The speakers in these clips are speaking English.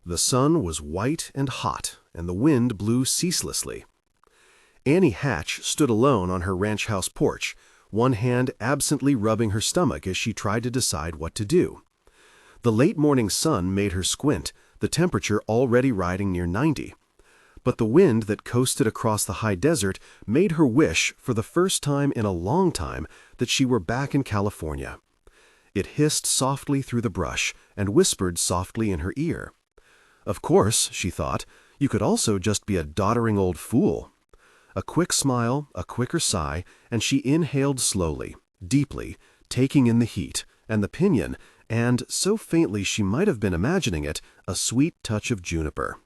The sun was white and hot, and the wind blew ceaselessly. Annie Hatch stood alone on her ranch house porch, one hand absently rubbing her stomach as she tried to decide what to do. The late morning sun made her squint, the temperature already riding near 90. But the wind that coasted across the high desert made her wish, for the first time in a long time, that she were back in California. It hissed softly through the brush and whispered softly in her ear. Of course, she thought, you could also just be a doddering old fool. A quick smile, a quicker sigh, and she inhaled slowly, deeply, taking in the heat, and the pinyon, and, so faintly she might have been imagining it, a sweet touch of juniper.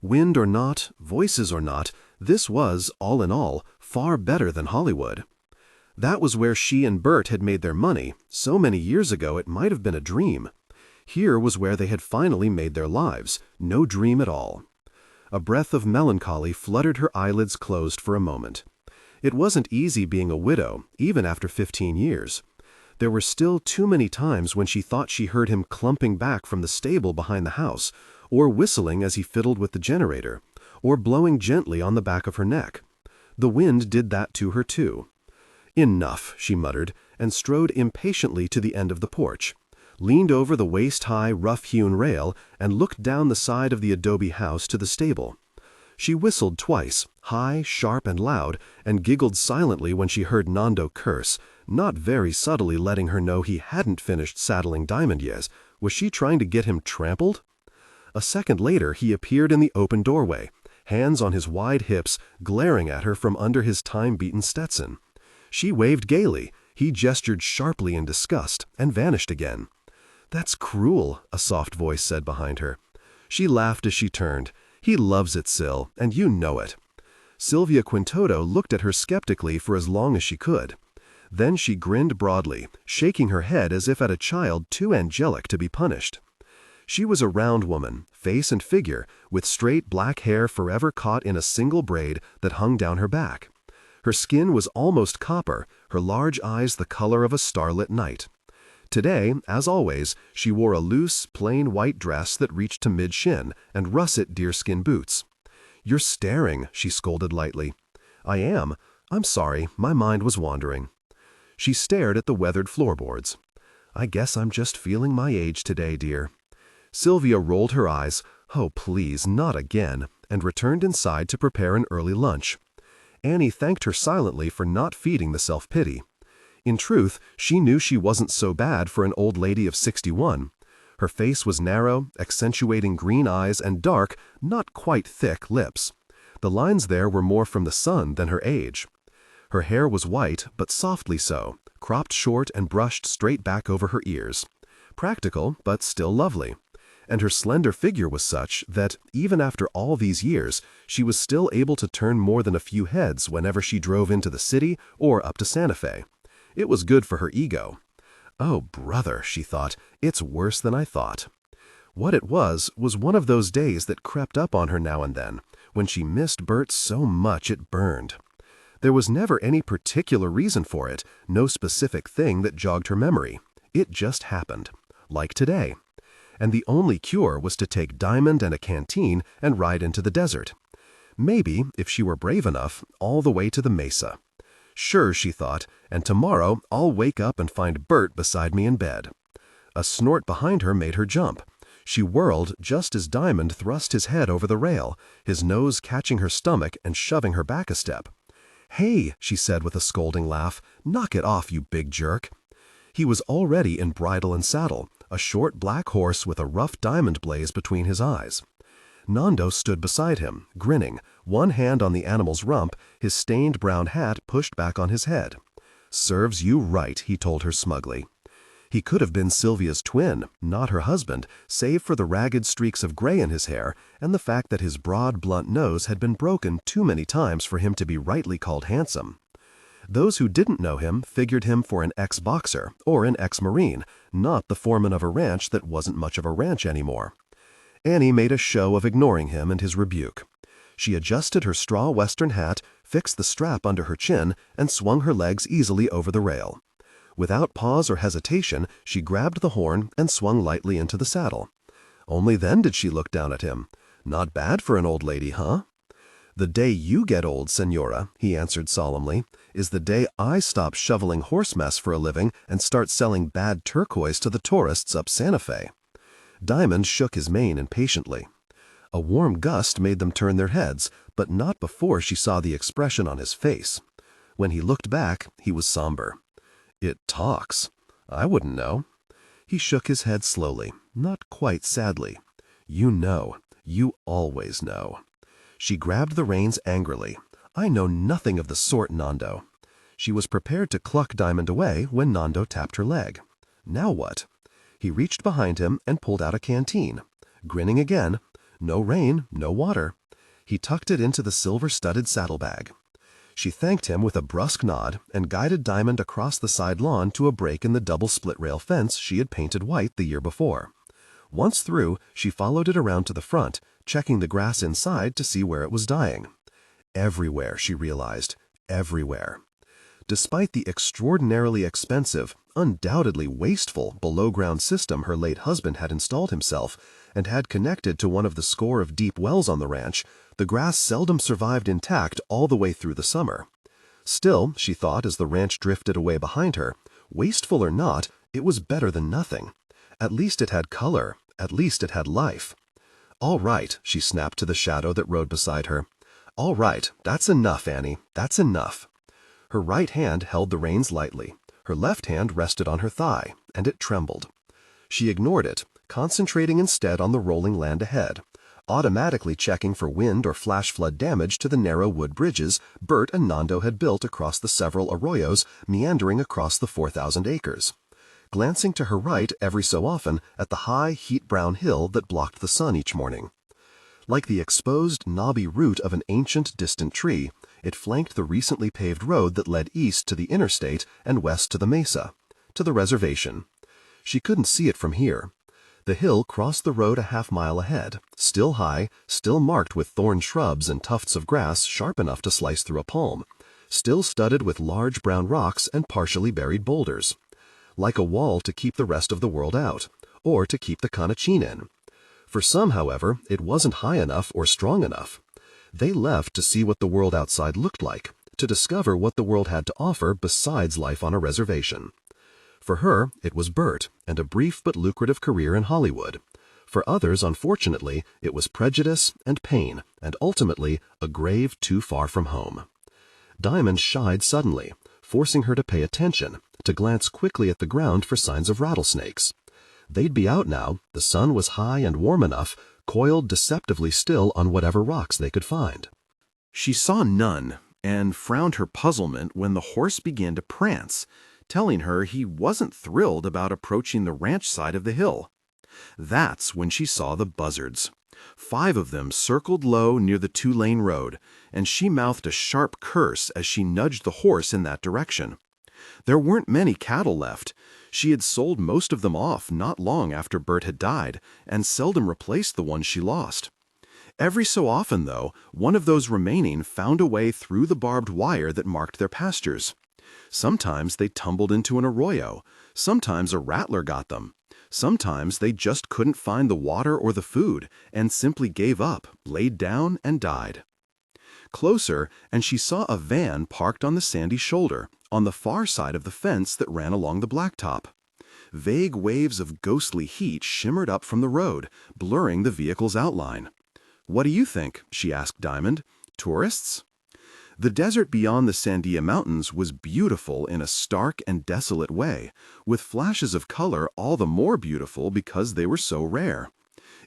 Wind or not, voices or not, this was, all in all, far better than Hollywood. That was where she and Bert had made their money. So many years ago it might have been a dream. Here was where they had finally made their lives, no dream at all. A breath of melancholy fluttered her eyelids closed for a moment. It wasn't easy being a widow, even after 15 years. There were still too many times when she thought she heard him clumping back from the stable behind the house, or whistling as he fiddled with the generator, or blowing gently on the back of her neck. The wind did that to her too. Enough, she muttered, and strode impatiently to the end of the porch, leaned over the waist-high, rough-hewn rail, and looked down the side of the adobe house to the stable. She whistled twice, high, sharp, and loud, and giggled silently when she heard Nando curse, not very subtly letting her know he hadn't finished saddling Diamond yet. Was she trying to get him trampled? A second later he appeared in the open doorway, hands on his wide hips, glaring at her from under his time-beaten Stetson. She waved gaily, he gestured sharply in disgust, and vanished again. "That's cruel," a soft voice said behind her. She laughed as she turned. "He loves it, Sil, and you know it." Sylvia Quintoto looked at her skeptically for as long as she could. Then she grinned broadly, shaking her head as if at a child too angelic to be punished. She was a round woman, face and figure, with straight black hair forever caught in a single braid that hung down her back. Her skin was almost copper, her large eyes the color of a starlit night. Today, as always, she wore a loose, plain white dress that reached to mid-shin and russet deerskin boots. "You're staring," she scolded lightly. "I am. I'm sorry, my mind was wandering." She stared at the weathered floorboards. "I guess I'm just feeling my age today, dear." Sylvia rolled her eyes, "Oh, please, not again," and returned inside to prepare an early lunch. Annie thanked her silently for not feeding the self-pity. In truth, she knew she wasn't so bad for an old lady of 61. Her face was narrow, accentuating green eyes and dark, not quite thick lips. The lines there were more from the sun than her age. Her hair was white, but softly so, cropped short and brushed straight back over her ears. Practical, but still lovely. And her slender figure was such that, even after all these years, she was still able to turn more than a few heads whenever she drove into the city or up to Santa Fe. It was good for her ego. "Oh, brother," she thought, "it's worse than I thought." What it was one of those days that crept up on her now and then, when she missed Bert so much it burned. There was never any particular reason for it, no specific thing that jogged her memory. It just happened. Like today. And the only cure was to take Diamond and a canteen and ride into the desert. Maybe, if she were brave enough, all the way to the mesa. Sure, she thought, and tomorrow I'll wake up and find Bert beside me in bed. A snort behind her made her jump. She whirled just as Diamond thrust his head over the rail, his nose catching her stomach and shoving her back a step. "Hey," she said with a scolding laugh, "knock it off, you big jerk." He was already in bridle and saddle, a short black horse with a rough diamond blaze between his eyes. Nando stood beside him, grinning, one hand on the animal's rump, his stained brown hat pushed back on his head. "Serves you right," he told her smugly. He could have been Sylvia's twin, not her husband, save for the ragged streaks of gray in his hair and the fact that his broad, blunt nose had been broken too many times for him to be rightly called handsome. Those who didn't know him figured him for an ex-boxer or an ex-marine, not the foreman of a ranch that wasn't much of a ranch anymore. Annie made a show of ignoring him and his rebuke. She adjusted her straw western hat, fixed the strap under her chin, and swung her legs easily over the rail. Without pause or hesitation, she grabbed the horn and swung lightly into the saddle. Only then did she look down at him. "Not bad for an old lady, huh?" "The day you get old, Senora," he answered solemnly, "is the day I stop shoveling horse mess for a living and start selling bad turquoise to the tourists up Santa Fe." Diamond shook his mane impatiently. A warm gust made them turn their heads, but not before she saw the expression on his face. When he looked back, he was somber. "It talks. I wouldn't know." He shook his head slowly, not quite sadly. "You know. You always know." She grabbed the reins angrily. "I know nothing of the sort, Nando." She was prepared to cluck Diamond away when Nando tapped her leg. Now what? He reached behind him and pulled out a canteen. Grinning again. No rain, no water. He tucked it into the silver-studded saddlebag. She thanked him with a brusque nod and guided Diamond across the side lawn to a break in the double split-rail fence she had painted white the year before. Once through, she followed it around to the front, checking the grass inside to see where it was dying. Everywhere, she realized. Everywhere. Despite the extraordinarily expensive, undoubtedly wasteful below-ground system her late husband had installed himself and had connected to one of the score of deep wells on the ranch, the grass seldom survived intact all the way through the summer. Still, she thought as the ranch drifted away behind her, wasteful or not, it was better than nothing. At least it had color. At least it had life. "All right," she snapped to the shadow that rode beside her. "All right, that's enough, Annie. That's enough." Her right hand held the reins lightly. Her left hand rested on her thigh, and it trembled. She ignored it, concentrating instead on the rolling land ahead, automatically checking for wind or flash flood damage to the narrow wood bridges Bert and Nando had built across the several arroyos meandering across the 4,000 acres. Glancing to her right every so often at the high, heat-brown hill that blocked the sun each morning. Like the exposed, knobby root of an ancient, distant tree, it flanked the recently paved road that led east to the interstate and west to the mesa, to the reservation. She couldn't see it from here. The hill crossed the road a half-mile ahead, still high, still marked with thorn shrubs and tufts of grass sharp enough to slice through a palm, still studded with large brown rocks and partially buried boulders. Like a wall to keep the rest of the world out, or to keep the Canachin in. For some, however, it wasn't high enough or strong enough. They left to see what the world outside looked like, to discover what the world had to offer besides life on a reservation. For her, it was Bert and a brief but lucrative career in Hollywood. For others, unfortunately, it was prejudice and pain, and ultimately, a grave too far from home. Diamond shied suddenly, forcing her to pay attention, to glance quickly at the ground for signs of rattlesnakes. They'd be out now, the sun was high and warm enough, coiled deceptively still on whatever rocks they could find. She saw none, and frowned her puzzlement when the horse began to prance, telling her he wasn't thrilled about approaching the ranch side of the hill. That's when she saw the buzzards. 5 of them circled low near the 2-lane road, and she mouthed a sharp curse as she nudged the horse in that direction. There weren't many cattle left. She had sold most of them off not long after Bert had died, and seldom replaced the ones she lost. Every so often, though, one of those remaining found a way through the barbed wire that marked their pastures. Sometimes they tumbled into an arroyo. Sometimes a rattler got them. Sometimes they just couldn't find the water or the food, and simply gave up, laid down, and died. Closer, and she saw a van parked on the sandy shoulder, on the far side of the fence that ran along the blacktop. Vague waves of ghostly heat shimmered up from the road, blurring the vehicle's outline. "What do you think?" she asked Diamond. "Tourists?" The desert beyond the Sandia Mountains was beautiful in a stark and desolate way, with flashes of color all the more beautiful because they were so rare.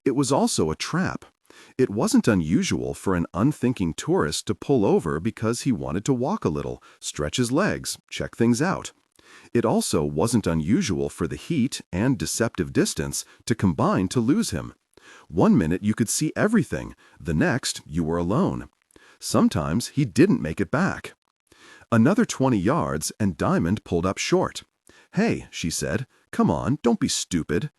It was also a trap. It wasn't unusual for an unthinking tourist to pull over because he wanted to walk a little, stretch his legs, check things out. It also wasn't unusual for the heat and deceptive distance to combine to lose him. One minute you could see everything, the next you were alone. Sometimes he didn't make it back. Another 20 yards and Diamond pulled up short. "Hey," she said, "come on, don't be stupid."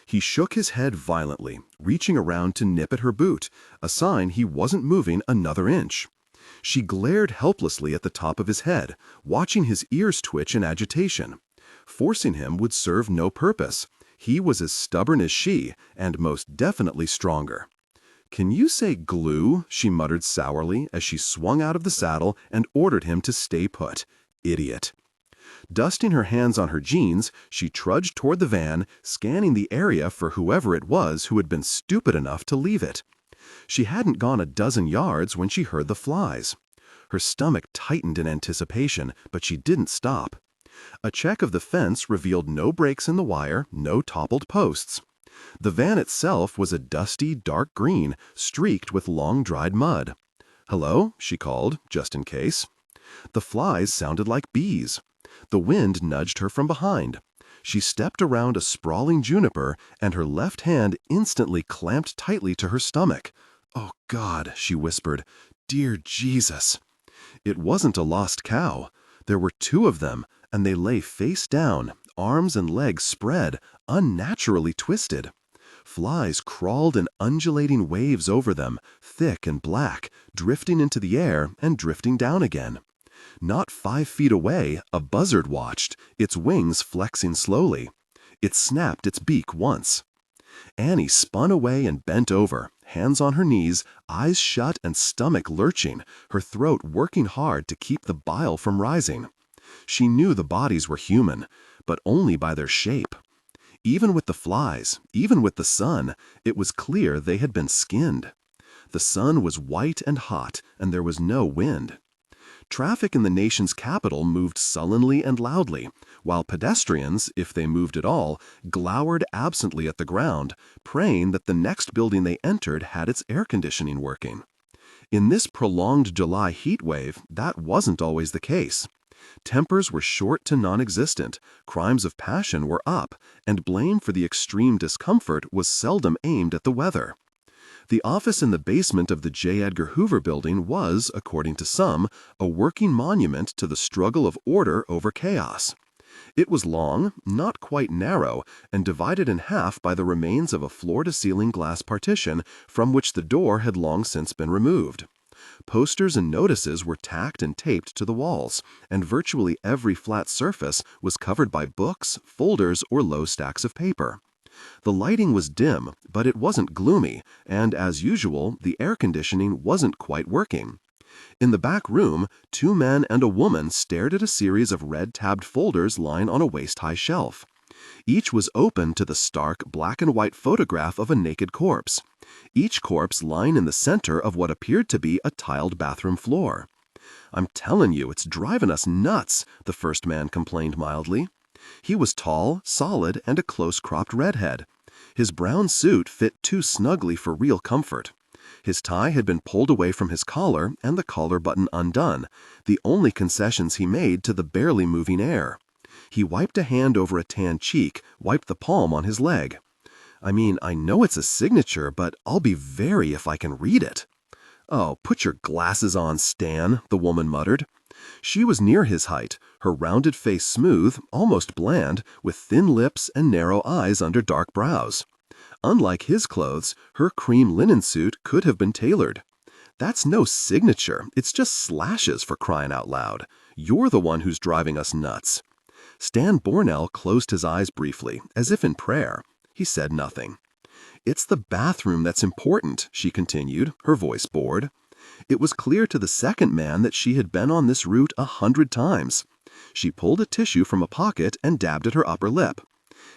He shook his head violently, reaching around to nip at her boot, a sign he wasn't moving another inch. She glared helplessly at the top of his head, watching his ears twitch in agitation. Forcing him would serve no purpose. He was as stubborn as she, and most definitely stronger. "Can you say glue?" she muttered sourly as she swung out of the saddle and ordered him to stay put. Idiot. Dusting her hands on her jeans, she trudged toward the van, scanning the area for whoever it was who had been stupid enough to leave it. She hadn't gone a dozen yards when she heard the flies. Her stomach tightened in anticipation, but she didn't stop. A check of the fence revealed no breaks in the wire, no toppled posts. The van itself was a dusty, dark green, streaked with long-dried mud. "Hello?" she called, just in case. The flies sounded like bees. The wind nudged her from behind. She stepped around a sprawling juniper, and her left hand instantly clamped tightly to her stomach. "Oh, God," she whispered. "Dear Jesus." It wasn't a lost cow. There were two of them, and they lay face down, arms and legs spread, unnaturally twisted. Flies crawled in undulating waves over them, thick and black, drifting into the air and drifting down again. Not 5 feet away, a buzzard watched, its wings flexing slowly. It snapped its beak once. Annie spun away and bent over, hands on her knees, eyes shut and stomach lurching, her throat working hard to keep the bile from rising. She knew the bodies were human, but only by their shape. Even with the flies, even with the sun, it was clear they had been skinned. The sun was white and hot, and there was no wind. Traffic in the nation's capital moved sullenly and loudly, while pedestrians, if they moved at all, glowered absently at the ground, praying that the next building they entered had its air conditioning working. In this prolonged July heat wave, that wasn't always the case. Tempers were short to non-existent, crimes of passion were up, and blame for the extreme discomfort was seldom aimed at the weather. The office in the basement of the J. Edgar Hoover building was, according to some, a working monument to the struggle of order over chaos. It was long, not quite narrow, and divided in half by the remains of a floor-to-ceiling glass partition from which the door had long since been removed. Posters and notices were tacked and taped to the walls, and virtually every flat surface was covered by books, folders, or low stacks of paper. The lighting was dim, but it wasn't gloomy, and as usual, the air conditioning wasn't quite working. In the back room, 2 men and a woman stared at a series of red-tabbed folders lying on a waist-high shelf. Each was open to the stark black-and-white photograph of a naked corpse. Each corpse lying in the center of what appeared to be a tiled bathroom floor. "I'm telling you, it's driving us nuts," the first man complained mildly. He was tall, solid, and a close-cropped redhead. His brown suit fit too snugly for real comfort. His tie had been pulled away from his collar and the collar button undone, the only concessions he made to the barely moving air. He wiped a hand over a tan cheek, wiped the palm on his leg. "I mean, I know it's a signature, but I'll be very if I can read it." "Oh, put your glasses on, Stan," the woman muttered. She was near his height, her rounded face smooth, almost bland, with thin lips and narrow eyes under dark brows. Unlike his clothes, her cream linen suit could have been tailored. "That's no signature, it's just slashes, for crying out loud. You're the one who's driving us nuts." Stan Bornell closed his eyes briefly, as if in prayer. He said nothing. "It's the bathroom that's important," she continued, her voice bored. It was clear to the second man that she had been on this route 100 times. She pulled a tissue from a pocket and dabbed at her upper lip.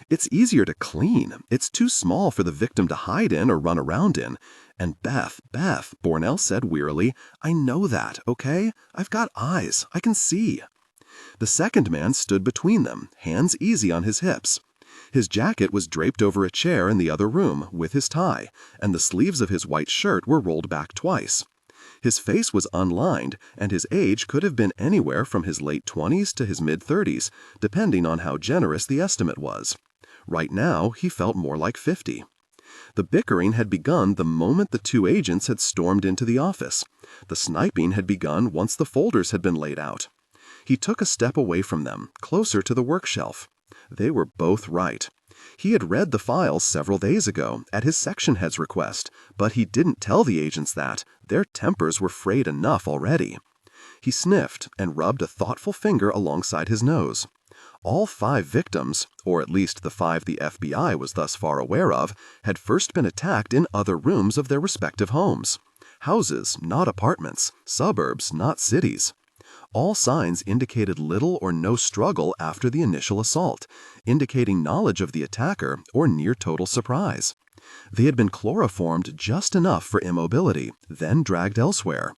"It's easier to clean. It's too small for the victim to hide in or run around in. And Beth, Bornell said wearily, I know that, okay? I've got eyes. I can see." The second man stood between them, hands easy on his hips. His jacket was draped over a chair in the other room, with his tie, and the sleeves of his white shirt were rolled back twice. His face was unlined, and his age could have been anywhere from his late 20s to his mid-30s, depending on how generous the estimate was. Right now, he felt more like 50. The bickering had begun the moment the 2 agents had stormed into the office. The sniping had begun once the folders had been laid out. He took a step away from them, closer to the work shelf. They were both right. He had read the files several days ago, at his section head's request, but he didn't tell the agents that. Their tempers were frayed enough already. He sniffed and rubbed a thoughtful finger alongside his nose. All 5 victims, or at least the 5 the FBI was thus far aware of, had first been attacked in other rooms of their respective homes. Houses, not apartments, suburbs, not cities. All signs indicated little or no struggle after the initial assault, indicating knowledge of the attacker or near total surprise. They had been chloroformed just enough for immobility, then dragged elsewhere.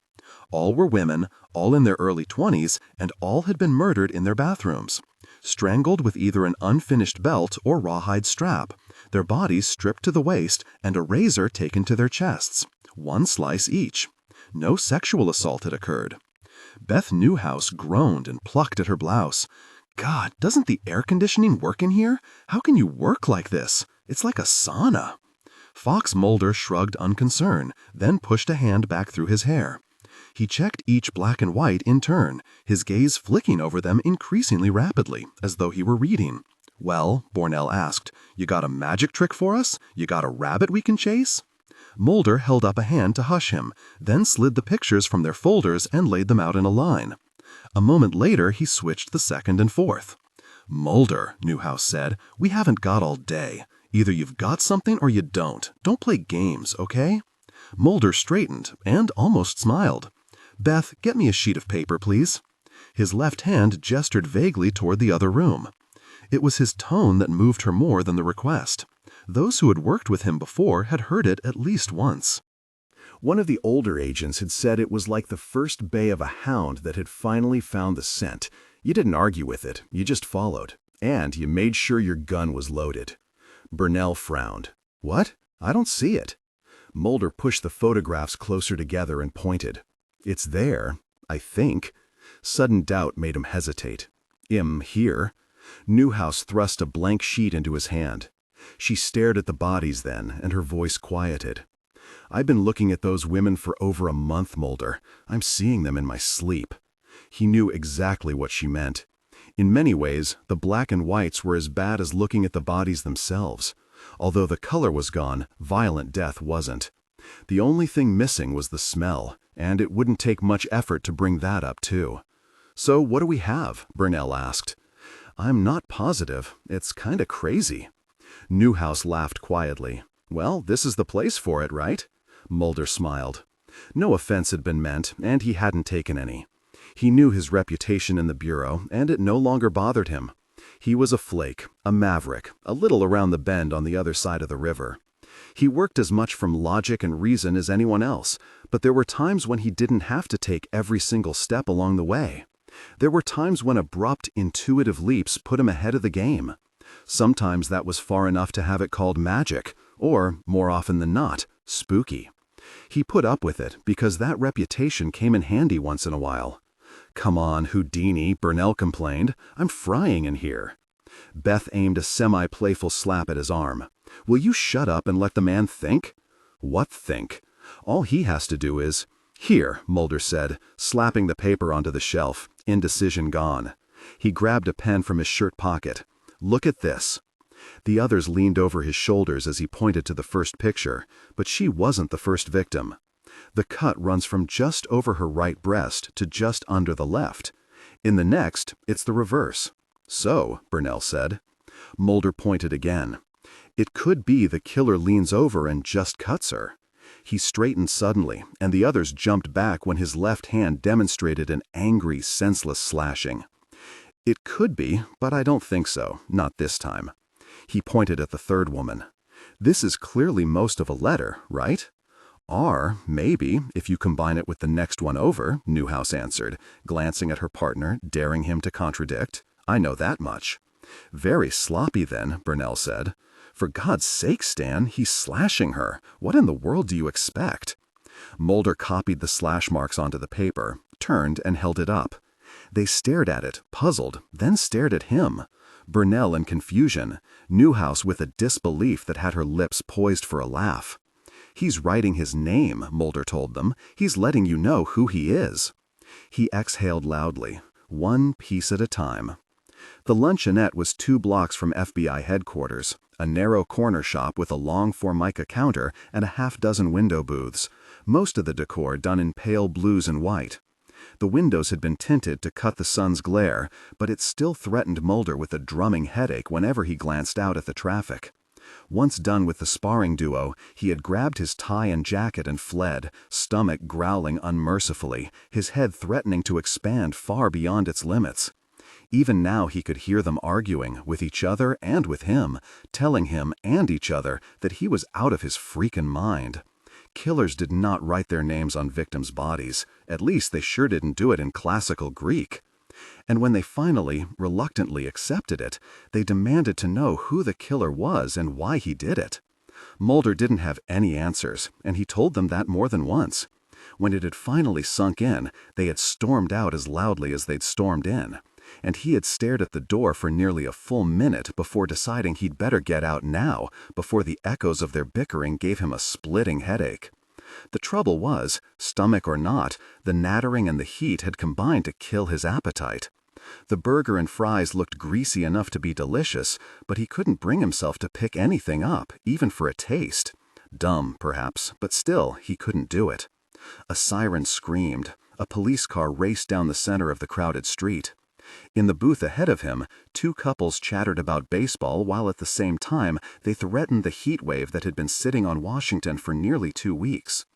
All were women, all in their early 20s, and all had been murdered in their bathrooms. Strangled with either an unfinished belt or rawhide strap, their bodies stripped to the waist and a razor taken to their chests, 1 slice each. No sexual assault had occurred. Beth Newhouse groaned and plucked at her blouse. God, doesn't the air conditioning work in here? How can you work like this? It's like a sauna. Fox Mulder shrugged unconcern, then pushed a hand back through his hair. He checked each black and white in turn, his gaze flicking over them increasingly rapidly, as though he were reading. Well, Bornell asked, you got a magic trick for us? You got a rabbit we can chase? Mulder held up a hand to hush him, then slid the pictures from their folders and laid them out in a line. A moment later, he switched the second and fourth. Mulder, Newhouse said, we haven't got all day. Either you've got something or you don't. Don't play games, okay? Mulder straightened and almost smiled. Beth, get me a sheet of paper, please. His left hand gestured vaguely toward the other room. It was his tone that moved her more than the request. Those who had worked with him before had heard it at least once. One of the older agents had said it was like the first bay of a hound that had finally found the scent. You didn't argue with it, you just followed. And you made sure your gun was loaded. Burnell frowned. What? I don't see it. Mulder pushed the photographs closer together and pointed. It's there, I think. Sudden doubt made him hesitate. Here. Newhouse thrust a blank sheet into his hand. She stared at the bodies then, and her voice quieted. I've been looking at those women for over a month, Mulder. I'm seeing them in my sleep. He knew exactly what she meant. In many ways, the black and whites were as bad as looking at the bodies themselves. Although the color was gone, violent death wasn't. The only thing missing was the smell, and it wouldn't take much effort to bring that up too. So what do we have? Burnell asked. I'm not positive. It's kinda crazy. Newhouse laughed quietly. Well, this is the place for it, right? Mulder smiled. No offense had been meant, and he hadn't taken any. He knew his reputation in the Bureau, and it no longer bothered him. He was a flake, a maverick, a little around the bend on the other side of the river. He worked as much from logic and reason as anyone else, but there were times when he didn't have to take every single step along the way. There were times when abrupt, intuitive leaps put him ahead of the game. Sometimes that was far enough to have it called magic, or, more often than not, spooky. He put up with it because that reputation came in handy once in a while. Come on, Houdini, Burnell complained. I'm frying in here. Beth aimed a semi-playful slap at his arm. Will you shut up and let the man think? What think? All he has to do is... Here, Mulder said, slapping the paper onto the shelf, indecision gone. He grabbed a pen from his shirt pocket. Look at this. The others leaned over his shoulders as he pointed to the first picture, but she wasn't the first victim. The cut runs from just over her right breast to just under the left. In the next, it's the reverse. So, Burnell said. Mulder pointed again. It could be the killer leans over and just cuts her. He straightened suddenly, and the others jumped back when his left hand demonstrated an angry, senseless slashing. It could be, but I don't think so, not this time. He pointed at the third woman. This is clearly most of a letter, right? R, maybe, if you combine it with the next one over, Newhouse answered, glancing at her partner, daring him to contradict. I know that much. Very sloppy then, Burnell said. For God's sake, Stan, he's slashing her. What in the world do you expect? Mulder copied the slash marks onto the paper, turned and held it up. They stared at it, puzzled, then stared at him. Burnell in confusion, Newhouse with a disbelief that had her lips poised for a laugh. He's writing his name, Mulder told them. He's letting you know who he is. He exhaled loudly, one piece at a time. The luncheonette was 2 blocks from FBI headquarters, a narrow corner shop with a long Formica counter and a half-dozen window booths, most of the decor done in pale blues and white. The windows had been tinted to cut the sun's glare, but it still threatened Mulder with a drumming headache whenever he glanced out at the traffic. Once done with the sparring duo, he had grabbed his tie and jacket and fled, stomach growling unmercifully, his head threatening to expand far beyond its limits. Even now he could hear them arguing, with each other and with him, telling him and each other that he was out of his freaking mind. Killers did not write their names on victims' bodies. At least they sure didn't do it in classical Greek. And when they finally, reluctantly accepted it, they demanded to know who the killer was and why he did it. Mulder didn't have any answers, and he told them that more than once. When it had finally sunk in, they had stormed out as loudly as they'd stormed in. And he had stared at the door for nearly a full minute before deciding he'd better get out now, before the echoes of their bickering gave him a splitting headache. The trouble was, stomach or not, the nattering and the heat had combined to kill his appetite. The burger and fries looked greasy enough to be delicious, but he couldn't bring himself to pick anything up, even for a taste. Dumb, perhaps, but still, he couldn't do it. A siren screamed. A police car raced down the center of the crowded street. In the booth ahead of him, two couples chattered about baseball while at the same time they threatened the heat wave that had been sitting on Washington for nearly 2 weeks.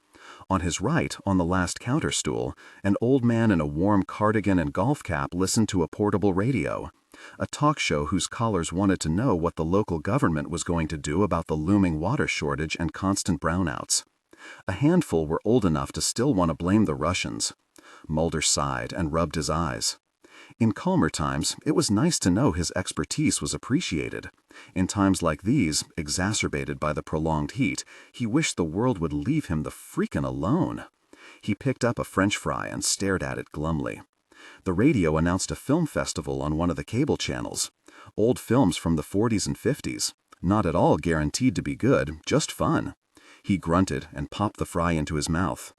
On his right, on the last counter stool, an old man in a warm cardigan and golf cap listened to a portable radio, a talk show whose callers wanted to know what the local government was going to do about the looming water shortage and constant brownouts. A handful were old enough to still want to blame the Russians. Mulder sighed and rubbed his eyes. In calmer times, it was nice to know his expertise was appreciated. In times like these, exacerbated by the prolonged heat, he wished the world would leave him the freakin' alone. He picked up a French fry and stared at it glumly. The radio announced a film festival on one of the cable channels. Old films from the 40s and 50s. Not at all guaranteed to be good, just fun. He grunted and popped the fry into his mouth.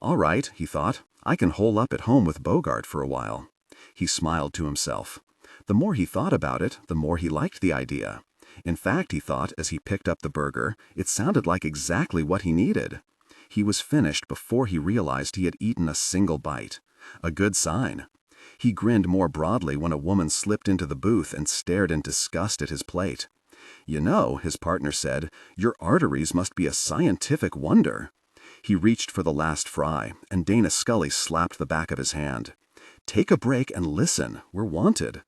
All right, he thought, I can hole up at home with Bogart for a while. He smiled to himself. The more he thought about it, the more he liked the idea. In fact, he thought, as he picked up the burger, it sounded like exactly what he needed. He was finished before he realized he had eaten a single bite. A good sign. He grinned more broadly when a woman slipped into the booth and stared in disgust at his plate. You know, his partner said, your arteries must be a scientific wonder. He reached for the last fry, and Dana Scully slapped the back of his hand. Take a break and listen, we're wanted.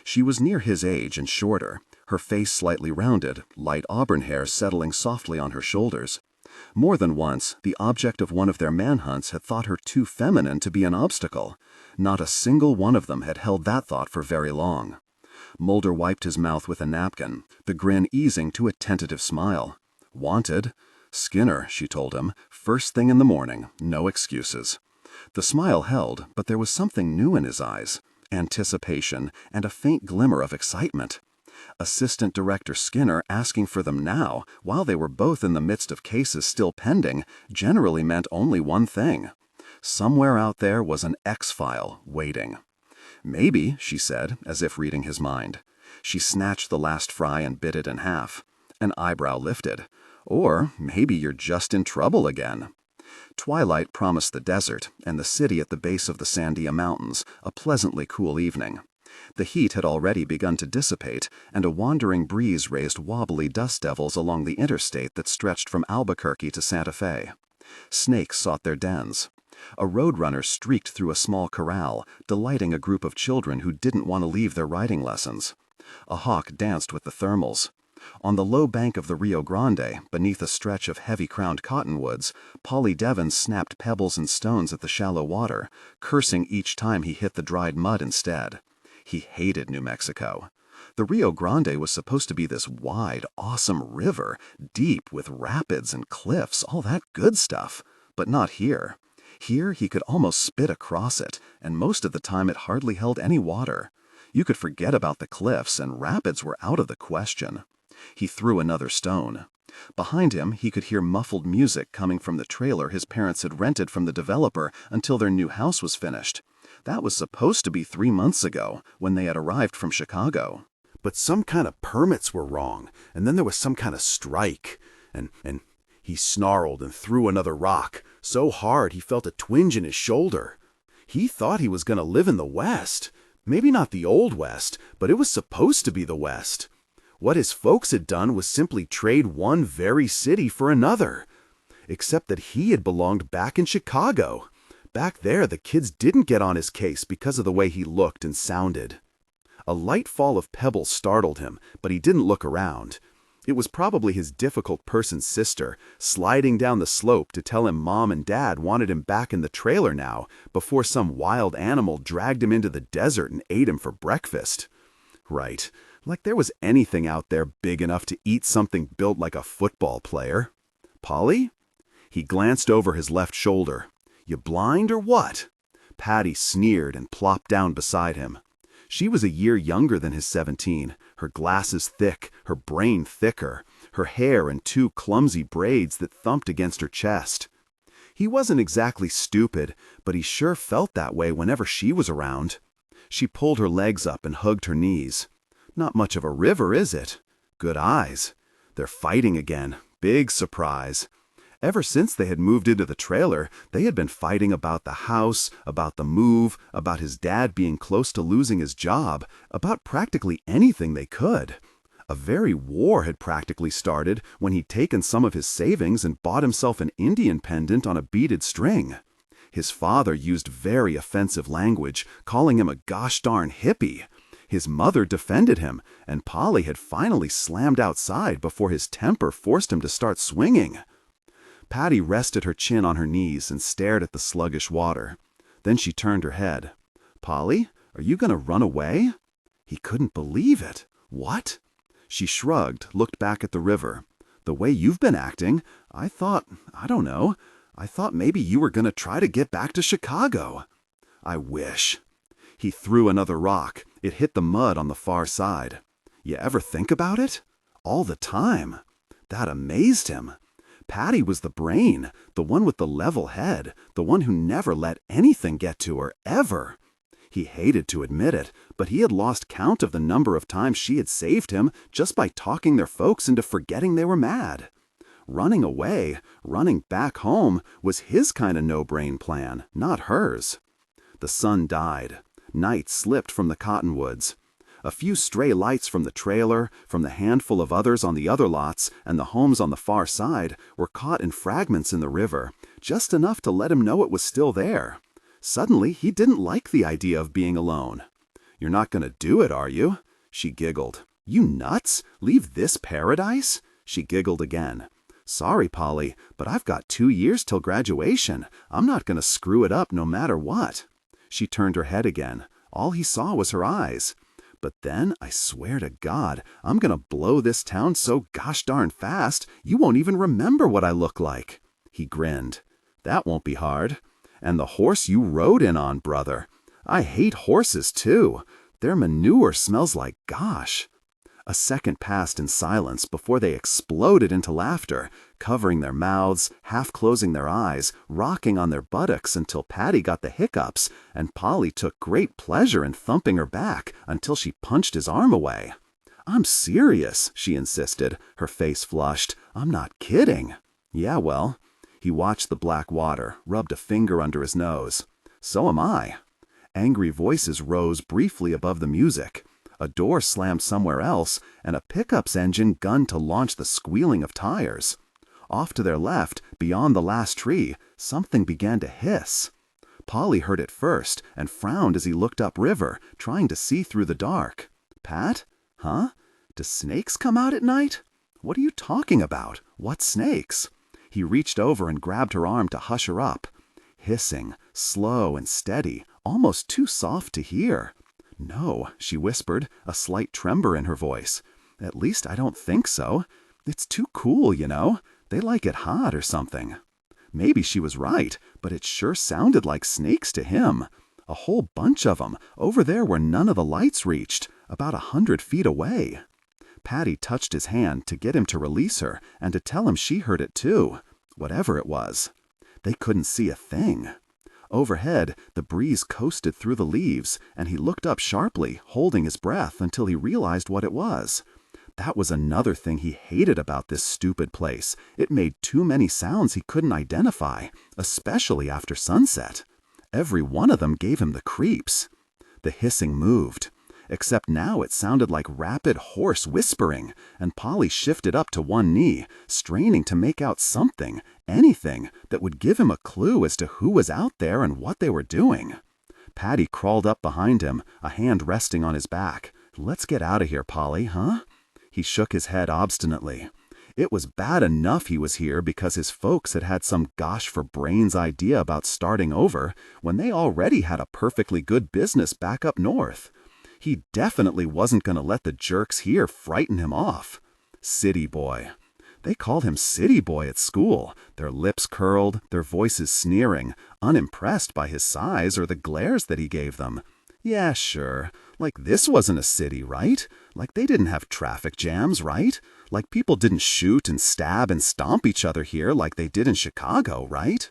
She was near his age and shorter, her face slightly rounded, light auburn hair settling softly on her shoulders. More than once, the object of one of their manhunts had thought her too feminine to be an obstacle. Not a single one of them had held that thought for very long. Mulder wiped his mouth with a napkin, the grin easing to a tentative smile. Wanted? Skinner, she told him, first thing in the morning, no excuses. The smile held, but there was something new in his eyes, anticipation and a faint glimmer of excitement. Assistant Director Skinner asking for them now, while they were both in the midst of cases still pending, generally meant only one thing. Somewhere out there was an X-file waiting. Maybe, she said, as if reading his mind. She snatched the last fry and bit it in half. An eyebrow lifted. Or maybe you're just in trouble again. Twilight promised the desert and the city at the base of the Sandia Mountains a pleasantly cool evening. The heat had already begun to dissipate, and a wandering breeze raised wobbly dust devils along the interstate that stretched from Albuquerque to Santa Fe. Snakes sought their dens. A roadrunner streaked through a small corral, delighting a group of children who didn't want to leave their riding lessons. A hawk danced with the thermals. On the low bank of the Rio Grande, beneath a stretch of heavy-crowned cottonwoods, Polly Devon snapped pebbles and stones at the shallow water, cursing each time he hit the dried mud instead. He hated New Mexico. The Rio Grande was supposed to be this wide, awesome river, deep with rapids and cliffs, all that good stuff. But not here. Here he could almost spit across it, and most of the time it hardly held any water. You could forget about the cliffs, and rapids were out of the question. He threw another stone. Behind him, he could hear muffled music coming from the trailer his parents had rented from the developer until their new house was finished. That was supposed to be 3 months ago, when they had arrived from Chicago. But some kind of permits were wrong, and then there was some kind of strike. And he snarled and threw another rock, so hard he felt a twinge in his shoulder. He thought he was going to live in the West. Maybe not the Old West, but it was supposed to be the West. What his folks had done was simply trade one very city for another. Except that he had belonged back in Chicago. Back there, the kids didn't get on his case because of the way he looked and sounded. A light fall of pebbles startled him, but he didn't look around. It was probably his difficult-person sister, sliding down the slope to tell him Mom and Dad wanted him back in the trailer now, before some wild animal dragged him into the desert and ate him for breakfast. Right, like there was anything out there big enough to eat something built like a football player. Polly? He glanced over his left shoulder. You blind or what? Patty sneered and plopped down beside him. She was a year younger than his 17, her glasses thick, her brain thicker, her hair in 2 clumsy braids that thumped against her chest. He wasn't exactly stupid, but he sure felt that way whenever she was around. She pulled her legs up and hugged her knees. Not much of a river, is it? Good eyes. They're fighting again. Big surprise. Ever since they had moved into the trailer, they had been fighting about the house, about the move, about his dad being close to losing his job, about practically anything they could. A very war had practically started when he'd taken some of his savings and bought himself an Indian pendant on a beaded string. His father used very offensive language, calling him a gosh darn hippie. His mother defended him, and Polly had finally slammed outside before his temper forced him to start swinging. Patty rested her chin on her knees and stared at the sluggish water. Then she turned her head. Polly, are you going to run away? He couldn't believe it. What? She shrugged, looked back at the river. The way you've been acting, I thought maybe you were going to try to get back to Chicago. I wish. He threw another rock. It hit the mud on the far side. You ever think about it? All the time. That amazed him. Patty was the brain, the one with the level head, the one who never let anything get to her, ever. He hated to admit it, but he had lost count of the number of times she had saved him just by talking their folks into forgetting they were mad. Running away, running back home, was his kind of no-brain plan, not hers. The sun died. Night slipped from the cottonwoods. A few stray lights from the trailer, from the handful of others on the other lots, and the homes on the far side were caught in fragments in the river, just enough to let him know it was still there. Suddenly, he didn't like the idea of being alone. You're not going to do it, are you? She giggled. You nuts? Leave this paradise? She giggled again. Sorry, Polly, but I've got 2 years till graduation. I'm not going to screw it up no matter what. She turned her head again. All he saw was her eyes. But then, I swear to God, I'm gonna blow this town so gosh darn fast, you won't even remember what I look like. He grinned. That won't be hard. And the horse you rode in on, brother. I hate horses, too. Their manure smells like gosh. A second passed in silence before they exploded into laughter, covering their mouths, half closing their eyes, rocking on their buttocks until Patty got the hiccups, and Polly took great pleasure in thumping her back until she punched his arm away. I'm serious, she insisted, her face flushed. I'm not kidding. Yeah, well. He watched the black water, rubbed a finger under his nose. So am I. Angry voices rose briefly above the music. A door slammed somewhere else, and a pickup's engine gunned to launch the squealing of tires. Off to their left, beyond the last tree, something began to hiss. Polly heard it first and frowned as he looked upriver, trying to see through the dark. Pat? Huh? Do snakes come out at night? What are you talking about? What snakes? He reached over and grabbed her arm to hush her up. Hissing, slow and steady, almost too soft to hear. No, she whispered, a slight tremor in her voice. At least I don't think so. It's too cool, you know. They like it hot or something. Maybe she was right, but it sure sounded like snakes to him. A whole bunch of them, over there where none of the lights reached, about 100 feet away. Patty touched his hand to get him to release her and to tell him she heard it too, whatever it was. They couldn't see a thing. Overhead, the breeze coasted through the leaves, and he looked up sharply, holding his breath until he realized what it was. That was another thing he hated about this stupid place. It made too many sounds he couldn't identify, especially after sunset. Every one of them gave him the creeps. The hissing moved, except now it sounded like rapid, hoarse whispering, and Polly shifted up to one knee, straining to make out something, anything, that would give him a clue as to who was out there and what they were doing. Patty crawled up behind him, a hand resting on his back. "Let's get out of here, Polly, huh?" He shook his head obstinately. It was bad enough he was here because his folks had had some gosh-for-brains idea about starting over when they already had a perfectly good business back up north. He definitely wasn't going to let the jerks here frighten him off. City boy. They called him City Boy at school, their lips curled, their voices sneering, unimpressed by his size or the glares that he gave them. Yeah, sure. Like this wasn't a city, right? Like they didn't have traffic jams, right? Like people didn't shoot and stab and stomp each other here like they did in Chicago, right?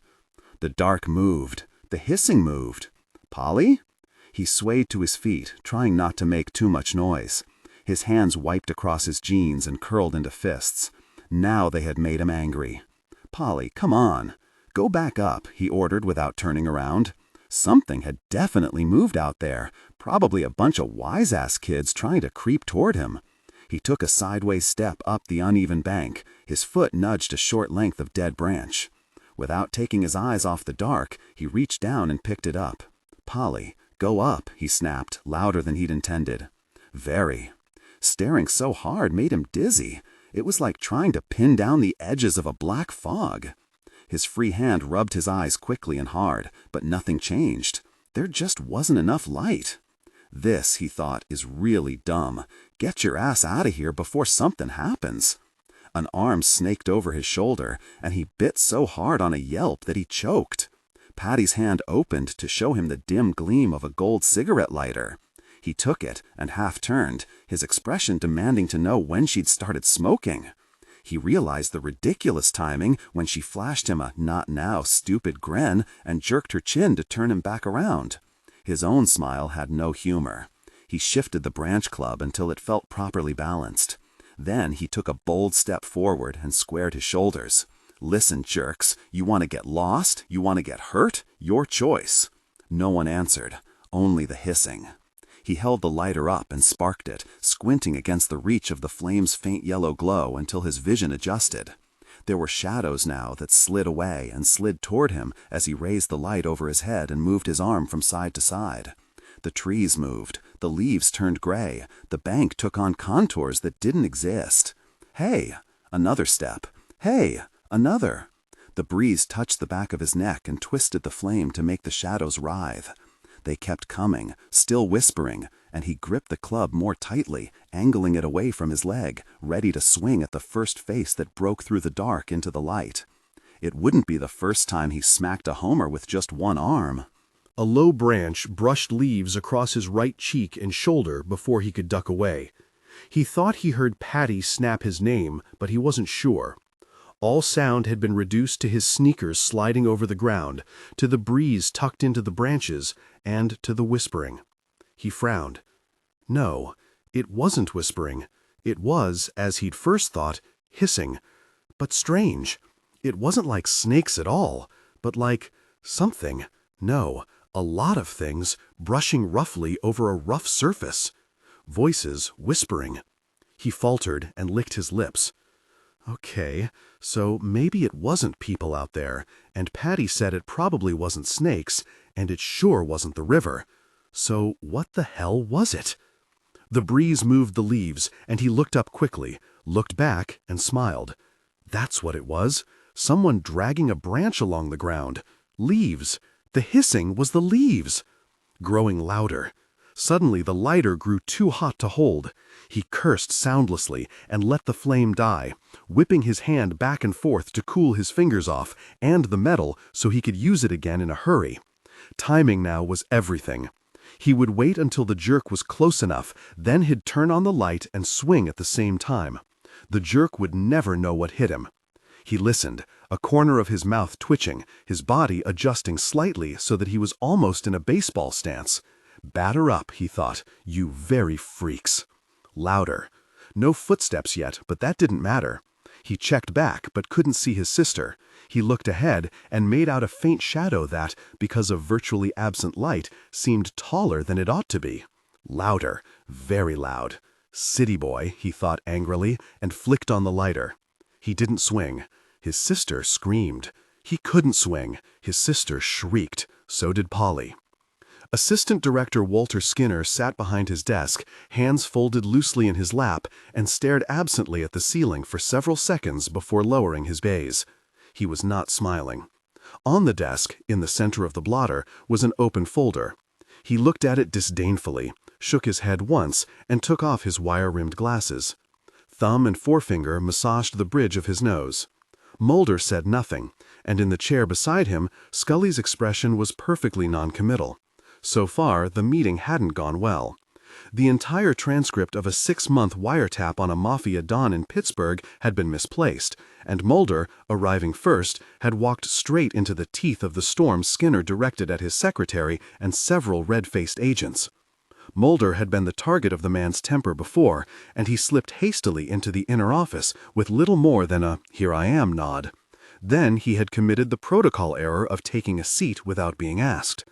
The dark moved. The hissing moved. "Polly?" He swayed to his feet, trying not to make too much noise. His hands wiped across his jeans and curled into fists. Now they had made him angry. "Polly, come on. Go back up," he ordered without turning around. Something had definitely moved out there, probably a bunch of wise-ass kids trying to creep toward him. He took a sideways step up the uneven bank. His foot nudged a short length of dead branch. Without taking his eyes off the dark, he reached down and picked it up. "Polly, go up," he snapped, louder than he'd intended. Very. Staring so hard made him dizzy. It was like trying to pin down the edges of a black fog. His free hand rubbed his eyes quickly and hard, but nothing changed. There just wasn't enough light. This, he thought, is really dumb. Get your ass out of here before something happens. An arm snaked over his shoulder, and he bit so hard on a yelp that he choked. Patty's hand opened to show him the dim gleam of a gold cigarette lighter. He took it and half turned, his expression demanding to know when she'd started smoking. He realized the ridiculous timing when she flashed him a "not now, stupid" grin and jerked her chin to turn him back around. His own smile had no humor. He shifted the branch club until it felt properly balanced. Then he took a bold step forward and squared his shoulders. "Listen, jerks, you want to get lost? You want to get hurt? Your choice." No one answered, only the hissing. He held the lighter up and sparked it, squinting against the reach of the flame's faint yellow glow until his vision adjusted. There were shadows now that slid away and slid toward him as he raised the light over his head and moved his arm from side to side. The trees moved, the leaves turned gray, the bank took on contours that didn't exist. Hey! Another step. Hey! Another. The breeze touched the back of his neck and twisted the flame to make the shadows writhe. They kept coming, still whispering, and he gripped the club more tightly, angling it away from his leg, ready to swing at the first face that broke through the dark into the light. It wouldn't be the first time he smacked a homer with just one arm. A low branch brushed leaves across his right cheek and shoulder before he could duck away. He thought he heard Patty snap his name, but he wasn't sure. All sound had been reduced to his sneakers sliding over the ground, to the breeze tucked into the branches, and to the whispering. He frowned. No, it wasn't whispering. It was, as he'd first thought, hissing. But strange. It wasn't like snakes at all, but like something. No, a lot of things, brushing roughly over a rough surface. Voices whispering. He faltered and licked his lips. Okay, so maybe it wasn't people out there, and Patty said it probably wasn't snakes, and it sure wasn't the river. So what the hell was it? The breeze moved the leaves, and he looked up quickly, looked back, and smiled. That's what it was. Someone dragging a branch along the ground. Leaves. The hissing was the leaves. Growing louder. Suddenly the lighter grew too hot to hold. He cursed soundlessly and let the flame die, whipping his hand back and forth to cool his fingers off and the metal so he could use it again in a hurry. Timing now was everything. He would wait until the jerk was close enough, then he'd turn on the light and swing at the same time. The jerk would never know what hit him. He listened, a corner of his mouth twitching, his body adjusting slightly so that he was almost in a baseball stance. Batter up, he thought, you very freaks. Louder. No footsteps yet, but that didn't matter. He checked back but couldn't see his sister. He looked ahead and made out a faint shadow that, because of virtually absent light, seemed taller than it ought to be. Louder, very loud. City boy, he thought angrily, and flicked on the lighter. He didn't swing. His sister screamed. He couldn't swing. His sister shrieked. So did Polly. Assistant Director Walter Skinner sat behind his desk, hands folded loosely in his lap, and stared absently at the ceiling for several seconds before lowering his gaze. He was not smiling. On the desk, in the center of the blotter, was an open folder. He looked at it disdainfully, shook his head once, and took off his wire-rimmed glasses. Thumb and forefinger massaged the bridge of his nose. Mulder said nothing, and in the chair beside him, Scully's expression was perfectly noncommittal. So far, the meeting hadn't gone well. The entire transcript of a 6-month wiretap on a mafia don in Pittsburgh had been misplaced, and Mulder, arriving first, had walked straight into the teeth of the storm Skinner directed at his secretary and several red-faced agents. Mulder had been the target of the man's temper before, and he slipped hastily into the inner office with little more than a "here I am" nod. Then he had committed the protocol error of taking a seat without being asked.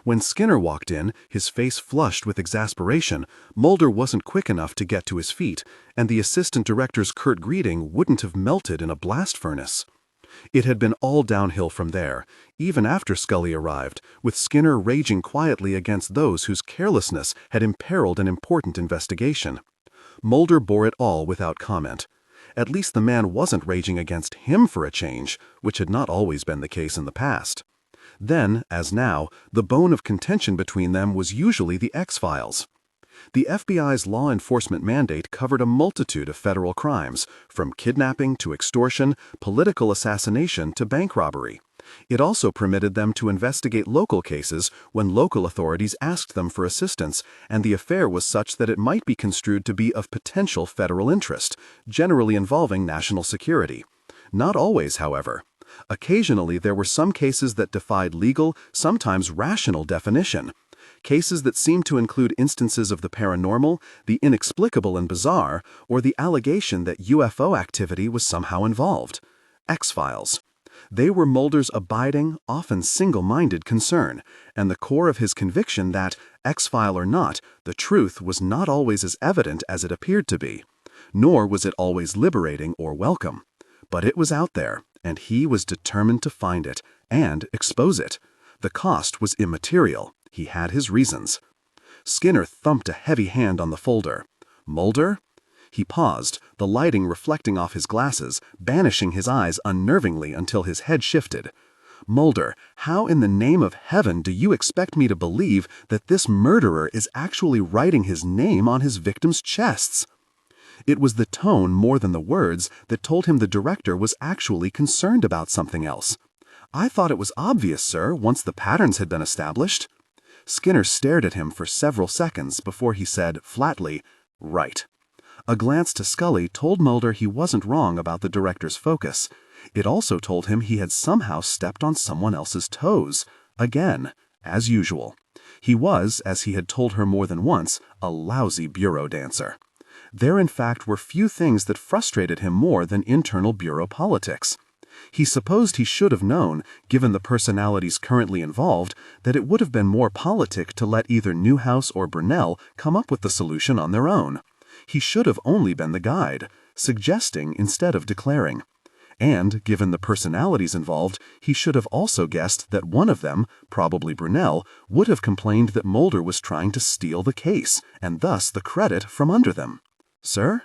When Skinner walked in, his face flushed with exasperation, Mulder wasn't quick enough to get to his feet, and the assistant director's curt greeting wouldn't have melted in a blast furnace. It had been all downhill from there, even after Scully arrived, with Skinner raging quietly against those whose carelessness had imperiled an important investigation. Mulder bore it all without comment. At least the man wasn't raging against him for a change, which had not always been the case in the past. Then, as now, the bone of contention between them was usually the X-Files. The FBI's law enforcement mandate covered a multitude of federal crimes, from kidnapping to extortion, political assassination to bank robbery. It also permitted them to investigate local cases when local authorities asked them for assistance, and the affair was such that it might be construed to be of potential federal interest, generally involving national security. Not always, however. Occasionally, there were some cases that defied legal, sometimes rational definition. Cases that seemed to include instances of the paranormal, the inexplicable and bizarre, or the allegation that UFO activity was somehow involved. X-Files. They were Mulder's abiding, often single-minded concern, and the core of his conviction that, X-File or not, the truth was not always as evident as it appeared to be. Nor was it always liberating or welcome. But it was out there, and he was determined to find it, and expose it. The cost was immaterial. He had his reasons. Skinner thumped a heavy hand on the folder. Mulder? He paused, the lighting reflecting off his glasses, banishing his eyes unnervingly until his head shifted. Mulder, how in the name of heaven do you expect me to believe that this murderer is actually writing his name on his victims' chests? It was the tone more than the words that told him the director was actually concerned about something else. I thought it was obvious, sir, once the patterns had been established. Skinner stared at him for several seconds before he said, flatly, "Right." A glance to Scully told Mulder he wasn't wrong about the director's focus. It also told him he had somehow stepped on someone else's toes. Again, as usual. He was, as he had told her more than once, a lousy bureau dancer. There in fact were few things that frustrated him more than internal bureau politics. He supposed he should have known, given the personalities currently involved, that it would have been more politic to let either Newhouse or Burnell come up with the solution on their own. He should have only been the guide, suggesting instead of declaring. And, given the personalities involved, he should have also guessed that one of them, probably Burnell, would have complained that Mulder was trying to steal the case, and thus the credit from under them. Sir?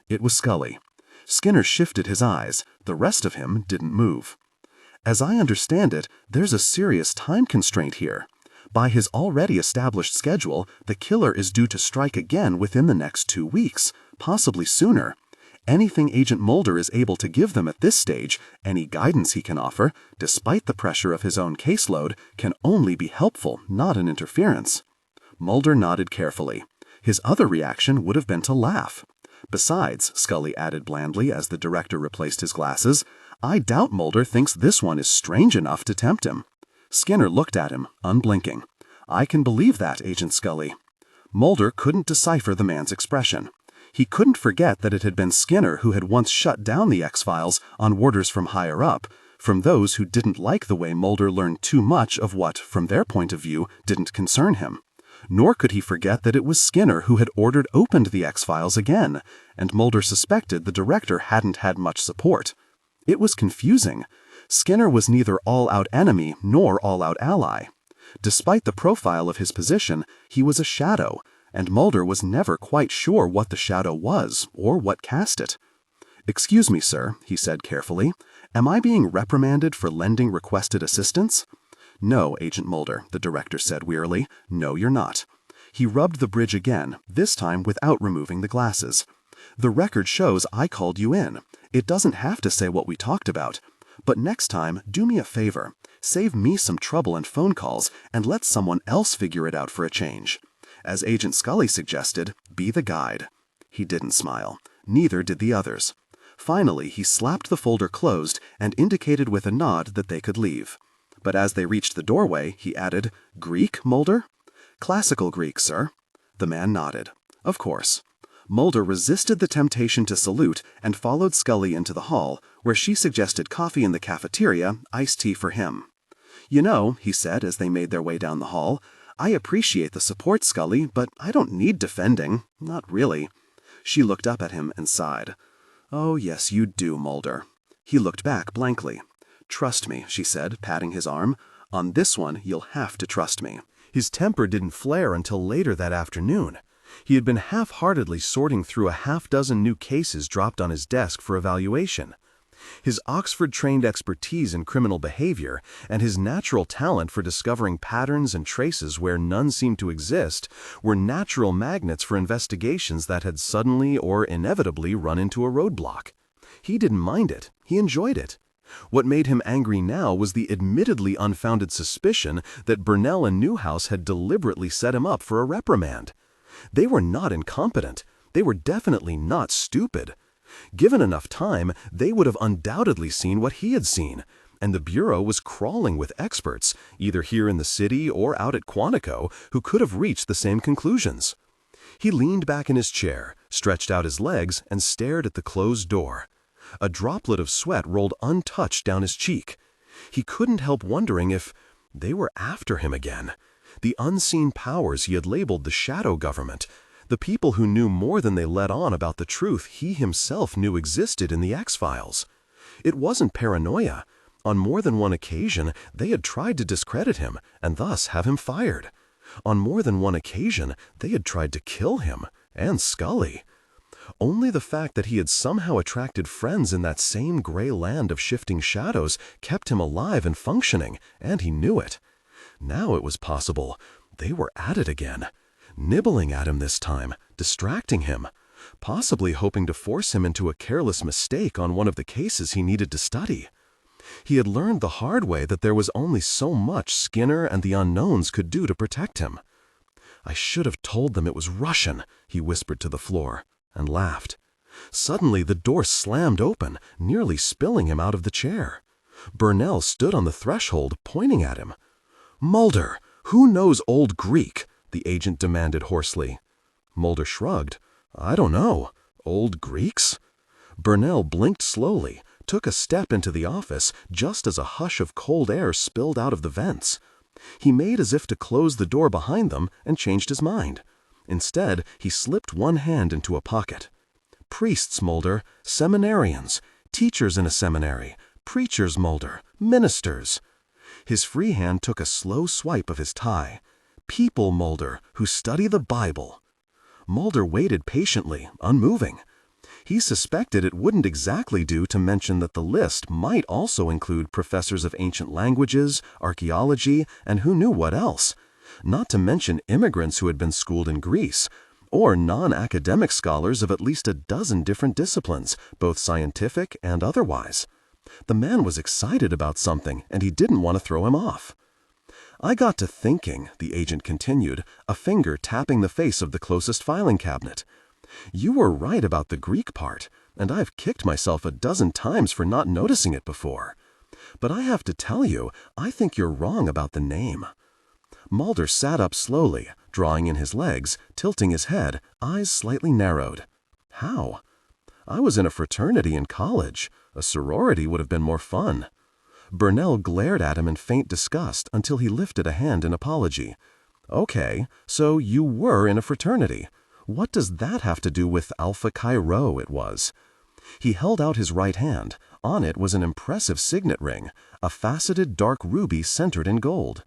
It was Scully. Skinner shifted his eyes. The rest of him didn't move. As I understand it, there's a serious time constraint here. By his already established schedule, the killer is due to strike again within the next 2 weeks, possibly sooner. Anything Agent Mulder is able to give them at this stage, any guidance he can offer, despite the pressure of his own caseload, can only be helpful, not an interference. Mulder nodded carefully. His other reaction would have been to laugh. Besides, Scully added blandly as the director replaced his glasses, I doubt Mulder thinks this one is strange enough to tempt him. Skinner looked at him, unblinking. I can believe that, Agent Scully. Mulder couldn't decipher the man's expression. He couldn't forget that it had been Skinner who had once shut down the X-Files on orders from higher up, from those who didn't like the way Mulder learned too much of what, from their point of view, didn't concern him. Nor could he forget that it was Skinner who had opened the X-Files again, and Mulder suspected the director hadn't had much support. It was confusing. Skinner was neither all-out enemy nor all-out ally. Despite the profile of his position, he was a shadow, and Mulder was never quite sure what the shadow was or what cast it. "Excuse me, sir," he said carefully. "Am I being reprimanded for lending requested assistance?" "No, Agent Mulder," the director said wearily. "No, you're not." He rubbed the bridge again, this time without removing the glasses. "The record shows I called you in. It doesn't have to say what we talked about. But next time, do me a favor. Save me some trouble and phone calls, and let someone else figure it out for a change. As Agent Scully suggested, be the guide." He didn't smile. Neither did the others. Finally, he slapped the folder closed and indicated with a nod that they could leave. But as they reached the doorway, he added, "Greek, Mulder?" "Classical Greek, sir." The man nodded. "Of course." Mulder resisted the temptation to salute and followed Scully into the hall, where she suggested coffee in the cafeteria, iced tea for him. "You know," he said as they made their way down the hall, "I appreciate the support, Scully, but I don't need defending. Not really." She looked up at him and sighed. "Oh, yes, you do, Mulder." He looked back blankly. "Trust me," she said, patting his arm. "On this one, you'll have to trust me." His temper didn't flare until later that afternoon. He had been half-heartedly sorting through a half-dozen new cases dropped on his desk for evaluation. His Oxford-trained expertise in criminal behavior and his natural talent for discovering patterns and traces where none seemed to exist were natural magnets for investigations that had suddenly or inevitably run into a roadblock. He didn't mind it. He enjoyed it. What made him angry now was the admittedly unfounded suspicion that Burnell and Newhouse had deliberately set him up for a reprimand. They were not incompetent. They were definitely not stupid. Given enough time, they would have undoubtedly seen what he had seen, and the Bureau was crawling with experts, either here in the city or out at Quantico, who could have reached the same conclusions. He leaned back in his chair, stretched out his legs, and stared at the closed door. A droplet of sweat rolled untouched down his cheek. He couldn't help wondering if they were after him again. The unseen powers he had labeled the shadow government, the people who knew more than they let on about the truth he himself knew existed in the X-Files. It wasn't paranoia. On more than one occasion, they had tried to discredit him and thus have him fired. On more than one occasion, they had tried to kill him and Scully. Only the fact that he had somehow attracted friends in that same gray land of shifting shadows kept him alive and functioning, and he knew it. Now it was possible. They were at it again. Nibbling at him this time, distracting him, possibly hoping to force him into a careless mistake on one of the cases he needed to study. He had learned the hard way that there was only so much Skinner and the unknowns could do to protect him. "I should have told them it was Russian," he whispered to the floor, and laughed. Suddenly the door slammed open, nearly spilling him out of the chair. Burnell stood on the threshold, pointing at him. "Mulder, who knows Old Greek?" the agent demanded hoarsely. Mulder shrugged. "I don't know. Old Greeks?" Burnell blinked slowly, took a step into the office just as a hush of cold air spilled out of the vents. He made as if to close the door behind them and changed his mind. Instead, he slipped one hand into a pocket. "Priests, Mulder, seminarians, teachers in a seminary, preachers, Mulder, ministers." His free hand took a slow swipe of his tie. "People, Mulder, who study the Bible." Mulder waited patiently, unmoving. He suspected it wouldn't exactly do to mention that the list might also include professors of ancient languages, archaeology, and who knew what else, not to mention immigrants who had been schooled in Greece, or non-academic scholars of at least a dozen different disciplines, both scientific and otherwise. The man was excited about something, and he didn't want to throw him off. "I got to thinking," the agent continued, a finger tapping the face of the closest filing cabinet. "You were right about the Greek part, and I've kicked myself a dozen times for not noticing it before. But I have to tell you, I think you're wrong about the name." Mulder sat up slowly, drawing in his legs, tilting his head, eyes slightly narrowed. How? I was in a fraternity in college. A sorority would have been more fun. Burnell glared at him in faint disgust until he lifted a hand in apology. Okay, so you were in a fraternity. What does that have to do with Alpha Chi Rho, it was? He held out his right hand. On it was an impressive signet ring, a faceted dark ruby centered in gold.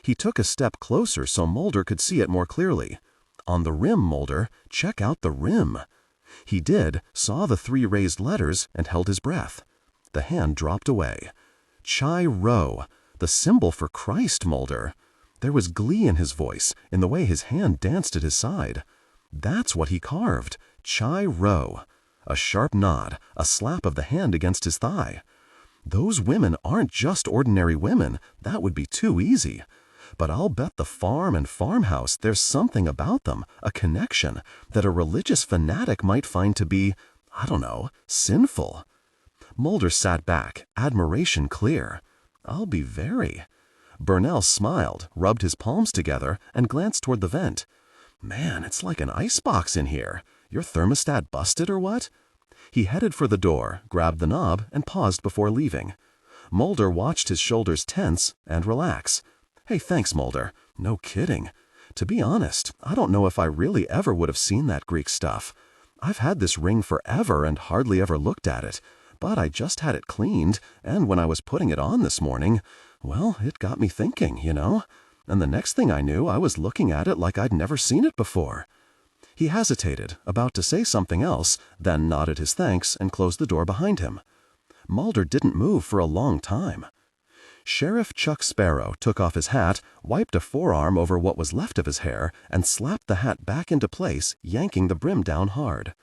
He took a step closer so Mulder could see it more clearly. On the rim, Mulder, check out the rim. He did, saw the 3 raised letters, and held his breath. The hand dropped away. Chi Rho, the symbol for Christ, Mulder. There was glee in his voice, in the way his hand danced at his side. That's what he carved, Chi Rho. A sharp nod, a slap of the hand against his thigh. Those women aren't just ordinary women, that would be too easy. But I'll bet the farm and farmhouse there's something about them, a connection, that a religious fanatic might find to be, I don't know, sinful. Mulder sat back, admiration clear. I'll be very. Burnell smiled, rubbed his palms together, and glanced toward the vent. Man, it's like an icebox in here. Your thermostat busted or what? He headed for the door, grabbed the knob, and paused before leaving. Mulder watched his shoulders tense and relax. Hey, thanks, Mulder. No kidding. To be honest, I don't know if I really ever would have seen that Greek stuff. I've had this ring forever and hardly ever looked at it, but I just had it cleaned, and when I was putting it on this morning, well, it got me thinking, you know? And the next thing I knew, I was looking at it like I'd never seen it before. He hesitated, about to say something else, then nodded his thanks and closed the door behind him. Mulder didn't move for a long time. Sheriff Chuck Sparrow took off his hat, wiped a forearm over what was left of his hair, and slapped the hat back into place, yanking the brim down hard.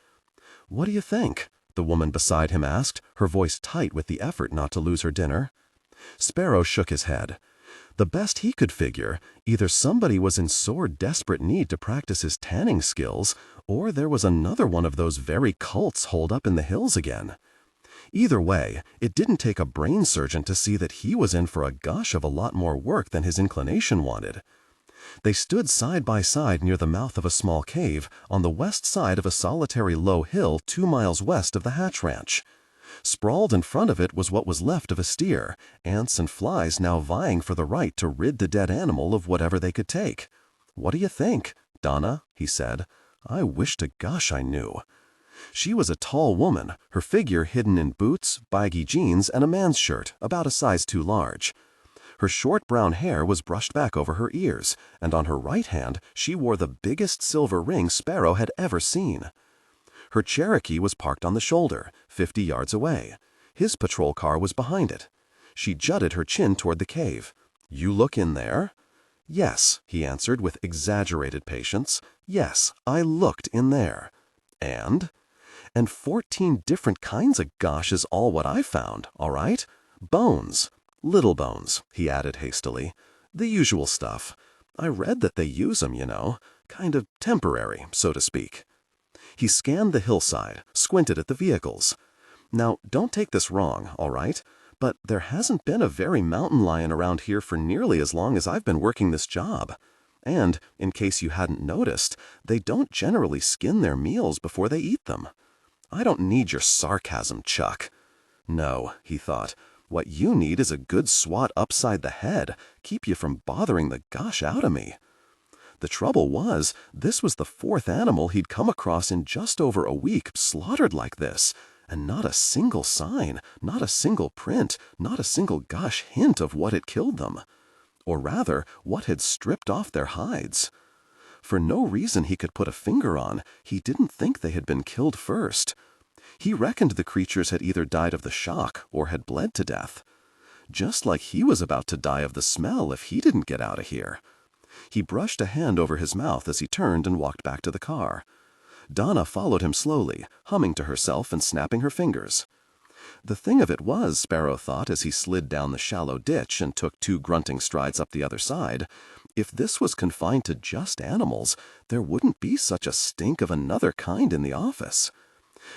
"What do you think?" the woman beside him asked, her voice tight with the effort not to lose her dinner. Sparrow shook his head. The best he could figure, either somebody was in sore desperate need to practice his tanning skills, or there was another one of those very cults holed up in the hills again. Either way, it didn't take a brain surgeon to see that he was in for a gush of a lot more work than his inclination wanted. They stood side by side near the mouth of a small cave on the west side of a solitary low hill 2 miles west of the Hatch Ranch. Sprawled in front of it was what was left of a steer, ants and flies now vying for the right to rid the dead animal of whatever they could take. "What do you think, Donna?" he said. "I wish to gosh I knew." She was a tall woman, her figure hidden in boots, baggy jeans, and a man's shirt, about a size too large. Her short brown hair was brushed back over her ears, and on her right hand she wore the biggest silver ring Sparrow had ever seen. Her Cherokee was parked on the shoulder, 50 yards away. His patrol car was behind it. She jutted her chin toward the cave. "You look in there?" "Yes," he answered with exaggerated patience. "Yes, I looked in there." "And?" "And 14 different kinds of gosh is all what I found, all right? Bones. Little bones," he added hastily. "The usual stuff. I read that they use 'em, you know. Kind of temporary, so to speak." He scanned the hillside, squinted at the vehicles. "Now, don't take this wrong, all right? But there hasn't been a very mountain lion around here for nearly as long as I've been working this job. And, in case you hadn't noticed, they don't generally skin their meals before they eat them. I don't need your sarcasm, Chuck." "No," he thought. "What you need is a good swat upside the head, keep you from bothering the gosh out of me." The trouble was, this was the 4th animal he'd come across in just over a week slaughtered like this, and not a single sign, not a single print, not a single gosh hint of what had killed them. Or rather, what had stripped off their hides. For no reason he could put a finger on, he didn't think they had been killed first. He reckoned the creatures had either died of the shock or had bled to death. Just like he was about to die of the smell if he didn't get out of here. He brushed a hand over his mouth as he turned and walked back to the car. Donna followed him slowly, humming to herself and snapping her fingers. The thing of it was, Sparrow thought as he slid down the shallow ditch and took 2 grunting strides up the other side, if this was confined to just animals, there wouldn't be such a stink of another kind in the office.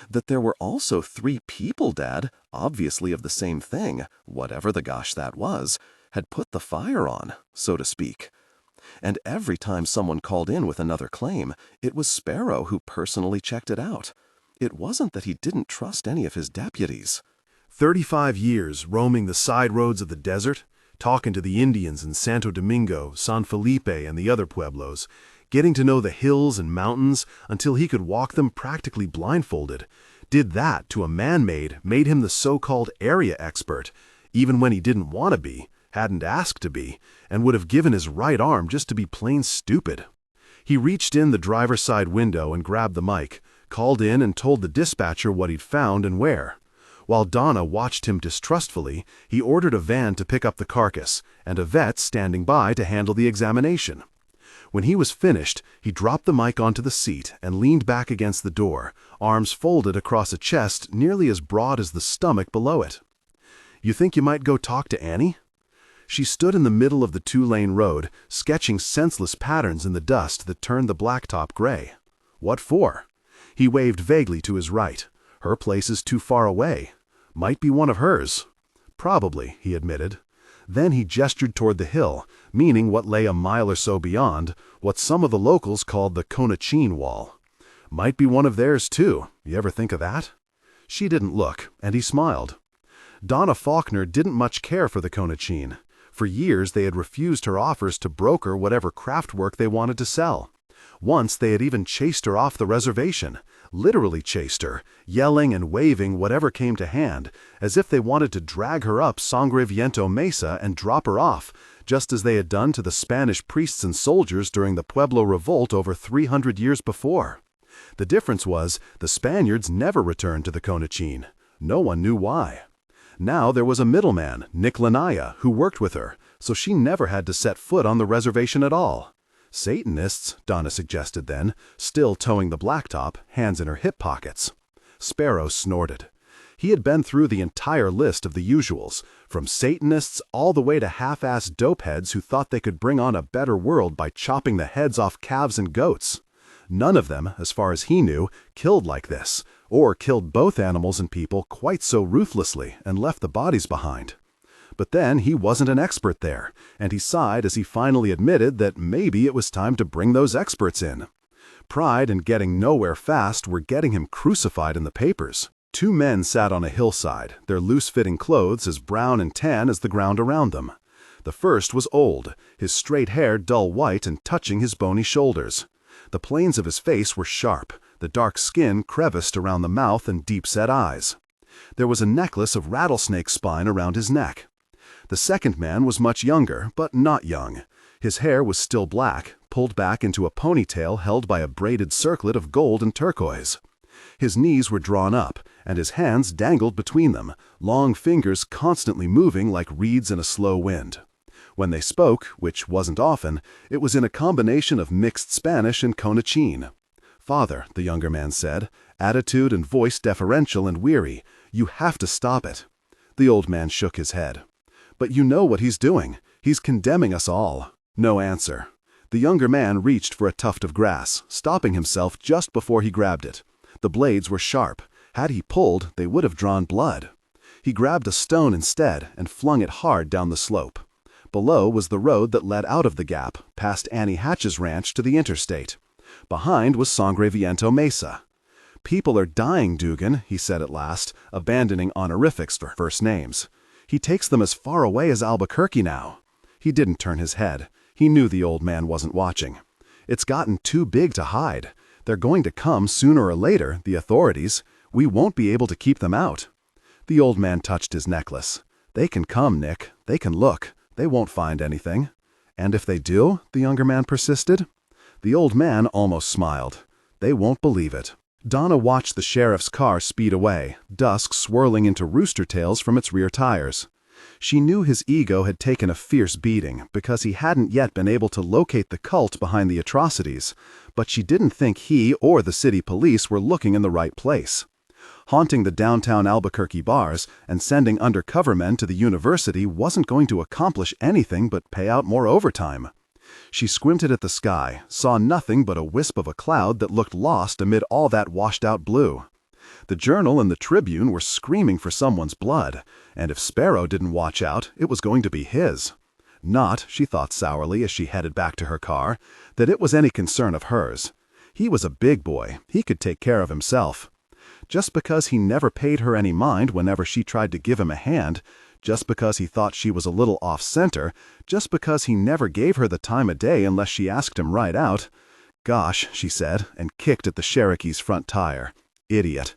That there were also 3 people dead, obviously of the same thing, whatever the gosh that was, had put the fire on, so to speak. And every time someone called in with another claim, it was Sparrow who personally checked it out. It wasn't that he didn't trust any of his deputies. 35 years roaming the side roads of the desert, talking to the Indians in Santo Domingo, San Felipe, and the other pueblos, getting to know the hills and mountains until he could walk them practically blindfolded, did that to a man-made, made him the so-called area expert, even when he didn't want to be, hadn't asked to be, and would have given his right arm just to be plain stupid. He reached in the driver's side window and grabbed the mic, called in and told the dispatcher what he'd found and where. While Donna watched him distrustfully, he ordered a van to pick up the carcass, and a vet standing by to handle the examination. When he was finished, he dropped the mic onto the seat and leaned back against the door, arms folded across a chest nearly as broad as the stomach below it. "You think you might go talk to Annie?" She stood in the middle of the two-lane road, sketching senseless patterns in the dust that turned the blacktop gray. "What for?" He waved vaguely to his right. "Her place is too far away. Might be one of hers." "Probably," he admitted. Then he gestured toward the hill, meaning what lay a mile or so beyond, what some of the locals called the Conachine Wall. "Might be one of theirs, too. You ever think of that?" She didn't look, and he smiled. Donna Faulkner didn't much care for the Conachine. For years they had refused her offers to broker whatever craft work they wanted to sell. Once they had even chased her off the reservation, literally chased her, yelling and waving whatever came to hand, as if they wanted to drag her up Sangre Viento Mesa and drop her off, just as they had done to the Spanish priests and soldiers during the Pueblo Revolt over 300 years before. The difference was, the Spaniards never returned to the Conachine. No one knew why. Now there was a middleman, Nick Lanaya, who worked with her, so she never had to set foot on the reservation at all. "Satanists," Donna suggested then, still towing the blacktop, hands in her hip pockets. Sparrow snorted. He had been through the entire list of the usuals, from Satanists all the way to half-assed dopeheads who thought they could bring on a better world by chopping the heads off calves and goats. None of them, as far as he knew, killed like this, or killed both animals and people quite so ruthlessly and left the bodies behind. But then he wasn't an expert there, and he sighed as he finally admitted that maybe it was time to bring those experts in. Pride and getting nowhere fast were getting him crucified in the papers. Two men sat on a hillside, their loose-fitting clothes as brown and tan as the ground around them. The first was old, his straight hair dull white and touching his bony shoulders. The planes of his face were sharp, the dark skin creviced around the mouth and deep-set eyes. There was a necklace of rattlesnake spine around his neck. The second man was much younger, but not young. His hair was still black, pulled back into a ponytail held by a braided circlet of gold and turquoise. His knees were drawn up, and his hands dangled between them, long fingers constantly moving like reeds in a slow wind. When they spoke, which wasn't often, it was in a combination of mixed Spanish and Conachine. "Father," the younger man said, attitude and voice deferential and weary, "you have to stop it." The old man shook his head. "But you know what he's doing. He's condemning us all." No answer. The younger man reached for a tuft of grass, stopping himself just before he grabbed it. The blades were sharp. Had he pulled, they would have drawn blood. He grabbed a stone instead and flung it hard down the slope. Below was the road that led out of the gap, past Annie Hatch's ranch to the interstate. Behind was Sangre Viento Mesa. "People are dying, Dugan," he said at last, abandoning honorifics for first names. "He takes them as far away as Albuquerque now." He didn't turn his head. He knew the old man wasn't watching. "It's gotten too big to hide. They're going to come sooner or later, the authorities. We won't be able to keep them out." The old man touched his necklace. "They can come, Nick. They can look. They won't find anything." "And if they do?" the younger man persisted. The old man almost smiled. "They won't believe it." Donna watched the sheriff's car speed away, dusk swirling into rooster tails from its rear tires. She knew his ego had taken a fierce beating because he hadn't yet been able to locate the cult behind the atrocities, but she didn't think he or the city police were looking in the right place. Haunting the downtown Albuquerque bars and sending undercover men to the university wasn't going to accomplish anything but pay out more overtime. She squinted at the sky, saw nothing but a wisp of a cloud that looked lost amid all that washed-out blue. The Journal and the Tribune were screaming for someone's blood, and if Sparrow didn't watch out, it was going to be his. Not, she thought sourly as she headed back to her car, that it was any concern of hers. He was a big boy. He could take care of himself. just because he never paid her any mind whenever she tried to give him a hand, just because he thought she was a little off-center, just because he never gave her the time of day unless she asked him right out. "Gosh," she said, and kicked at the Cherokee's front tire. Idiot.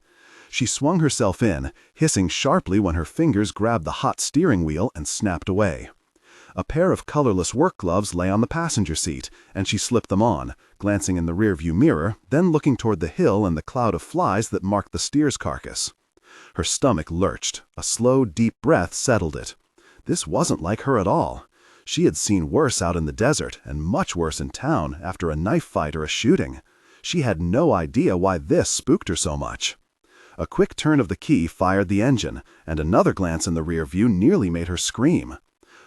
She swung herself in, hissing sharply when her fingers grabbed the hot steering wheel and snapped away. A pair of colorless work gloves lay on the passenger seat, and she slipped them on, glancing in the rearview mirror, then looking toward the hill and the cloud of flies that marked the steer's carcass. Her stomach lurched. A slow, deep breath settled it. This wasn't like her at all. She had seen worse out in the desert, and much worse in town after a knife fight or a shooting. She had no idea why this spooked her so much. A quick turn of the key fired the engine, and another glance in the rear view nearly made her scream.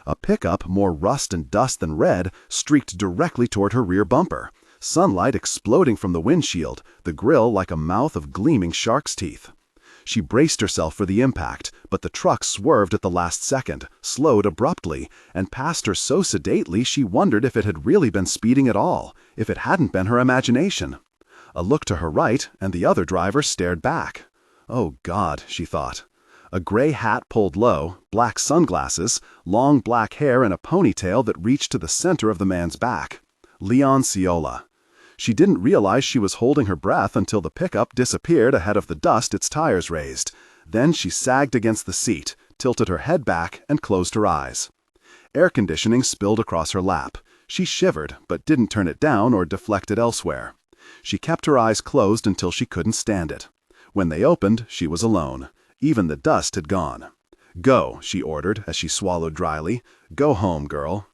A pickup, more rust and dust than red, streaked directly toward her rear bumper, sunlight exploding from the windshield, the grille like a mouth of gleaming shark's teeth. She braced herself for the impact, but the truck swerved at the last second, slowed abruptly, and passed her so sedately she wondered if it had really been speeding at all, if it hadn't been her imagination. A look to her right, and the other driver stared back. Oh God, she thought. A gray hat pulled low, black sunglasses, long black hair and a ponytail that reached to the center of the man's back. Leon Ciola. She didn't realize she was holding her breath until the pickup disappeared ahead of the dust its tires raised. Then she sagged against the seat, tilted her head back, and closed her eyes. Air conditioning spilled across her lap. She shivered, but didn't turn it down or deflect it elsewhere. She kept her eyes closed until she couldn't stand it. When they opened, she was alone. Even the dust had gone. "Go," she ordered as she swallowed dryly. "Go home, girl."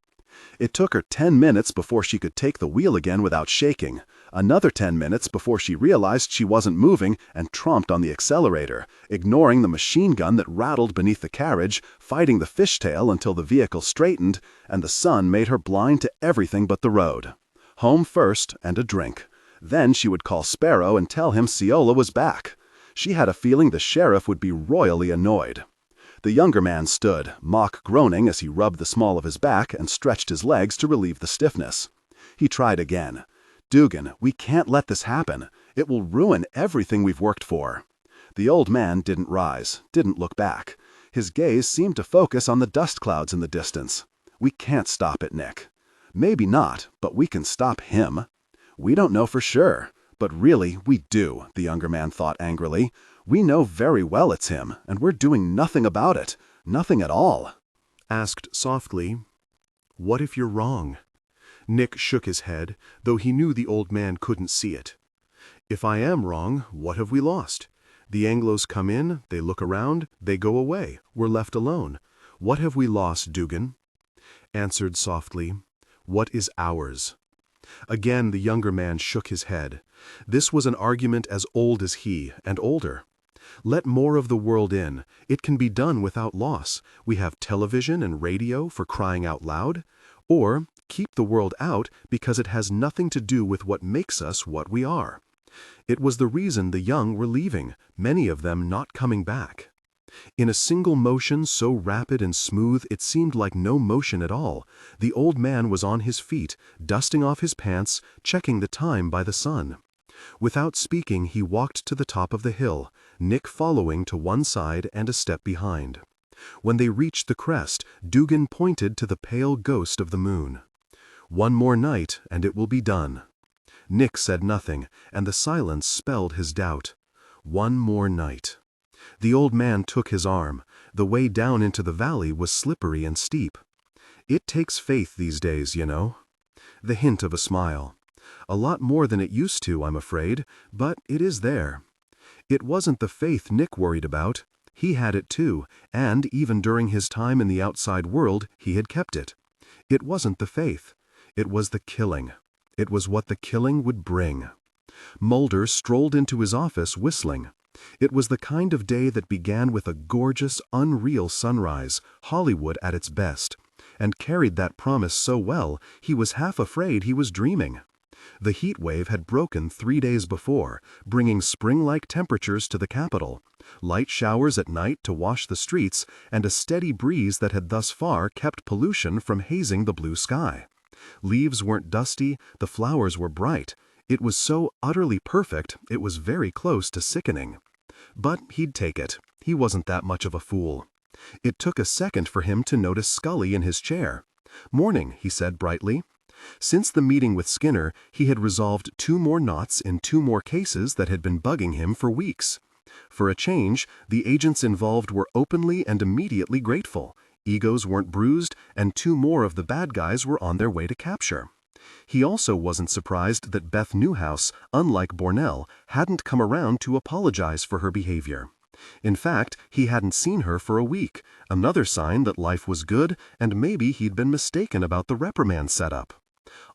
It took her 10 minutes before she could take the wheel again without shaking. Another 10 minutes before she realized she wasn't moving and tromped on the accelerator, ignoring the machine gun that rattled beneath the carriage, fighting the fishtail until the vehicle straightened, and the sun made her blind to everything but the road. Home first, and a drink. Then she would call Sparrow and tell him Ciola was back. She had a feeling the sheriff would be royally annoyed. The younger man stood, mock groaning as he rubbed the small of his back and stretched his legs to relieve the stiffness. He tried again. "Dugan, we can't let this happen. It will ruin everything we've worked for." The old man didn't rise, didn't look back. His gaze seemed to focus on the dust clouds in the distance. "We can't stop it, Nick." "Maybe not, but we can stop him." "We don't know for sure. But really, we do," the younger man thought angrily. "We know very well it's him, and we're doing nothing about it. Nothing at all." Asked softly, "What if you're wrong?" Nick shook his head, though he knew the old man couldn't see it. "If I am wrong, what have we lost? The Anglos come in, they look around, they go away. We're left alone. What have we lost, Dugan?" Answered softly, "What is ours?" Again the younger man shook his head. This was an argument as old as he, and older. Let more of the world in. It can be done without loss. We have television and radio, for crying out loud. Or keep the world out because it has nothing to do with what makes us what we are. It was the reason the young were leaving, many of them not coming back. In a single motion so rapid and smooth it seemed like no motion at all, the old man was on his feet, dusting off his pants, checking the time by the sun. Without speaking, he walked to the top of the hill, Nick following to one side and a step behind. When they reached the crest, Dugan pointed to the pale ghost of the moon. "One more night, and it will be done." Nick said nothing, and the silence spelled his doubt. One more night. The old man took his arm. The way down into the valley was slippery and steep. "It takes faith these days, you know." The hint of a smile. "A lot more than it used to, I'm afraid, but it is there." It wasn't the faith Nick worried about. He had it too, and even during his time in the outside world, he had kept it. It wasn't the faith. It was the killing. It was what the killing would bring. Mulder strolled into his office whistling. It was the kind of day that began with a gorgeous, unreal sunrise, Hollywood at its best, and carried that promise so well he was half afraid he was dreaming. The heat wave had broken 3 days before, bringing spring-like temperatures to the capital, light showers at night to wash the streets, and a steady breeze that had thus far kept pollution from hazing the blue sky. Leaves weren't dusty, the flowers were bright. It was so utterly perfect, it was very close to sickening. But he'd take it. He wasn't that much of a fool. It took a second for him to notice Scully in his chair. "Morning," he said brightly. Since the meeting with Skinner, he had resolved 2 more knots in 2 more cases that had been bugging him for weeks. For a change, the agents involved were openly and immediately grateful. Egos weren't bruised, and 2 more of the bad guys were on their way to capture. He also wasn't surprised that Beth Newhouse, unlike Bornell, hadn't come around to apologize for her behavior. In fact, he hadn't seen her for a week, another sign that life was good and maybe he'd been mistaken about the reprimand setup.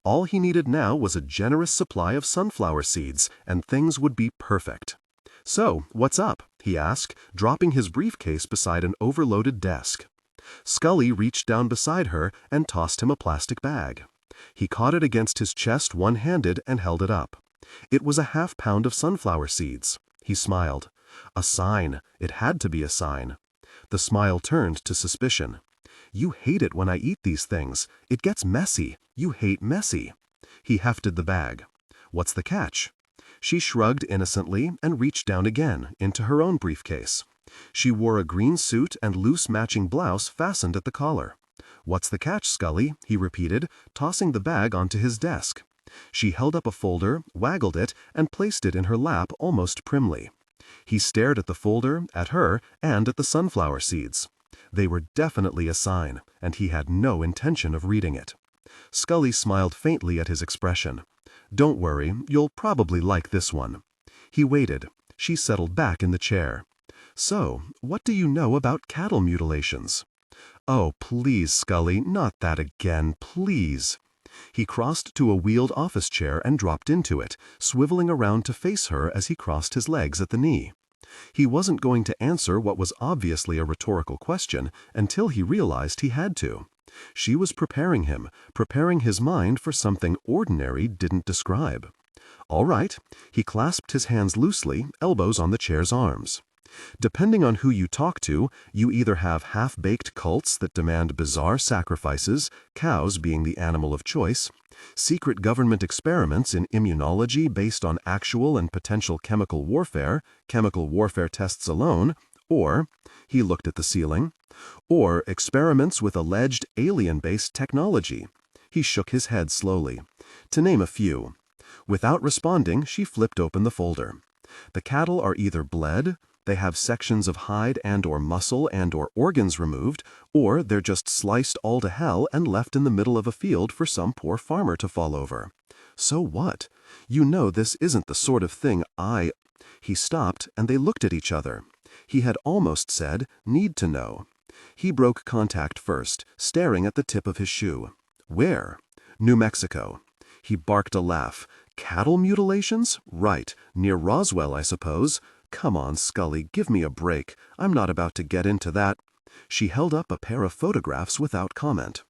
All he needed now was a generous supply of sunflower seeds, and things would be perfect. "So, what's up?" he asked, dropping his briefcase beside an overloaded desk. Scully reached down beside her and tossed him a plastic bag. He caught it against his chest one-handed and held it up. It was a half-pound of sunflower seeds. He smiled. A sign. It had to be a sign. The smile turned to suspicion. "You hate it when I eat these things. It gets messy. You hate messy." He hefted the bag. "What's the catch?" She shrugged innocently and reached down again into her own briefcase. She wore a green suit and loose matching blouse fastened at the collar. "What's the catch, Scully?" he repeated, tossing the bag onto his desk. She held up a folder, waggled it, and placed it in her lap almost primly. He stared at the folder, at her, and at the sunflower seeds. They were definitely a sign, and he had no intention of reading it. Scully smiled faintly at his expression. "Don't worry, you'll probably like this one." He waited. She settled back in the chair. "So, what do you know about cattle mutilations?" "Oh, please, Scully, not that again, please." He crossed to a wheeled office chair and dropped into it, swiveling around to face her as he crossed his legs at the knee. He wasn't going to answer what was obviously a rhetorical question until he realized he had to. She was preparing his mind for something ordinary didn't describe. "All right." He clasped his hands loosely, elbows on the chair's arms. "Depending on who you talk to, you either have half-baked cults that demand bizarre sacrifices, cows being the animal of choice, secret government experiments in immunology based on actual and potential chemical warfare tests alone, or," he looked at the ceiling, "or experiments with alleged alien-based technology." He shook his head slowly. "To name a few." Without responding, she flipped open the folder. "The cattle are either bled, they have sections of hide and/or muscle and/or organs removed, or they're just sliced all to hell and left in the middle of a field for some poor farmer to fall over. So what? You know this isn't the sort of thing I—" He stopped, and they looked at each other. He had almost said, "need to know." He broke contact first, staring at the tip of his shoe. "Where?" "New Mexico." He barked a laugh. "Cattle mutilations? Right. Near Roswell, I suppose. Come on, Scully, give me a break. I'm not about to get into that." She held up a pair of photographs without comment.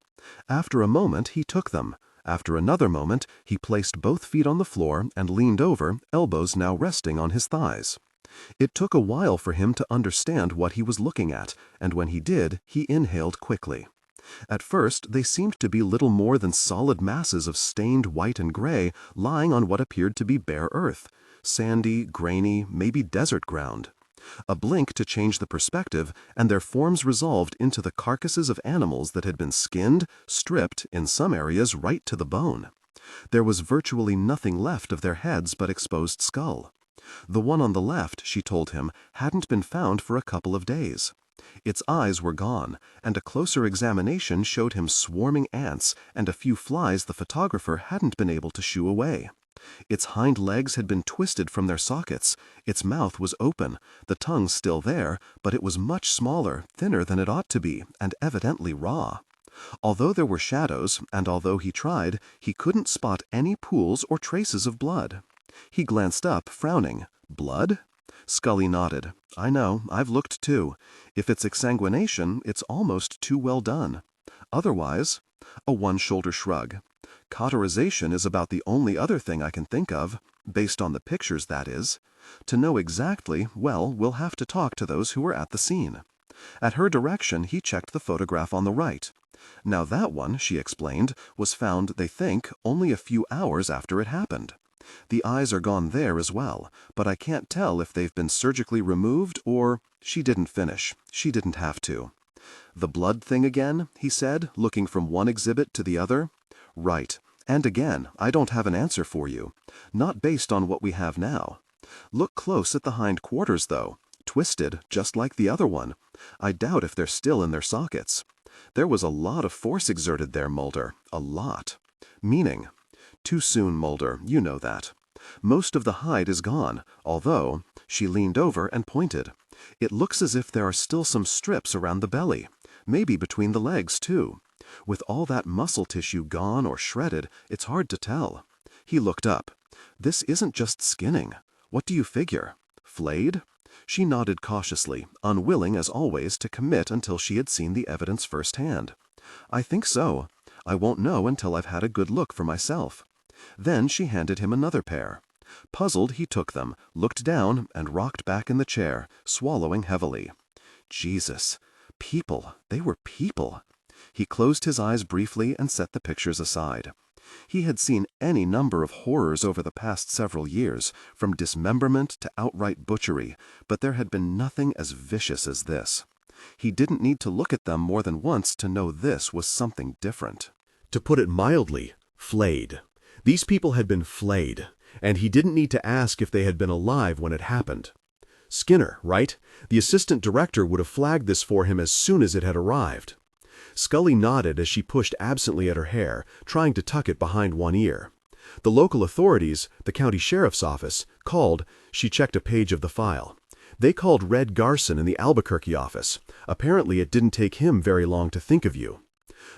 After a moment, he took them. After another moment, he placed both feet on the floor and leaned over, elbows now resting on his thighs. It took a while for him to understand what he was looking at, and when he did, he inhaled quickly. At first, they seemed to be little more than solid masses of stained white and gray lying on what appeared to be bare earth. Sandy, grainy, maybe desert ground. A blink to change the perspective, and their forms resolved into the carcasses of animals that had been skinned, stripped, in some areas right to the bone. There was virtually nothing left of their heads but exposed skull. The one on the left, she told him, hadn't been found for a couple of days. Its eyes were gone, and a closer examination showed him swarming ants and a few flies the photographer hadn't been able to shoo away. Its hind legs had been twisted from their sockets. Its mouth was open, the tongue still there, but it was much smaller, thinner than it ought to be, and evidently raw. Although there were shadows, and although he tried, he couldn't spot any pools or traces of blood. He glanced up, frowning. "Blood?" Scully nodded. "I know, I've looked too. If it's exsanguination, it's almost too well done. Otherwise—" a one-shoulder shrug. "Cauterization is about the only other thing I can think of, based on the pictures, that is. To know exactly, well, we'll have to talk to those who were at the scene." At her direction, he checked the photograph on the right. "Now that one," she explained, "was found, they think, only a few hours after it happened." The eyes are gone there as well, but I can't tell if they've been surgically removed or she didn't finish. She didn't have to. The blood thing again, he said, looking from one exhibit to the other. Right. And again, I don't have an answer for you. Not based on what we have now. Look close at the hind quarters, though. Twisted, just like the other one. I doubt if they're still in their sockets. There was a lot of force exerted there, Mulder. A lot. Meaning? Too soon, Mulder, you know that. Most of the hide is gone, although, she leaned over and pointed. It looks as if there are still some strips around the belly. Maybe between the legs, too. With all that muscle tissue gone or shredded, it's hard to tell. He looked up. This isn't just skinning. What do you figure? Flayed? She nodded cautiously, unwilling as always to commit until she had seen the evidence firsthand. I think so. I won't know until I've had a good look for myself. Then she handed him another pair. Puzzled, he took them, looked down, and rocked back in the chair, swallowing heavily. Jesus. People. They were people. He closed his eyes briefly and set the pictures aside. He had seen any number of horrors over the past several years, from dismemberment to outright butchery, but there had been nothing as vicious as this. He didn't need to look at them more than once to know this was something different. To put it mildly, flayed. These people had been flayed, and he didn't need to ask if they had been alive when it happened. Skinner, right? The assistant director would have flagged this for him as soon as it had arrived. Scully nodded as she pushed absently at her hair, trying to tuck it behind one ear. The local authorities, the county sheriff's office, called. She checked a page of the file. They called Red Garson in the Albuquerque office. Apparently it didn't take him very long to think of you.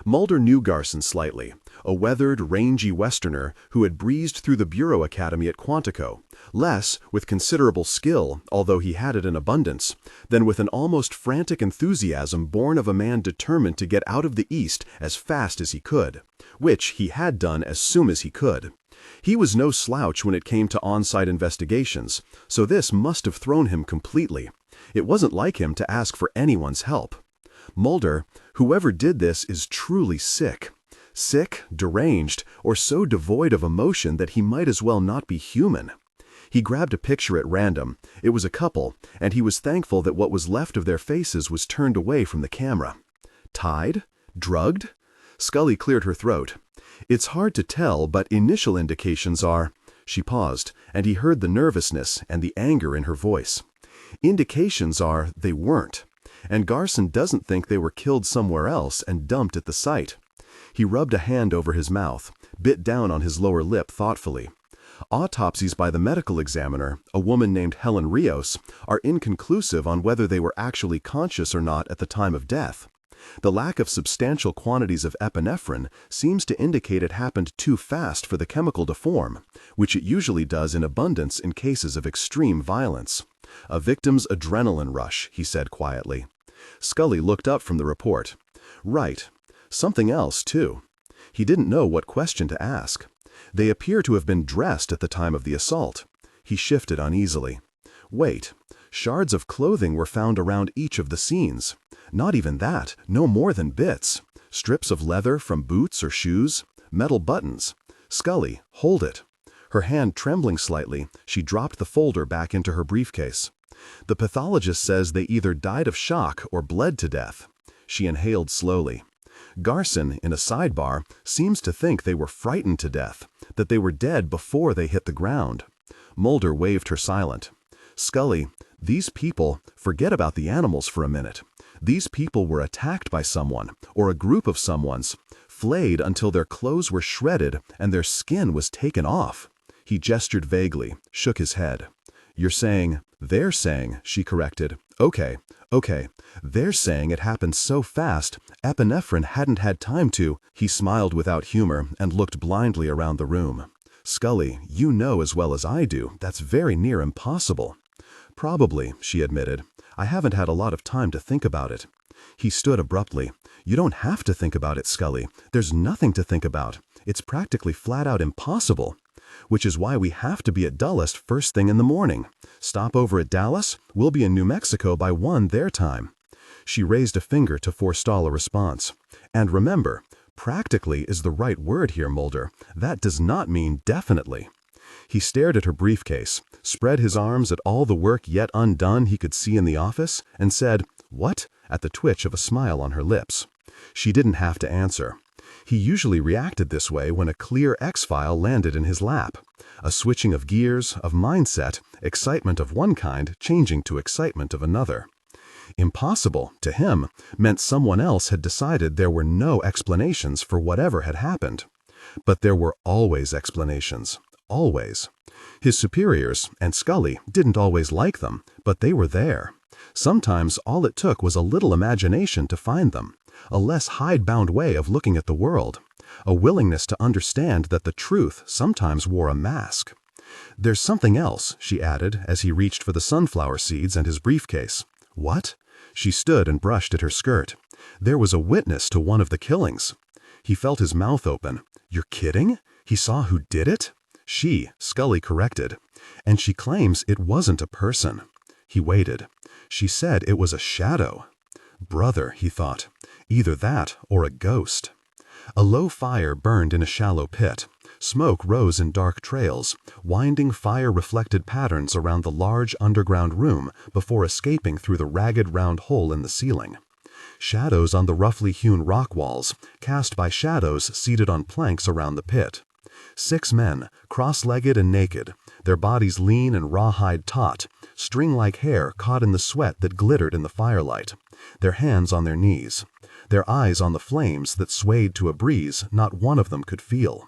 Mulder knew Garson slightly, a weathered, rangy Westerner who had breezed through the Bureau Academy at Quantico, less with considerable skill, although he had it in abundance, than with an almost frantic enthusiasm born of a man determined to get out of the East as fast as he could, which he had done as soon as he could. He was no slouch when it came to on-site investigations, so this must have thrown him completely. It wasn't like him to ask for anyone's help. Mulder, whoever did this is truly sick. Sick, deranged, or so devoid of emotion that he might as well not be human. He grabbed a picture at random. It was a couple, and he was thankful that what was left of their faces was turned away from the camera. Tied? Drugged? Scully cleared her throat. It's hard to tell, but initial indications are... She paused, and he heard the nervousness and the anger in her voice. Indications are they weren't. And Garson doesn't think they were killed somewhere else and dumped at the site. He rubbed a hand over his mouth, bit down on his lower lip thoughtfully. Autopsies by the medical examiner, a woman named Helen Rios, are inconclusive on whether they were actually conscious or not at the time of death. The lack of substantial quantities of epinephrine seems to indicate it happened too fast for the chemical to form, which it usually does in abundance in cases of extreme violence. A victim's adrenaline rush, he said quietly. Scully looked up from the report. Right. Something else, too. He didn't know what question to ask. They appear to have been dressed at the time of the assault. He shifted uneasily. Wait. Shards of clothing were found around each of the scenes. Not even that, no more than bits. Strips of leather from boots or shoes, metal buttons. Scully, hold it. Her hand trembling slightly, she dropped the folder back into her briefcase. The pathologist says they either died of shock or bled to death. She inhaled slowly. Garson, in a sidebar, seems to think they were frightened to death, that they were dead before they hit the ground. Mulder waved her silent. Scully, these people, forget about the animals for a minute. These people were attacked by someone, or a group of someone's, flayed until their clothes were shredded and their skin was taken off. He gestured vaguely, shook his head. You're saying, they're saying, she corrected. Okay. They're saying it happened so fast, epinephrine hadn't had time to. He smiled without humor and looked blindly around the room. Scully, you know as well as I do, that's very near impossible. Probably, she admitted. I haven't had a lot of time to think about it. He stood abruptly. You don't have to think about it, Scully. There's nothing to think about. It's practically flat out impossible. Which is why we have to be at Dulles first thing in the morning. Stop over at Dallas, we'll be in New Mexico by 1 their time. She raised a finger to forestall a response. And remember, practically is the right word here, Mulder. That does not mean definitely. He stared at her briefcase, spread his arms at all the work yet undone he could see in the office, and said, "What?" at the twitch of a smile on her lips. She didn't have to answer. He usually reacted this way when a clear X-file landed in his lap. A switching of gears, of mindset, excitement of one kind changing to excitement of another. Impossible, to him, meant someone else had decided there were no explanations for whatever had happened. But there were always explanations. Always. His superiors, and Scully, didn't always like them, but they were there. Sometimes all it took was a little imagination to find them, a less hidebound way of looking at the world, a willingness to understand that the truth sometimes wore a mask. "There's something else," she added as he reached for the sunflower seeds and his briefcase. "What?" She stood and brushed at her skirt. "There was a witness to one of the killings." He felt his mouth open. "You're kidding? He saw who did it?" She, Scully, corrected. "And she claims it wasn't a person." He waited. "She said it was a shadow." Brother, he thought. Either that or a ghost. A low fire burned in a shallow pit. Smoke rose in dark trails, winding fire-reflected patterns around the large underground room before escaping through the ragged round hole in the ceiling. Shadows on the roughly hewn rock walls, cast by shadows seated on planks around the pit. 6 men, cross-legged and naked, their bodies lean and rawhide taut, string-like hair caught in the sweat that glittered in the firelight, their hands on their knees, their eyes on the flames that swayed to a breeze not one of them could feel.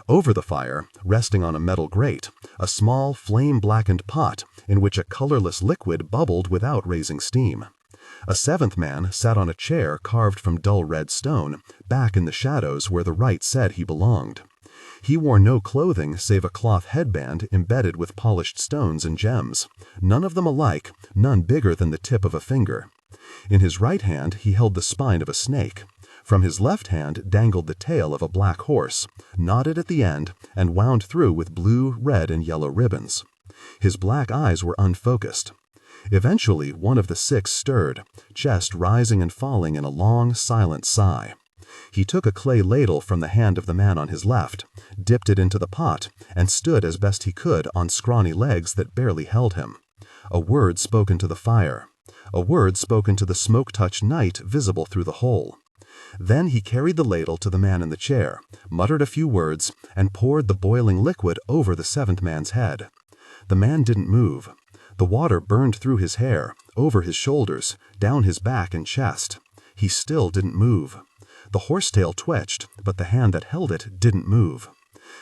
Over the fire, resting on a metal grate, a small flame-blackened pot in which a colorless liquid bubbled without raising steam. A 7th man sat on a chair carved from dull red stone, back in the shadows where the rite said he belonged. He wore no clothing save a cloth headband embedded with polished stones and gems, none of them alike, none bigger than the tip of a finger. In his right hand he held the spine of a snake. From his left hand dangled the tail of a black horse, knotted at the end and wound through with blue, red, and yellow ribbons. His black eyes were unfocused. Eventually one of the 6 stirred, chest rising and falling in a long, silent sigh. He took a clay ladle from the hand of the man on his left, dipped it into the pot, and stood as best he could on scrawny legs that barely held him. A word spoke into the fire. A word spoke into the smoke-touched night visible through the hole. Then he carried the ladle to the man in the chair, muttered a few words, and poured the boiling liquid over the 7th man's head. The man didn't move. The water burned through his hair, over his shoulders, down his back and chest. He still didn't move. The horsetail twitched, but the hand that held it didn't move.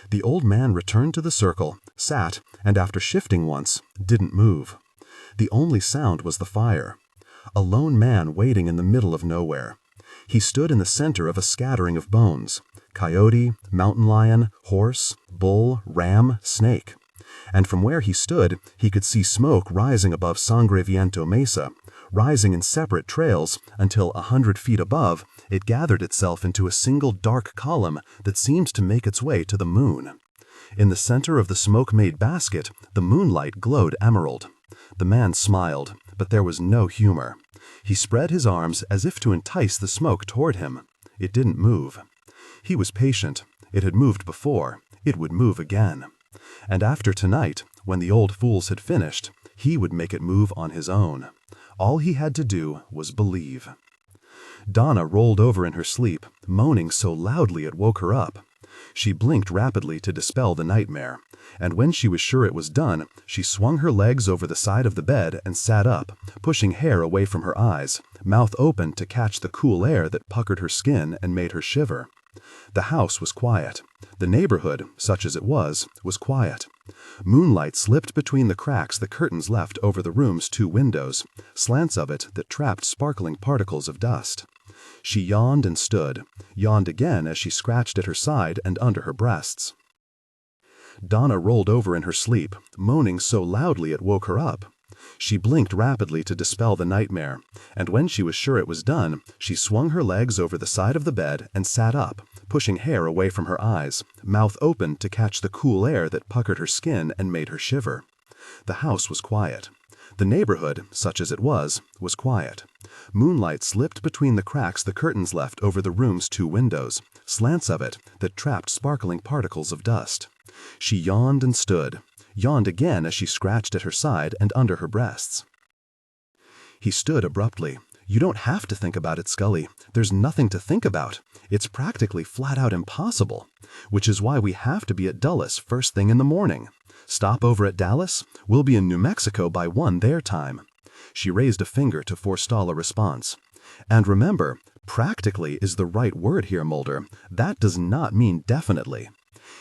The old man returned to the circle, sat, and after shifting once, didn't move. The only sound was the fire. A lone man waiting in the middle of nowhere. He stood in the center of a scattering of bones. Coyote, mountain lion, horse, bull, ram, snake. And from where he stood, he could see smoke rising above Sangre Viento Mesa, rising in separate trails until 100 feet above, it gathered itself into a single dark column that seemed to make its way to the moon. In the center of the smoke-made basket, the moonlight glowed emerald. The man smiled, but there was no humor. He spread his arms as if to entice the smoke toward him. It didn't move. He was patient. It had moved before. It would move again. And after tonight, when the old fools had finished, he would make it move on his own. All he had to do was believe. Donna rolled over in her sleep, moaning so loudly it woke her up. She blinked rapidly to dispel the nightmare, and when she was sure it was done, she swung her legs over the side of the bed and sat up, pushing hair away from her eyes, mouth open to catch the cool air that puckered her skin and made her shiver. The house was quiet. The neighborhood, such as it was quiet. Moonlight slipped between the cracks the curtains left over the room's 2 windows, slants of it that trapped sparkling particles of dust. She yawned and stood, yawned again as she scratched at her side and under her breasts. Donna rolled over in her sleep, moaning so loudly it woke her up. She blinked rapidly to dispel the nightmare, and when she was sure it was done, she swung her legs over the side of the bed and sat up, pushing hair away from her eyes, mouth open to catch the cool air that puckered her skin and made her shiver. The house was quiet. The neighborhood, such as it was quiet. Moonlight slipped between the cracks the curtains left over the room's 2 windows, slants of it that trapped sparkling particles of dust. She yawned and stood, yawned again as she scratched at her side and under her breasts. He stood abruptly. "You don't have to think about it, Scully. There's nothing to think about. It's practically flat-out impossible. Which is why we have to be at Dulles first thing in the morning. Stop over at Dallas? We'll be in New Mexico by 1 their time." She raised a finger to forestall a response. "And remember, practically is the right word here, Mulder. That does not mean definitely."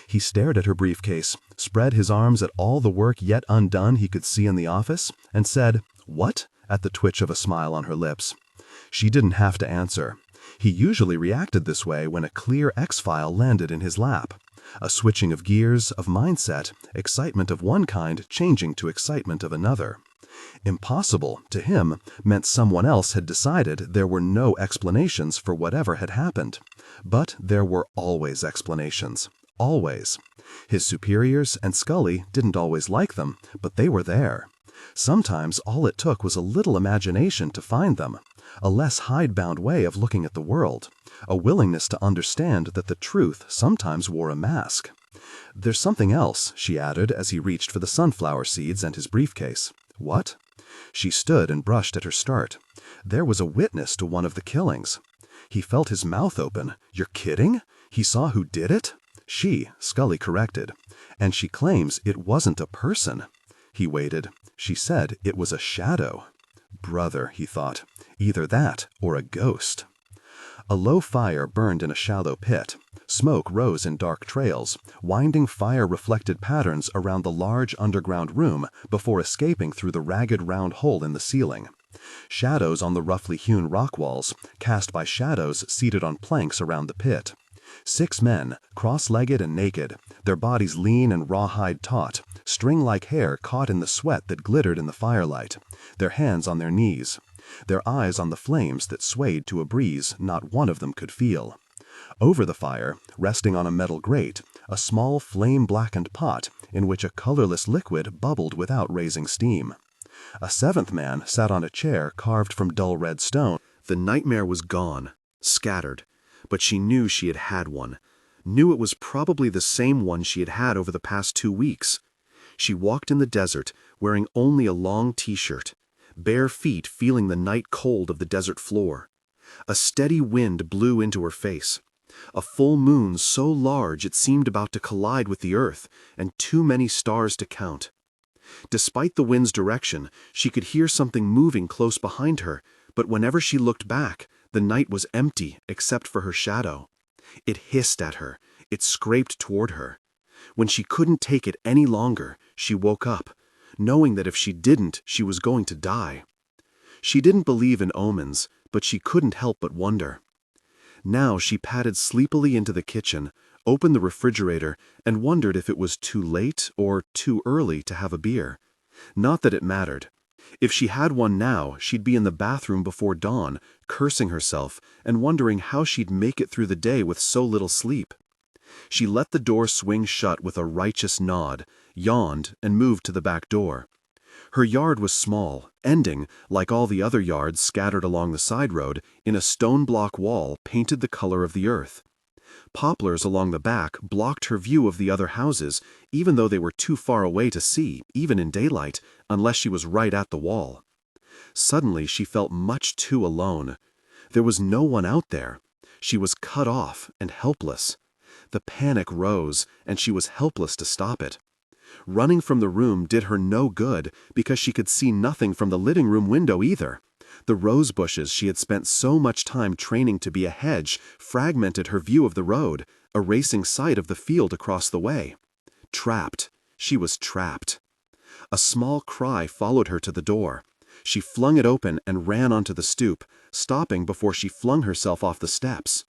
He stared at her briefcase, spread his arms at all the work yet undone he could see in the office, and said, "What?" at the twitch of a smile on her lips. She didn't have to answer. He usually reacted this way when a clear X-file landed in his lap. A switching of gears, of mindset, excitement of one kind changing to excitement of another. Impossible, to him, meant someone else had decided there were no explanations for whatever had happened. But there were always explanations. Always. His superiors and Scully didn't always like them, but they were there. Sometimes all it took was a little imagination to find them, a less hidebound way of looking at the world, a willingness to understand that the truth sometimes wore a mask. "There's something else," she added as he reached for the sunflower seeds and his briefcase. "What?" She stood and brushed at her start. "There was a witness to one of the killings." He felt his mouth open. "You're kidding? He saw who did it?" Scully corrected. "And she claims it wasn't a person." He waited. "She said it was a shadow." Brother, he thought. Either that or a ghost. A low fire burned in a shallow pit. Smoke rose in dark trails, winding fire-reflected patterns around the large underground room before escaping through the ragged round hole in the ceiling. Shadows on the roughly hewn rock walls, cast by shadows seated on planks around the pit. 6 men, cross-legged and naked, their bodies lean and rawhide taut, string-like hair caught in the sweat that glittered in the firelight, their hands on their knees, their eyes on the flames that swayed to a breeze not one of them could feel. Over the fire, resting on a metal grate, a small flame-blackened pot in which a colorless liquid bubbled without raising steam. A 7th man sat on a chair carved from dull red stone. The nightmare was gone, scattered, but she knew she had had one, knew it was probably the same one she had had over the past 2 weeks. She walked in the desert, wearing only a long t-shirt, bare feet feeling the night cold of the desert floor. A steady wind blew into her face. A full moon so large it seemed about to collide with the earth, and too many stars to count. Despite the wind's direction, she could hear something moving close behind her, but whenever she looked back, the night was empty except for her shadow. It hissed at her. It scraped toward her. When she couldn't take it any longer, she woke up, knowing that if she didn't, she was going to die. She didn't believe in omens, but she couldn't help but wonder. Now she padded sleepily into the kitchen, opened the refrigerator, and wondered if it was too late or too early to have a beer. Not that it mattered. If she had one now, she'd be in the bathroom before dawn, cursing herself and wondering how she'd make it through the day with so little sleep. She let the door swing shut with a righteous nod, yawned, and moved to the back door. Her yard was small, ending, like all the other yards scattered along the side road, in a stone block wall painted the color of the earth. Poplars along the back blocked her view of the other houses, even though they were too far away to see, even in daylight, unless she was right at the wall. Suddenly she felt much too alone. There was no one out there. She was cut off and helpless. The panic rose, and she was helpless to stop it. Running from the room did her no good because she could see nothing from the living room window either. The rose bushes she had spent so much time training to be a hedge fragmented her view of the road, erasing sight of the field across the way. Trapped. She was trapped. A small cry followed her to the door. She flung it open and ran onto the stoop, stopping before she flung herself off the steps.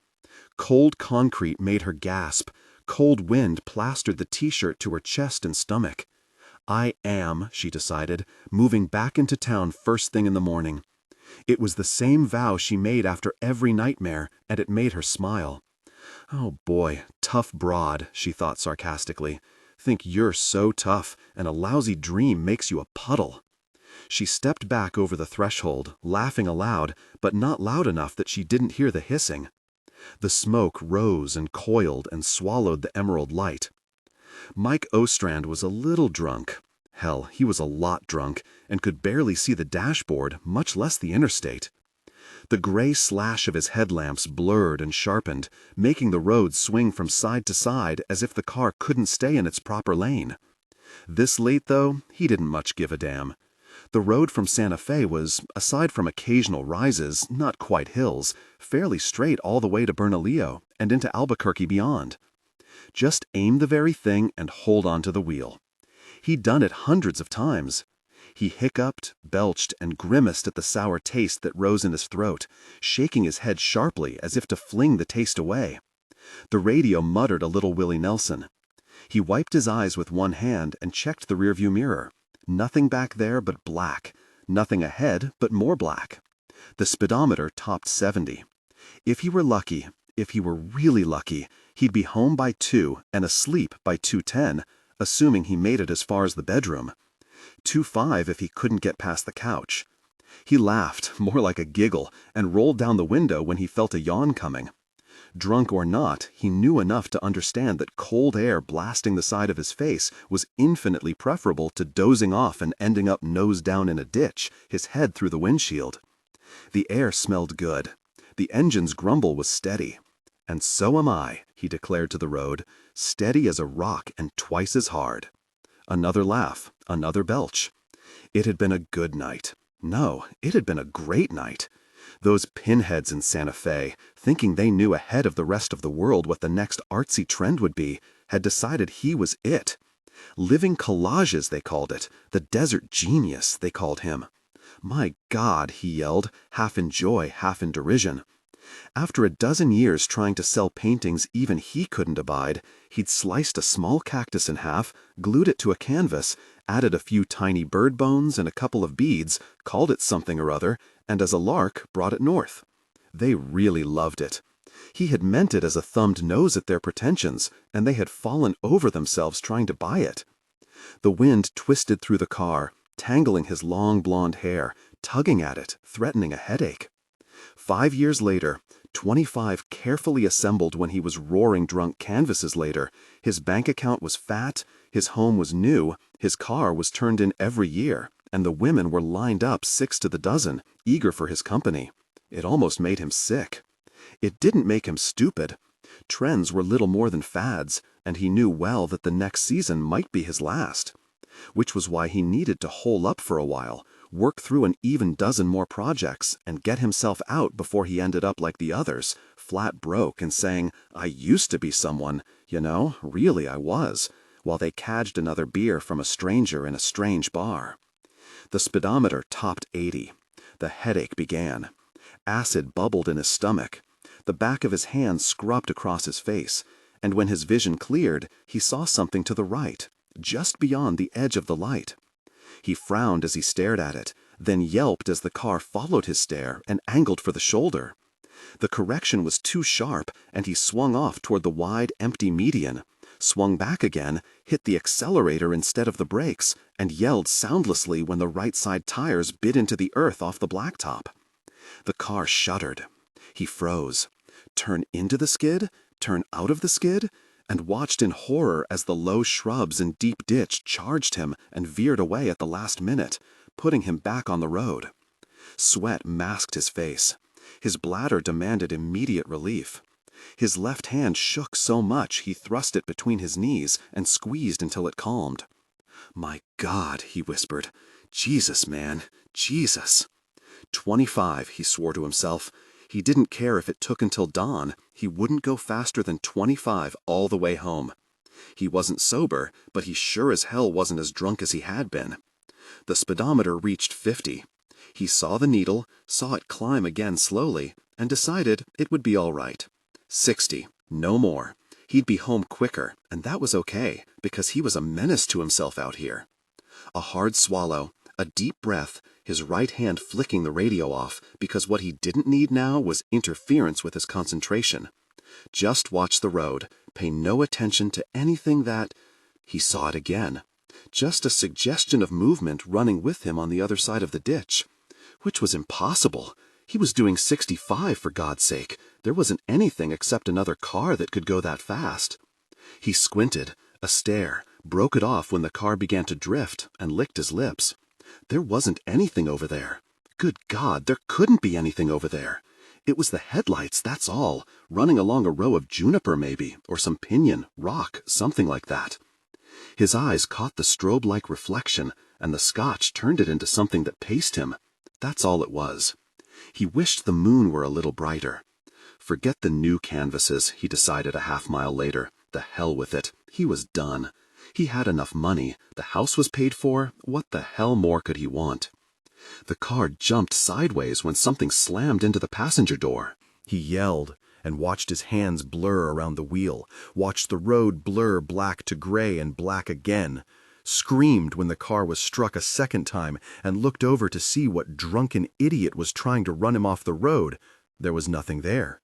Cold concrete made her gasp. Cold wind plastered the t-shirt to her chest and stomach. "I am," she decided, moving back into town first thing in the morning. It was the same vow she made after every nightmare, and it made her smile. "Oh boy, tough broad," she thought sarcastically. "Think you're so tough, and a lousy dream makes you a puddle." She stepped back over the threshold, laughing aloud, but not loud enough that she didn't hear the hissing. The smoke rose and coiled and swallowed the emerald light. Mike Ostrand was a little drunk. Hell, he was a lot drunk and could barely see the dashboard, much less the interstate. The gray slash of his headlamps blurred and sharpened, making the road swing from side to side as if the car couldn't stay in its proper lane. This late, though, he didn't much give a damn. The road from Santa Fe was, aside from occasional rises, not quite hills, fairly straight all the way to Bernalillo and into Albuquerque beyond. Just aim the very thing and hold on to the wheel. He'd done it hundreds of times. He hiccuped, belched, and grimaced at the sour taste that rose in his throat, shaking his head sharply as if to fling the taste away. The radio muttered a little Willie Nelson. He wiped his eyes with one hand and checked the rearview mirror. Nothing back there but black. Nothing ahead but more black. The speedometer topped 70. If he were lucky, if he were really lucky, he'd be home by 2 and asleep by 2:10, assuming he made it as far as the bedroom. 2:05 if he couldn't get past the couch. He laughed, more like a giggle, and rolled down the window when he felt a yawn coming. Drunk or not, he knew enough to understand that cold air blasting the side of his face was infinitely preferable to dozing off and ending up nose down in a ditch, his head through the windshield. The air smelled good. The engine's grumble was steady. "And so am I," he declared to the road, "steady as a rock and twice as hard." Another laugh, another belch. It had been a good night. No, it had been a great night. Those pinheads in Santa Fe, thinking they knew ahead of the rest of the world what the next artsy trend would be, had decided he was it. Living collages, they called it. The desert genius, they called him. "My God," he yelled, half in joy, half in derision. After a dozen years trying to sell paintings even he couldn't abide, he'd sliced a small cactus in half, glued it to a canvas, added a few tiny bird bones and a couple of beads, called it something or other, and as a lark brought it north. They really loved it. He had meant it as a thumbed nose at their pretensions, and they had fallen over themselves trying to buy it. The wind twisted through the car, tangling his long blonde hair, tugging at it, threatening a headache. 5 years later, 25 carefully assembled when he was roaring drunk canvases later, his bank account was fat, his home was new, his car was turned in every year, and the women were lined up 6 to the dozen, eager for his company. It almost made him sick. It didn't make him stupid. Trends were little more than fads, and he knew well that the next season might be his last. Which was why he needed to hole up for a while, work through an even dozen more projects, and get himself out before he ended up like the others, flat broke and saying, "I used to be someone, you know, really I was," while they cadged another beer from a stranger in a strange bar. The speedometer topped 80. The headache began. Acid bubbled in his stomach. The back of his hand scrubbed across his face, and when his vision cleared, he saw something to the right, just beyond the edge of the light. He frowned as he stared at it, then yelped as the car followed his stare and angled for the shoulder. The correction was too sharp, and he swung off toward the wide, empty median, swung back again, hit the accelerator instead of the brakes, and yelled soundlessly when the right side tires bit into the earth off the blacktop. The car shuddered. He froze. Turn into the skid? Turn out of the skid? And watched in horror as the low shrubs and deep ditch charged him and veered away at the last minute, putting him back on the road. Sweat masked his face. His bladder demanded immediate relief. His left hand shook so much he thrust it between his knees and squeezed until it calmed. "My God," he whispered. "Jesus, man, Jesus." 25, he swore to himself. He didn't care if it took until dawn. He wouldn't go faster than 25 all the way home. He wasn't sober, but he sure as hell wasn't as drunk as he had been. The speedometer reached 50. He saw the needle, saw it climb again slowly, and decided it would be all right. 60, no more. He'd be home quicker, and that was okay, because he was a menace to himself out here. A hard swallow, a deep breath, his right hand flicking the radio off, because what he didn't need now was interference with his concentration. Just watch the road, pay no attention to anything that... He saw it again. just a suggestion of movement running with him on the other side of the ditch. Which was impossible. He was doing 65, for God's sake. There wasn't anything except another car that could go that fast. He squinted, a stare, broke it off when the car began to drift, and licked his lips. There wasn't anything over there. Good God, there couldn't be anything over there. It was the headlights, that's all, running along a row of juniper maybe, or some pinyon, rock, something like that. His eyes caught the strobe-like reflection, and the scotch turned it into something that paced him. That's all it was. He wished the moon were a little brighter. Forget the new canvases, he decided a half-mile later. The hell with it. He was done. He had enough money. The house was paid for. What the hell more could he want? The car jumped sideways when something slammed into the passenger door. He yelled and watched his hands blur around the wheel, watched the road blur black to gray and black again, screamed when the car was struck a second time, and looked over to see what drunken idiot was trying to run him off the road. There was nothing there.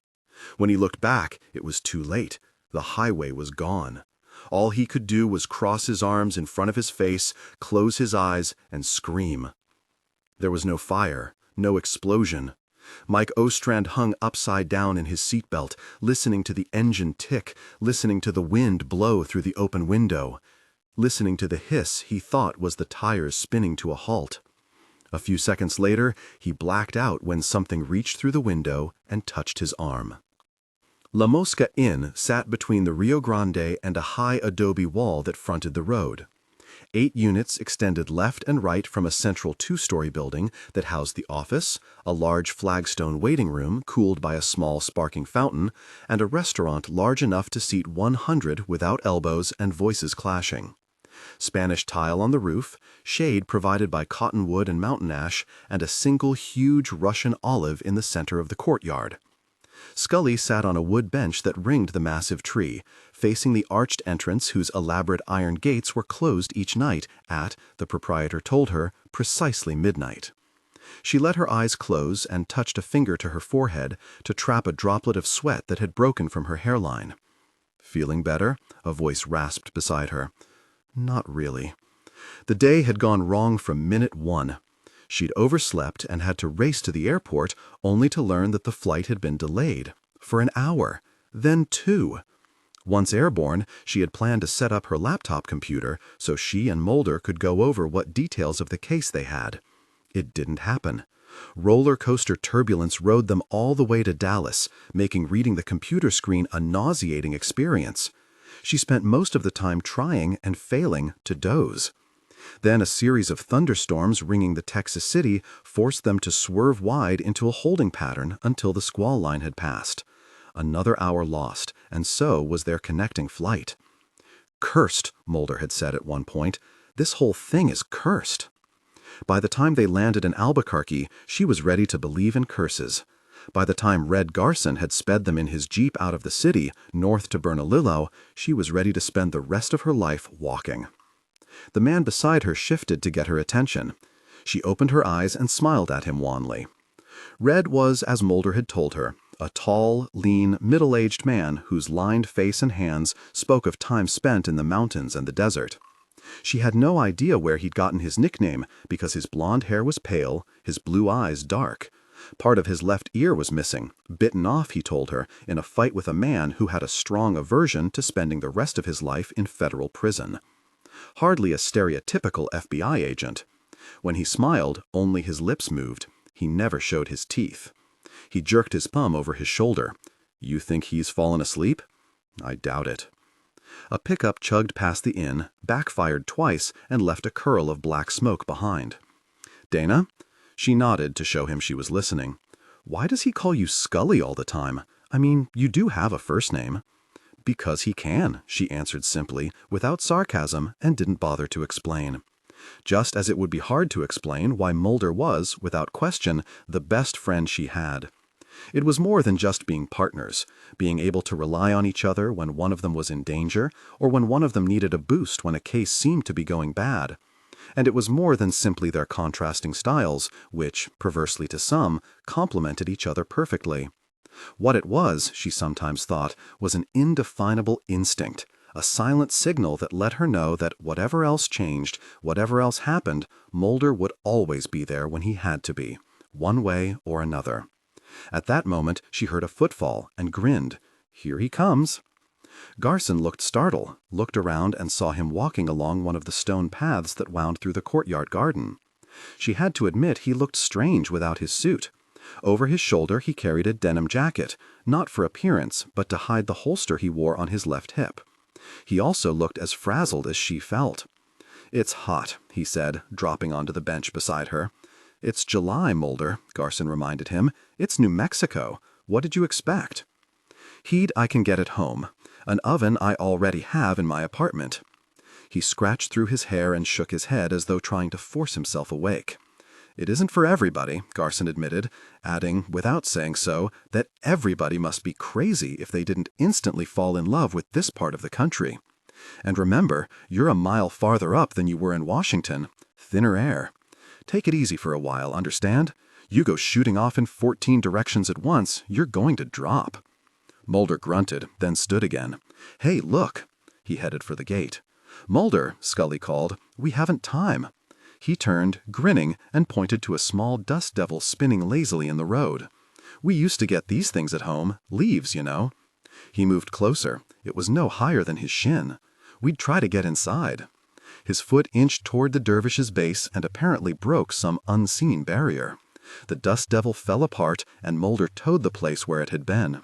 When he looked back, it was too late. The highway was gone. All he could do was cross his arms in front of his face, close his eyes, and scream. There was no fire, no explosion. Mike Ostrand hung upside down in his seatbelt, listening to the engine tick, listening to the wind blow through the open window, listening to the hiss he thought was the tires spinning to a halt. A few seconds later, he blacked out when something reached through the window and touched his arm. La Mosca Inn sat between the Rio Grande and a high adobe wall that fronted the road. 8 units extended left and right from a central 2-story building that housed the office, a large flagstone waiting room cooled by a small sparkling fountain, and a restaurant large enough to seat 100 without elbows and voices clashing. Spanish tile on the roof, shade provided by cottonwood and mountain ash, and a single huge Russian olive in the center of the courtyard. Scully sat on a wood bench that ringed the massive tree, facing the arched entrance whose elaborate iron gates were closed each night at, the proprietor told her, precisely midnight. She let her eyes close and touched a finger to her forehead to trap a droplet of sweat that had broken from her hairline. "Feeling better?" a voice rasped beside her. "Not really." The day had gone wrong from minute 1. She'd overslept and had to race to the airport only to learn that the flight had been delayed. For an hour. Then 2. Once airborne, she had planned to set up her laptop computer so she and Mulder could go over what details of the case they had. It didn't happen. Roller coaster turbulence rode them all the way to Dallas, making reading the computer screen a nauseating experience. She spent most of the time trying and failing to doze. Then a series of thunderstorms ringing the Texas city forced them to swerve wide into a holding pattern until the squall line had passed. Another hour lost, and so was their connecting flight. "Cursed," Mulder had said at one point. "This whole thing is cursed." By the time they landed in Albuquerque, she was ready to believe in curses. By the time Red Garson had sped them in his Jeep out of the city, north to Bernalillo, she was ready to spend the rest of her life walking. The man beside her shifted to get her attention. She opened her eyes and smiled at him wanly. Red was, as Mulder had told her, a tall, lean, middle-aged man whose lined face and hands spoke of time spent in the mountains and the desert. She had no idea where he'd gotten his nickname because his blonde hair was pale, his blue eyes dark. Part of his left ear was missing, bitten off, he told her, in a fight with a man who had a strong aversion to spending the rest of his life in federal prison. Hardly a stereotypical FBI agent. When he smiled, only his lips moved. He never showed his teeth. He jerked his thumb over his shoulder. "You think he's fallen asleep?" "I doubt it." A pickup chugged past the inn, backfired twice, and left a curl of black smoke behind. "Dana?" She nodded to show him she was listening. "Why does he call you Scully all the time? I mean, you do have a first name." "Because he can," she answered simply, without sarcasm, and didn't bother to explain. Just as it would be hard to explain why Mulder was, without question, the best friend she had. It was more than just being partners, being able to rely on each other when one of them was in danger, or when one of them needed a boost when a case seemed to be going bad. And it was more than simply their contrasting styles, which, perversely to some, complemented each other perfectly. What it was, she sometimes thought, was an indefinable instinct, A silent signal that let her know that whatever else changed, whatever else happened, Mulder would always be there when he had to be, one way or another. At that moment, she heard a footfall and grinned. Here he comes. Garson looked startled, looked around and saw him walking along one of the stone paths that wound through the courtyard garden. She had to admit he looked strange without his suit. Over his shoulder he carried a denim jacket, not for appearance, but to hide the holster he wore on his left hip. He also looked as frazzled as she felt. "It's hot," he said, dropping onto the bench beside her. "It's July, Mulder," Garson reminded him. "It's New Mexico. What did you expect?" "Heat I can get at home. An oven I already have in my apartment." He scratched through his hair and shook his head as though trying to force himself awake. "It isn't for everybody," Garson admitted, adding, without saying so, that everybody must be crazy if they didn't instantly fall in love with this part of the country. "And remember, you're a mile farther up than you were in Washington. Thinner air. Take it easy for a while, understand? You go shooting off in 14 directions at once, you're going to drop." Mulder grunted, then stood again. "Hey, look!" He headed for the gate. "Mulder," Scully called, "we haven't time." He turned, grinning, and pointed to a small dust devil spinning lazily in the road. "We used to get these things at home, leaves, you know." He moved closer. It was no higher than his shin. "We'd try to get inside." His foot inched toward the dervish's base and apparently broke some unseen barrier. The dust devil fell apart, and Mulder towed the place where it had been.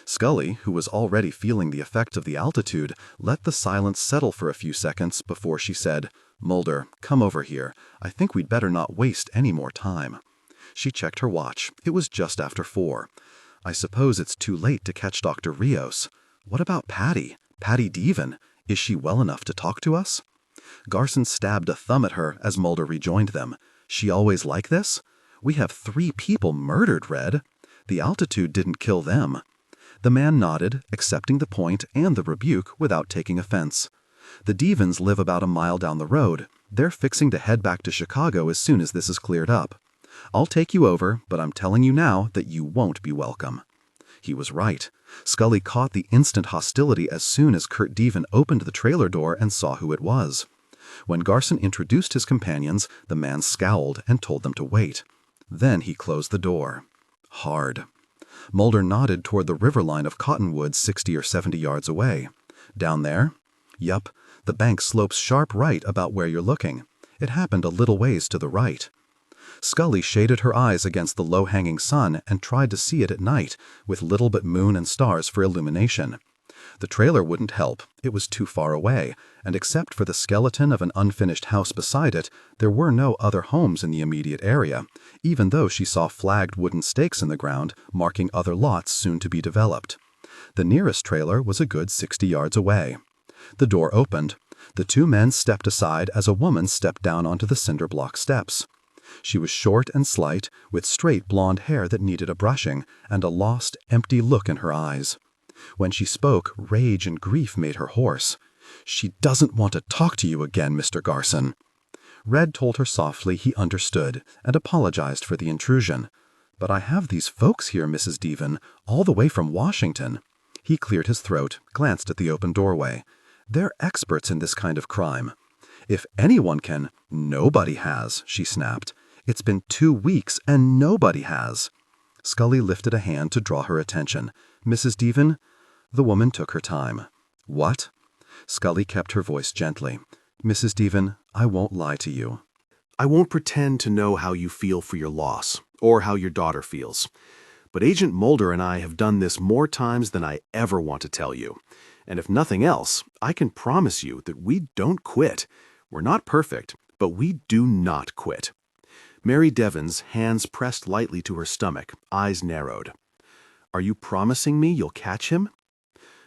Scully, who was already feeling the effect of the altitude, let the silence settle for a few seconds before she said, "Mulder, come over here. I think we'd better not waste any more time." She checked her watch. It was just after 4. "I suppose it's too late to catch Dr. Rios. What about Patty Deven? Is she well enough to talk to us?" Garson stabbed a thumb at her as Mulder rejoined them. "She always like this? We have 3 people murdered, Red. The altitude didn't kill them." The man nodded, accepting the point and the rebuke without taking offense. "The Devens live about a mile down the road. They're fixing to head back to Chicago as soon as this is cleared up. I'll take you over, but I'm telling you now that you won't be welcome." He was right. Scully caught the instant hostility as soon as Kurt Deven opened the trailer door and saw who it was. When Garson introduced his companions, the man scowled and told them to wait. Then he closed the door. Hard. Mulder nodded toward the river line of cottonwoods 60 or 70 yards away. "Down there?" "Yup. The bank slopes sharp right about where you're looking. It happened a little ways to the right." Scully shaded her eyes against the low-hanging sun and tried to see it at night, with little but moon and stars for illumination. The trailer wouldn't help. It was too far away, and except for the skeleton of an unfinished house beside it, there were no other homes in the immediate area, even though she saw flagged wooden stakes in the ground marking other lots soon to be developed. The nearest trailer was a good 60 yards away. The door opened. The 2 men stepped aside as a woman stepped down onto the cinder block steps. She was short and slight, with straight blonde hair that needed a brushing, and a lost, empty look in her eyes. When she spoke, rage and grief made her hoarse. "She doesn't want to talk to you again, Mr. Garson." Red told her softly he understood, and apologized for the intrusion. "But I have these folks here, Mrs. Deven, all the way from Washington." He cleared his throat, glanced at the open doorway. "They're experts in this kind of crime. If anyone can—" "Nobody has," she snapped. "It's been 2 weeks, and nobody has." Scully lifted a hand to draw her attention. "Mrs. Deven?" The woman took her time. "What?" Scully kept her voice gently. "Mrs. Deven, I won't lie to you. I won't pretend to know how you feel for your loss, or how your daughter feels. But Agent Mulder and I have done this more times than I ever want to tell you. And if nothing else, I can promise you that we don't quit. We're not perfect, but we do not quit." Mary Devens, hands pressed lightly to her stomach, eyes narrowed. "Are you promising me you'll catch him?"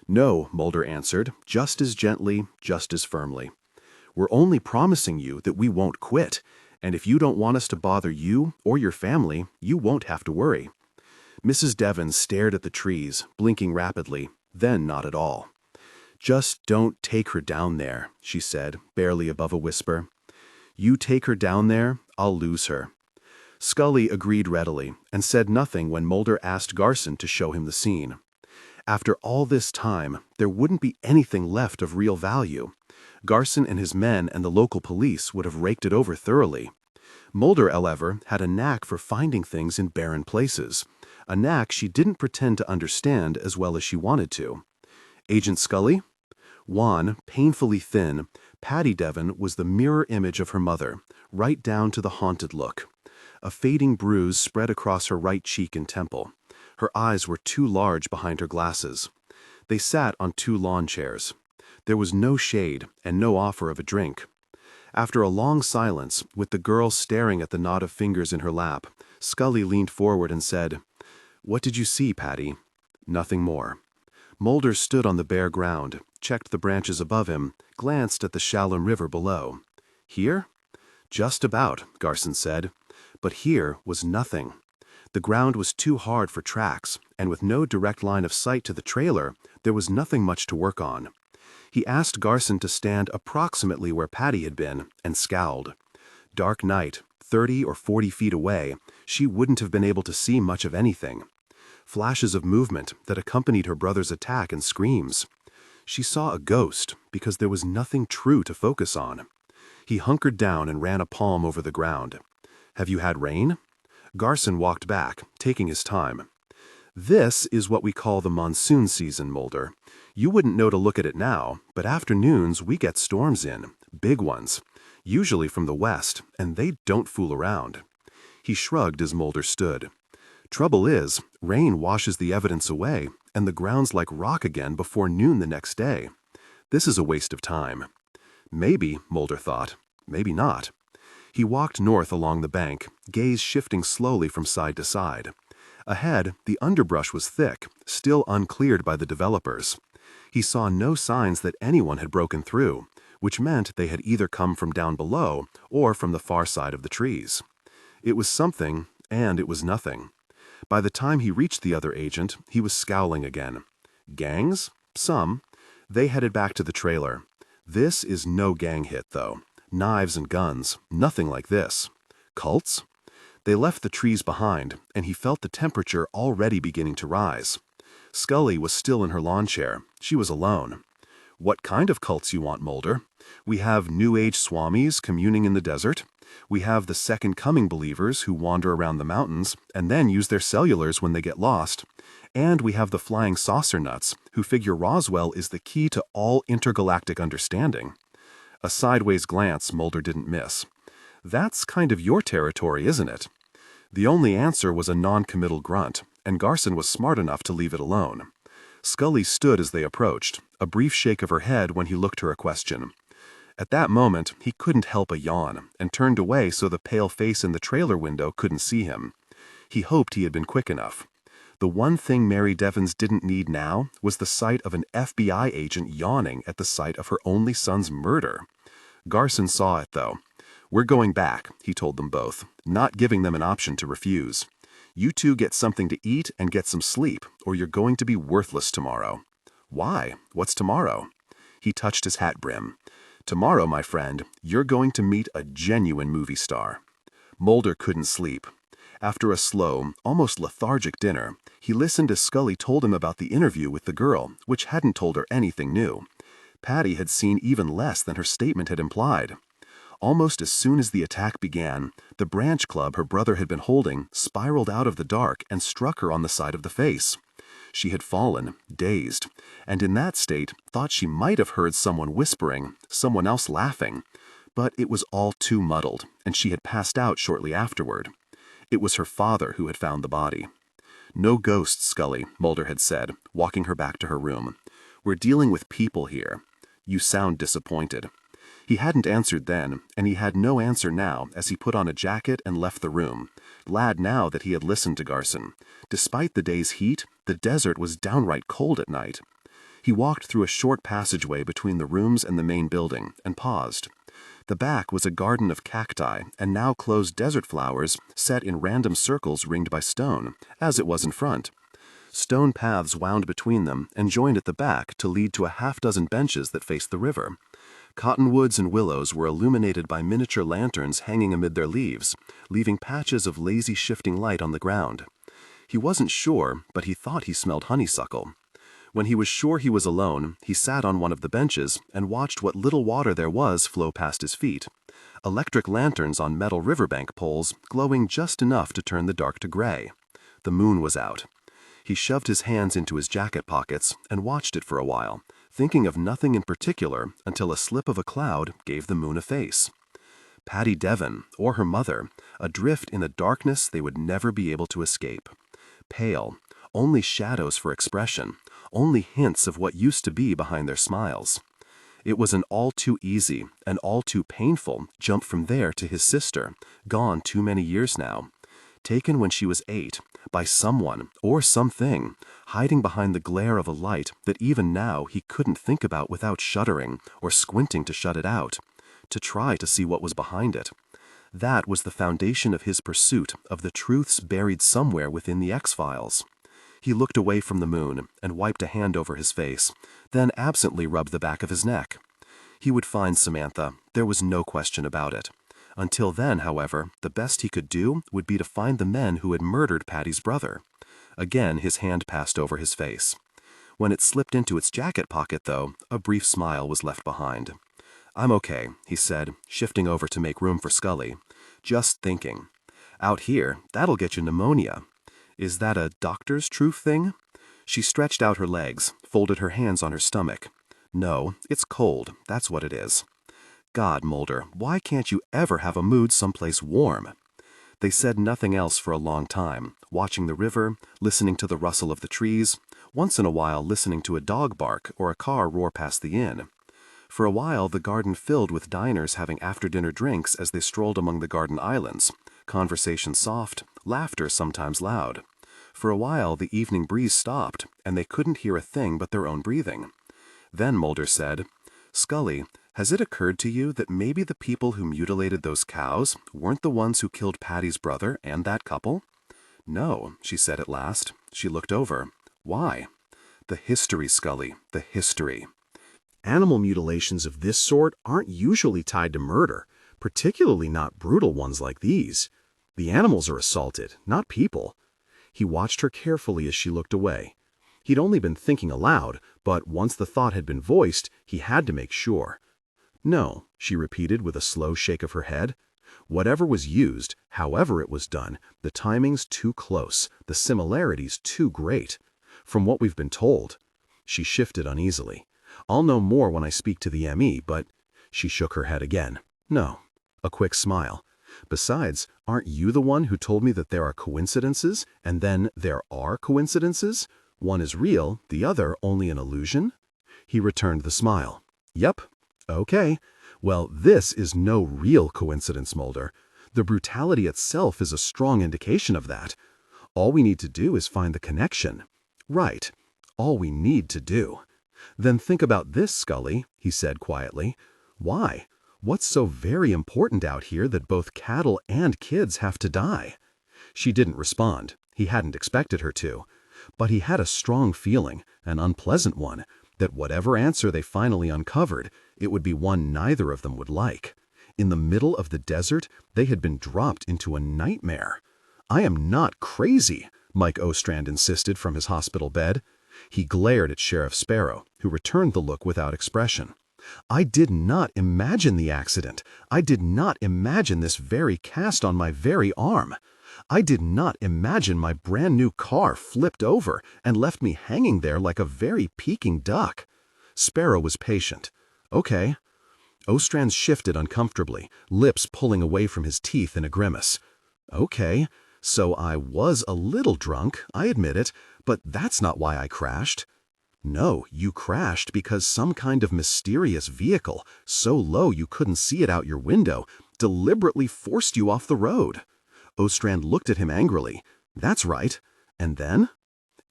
"No," Mulder answered, just as gently, just as firmly. "We're only promising you that we won't quit, and if you don't want us to bother you or your family, you won't have to worry." Mrs. Devens stared at the trees, blinking rapidly, then not at all. "Just don't take her down there," she said, barely above a whisper. "You take her down there, I'll lose her." Scully agreed readily, and said nothing when Mulder asked Garson to show him the scene. After all this time, there wouldn't be anything left of real value. Garson and his men and the local police would have raked it over thoroughly. Mulder, however, had a knack for finding things in barren places, a knack she didn't pretend to understand as well as she wanted to. Agent Scully? Wan, painfully thin, Patty Devon was the mirror image of her mother, right down to the haunted look. A fading bruise spread across her right cheek and temple. Her eyes were too large behind her glasses. They sat on 2 lawn chairs. There was no shade and no offer of a drink. After a long silence, with the girl staring at the knot of fingers in her lap, Scully leaned forward and said, "What did you see, Patty?" Nothing more. Mulder stood on the bare ground, checked the branches above him, glanced at the shallow river below. Here? Just about, Garson said. But here was nothing. The ground was too hard for tracks, and with no direct line of sight to the trailer, there was nothing much to work on. He asked Garson to stand approximately where Patty had been, and scowled. Dark night, 30 or 40 feet away, she wouldn't have been able to see much of anything. Flashes of movement that accompanied her brother's attack and screams. She saw a ghost because there was nothing true to focus on. He hunkered down and ran a palm over the ground. "Have you had rain?" Garson walked back, taking his time. "This is what we call the monsoon season, Mulder. You wouldn't know to look at it now, but afternoons we get storms in, big ones, usually from the west, and they don't fool around." He shrugged as Mulder stood. "Trouble is, rain washes the evidence away, and the ground's like rock again before noon the next day. This is a waste of time." Maybe, Mulder thought, maybe not. He walked north along the bank, gaze shifting slowly from side to side. Ahead, the underbrush was thick, still uncleared by the developers. He saw no signs that anyone had broken through, which meant they had either come from down below or from the far side of the trees. It was something, and it was nothing. By the time he reached the other agent, he was scowling again. Gangs? Some. They headed back to the trailer. This is no gang hit, though. Knives and guns, nothing like this. Cults? They left the trees behind, and he felt the temperature already beginning to rise. Scully was still in her lawn chair. She was alone. "What kind of cults you want, Mulder? We have New Age swamis communing in the desert. We have the Second Coming believers who wander around the mountains and then use their cellulars when they get lost. And we have the flying saucer nuts who figure Roswell is the key to all intergalactic understanding." A sideways glance Mulder didn't miss. "That's kind of your territory, isn't it?" The only answer was a non-committal grunt, and Garson was smart enough to leave it alone. Scully stood as they approached, a brief shake of her head when he looked her a question. At that moment, he couldn't help a yawn, and turned away so the pale face in the trailer window couldn't see him. He hoped he had been quick enough. The one thing Mary Devons didn't need now was the sight of an FBI agent yawning at the sight of her only son's murder. Garson saw it, though. "We're going back," he told them both, not giving them an option to refuse. "You two get something to eat and get some sleep, or you're going to be worthless tomorrow." "Why? What's tomorrow?" He touched his hat brim. "Tomorrow, my friend, you're going to meet a genuine movie star." Mulder couldn't sleep. After a slow, almost lethargic dinner, he listened as Scully told him about the interview with the girl, which hadn't told her anything new. Patty had seen even less than her statement had implied. Almost as soon as the attack began, the branch club her brother had been holding spiraled out of the dark and struck her on the side of the face. She had fallen, dazed, and in that state thought she might have heard someone whispering, someone else laughing. But it was all too muddled, and she had passed out shortly afterward. It was her father who had found the body. "No ghosts, Scully," Mulder had said, walking her back to her room. "We're dealing with people here. You sound disappointed." He hadn't answered then, and he had no answer now as he put on a jacket and left the room, glad now that he had listened to Garson. Despite the day's heat, the desert was downright cold at night. He walked through a short passageway between the rooms and the main building, and paused. The back was a garden of cacti and now closed desert flowers set in random circles ringed by stone, as it was in front. Stone paths wound between them and joined at the back to lead to a half-dozen benches that faced the river. Cottonwoods and willows were illuminated by miniature lanterns hanging amid their leaves, leaving patches of lazy shifting light on the ground. He wasn't sure, but he thought he smelled honeysuckle. When he was sure he was alone, he sat on one of the benches and watched what little water there was flow past his feet. Electric lanterns on metal riverbank poles glowing just enough to turn the dark to gray. The moon was out. He shoved his hands into his jacket pockets and watched it for a while, thinking of nothing in particular until a slip of a cloud gave the moon a face. Patty Devon, or her mother, adrift in a darkness they would never be able to escape. Pale, only shadows for expression, only hints of what used to be behind their smiles. It was an all too easy and all too painful jump from there to his sister, gone too many years now. Taken when she was 8, by someone or something, hiding behind the glare of a light that even now he couldn't think about without shuddering or squinting to shut it out, to try to see what was behind it. That was the foundation of his pursuit of the truths buried somewhere within the X-Files. He looked away from the moon and wiped a hand over his face, then absently rubbed the back of his neck. He would find Samantha, there was no question about it. Until then, however, the best he could do would be to find the men who had murdered Patty's brother. Again his hand passed over his face. When it slipped into its jacket pocket, though, a brief smile was left behind. "I'm okay," he said, shifting over to make room for Scully. "Just thinking. Out here, that'll get you pneumonia. Is that a doctor's truth thing?" She stretched out her legs, folded her hands on her stomach. "No, it's cold, that's what it is." "God, Mulder, why can't you ever have a mood someplace warm?" They said nothing else for a long time, watching the river, listening to the rustle of the trees, once in a while listening to a dog bark or a car roar past the inn. For a while the garden filled with diners having after-dinner drinks as they strolled among the garden islands, conversation soft, laughter sometimes loud. For a while the evening breeze stopped, and they couldn't hear a thing but their own breathing. Then Mulder said, "Scully, has it occurred to you that maybe the people who mutilated those cows weren't the ones who killed Patty's brother and that couple?" "No," she said at last. She looked over. "Why?" "The history, Scully, the history." Animal mutilations of this sort aren't usually tied to murder, particularly not brutal ones like these. The animals are assaulted, not people. He watched her carefully as she looked away. He'd only been thinking aloud, but once the thought had been voiced, he had to make sure. "No," she repeated with a slow shake of her head. "Whatever was used, however it was done, the timing's too close, the similarities too great. From what we've been told." She shifted uneasily. "I'll know more when I speak to the ME, but—" She shook her head again. "No." A quick smile. "Besides, aren't you the one who told me that there are coincidences, and then there are coincidences? One is real, the other only an illusion?" He returned the smile. "Yep." "Okay. Well, this is no real coincidence, Mulder. The brutality itself is a strong indication of that. All we need to do is find the connection." "Right. All we need to do." "Then think about this, Scully," he said quietly. "Why? What's so very important out here that both cattle and kids have to die?" She didn't respond. He hadn't expected her to. But he had a strong feeling, an unpleasant one, that whatever answer they finally uncovered, it would be one neither of them would like. In the middle of the desert, they had been dropped into a nightmare. "I am not crazy," Mike Ostrand insisted from his hospital bed. He glared at Sheriff Sparrow, who returned the look without expression. "I did not imagine the accident. I did not imagine this very cast on my very arm. I did not imagine my brand new car flipped over and left me hanging there like a very peking duck." Sparrow was patient. "Okay." Ostrand shifted uncomfortably, lips pulling away from his teeth in a grimace. "Okay, so I was a little drunk, I admit it, but that's not why I crashed." "No, you crashed because some kind of mysterious vehicle, so low you couldn't see it out your window, deliberately forced you off the road." Ostrand looked at him angrily. "That's right. And then?"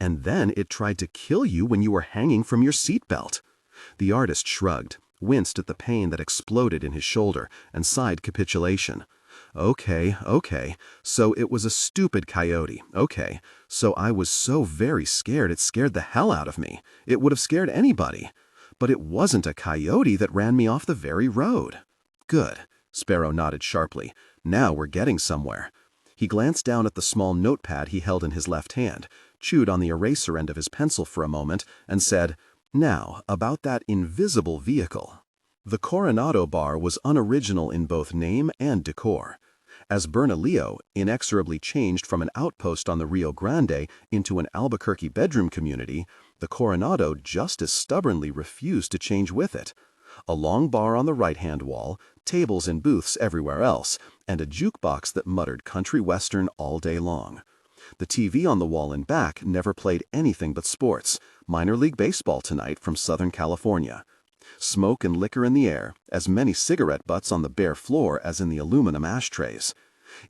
"And then it tried to kill you when you were hanging from your seatbelt." The artist shrugged, winced at the pain that exploded in his shoulder, and sighed capitulation. Okay. So it was a stupid coyote. Okay. So I was so very scared it scared the hell out of me. It would have scared anybody. But it wasn't a coyote that ran me off the very road." "Good." Sparrow nodded sharply. "Now we're getting somewhere." He glanced down at the small notepad he held in his left hand. chewed on the eraser end of his pencil for a moment, and said, "Now, about that invisible vehicle." The Coronado bar was unoriginal in both name and decor. As Bernalillo inexorably changed from an outpost on the Rio Grande into an Albuquerque bedroom community, the Coronado just as stubbornly refused to change with it. A long bar on the right-hand wall, tables and booths everywhere else, and a jukebox that muttered country western all day long. The TV on the wall in back never played anything but sports, minor league baseball tonight from Southern California. Smoke and liquor in the air, as many cigarette butts on the bare floor as in the aluminum ashtrays.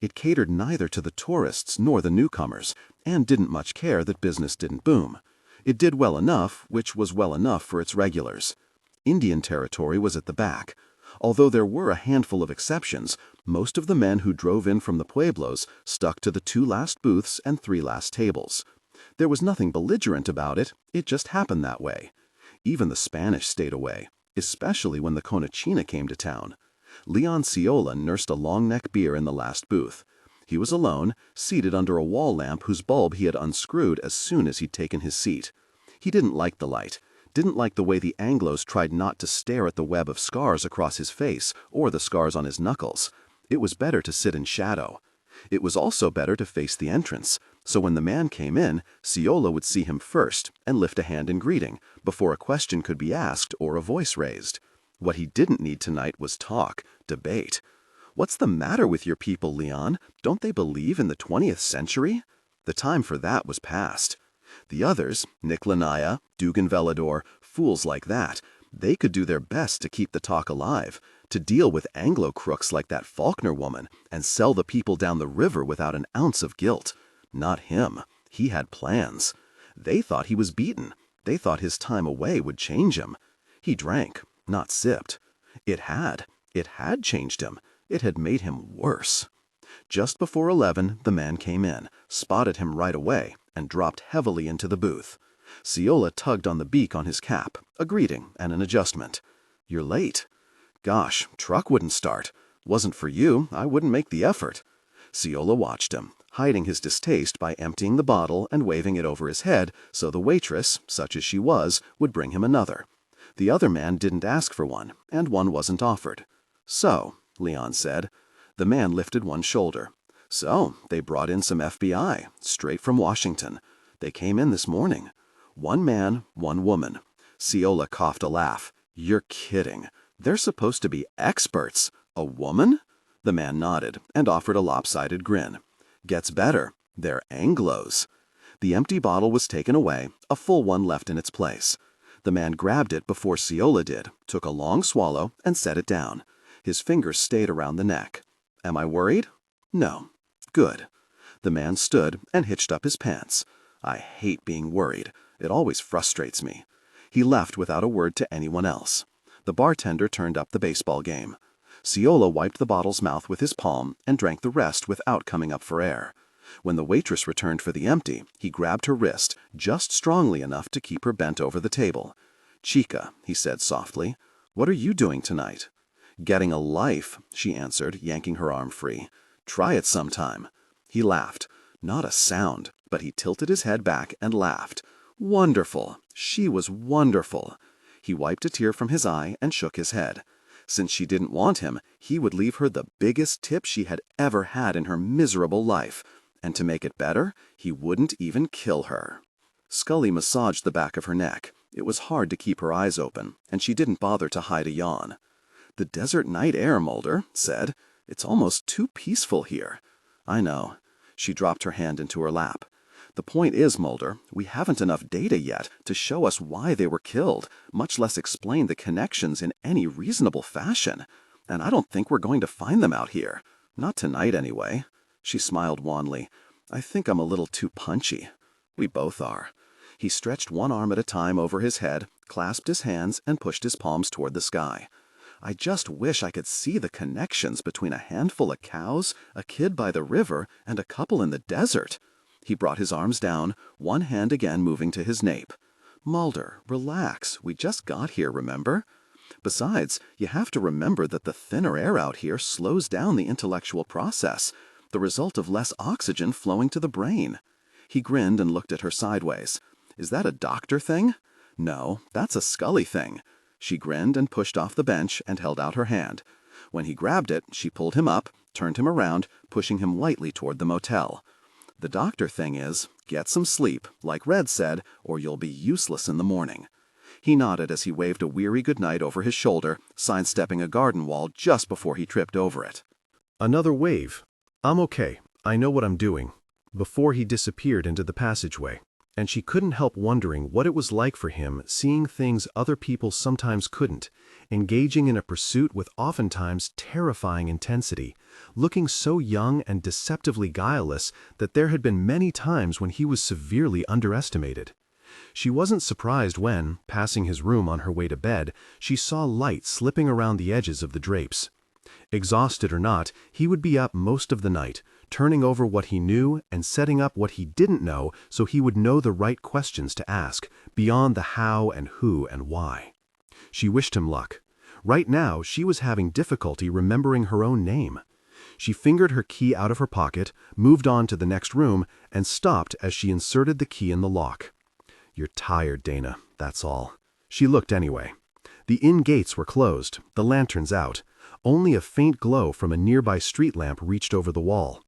It catered neither to the tourists nor the newcomers, and didn't much care that business didn't boom. It did well enough, which was well enough for its regulars. Indian territory was at the back. Although there were a handful of exceptions, most of the men who drove in from the pueblos stuck to the 2 last booths and 3 last tables. There was nothing belligerent about it, it just happened that way. Even the Spanish stayed away, especially when the Conachina came to town. Leon Ciola nursed a long-neck beer in the last booth. He was alone, seated under a wall lamp whose bulb he had unscrewed as soon as he'd taken his seat. He didn't like the light, didn't like the way the Anglos tried not to stare at the web of scars across his face or the scars on his knuckles. It was better to sit in shadow. It was also better to face the entrance, so when the man came in, Ciola would see him first and lift a hand in greeting, before a question could be asked or a voice raised. What he didn't need tonight was talk, debate. "What's the matter with your people, Leon? Don't they believe in the 20th century?" The time for that was past. The others, Nick Lanaya, Dugan Velador, fools like that, they could do their best to keep the talk alive, to deal with Anglo crooks like that Faulkner woman and sell the people down the river without an ounce of guilt. Not him. He had plans. They thought he was beaten. They thought his time away would change him. He drank, not sipped. It had changed him. It had made him worse. Just before 11, the man came in, spotted him right away, and dropped heavily into the booth. Ciola tugged on the beak on his cap, a greeting and an adjustment. "You're late." "Gosh, truck wouldn't start. Wasn't for you, I wouldn't make the effort." Ciola watched him, hiding his distaste by emptying the bottle and waving it over his head so the waitress, such as she was, would bring him another. The other man didn't ask for one, and one wasn't offered. "So," Leon said. The man lifted one shoulder. "So, they brought in some FBI, straight from Washington. They came in this morning. 1 man, 1 woman." Ciola coughed a laugh. "You're kidding. They're supposed to be experts. A woman?" The man nodded and offered a lopsided grin. "Gets better. They're Anglos." The empty bottle was taken away, a full one left in its place. The man grabbed it before Ciola did, took a long swallow, and set it down. His fingers stayed around the neck. "Am I worried?" "No." "Good." The man stood and hitched up his pants. "I hate being worried. It always frustrates me." He left without a word to anyone else. The bartender turned up the baseball game. Ciola wiped the bottle's mouth with his palm and drank the rest without coming up for air. When the waitress returned for the empty, he grabbed her wrist, just strongly enough to keep her bent over the table. "Chica," he said softly, "what are you doing tonight?" "Getting a life," she answered, yanking her arm free. "Try it sometime." He laughed. Not a sound, but he tilted his head back and laughed. Wonderful! She was wonderful! He wiped a tear from his eye and shook his head. Since she didn't want him, he would leave her the biggest tip she had ever had in her miserable life. And to make it better, he wouldn't even kill her. Scully massaged the back of her neck. It was hard to keep her eyes open, and she didn't bother to hide a yawn. "The desert night air," Mulder said. "It's almost too peaceful here." "I know." She dropped her hand into her lap. "The point is, Mulder, we haven't enough data yet to show us why they were killed, much less explain the connections in any reasonable fashion. And I don't think we're going to find them out here. Not tonight, anyway." She smiled wanly. "I think I'm a little too punchy." "We both are." He stretched one arm at a time over his head, clasped his hands, and pushed his palms toward the sky. "I just wish I could see the connections between a handful of cows, a kid by the river, and a couple in the desert." He brought his arms down, one hand again moving to his nape. "Mulder, relax. We just got here, remember? Besides, you have to remember that the thinner air out here slows down the intellectual process, the result of less oxygen flowing to the brain." He grinned and looked at her sideways. "Is that a doctor thing?" "No, that's a Scully thing." She grinned and pushed off the bench and held out her hand. When he grabbed it, she pulled him up, turned him around, pushing him lightly toward the motel. "The doctor thing is, get some sleep, like Red said, or you'll be useless in the morning." He nodded as he waved a weary goodnight over his shoulder, sidestepping a garden wall just before he tripped over it. Another wave. "I'm okay. I know what I'm doing," before he disappeared into the passageway. And she couldn't help wondering what it was like for him seeing things other people sometimes couldn't, engaging in a pursuit with oftentimes terrifying intensity, looking so young and deceptively guileless that there had been many times when he was severely underestimated. She wasn't surprised when, passing his room on her way to bed, she saw light slipping around the edges of the drapes. Exhausted or not, he would be up most of the night, turning over what he knew and setting up what he didn't know so he would know the right questions to ask, beyond the how and who and why. She wished him luck. Right now, she was having difficulty remembering her own name. She fingered her key out of her pocket, moved on to the next room, and stopped as she inserted the key in the lock. "You're tired, Dana, that's all." She looked anyway. The inn gates were closed, the lanterns out. Only a faint glow from a nearby street lamp reached over the wall.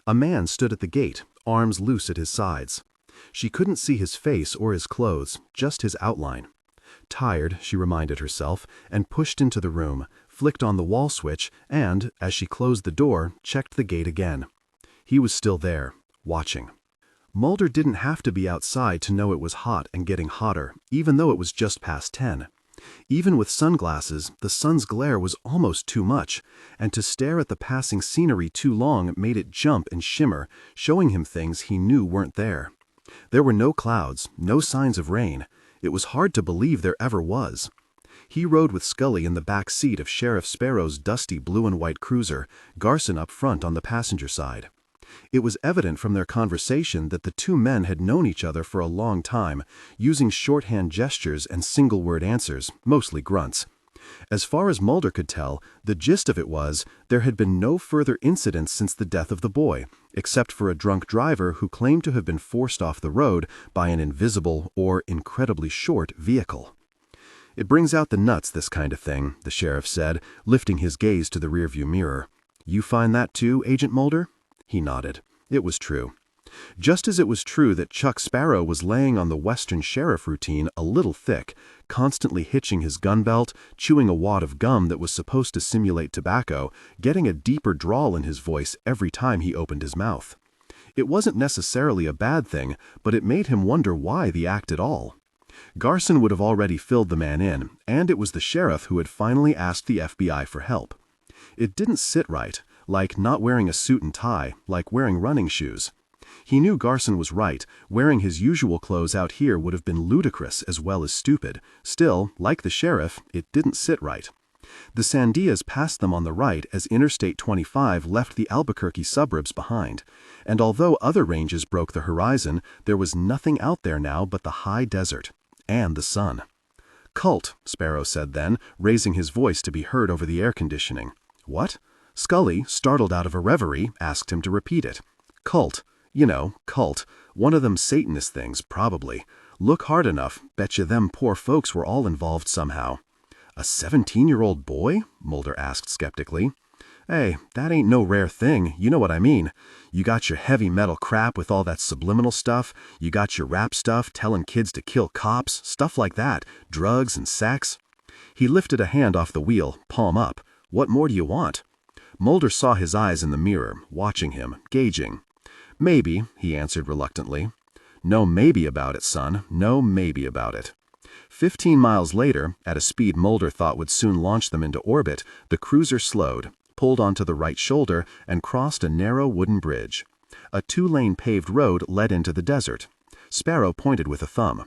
A man stood at the gate, arms loose at his sides. She couldn't see his face or his clothes, just his outline. Tired, she reminded herself, and pushed into the room, flicked on the wall switch, and, as she closed the door, checked the gate again. He was still there, watching. Mulder didn't have to be outside to know it was hot and getting hotter, even though it was just past 10. Even with sunglasses, the sun's glare was almost too much, and to stare at the passing scenery too long made it jump and shimmer, showing him things he knew weren't there. There were no clouds, no signs of rain. It was hard to believe there ever was. He rode with Scully in the back seat of Sheriff Sparrow's dusty blue and white cruiser, Garson up front on the passenger side. It was evident from their conversation that the two men had known each other for a long time, using shorthand gestures and single-word answers, mostly grunts. As far as Mulder could tell, the gist of it was there had been no further incidents since the death of the boy, except for a drunk driver who claimed to have been forced off the road by an invisible or incredibly short vehicle. "It brings out the nuts, this kind of thing," the sheriff said, lifting his gaze to the rearview mirror. "You find that too, Agent Mulder?" He nodded. It was true. Just as it was true that Chuck Sparrow was laying on the Western Sheriff routine a little thick, constantly hitching his gun belt, chewing a wad of gum that was supposed to simulate tobacco, getting a deeper drawl in his voice every time he opened his mouth. It wasn't necessarily a bad thing, but it made him wonder why the act at all. Garson would have already filled the man in, and it was the sheriff who had finally asked the FBI for help. It didn't sit right, like not wearing a suit and tie, like wearing running shoes. He knew Garson was right. Wearing his usual clothes out here would have been ludicrous as well as stupid. Still, like the sheriff, it didn't sit right. The Sandias passed them on the right as Interstate 25 left the Albuquerque suburbs behind, and although other ranges broke the horizon, there was nothing out there now but the high desert. And the sun. "Cult," Sparrow said then, raising his voice to be heard over the air conditioning. "What?" Scully, startled out of a reverie, asked him to repeat it. "Cult. You know, cult. One of them Satanist things, probably. Look hard enough, betcha them poor folks were all involved somehow." "A 17-year-old boy?" Mulder asked skeptically. "Hey, that ain't no rare thing, you know what I mean. You got your heavy metal crap with all that subliminal stuff, you got your rap stuff telling kids to kill cops, stuff like that, drugs and sex." He lifted a hand off the wheel, palm up. "What more do you want?" Mulder saw his eyes in the mirror, watching him, gauging. "Maybe," he answered reluctantly. "No maybe about it, son. No maybe about it." 15 miles later, at a speed Mulder thought would soon launch them into orbit, the cruiser slowed, pulled onto the right shoulder, and crossed a narrow wooden bridge. A 2-lane paved road led into the desert. Sparrow pointed with a thumb.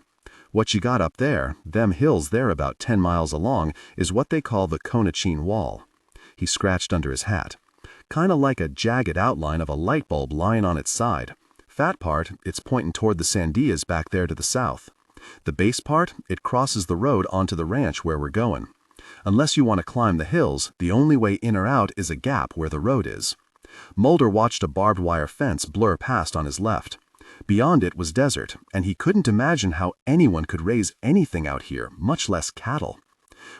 "What you got up there, them hills there about 10 miles along, is what they call the Conachine Wall." He scratched under his hat. "Kinda like a jagged outline of a light bulb lying on its side. Fat part, it's pointing toward the Sandias back there to the south. The base part, it crosses the road onto the ranch where we're going. Unless you want to climb the hills, the only way in or out is a gap where the road is." Mulder watched a barbed wire fence blur past on his left. Beyond it was desert, and he couldn't imagine how anyone could raise anything out here, much less cattle.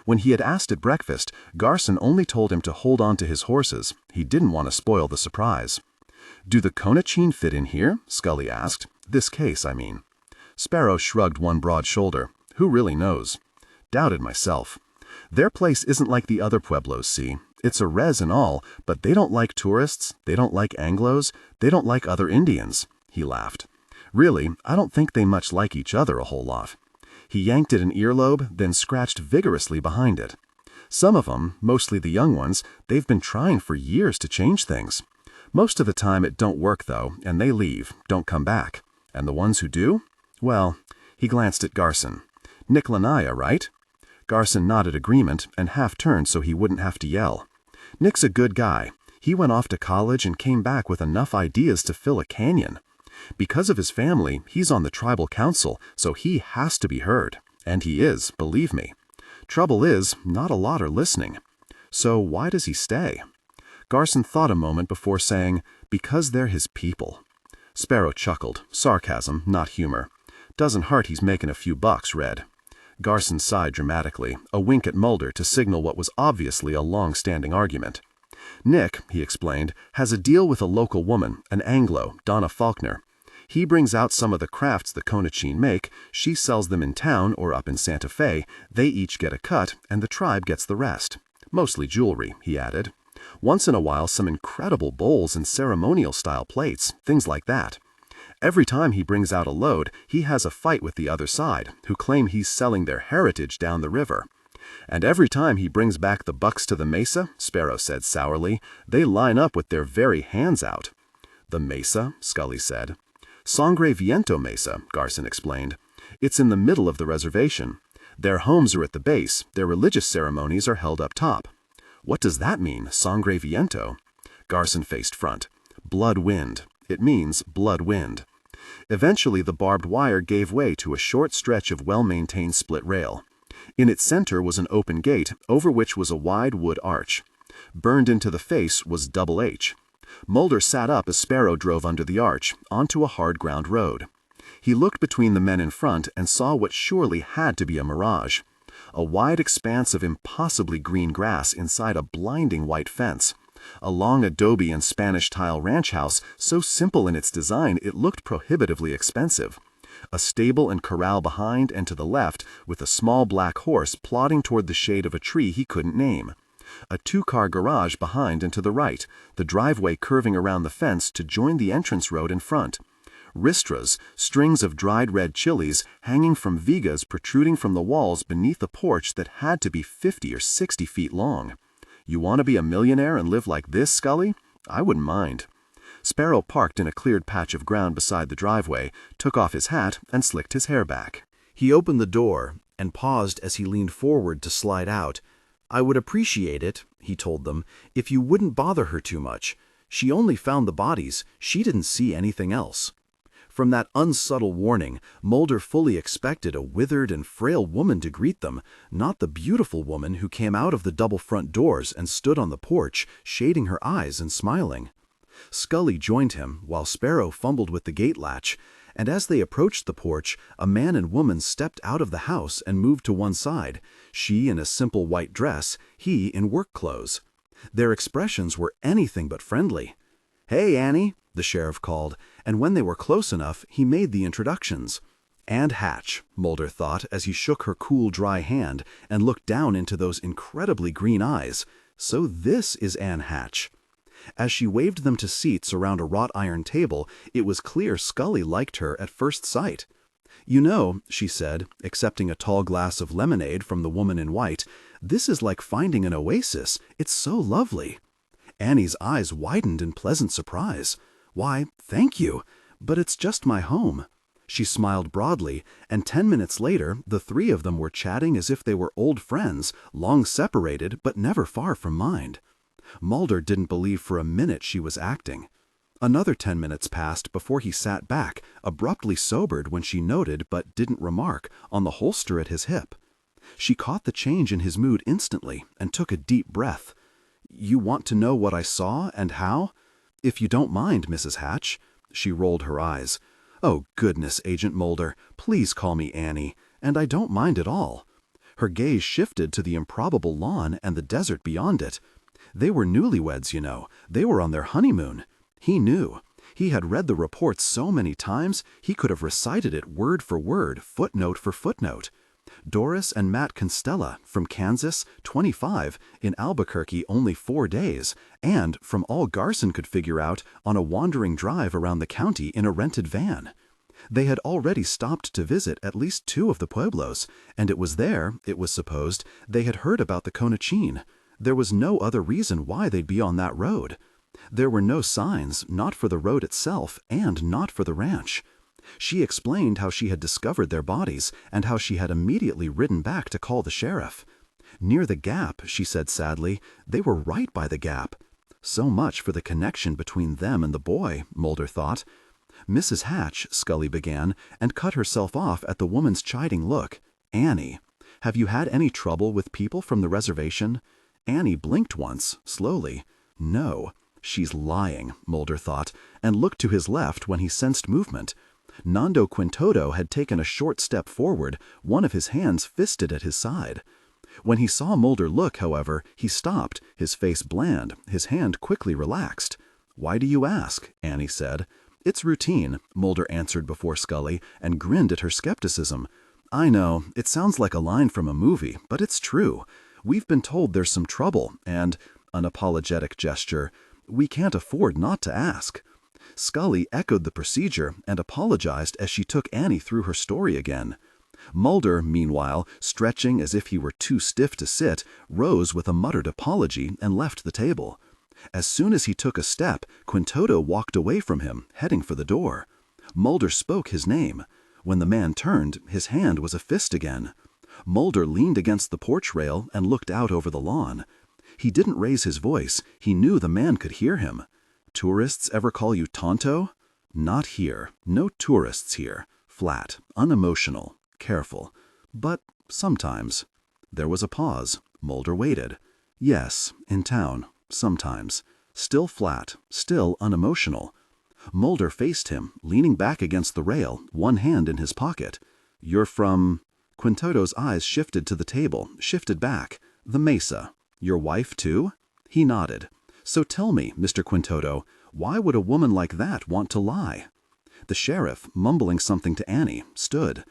When he had asked at breakfast, Garson only told him to hold on to his horses. He didn't want to spoil the surprise. "Do the Conachine fit in here?" Scully asked. "This case, I mean." Sparrow shrugged one broad shoulder. "Who really knows?" "Doubted myself. Their place isn't like the other pueblos, see? It's a res and all, but they don't like tourists, they don't like Anglos, they don't like other Indians." He laughed. "Really, I don't think they much like each other a whole lot." He yanked at an earlobe, then scratched vigorously behind it. "Some of them, mostly the young ones, they've been trying for years to change things. Most of the time it don't work though, and they leave, don't come back. And the ones who do? Well," he glanced at Garson. "Nick Lanaya, right?" Garson nodded agreement and half-turned so he wouldn't have to yell. "Nick's a good guy. He went off to college and came back with enough ideas to fill a canyon. Because of his family, he's on the tribal council, so he has to be heard. And he is, believe me. Trouble is, not a lot are listening. So why does he stay?" Garson thought a moment before saying, "Because they're his people." Sparrow chuckled, sarcasm, not humor. "Doesn't hurt he's making a few bucks, Red." Garson sighed dramatically, a wink at Mulder to signal what was obviously a long-standing argument. "Nick," he explained, "has a deal with a local woman, an Anglo, Donna Faulkner. He brings out some of the crafts the Conachine make, she sells them in town or up in Santa Fe, they each get a cut, and the tribe gets the rest. Mostly jewelry," he added. "Once in a while some incredible bowls and ceremonial-style plates, things like that. Every time he brings out a load, he has a fight with the other side, who claim he's selling their heritage down the river. And every time he brings back the bucks to the mesa," Sparrow said sourly, "they line up with their very hands out." "The mesa?" Scully said. "Sangre Viento Mesa," Garson explained. "It's in the middle of the reservation. Their homes are at the base, their religious ceremonies are held up top." "What does that mean, Sangre Viento?" Garson faced front. "Blood wind. It means blood wind." Eventually the barbed wire gave way to a short stretch of well-maintained split rail. In its center was an open gate, over which was a wide wood arch. Burned into the face was double H. Mulder sat up as Sparrow drove under the arch, onto a hard-ground road. He looked between the men in front and saw what surely had to be a mirage. A wide expanse of impossibly green grass inside a blinding white fence. A long adobe and Spanish tile ranch house, so simple in its design it looked prohibitively expensive. A stable and corral behind and to the left, with a small black horse plodding toward the shade of a tree he couldn't name. A two-car garage behind and to the right, the driveway curving around the fence to join the entrance road in front. Ristras, strings of dried red chilies, hanging from vigas protruding from the walls beneath a porch that had to be 50 or 60 feet long. "You want to be a millionaire and live like this, Scully? I wouldn't mind." Sparrow parked in a cleared patch of ground beside the driveway, took off his hat, and slicked his hair back. He opened the door and paused as he leaned forward to slide out. "I would appreciate it," he told them, "if you wouldn't bother her too much. She only found the bodies. She didn't see anything else." From that unsubtle warning, Mulder fully expected a withered and frail woman to greet them, not the beautiful woman who came out of the double front doors and stood on the porch, shading her eyes and smiling. Scully joined him while Sparrow fumbled with the gate latch, and as they approached the porch, a man and woman stepped out of the house and moved to one side, she in a simple white dress, he in work clothes. Their expressions were anything but friendly. "Hey, Annie," the sheriff called, and when they were close enough, he made the introductions. "And Hatch," Mulder thought as he shook her cool, dry hand and looked down into those incredibly green eyes. So this is Anne Hatch. As she waved them to seats around a wrought iron table, it was clear Scully liked her at first sight. "You know," she said, accepting a tall glass of lemonade from the woman in white, "this is like finding an oasis. It's so lovely." Annie's eyes widened in pleasant surprise. "Why, thank you, but it's just my home." She smiled broadly, and 10 minutes later, the three of them were chatting as if they were old friends, long separated but never far from mind. Mulder didn't believe for a minute she was acting. Another 10 minutes passed before he sat back, abruptly sobered when she noted, but didn't remark, on the holster at his hip. She caught the change in his mood instantly and took a deep breath. "You want to know what I saw and how? If you don't mind, Mrs. Hatch." She rolled her eyes. "Oh, goodness, Agent Mulder, please call me Annie, and I don't mind at all." Her gaze shifted to the improbable lawn and the desert beyond it. They were newlyweds, you know. They were on their honeymoon. He knew. He had read the report so many times, he could have recited it word for word, footnote for footnote. Doris and Matt Constella, from Kansas, 25, in Albuquerque only 4 days, and, from all Garson could figure out, on a wandering drive around the county in a rented van. They had already stopped to visit at least 2 of the pueblos, and it was there, it was supposed, they had heard about the Conachine. There was no other reason why they'd be on that road. There were no signs, not for the road itself, and not for the ranch. She explained how she had discovered their bodies, and how she had immediately ridden back to call the sheriff. Near the gap, she said sadly, they were right by the gap. So much for the connection between them and the boy, Mulder thought. "Mrs. Hatch," Scully began, and cut herself off at the woman's chiding look. "Annie, have you had any trouble with people from the reservation?" Annie blinked once, slowly. "No." She's lying, Mulder thought, and looked to his left when he sensed movement. Nando Quintodo had taken a short step forward, one of his hands fisted at his side. When he saw Mulder look, however, he stopped, his face bland, his hand quickly relaxed. "Why do you ask?" Annie said. "It's routine," Mulder answered before Scully, and grinned at her skepticism. "I know, it sounds like a line from a movie, but it's true. We've been told there's some trouble, and," an apologetic gesture, "we can't afford not to ask." Scully echoed the procedure and apologized as she took Annie through her story again. Mulder, meanwhile, stretching as if he were too stiff to sit, rose with a muttered apology and left the table. As soon as he took a step, Quintodo walked away from him, heading for the door. Mulder spoke his name. When the man turned, his hand was a fist again. Mulder leaned against the porch rail and looked out over the lawn. He didn't raise his voice. He knew the man could hear him. "Tourists ever call you Tonto?" "Not here. No tourists here. Flat, unemotional, careful. But sometimes." There was a pause. Mulder waited. "Yes, in town. Sometimes. Still flat, still unemotional." Mulder faced him, leaning back against the rail, one hand in his pocket. "You're from—" Quintodo's eyes shifted to the table, shifted back. "The Mesa. Your wife, too?" He nodded. "So tell me, Mr. Quintodo, why would a woman like that want to lie?" The sheriff, mumbling something to Annie, stood.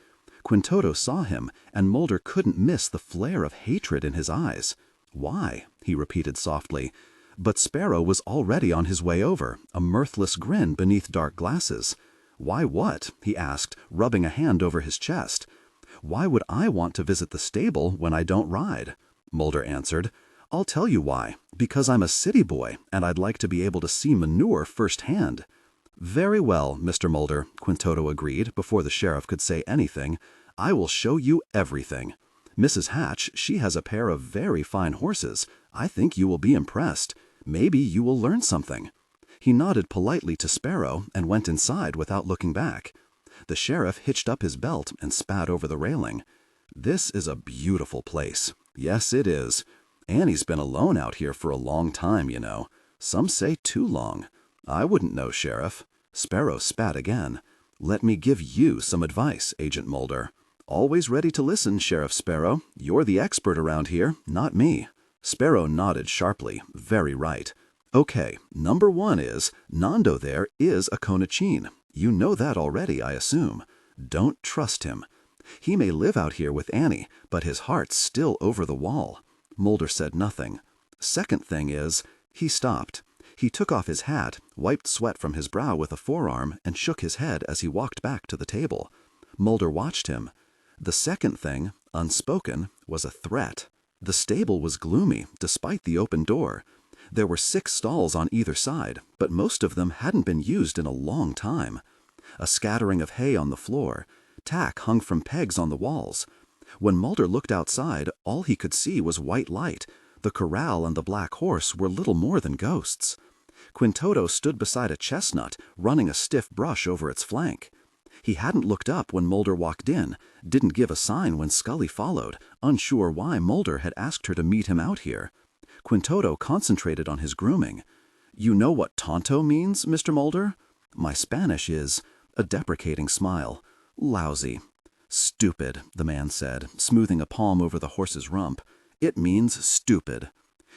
Quintodo saw him, and Mulder couldn't miss the flare of hatred in his eyes. "Why?" he repeated softly. But Sparrow was already on his way over, a mirthless grin beneath dark glasses. "Why what?" he asked, rubbing a hand over his chest. "Why would I want to visit the stable when I don't ride?" Mulder answered. "I'll tell you why. Because I'm a city boy, and I'd like to be able to see manure firsthand." "Very well, Mr. Mulder," Quintodo agreed before the sheriff could say anything. "I will show you everything. Mrs. Hatch, she has a pair of very fine horses. I think you will be impressed. Maybe you will learn something." He nodded politely to Sparrow and went inside without looking back. The sheriff hitched up his belt and spat over the railing. "This is a beautiful place. Yes, it is. Annie's been alone out here for a long time, you know. Some say too long. I wouldn't know, Sheriff." Sparrow spat again. "Let me give you some advice, Agent Mulder." "Always ready to listen, Sheriff Sparrow. You're the expert around here, not me." Sparrow nodded sharply. "Very right. Okay, number 1 is, Nando there is a Conachine. You know that already, I assume. Don't trust him. He may live out here with Annie, but his heart's still over the wall." Mulder said nothing. "Second thing is—" He stopped. He took off his hat, wiped sweat from his brow with a forearm, and shook his head as he walked back to the table. Mulder watched him. The second thing, unspoken, was a threat. The stable was gloomy, despite the open door. There were 6 stalls on either side, but most of them hadn't been used in a long time. A scattering of hay on the floor. Tack hung from pegs on the walls. When Mulder looked outside, all he could see was white light. The corral and the black horse were little more than ghosts. Quintodo stood beside a chestnut, running a stiff brush over its flank. He hadn't looked up when Mulder walked in, didn't give a sign when Scully followed, unsure why Mulder had asked her to meet him out here. Quintodo concentrated on his grooming. "You know what Tonto means, Mr. Mulder?" "My Spanish is—" a deprecating smile. "Lousy." "Stupid," the man said, smoothing a palm over the horse's rump. "It means stupid."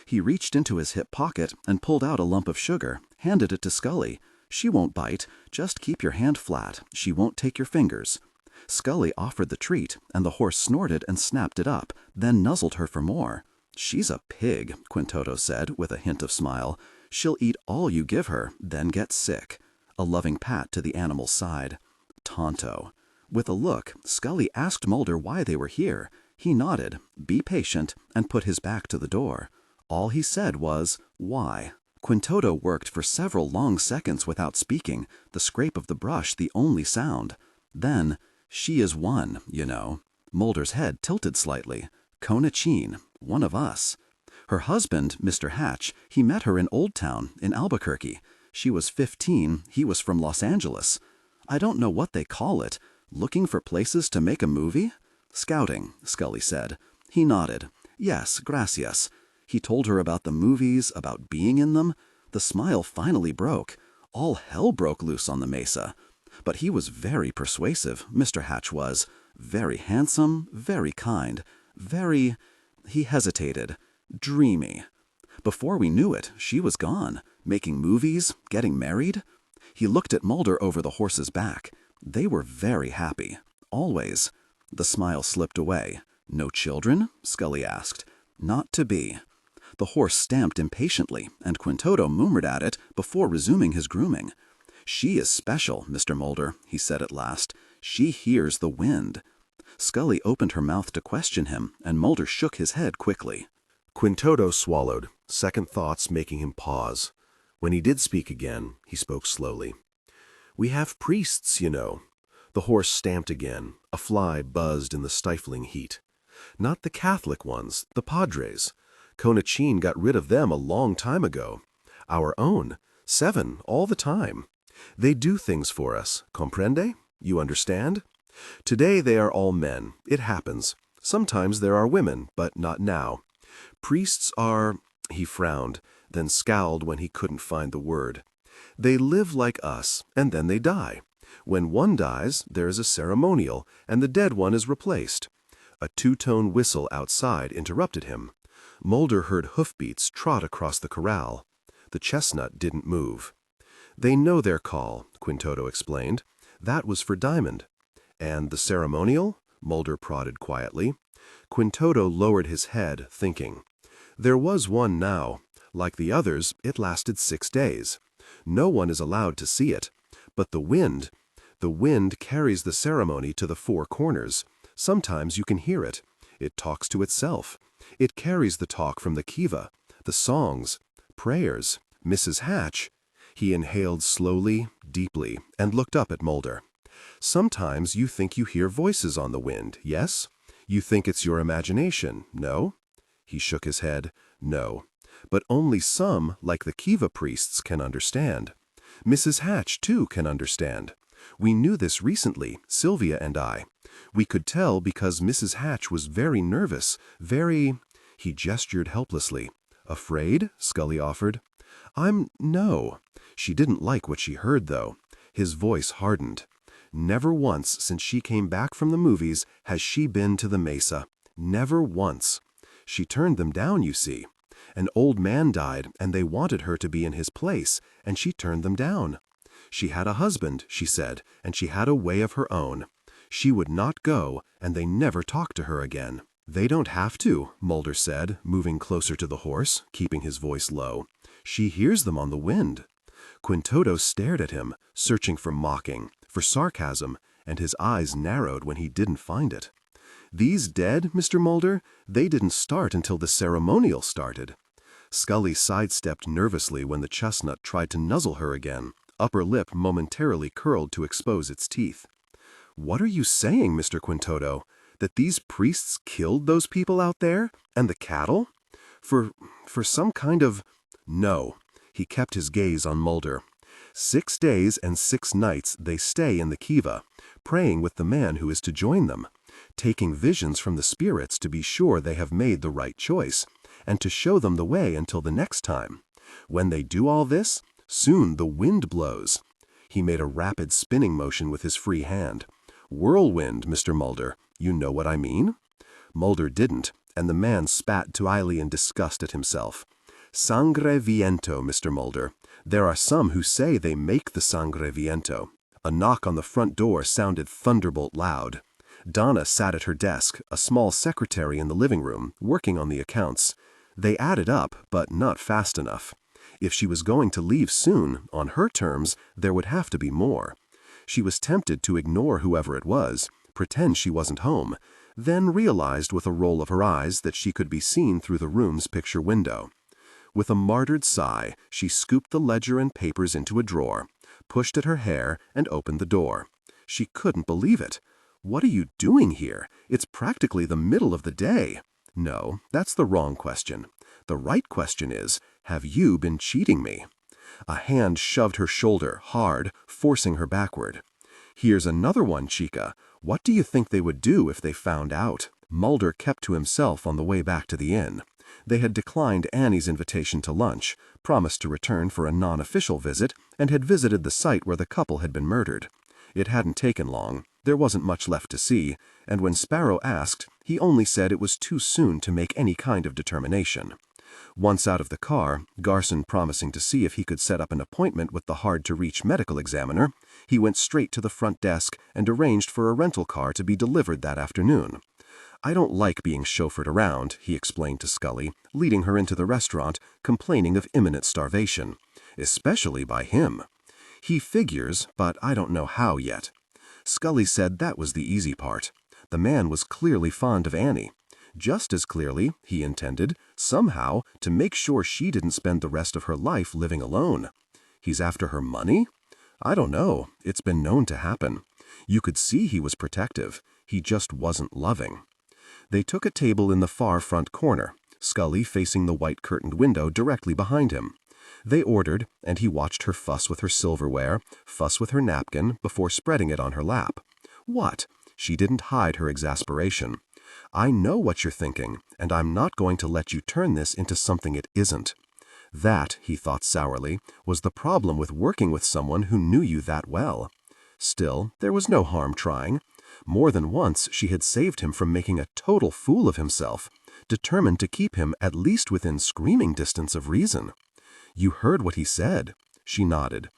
He reached into his hip pocket and pulled out a lump of sugar, handed it to Scully. "She won't bite. Just keep your hand flat. She won't take your fingers." Scully offered the treat, and the horse snorted and snapped it up, then nuzzled her for more. "She's a pig," Quintoto said, with a hint of smile. "She'll eat all you give her, then get sick." A loving pat to the animal's side. "Tonto." With a look, Scully asked Mulder why they were here. He nodded, "Be patient," and put his back to the door. All he said was, "Why?" Quintoto worked for several long seconds without speaking, the scrape of the brush the only sound. Then, "She is one, you know." Mulder's head tilted slightly. "Conachine, one of us." Her husband, Mr. Hatch, he met her in Old Town, in Albuquerque. She was 15, he was from Los Angeles. "I don't know what they call it. Looking for places to make a movie?" "Scouting," Scully said. He nodded. "Yes, gracias." He told her about the movies, about being in them. The smile finally broke. All hell broke loose on the mesa. But he was very persuasive, Mr. Hatch was. Very handsome, very kind, very... He hesitated. Dreamy. Before we knew it, she was gone, making movies, getting married. He looked at Mulder over the horse's back. They were very happy. Always. The smile slipped away. "No children?" Scully asked. "Not to be." The horse stamped impatiently, and Quintoto murmured at it before resuming his grooming. "She is special, Mr. Mulder," he said at last. "She hears the wind." Scully opened her mouth to question him, and Mulder shook his head quickly. Quintoto swallowed, second thoughts making him pause. When he did speak again, he spoke slowly. "We have priests, you know." The horse stamped again. A fly buzzed in the stifling heat. "Not the Catholic ones, the padres. Conachine got rid of them a long time ago. Our own, 7, all the time. They do things for us, comprende? You understand? Today they are all men. It happens. Sometimes there are women, but not now. Priests are—" he frowned, then scowled when he couldn't find the word. "They live like us, and then they die. When one dies, there is a ceremonial, and the dead one is replaced." A two-tone whistle outside interrupted him. Mulder heard hoofbeats trot across the corral. The chestnut didn't move. "They know their call," Quintoto explained. "That was for Diamond." "And the ceremonial?" Mulder prodded quietly. Quintoto lowered his head, thinking. "There was one now. Like the others, it lasted 6 days. No one is allowed to see it. But the wind carries the ceremony to the 4 corners. Sometimes you can hear it. It talks to itself. It carries the talk from the kiva, the songs, prayers. Mrs. Hatch—" He inhaled slowly, deeply, and looked up at Mulder. "Sometimes you think you hear voices on the wind, yes? You think it's your imagination, no?" He shook his head. "No. But only some, like the kiva priests, can understand. Mrs. Hatch, too, can understand. We knew this recently, Sylvia and I. We could tell because Mrs. Hatch was very nervous, very—" He gestured helplessly. "Afraid?" Scully offered. No. She didn't like what she heard, though." His voice hardened. "Never once since she came back from the movies has she been to the mesa. Never once. She turned them down, you see. An old man died, and they wanted her to be in his place, and she turned them down. She had a husband, she said, and she had a way of her own. She would not go, and they never talked to her again." "They don't have to," Mulder said, moving closer to the horse, keeping his voice low. "She hears them on the wind." Quintoto stared at him, searching for mocking, for sarcasm, and his eyes narrowed when he didn't find it. "These dead, Mr. Mulder, they didn't start until the ceremonial started." Scully sidestepped nervously when the chestnut tried to nuzzle her again, upper lip momentarily curled to expose its teeth. "What are you saying, Mr. Quintoto? That these priests killed those people out there? And the cattle? For some kind of—" "No." He kept his gaze on Mulder. 6 days and 6 nights they stay in the kiva, praying with the man who is to join them, taking visions from the spirits to be sure they have made the right choice, and to show them the way until the next time. When they do all this, soon the wind blows." He made a rapid spinning motion with his free hand. "Whirlwind, Mr. Mulder. You know what I mean?" Mulder didn't, and the man spat too highly in disgust at himself. "Sangre viento, Mr. Mulder. There are some who say they make the sangre viento." A knock on the front door sounded thunderbolt loud. Donna sat at her desk, a small secretary in the living room, working on the accounts. They added up, but not fast enough. If she was going to leave soon, on her terms, there would have to be more. She was tempted to ignore whoever it was, pretend she wasn't home, then realized with a roll of her eyes that she could be seen through the room's picture window. With a martyred sigh, she scooped the ledger and papers into a drawer, pushed at her hair, and opened the door. She couldn't believe it. "What are you doing here? It's practically the middle of the day." No, that's the wrong question. The right question is, have you been cheating me? A hand shoved her shoulder hard, forcing her backward. "Here's another one, chica. What do you think they would do if they found out?" Mulder kept to himself on the way back to the inn. They had declined Annie's invitation to lunch, promised to return for a non-official visit, and had visited the site where the couple had been murdered. It hadn't taken long. There wasn't much left to see, and when Sparrow asked, he only said it was too soon to make any kind of determination. Once out of the car, Garson promising to see if he could set up an appointment with the hard-to-reach medical examiner, he went straight to the front desk and arranged for a rental car to be delivered that afternoon. "I don't like being chauffeured around," he explained to Scully, leading her into the restaurant, complaining of imminent starvation. "Especially by him. He figures, but I don't know how yet." Scully said that was the easy part. The man was clearly fond of Annie. Just as clearly, he intended, somehow, to make sure she didn't spend the rest of her life living alone. He's after her money? I don't know. It's been known to happen. You could see he was protective. He just wasn't loving. They took a table in the far front corner, Scully facing the white-curtained window directly behind him. They ordered, and he watched her fuss with her silverware, fuss with her napkin, before spreading it on her lap. What? She didn't hide her exasperation. "I know what you're thinking, and I'm not going to let you turn this into something it isn't." That, he thought sourly, was the problem with working with someone who knew you that well. Still, there was no harm trying. More than once she had saved him from making a total fool of himself, determined to keep him at least within screaming distance of reason. "You heard what he said." She nodded.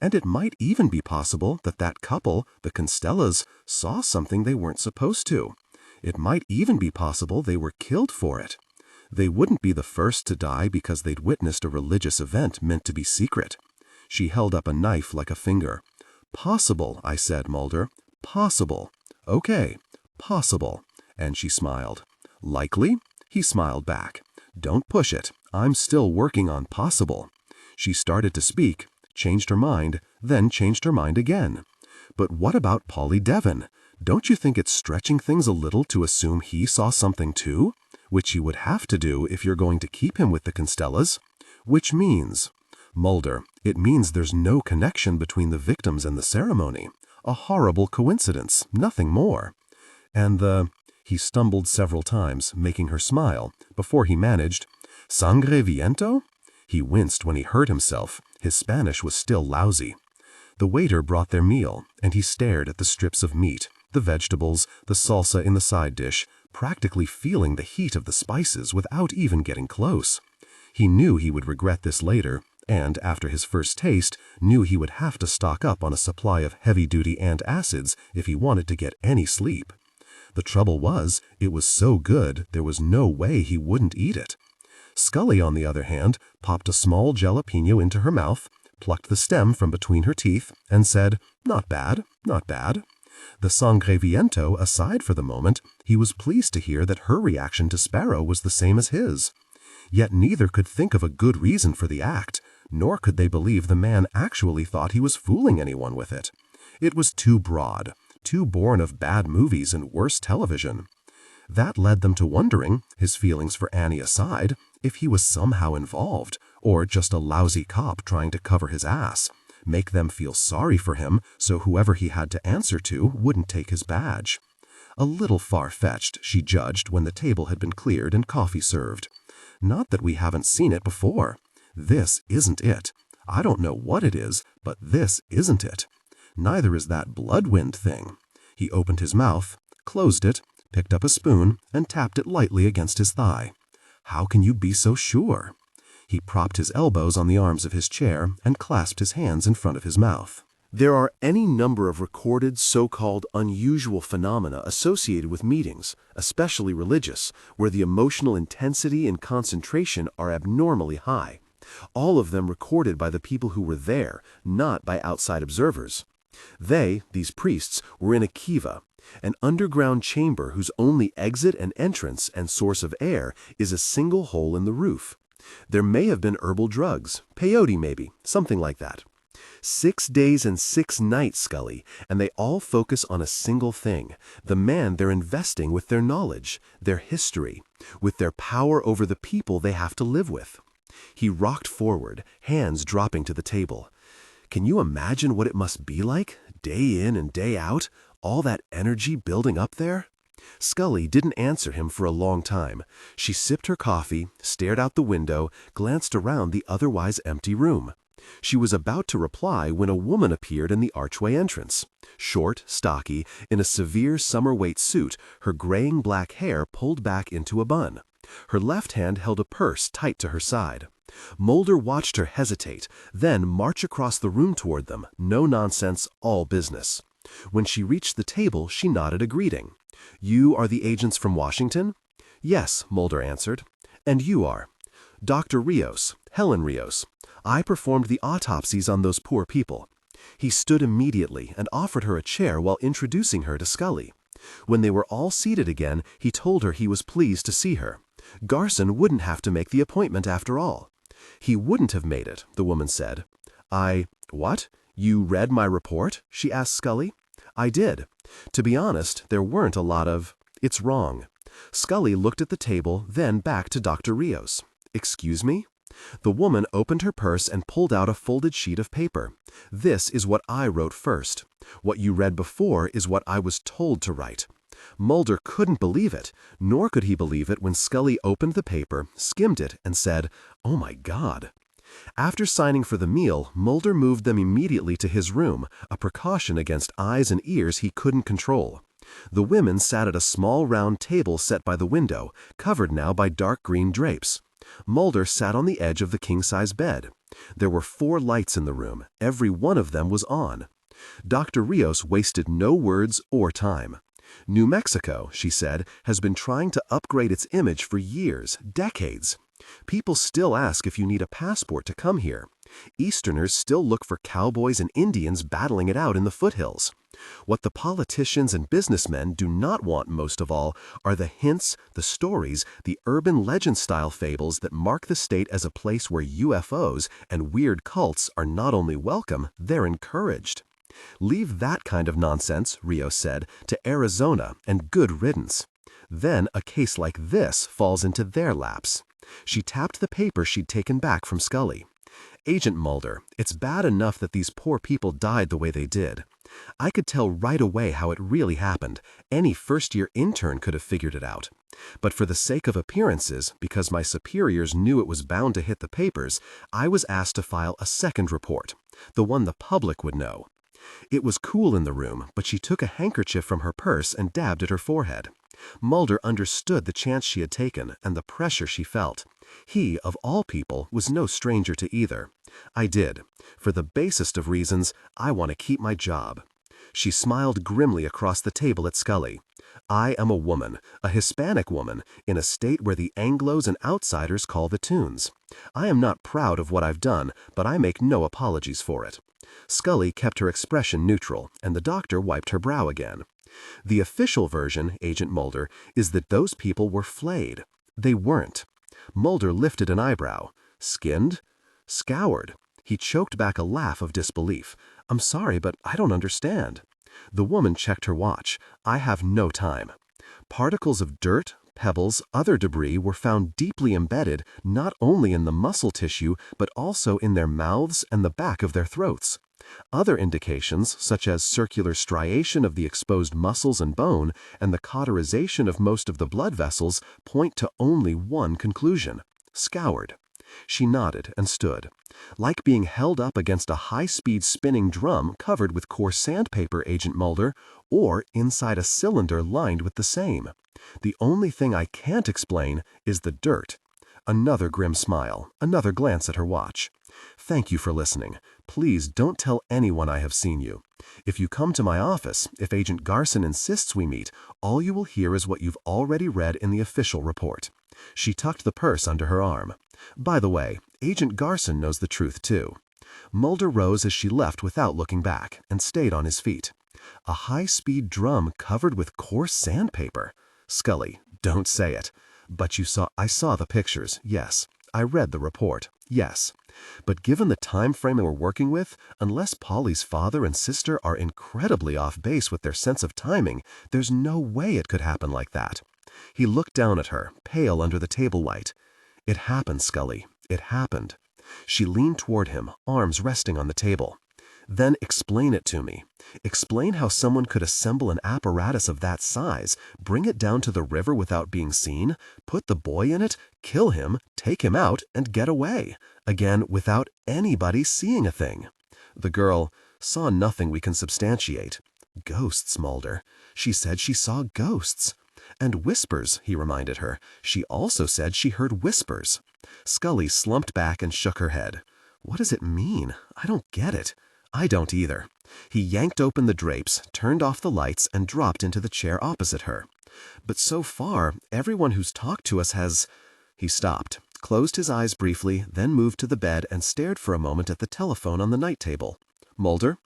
"And it might even be possible that that couple, the Constellas, saw something they weren't supposed to. It might even be possible they were killed for it. They wouldn't be the first to die because they'd witnessed a religious event meant to be secret." She held up a knife like a finger. "Possible, I said, Mulder. Possible. Okay, possible." And she smiled. "Likely?" He smiled back. "Don't push it. I'm still working on possible." She started to speak, changed her mind, then changed her mind again. "But what about Polly Devon? Don't you think it's stretching things a little to assume he saw something too? Which you would have to do if you're going to keep him with the Constellas. Which means, Mulder, it means there's no connection between the victims and the ceremony. A horrible coincidence, nothing more. And he stumbled several times, making her smile, before he managed, "Sangre viento?" He winced when he heard himself. His Spanish was still lousy. The waiter brought their meal, and he stared at the strips of meat, the vegetables, the salsa in the side dish, practically feeling the heat of the spices without even getting close. He knew he would regret this later, and after his first taste, knew he would have to stock up on a supply of heavy-duty antacids if he wanted to get any sleep. The trouble was, it was so good there was no way he wouldn't eat it. Scully, on the other hand, popped a small jalapeno into her mouth, plucked the stem from between her teeth, and said, "Not bad, not bad." The sangre viento aside for the moment, he was pleased to hear that her reaction to Sparrow was the same as his. Yet neither could think of a good reason for the act, nor could they believe the man actually thought he was fooling anyone with it. It was too broad, too born of bad movies and worse television. That led them to wondering, his feelings for Annie aside, if he was somehow involved, or just a lousy cop trying to cover his ass, make them feel sorry for him so whoever he had to answer to wouldn't take his badge. A little far-fetched, she judged when the table had been cleared and coffee served. Not that we haven't seen it before. This isn't it. I don't know what it is, but this isn't it. Neither is that bloodwind thing. He opened his mouth, closed it, picked up a spoon, and tapped it lightly against his thigh. How can you be so sure? He propped his elbows on the arms of his chair and clasped his hands in front of his mouth. There are any number of recorded so-called unusual phenomena associated with meetings, especially religious, where the emotional intensity and concentration are abnormally high. All of them recorded by the people who were there, not by outside observers. These priests, were in a kiva, an underground chamber whose only exit and entrance and source of air is a single hole in the roof. There may have been herbal drugs, peyote maybe, something like that. 6 days and 6 nights, Scully, and they all focus on a single thing, the man they're investing with their knowledge, their history, with their power over the people they have to live with. He rocked forward, hands dropping to the table. Can you imagine what it must be like, day in and day out, all that energy building up there? Scully didn't answer him for a long time. She sipped her coffee, stared out the window, glanced around the otherwise empty room. She was about to reply when a woman appeared in the archway entrance. Short, stocky, in a severe summer-weight suit, her graying black hair pulled back into a bun. Her left hand held a purse tight to her side. Mulder watched her hesitate, then march across the room toward them, no nonsense, all business. When she reached the table, she nodded a greeting. "You are the agents from Washington?" "Yes," Mulder answered. "And you are?" "Dr. Rios, Helen Rios. I performed the autopsies on those poor people." He stood immediately and offered her a chair while introducing her to Scully. When they were all seated again, he told her he was pleased to see her. Garson wouldn't have to make the appointment after all. "He wouldn't have made it," the woman said. What? You read my report?" she asked Scully. "I did. To be honest, there weren't a lot of... It's wrong." Scully looked at the table, then back to Dr. Rios. "Excuse me?" The woman opened her purse and pulled out a folded sheet of paper. "This is what I wrote first. What you read before is what I was told to write." Mulder couldn't believe it, nor could he believe it when Scully opened the paper, skimmed it, and said, "Oh my God." After signing for the meal, Mulder moved them immediately to his room, a precaution against eyes and ears he couldn't control. The women sat at a small round table set by the window, covered now by dark green drapes. Mulder sat on the edge of the king-size bed. There were 4 lights in the room. Every one of them was on. Dr. Rios wasted no words or time. "New Mexico," she said, "has been trying to upgrade its image for years, decades. People still ask if you need a passport to come here. Easterners still look for cowboys and Indians battling it out in the foothills. What the politicians and businessmen do not want most of all are the hints, the stories, the urban legend-style fables that mark the state as a place where UFOs and weird cults are not only welcome, they're encouraged. Leave that kind of nonsense," Rios said, "to Arizona, and good riddance. Then a case like this falls into their laps." She tapped the paper she'd taken back from Scully. "Agent Mulder, it's bad enough that these poor people died the way they did. I could tell right away how it really happened. Any first-year intern could have figured it out. But for the sake of appearances, because my superiors knew it was bound to hit the papers, I was asked to file a second report, the one the public would know." It was cool in the room, but she took a handkerchief from her purse and dabbed at her forehead. Mulder understood the chance she had taken and the pressure she felt. He, of all people, was no stranger to either. "I did. For the basest of reasons, I want to keep my job." She smiled grimly across the table at Scully. "I am a woman, a Hispanic woman, in a state where the Anglos and outsiders call the tunes. I am not proud of what I've done, but I make no apologies for it." Scully kept her expression neutral, and the doctor wiped her brow again. "The official version, Agent Mulder, is that those people were flayed. They weren't." Mulder lifted an eyebrow. "Skinned?" "Scoured." He choked back a laugh of disbelief. "I'm sorry, but I don't understand." The woman checked her watch. "I have no time." Particles of dirt, pebbles, other debris were found deeply embedded not only in the muscle tissue but also in their mouths and the back of their throats. Other indications, such as circular striation of the exposed muscles and bone and the cauterization of most of the blood vessels, point to only one conclusion: scoured. She nodded and stood, like being held up against a high-speed spinning drum covered with coarse sandpaper, Agent Mulder, or inside a cylinder lined with the same. The only thing I can't explain is the dirt. Another grim smile, another glance at her watch. Thank you for listening. Please don't tell anyone I have seen you. If you come to my office, if Agent Garson insists we meet, all you will hear is what you've already read in the official report. She tucked the purse under her arm. By the way, Agent Garson knows the truth too. Mulder rose as she left without looking back and stayed on his feet. A high-speed drum covered with coarse sandpaper. Scully, don't say it. But I saw the pictures, yes. I read the report, yes. But given the time frame we're working with, unless Polly's father and sister are incredibly off base with their sense of timing, there's no way it could happen like that. He looked down at her, pale under the table light. It happened, Scully. It happened. She leaned toward him, arms resting on the table. Then explain it to me. Explain how someone could assemble an apparatus of that size, bring it down to the river without being seen, put the boy in it, kill him, take him out, and get away. Again, without anybody seeing a thing. The girl saw nothing we can substantiate. Ghosts, Mulder. She said she saw ghosts. And whispers, he reminded her. She also said she heard whispers. Scully slumped back and shook her head. What does it mean? I don't get it. I don't either. He yanked open the drapes, turned off the lights, and dropped into the chair opposite her. But so far, everyone who's talked to us has... He stopped, closed his eyes briefly, then moved to the bed and stared for a moment at the telephone on the night table. Mulder?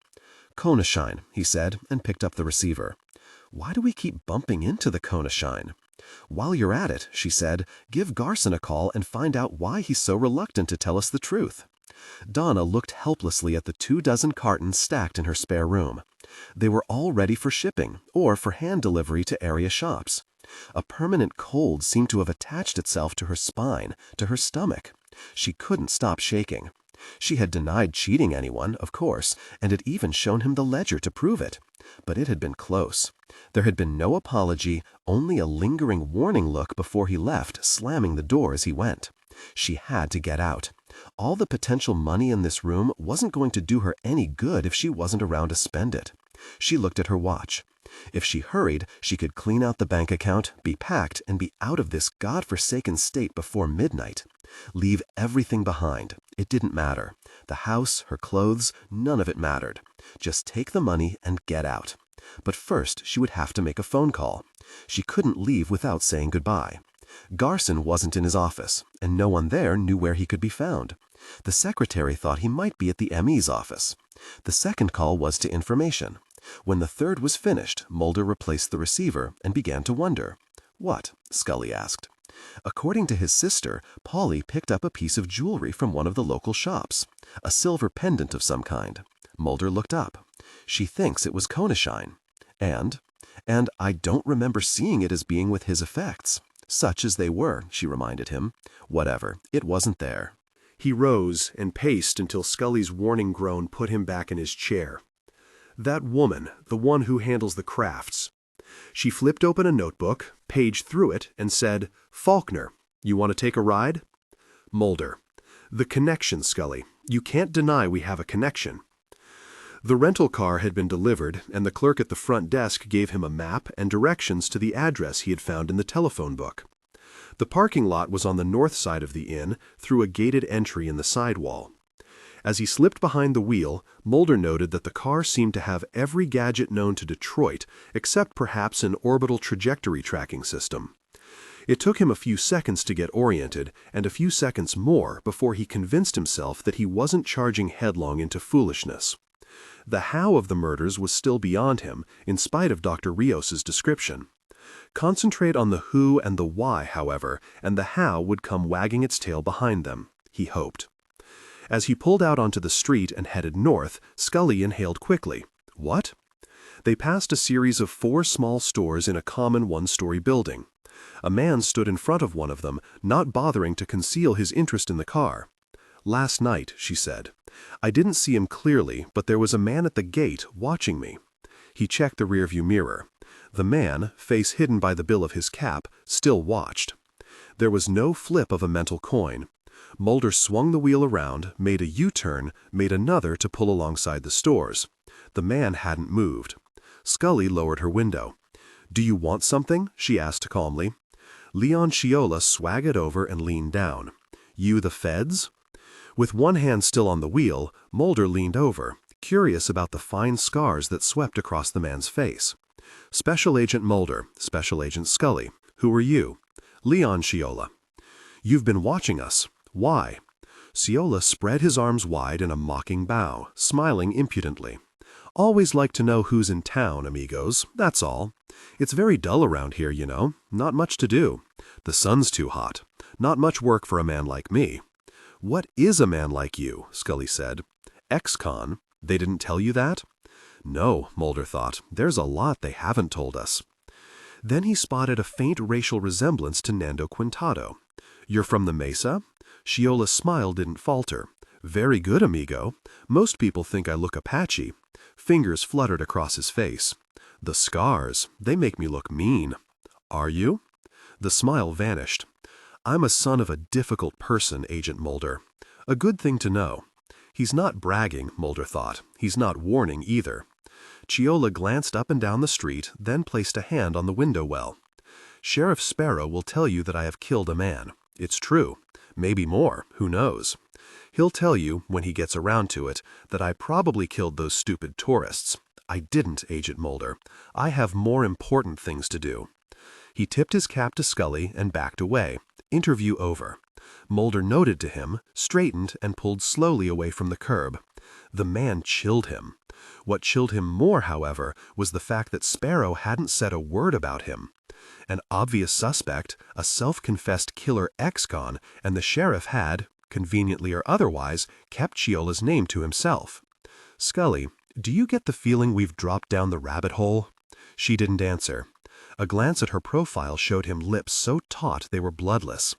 Konashine, he said, and picked up the receiver. Why do we keep bumping into the Konashine? While you're at it, she said, give Garson a call and find out why he's so reluctant to tell us the truth. Donna looked helplessly at the 24 cartons stacked in her spare room. They were all ready for shipping, or for hand delivery to area shops. A permanent cold seemed to have attached itself to her spine, to her stomach. She couldn't stop shaking. She had denied cheating anyone, of course, and had even shown him the ledger to prove it. But it had been close. There had been no apology, only a lingering warning look before he left, slamming the door as he went. She had to get out. All the potential money in this room wasn't going to do her any good if she wasn't around to spend it. She looked at her watch. If she hurried, she could clean out the bank account, be packed, and be out of this godforsaken state before midnight. Leave everything behind. It didn't matter. The house, her clothes, none of it mattered. Just take the money and get out. But first, she would have to make a phone call. She couldn't leave without saying goodbye. Garson wasn't in his office, and no one there knew where he could be found. The secretary thought he might be at the ME's office. The second call was to information. When the third was finished, Mulder replaced the receiver and began to wonder. What? Scully asked. According to his sister, Polly picked up a piece of jewelry from one of the local shops. A silver pendant of some kind. Mulder looked up. She thinks it was Konashine. And I don't remember seeing it as being with his effects. Such as they were, she reminded him. Whatever, it wasn't there. He rose and paced until Scully's warning groan put him back in his chair. That woman, the one who handles the crafts. She flipped open a notebook, paged through it, and said, Faulkner, you want to take a ride? Mulder. The connection, Scully. You can't deny we have a connection. The rental car had been delivered, and the clerk at the front desk gave him a map and directions to the address he had found in the telephone book. The parking lot was on the north side of the inn, through a gated entry in the sidewall. As he slipped behind the wheel, Mulder noted that the car seemed to have every gadget known to Detroit, except perhaps an orbital trajectory tracking system. It took him a few seconds to get oriented, and a few seconds more before he convinced himself that he wasn't charging headlong into foolishness. The how of the murders was still beyond him, in spite of Dr. Rios's description. Concentrate on the who and the why, however, and the how would come wagging its tail behind them, he hoped. As he pulled out onto the street and headed north, Scully inhaled quickly. What? They passed a series of 4 small stores in a common one-story building. A man stood in front of one of them, not bothering to conceal his interest in the car. Last night, she said. I didn't see him clearly, but there was a man at the gate watching me. He checked the rearview mirror. The man, face hidden by the bill of his cap, still watched. There was no flip of a mental coin. Mulder swung the wheel around, made a U-turn, made another to pull alongside the stores. The man hadn't moved. Scully lowered her window. "Do you want something?" she asked calmly. Leon Sciola swaggered over and leaned down. "You the feds?" With one hand still on the wheel, Mulder leaned over, curious about the fine scars that swept across the man's face. "Special Agent Mulder, Special Agent Scully. Who are you?" "Leon Sciola." "You've been watching us. Why?" Sciola spread his arms wide in a mocking bow, smiling impudently. "Always like to know who's in town, amigos, that's all. It's very dull around here, you know. Not much to do. The sun's too hot. Not much work for a man like me." "What is a man like you?" Scully said. "Ex-con. They didn't tell you that?" "No," Mulder thought. "There's a lot they haven't told us." Then he spotted a faint racial resemblance to Nando Quintado. "You're from the Mesa?" Sciola's smile didn't falter. "Very good, amigo. Most people think I look Apache." Fingers fluttered across his face. "The scars, they make me look mean." "Are you?" The smile vanished. "I'm a son of a difficult person, Agent Mulder. A good thing to know." He's not bragging, Mulder thought. He's not warning either. Sciola glanced up and down the street, then placed a hand on the window well. "Sheriff Sparrow will tell you that I have killed a man. It's true. Maybe more, who knows? He'll tell you, when he gets around to it, that I probably killed those stupid tourists. I didn't, Agent Mulder. I have more important things to do." He tipped his cap to Scully and backed away. Interview over. Mulder noted to him, straightened, and pulled slowly away from the curb. The man chilled him. What chilled him more, however, was the fact that Sparrow hadn't said a word about him. An obvious suspect, a self-confessed killer ex-con, and the sheriff had, conveniently or otherwise, kept Sciola's name to himself. "Scully, do you get the feeling we've dropped down the rabbit hole?" She didn't answer. A glance at her profile showed him lips so taut they were bloodless.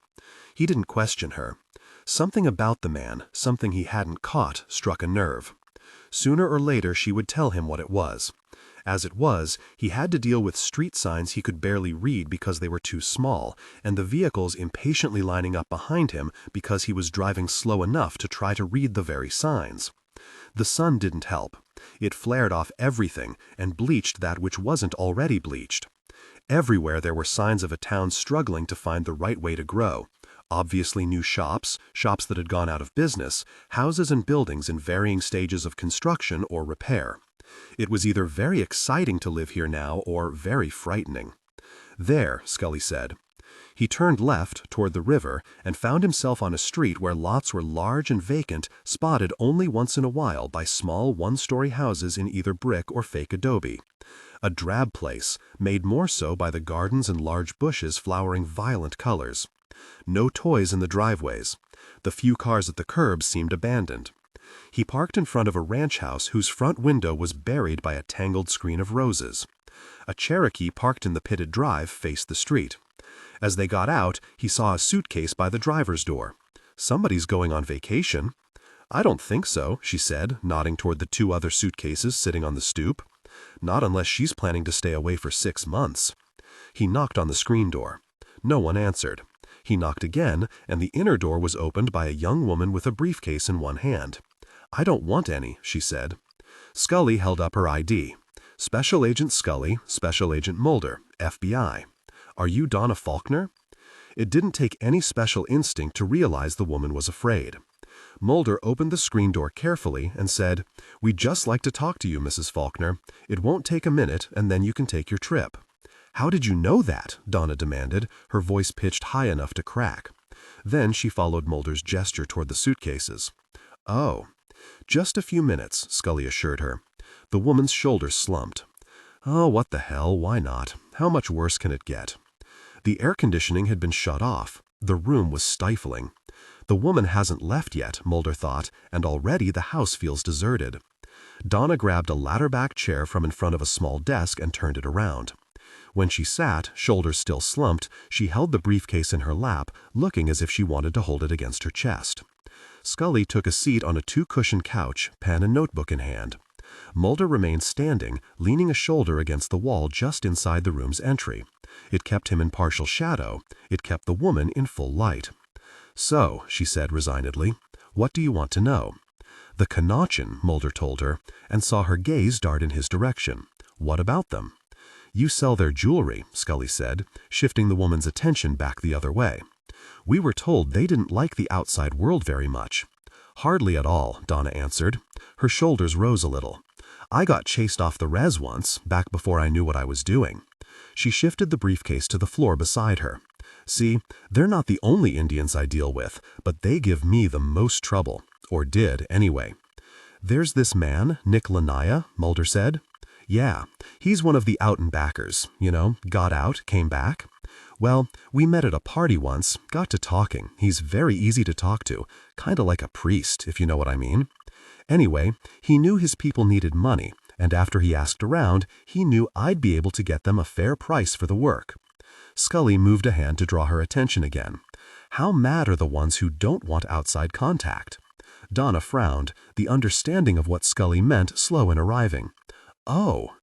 He didn't question her. Something about the man, something he hadn't caught, struck a nerve. Sooner or later she would tell him what it was. As it was, he had to deal with street signs he could barely read because they were too small, and the vehicles impatiently lining up behind him because he was driving slow enough to try to read the very signs. The sun didn't help. It flared off everything and bleached that which wasn't already bleached. Everywhere there were signs of a town struggling to find the right way to grow. Obviously new shops, shops that had gone out of business, houses and buildings in varying stages of construction or repair. It was either very exciting to live here now or very frightening. "There," Scully said. He turned left toward the river and found himself on a street where lots were large and vacant, spotted only once in a while by small one-story houses in either brick or fake adobe. A drab place, made more so by the gardens and large bushes flowering violent colors. No toys in the driveways. The few cars at the curbs seemed abandoned. He parked in front of a ranch house whose front window was buried by a tangled screen of roses. A Cherokee parked in the pitted drive faced the street. As they got out, he saw a suitcase by the driver's door. "Somebody's going on vacation." "I don't think so," she said, nodding toward the two other suitcases sitting on the stoop. "Not unless she's planning to stay away for 6 months." He knocked on the screen door. No one answered. He knocked again, and the inner door was opened by a young woman with a briefcase in one hand. "I don't want any," she said. Scully held up her ID. "Special Agent Scully, Special Agent Mulder, FBI. Are you Donna Faulkner?" It didn't take any special instinct to realize the woman was afraid. Mulder opened the screen door carefully and said, "We'd just like to talk to you, Mrs. Faulkner. It won't take a minute, and then you can take your trip." "How did you know that?" Donna demanded, her voice pitched high enough to crack. Then she followed Mulder's gesture toward the suitcases. "Oh." "Just a few minutes," Scully assured her. The woman's shoulders slumped. "Oh, what the hell, why not? How much worse can it get?" The air conditioning had been shut off. The room was stifling. The woman hasn't left yet, Mulder thought, and already the house feels deserted. Donna grabbed a ladder-back chair from in front of a small desk and turned it around. When she sat, shoulders still slumped, she held the briefcase in her lap, looking as if she wanted to hold it against her chest. Scully took a seat on a two-cushion couch, pen and notebook in hand. Mulder remained standing, leaning a shoulder against the wall just inside the room's entry. It kept him in partial shadow. It kept the woman in full light. "So," she said resignedly, "what do you want to know?" "The Kanachin," Mulder told her, and saw her gaze dart in his direction. "What about them?" "You sell their jewelry," Scully said, shifting the woman's attention back the other way. "We were told they didn't like the outside world very much." "Hardly at all," Donna answered. Her shoulders rose a little. "I got chased off the res once, back before I knew what I was doing." She shifted the briefcase to the floor beside her. "See, they're not the only Indians I deal with, but they give me the most trouble. Or did, anyway." "There's this man, Nick Lanaya," Mulder said. "Yeah, he's one of the out-and-backers, got out, came back. Well, we met at a party once, got to talking. He's very easy to talk to, kind of like a priest, if you know what I mean. Anyway, he knew his people needed money, and after he asked around, he knew I'd be able to get them a fair price for the work." Scully moved a hand to draw her attention again. "How mad are the ones who don't want outside contact?" Donna frowned, the understanding of what Scully meant slow in arriving. Oh.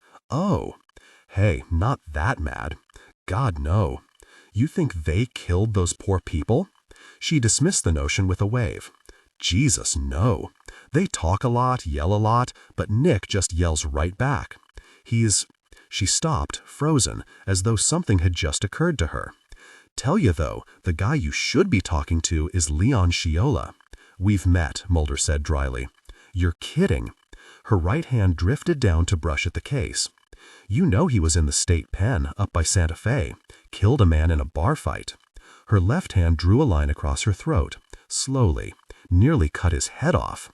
Hey, not that mad. God, no. You think they killed those poor people?" She dismissed the notion with a wave. "Jesus, no. They talk a lot, yell a lot, but Nick just yells right back. He's—" She stopped, frozen, as though something had just occurred to her. "Tell you though, the guy you should be talking to is Leon Sciola." "We've met," Mulder said dryly. "You're kidding." Her right hand drifted down to brush at the case. "You know he was in the state pen, up by Santa Fe. Killed a man in a bar fight." Her left hand drew a line across her throat, slowly, nearly cut his head off.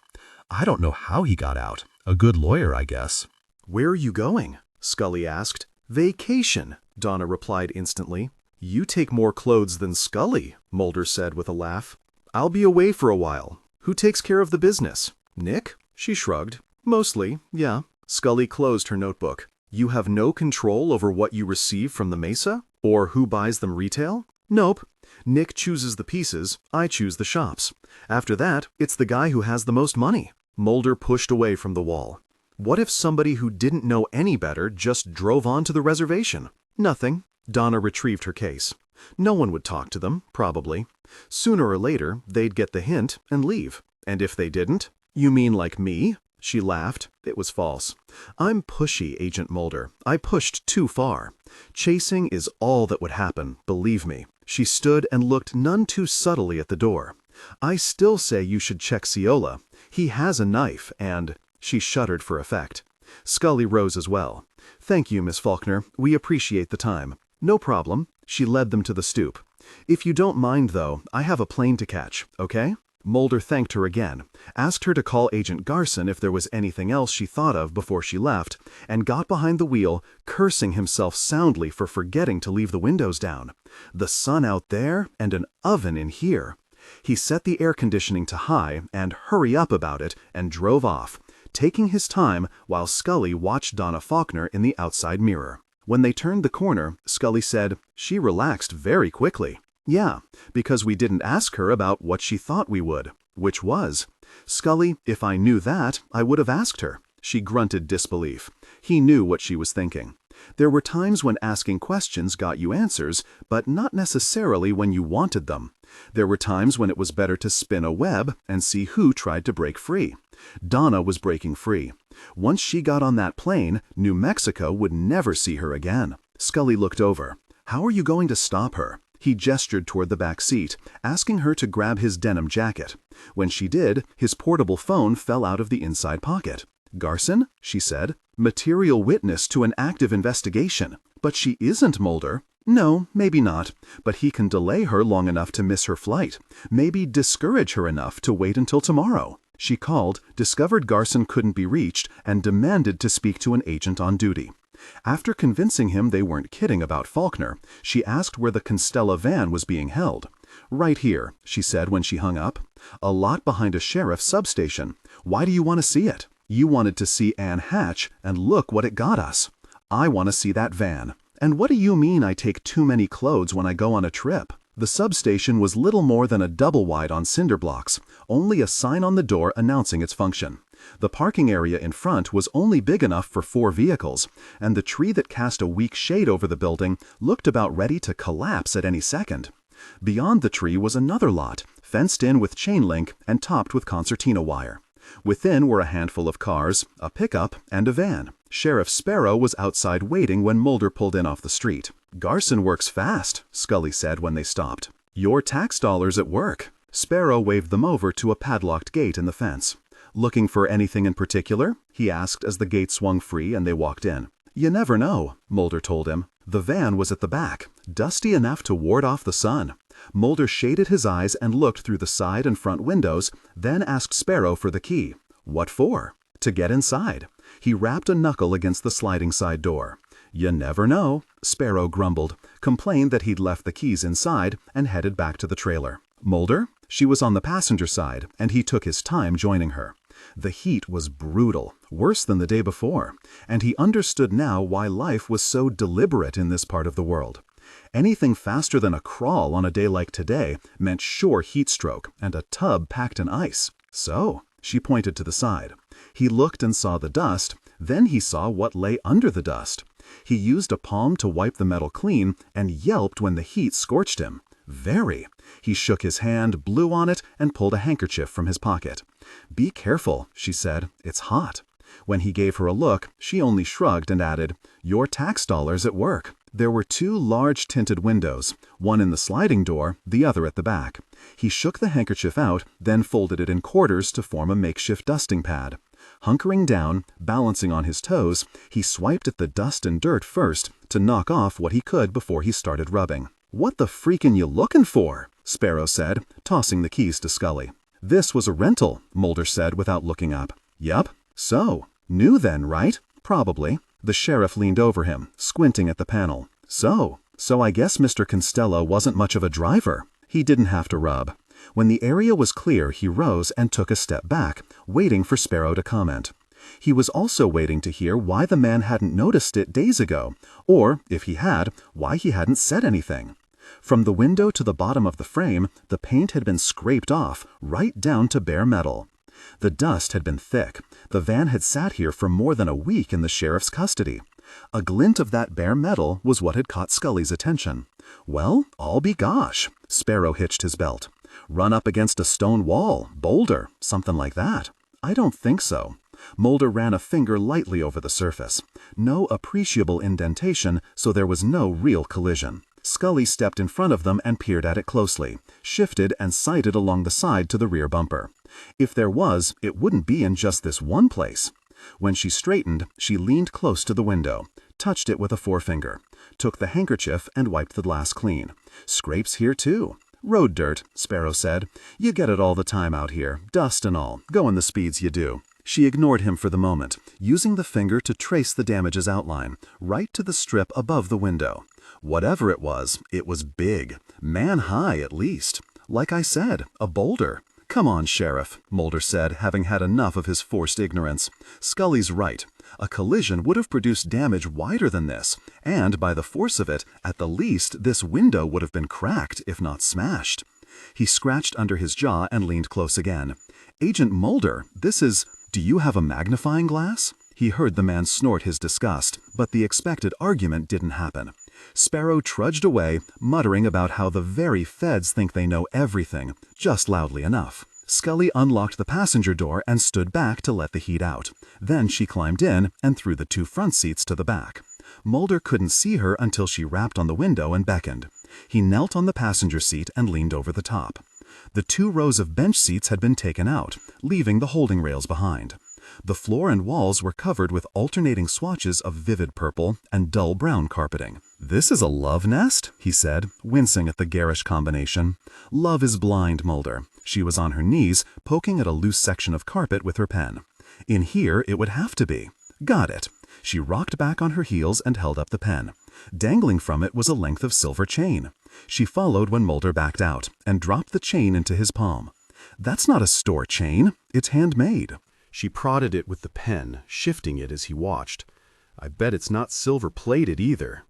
"I don't know how he got out. A good lawyer, I guess." "Where are you going?" Scully asked. "Vacation," Donna replied instantly. "You take more clothes than Scully," Mulder said with a laugh. "I'll be away for a while. Who takes care of the business? Nick?" She shrugged. "Mostly, yeah." Scully closed her notebook. "You have no control over what you receive from the Mesa? Or who buys them retail?" "Nope. Nick chooses the pieces, I choose the shops. After that, it's the guy who has the most money." Mulder pushed away from the wall. What if somebody who didn't know any better just drove on to the reservation? Nothing. Donna retrieved her case. No one would talk to them, probably. Sooner or later, they'd get the hint and leave. And if they didn't? "You mean like me?" She laughed. It was false. "I'm pushy, Agent Mulder. I pushed too far. Chasing is all that would happen, believe me." She stood and looked none too subtly at the door. "I still say you should check Sciola. He has a knife and—" She shuddered for effect. Scully rose as well. "Thank you, Miss Faulkner. We appreciate the time." "No problem." She led them to the stoop. "If you don't mind, though, I have a plane to catch, okay?" Mulder thanked her again, asked her to call Agent Garson if there was anything else she thought of before she left, and got behind the wheel, cursing himself soundly for forgetting to leave the windows down. The sun out there and an oven in here. He set the air conditioning to high and hurry up about it and drove off, taking his time while Scully watched Donna Faulkner in the outside mirror. When they turned the corner, Scully said, "She relaxed very quickly." "Yeah, because we didn't ask her about what she thought we would." "Which was?" "Scully, if I knew that, I would have asked her." She grunted disbelief. He knew what she was thinking. There were times when asking questions got you answers, but not necessarily when you wanted them. There were times when it was better to spin a web and see who tried to break free. Donna was breaking free. Once she got on that plane, New Mexico would never see her again. Scully looked over. "How are you going to stop her?" He gestured toward the back seat, asking her to grab his denim jacket. When she did, his portable phone fell out of the inside pocket. "Garson?" she said. "Material witness to an active investigation." "But she isn't, Mulder." "No, maybe not. But he can delay her long enough to miss her flight. Maybe discourage her enough to wait until tomorrow." She called, discovered Garson couldn't be reached, and demanded to speak to an agent on duty. After convincing him they weren't kidding about Faulkner, she asked where the Constella van was being held. "Right here," she said when she hung up. "A lot behind a sheriff's substation. Why do you want to see it?" "You wanted to see Anne Hatch, and look what it got us." "I want to see that van." "And what do you mean I take too many clothes when I go on a trip?" The substation was little more than a double-wide on cinder blocks, only a sign on the door announcing its function. The parking area in front was only big enough for 4 vehicles, and the tree that cast a weak shade over the building looked about ready to collapse at any second. Beyond the tree was another lot, fenced in with chain link and topped with concertina wire. Within were a handful of cars, a pickup, and a van. Sheriff Sparrow was outside waiting when Mulder pulled in off the street. "Garson works fast," Scully said when they stopped. "Your tax dollars at work." Sparrow waved them over to a padlocked gate in the fence. "Looking for anything in particular?" he asked as the gate swung free and they walked in. "You never know," Mulder told him. The van was at the back, dusty enough to ward off the sun. Mulder shaded his eyes and looked through the side and front windows, then asked Sparrow for the key. "What for?" "To get inside." He rapped a knuckle against the sliding side door. "You never know," Sparrow grumbled, complained that he'd left the keys inside, and headed back to the trailer. Mulder? She was on the passenger side, and he took his time joining her. The heat was brutal, worse than the day before, and he understood now why life was so deliberate in this part of the world. Anything faster than a crawl on a day like today meant sure heat stroke and a tub packed in ice. "So," she pointed to the side. He looked and saw the dust, then he saw what lay under the dust. He used a palm to wipe the metal clean and yelped when the heat scorched him. Very. He shook his hand, blew on it, and pulled a handkerchief from his pocket. "Be careful," she said. "It's hot." When he gave her a look, she only shrugged and added, "Your tax dollars at work." There were two large tinted windows, one in the sliding door, the other at the back. He shook the handkerchief out, then folded it in quarters to form a makeshift dusting pad. Hunkering down, balancing on his toes, he swiped at the dust and dirt first to knock off what he could before he started rubbing. "What the freakin' you looking for?" Sparrow said, tossing the keys to Scully. "This was a rental," Mulder said without looking up. "Yup. So, new then, right?" "Probably." The sheriff leaned over him, squinting at the panel. So I guess Mr. Costello wasn't much of a driver." He didn't have to rub. When the area was clear, he rose and took a step back, waiting for Sparrow to comment. He was also waiting to hear why the man hadn't noticed it days ago, or, if he had, why he hadn't said anything. From the window to the bottom of the frame, the paint had been scraped off, right down to bare metal. The dust had been thick. The van had sat here for more than a week in the sheriff's custody. A glint of that bare metal was what had caught Scully's attention. "Well, I'll be gosh." Sparrow hitched his belt. "Run up against a stone wall, boulder, something like that." "I don't think so." Mulder ran a finger lightly over the surface. No appreciable indentation, so there was no real collision. Scully stepped in front of them and peered at it closely, shifted and sighted along the side to the rear bumper. If there was, it wouldn't be in just this one place. When she straightened, she leaned close to the window, touched it with a forefinger, took the handkerchief and wiped the glass clean. "Scrapes here too." "Road dirt," Sparrow said. "You get it all the time out here, dust and all, going the speeds you do." She ignored him for the moment, using the finger to trace the damage's outline, right to the strip above the window. Whatever it was big, man-high at least. "Like I said, a boulder." "Come on, Sheriff," Mulder said, having had enough of his forced ignorance. "Scully's right. A collision would have produced damage wider than this, and by the force of it, at the least, this window would have been cracked, if not smashed." He scratched under his jaw and leaned close again. "Agent Mulder, this is... Do you have a magnifying glass?" He heard the man snort his disgust, but the expected argument didn't happen. Sparrow trudged away, muttering about how the very feds think they know everything, just loudly enough. Scully unlocked the passenger door and stood back to let the heat out. Then she climbed in and threw the two front seats to the back. Mulder couldn't see her until she rapped on the window and beckoned. He knelt on the passenger seat and leaned over the top. The 2 rows of bench seats had been taken out, leaving the holding rails behind. The floor and walls were covered with alternating swatches of vivid purple and dull brown carpeting. "This is a love nest," he said, wincing at the garish combination. "Love is blind, Mulder." She was on her knees, poking at a loose section of carpet with her pen. "In here, it would have to be." "Got it." She rocked back on her heels and held up the pen. Dangling from it was a length of silver chain. She followed when Mulder backed out and dropped the chain into his palm. "That's not a store chain. It's handmade." She prodded it with the pen, shifting it as he watched. "I bet it's not silver-plated either."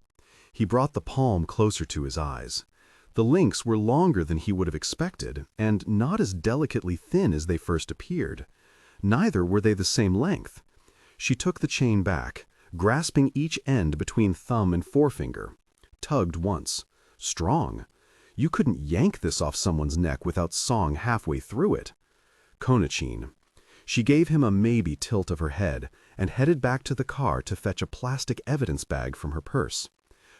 He brought the palm closer to his eyes. The links were longer than he would have expected, and not as delicately thin as they first appeared. Neither were they the same length. She took the chain back, grasping each end between thumb and forefinger. Tugged once. Strong. You couldn't yank this off someone's neck without sawing halfway through it. Konachin. She gave him a maybe tilt of her head and headed back to the car to fetch a plastic evidence bag from her purse.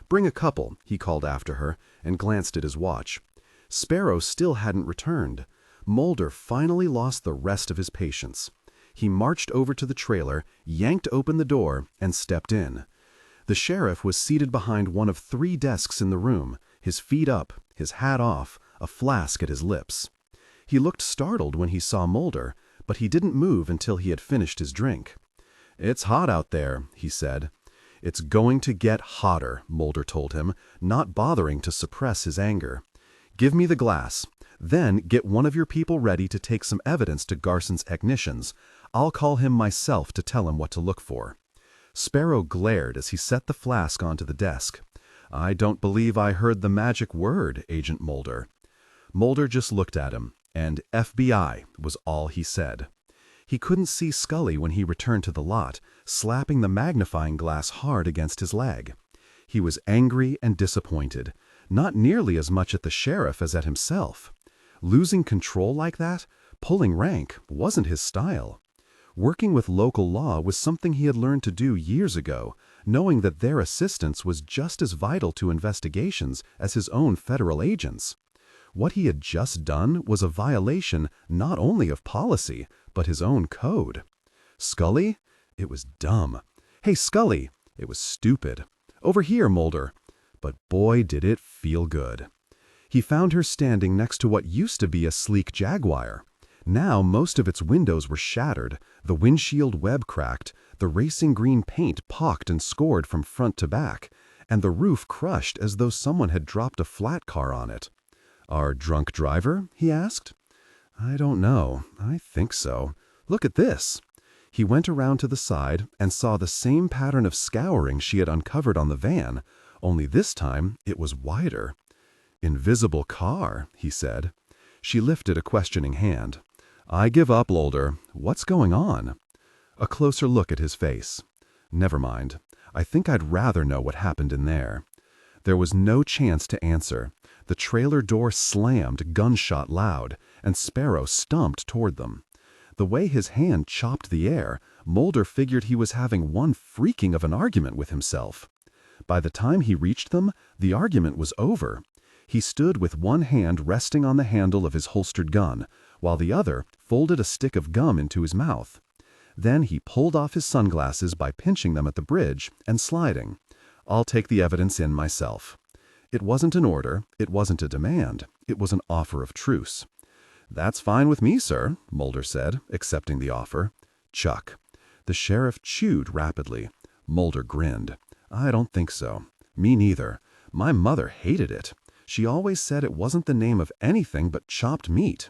"Bring a couple," he called after her, and glanced at his watch. Sparrow still hadn't returned. Mulder finally lost the rest of his patience. He marched over to the trailer, yanked open the door, and stepped in. The sheriff was seated behind one of 3 desks in the room, his feet up, his hat off, a flask at his lips. He looked startled when he saw Mulder, but he didn't move until he had finished his drink. "It's hot out there," he said. "It's going to get hotter," Mulder told him, not bothering to suppress his anger. "Give me the glass. Then get one of your people ready to take some evidence to Garson's technicians. I'll call him myself to tell him what to look for." Sparrow glared as he set the flask onto the desk. "I don't believe I heard the magic word, Agent Mulder." Mulder just looked at him, and FBI was all he said. He couldn't see Scully when he returned to the lot, slapping the magnifying glass hard against his leg. He was angry and disappointed, not nearly as much at the sheriff as at himself. Losing control like that, pulling rank, wasn't his style. Working with local law was something he had learned to do years ago, knowing that their assistance was just as vital to investigations as his own federal agents. What he had just done was a violation not only of policy, but his own code. Scully? It was dumb. "Hey, Scully!" It was stupid. "Over here, Mulder." But boy, did it feel good. He found her standing next to what used to be a sleek Jaguar. Now most of its windows were shattered, the windshield web cracked, the racing green paint pocked and scored from front to back, and the roof crushed as though someone had dropped a flat car on it. "Our drunk driver?" he asked. "I don't know. I think so. Look at this." He went around to the side and saw the same pattern of scouring she had uncovered on the van, only this time it was wider. "Invisible car," he said. She lifted a questioning hand. "I give up, Mulder. What's going on?" A closer look at his face. "Never mind. I think I'd rather know what happened in there." There was no chance to answer. The trailer door slammed gunshot loud, and Sparrow stumped toward them. The way his hand chopped the air, Mulder figured he was having one freaking of an argument with himself. By the time he reached them, the argument was over. He stood with one hand resting on the handle of his holstered gun, while the other folded a stick of gum into his mouth. Then he pulled off his sunglasses by pinching them at the bridge and sliding. "I'll take the evidence in myself." It wasn't an order, it wasn't a demand, it was an offer of truce. "That's fine with me, sir," Mulder said, accepting the offer. "Chuck." The sheriff chewed rapidly. Mulder grinned. "I don't think so. Me neither. My mother hated it. She always said it wasn't the name of anything but chopped meat."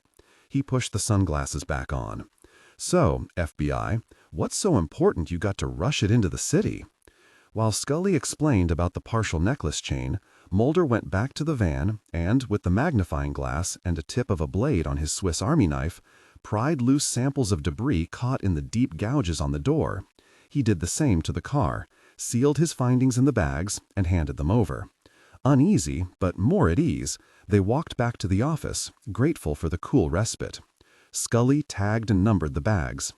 He pushed the sunglasses back on. "So, FBI, what's so important you got to rush it into the city?" While Scully explained about the partial necklace chain, Mulder went back to the van and, with the magnifying glass and a tip of a blade on his Swiss Army knife, pried loose samples of debris caught in the deep gouges on the door. He did the same to the car, sealed his findings in the bags, and handed them over. Uneasy, but more at ease, they walked back to the office, grateful for the cool respite. Scully tagged and numbered the bags.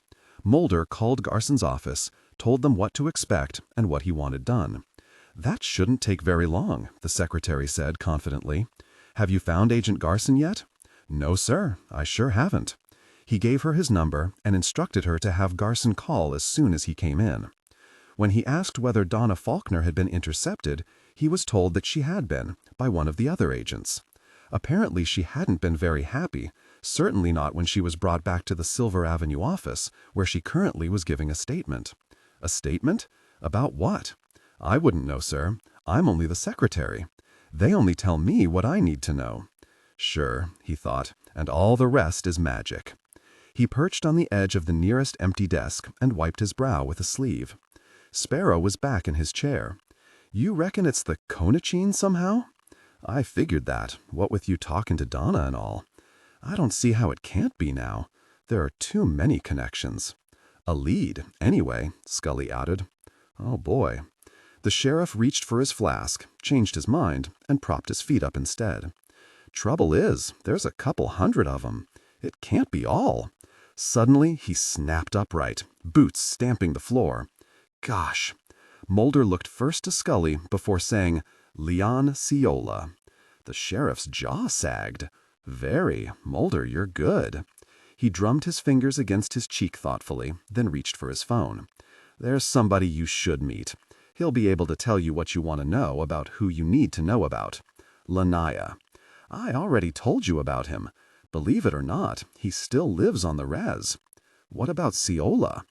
Mulder called Garson's office, told them what to expect and what he wanted done. "That shouldn't take very long," the secretary said confidently. "Have you found Agent Garson yet?" "No, sir, I sure haven't." He gave her his number and instructed her to have Garson call as soon as he came in. When he asked whether Donna Faulkner had been intercepted, he was told that she had been, by one of the other agents. Apparently she hadn't been very happy, certainly not when she was brought back to the Silver Avenue office, where she currently was giving a statement. A statement? About what? "I wouldn't know, sir. I'm only the secretary. They only tell me what I need to know." Sure, he thought, and all the rest is magic. He perched on the edge of the nearest empty desk and wiped his brow with a sleeve. Sparrow was back in his chair. "You reckon it's the Konachin somehow?" "I figured that, what with you talking to Donna and all. I don't see how it can't be now. There are too many connections." "A lead, anyway," Scully added. "Oh boy." The sheriff reached for his flask, changed his mind, and propped his feet up instead. Trouble is, there's a couple hundred of 'em. It can't be all. Suddenly, he snapped upright, boots stamping the floor. Gosh. Mulder looked first to Scully before saying, Leon Ciola. The sheriff's jaw sagged. Very. Mulder, you're good. He drummed his fingers against his cheek thoughtfully, then reached for his phone. There's somebody you should meet. He'll be able to tell you what you want to know about who you need to know about. Lanaya. I already told you about him. Believe it or not, he still lives on the res. What about Ciola?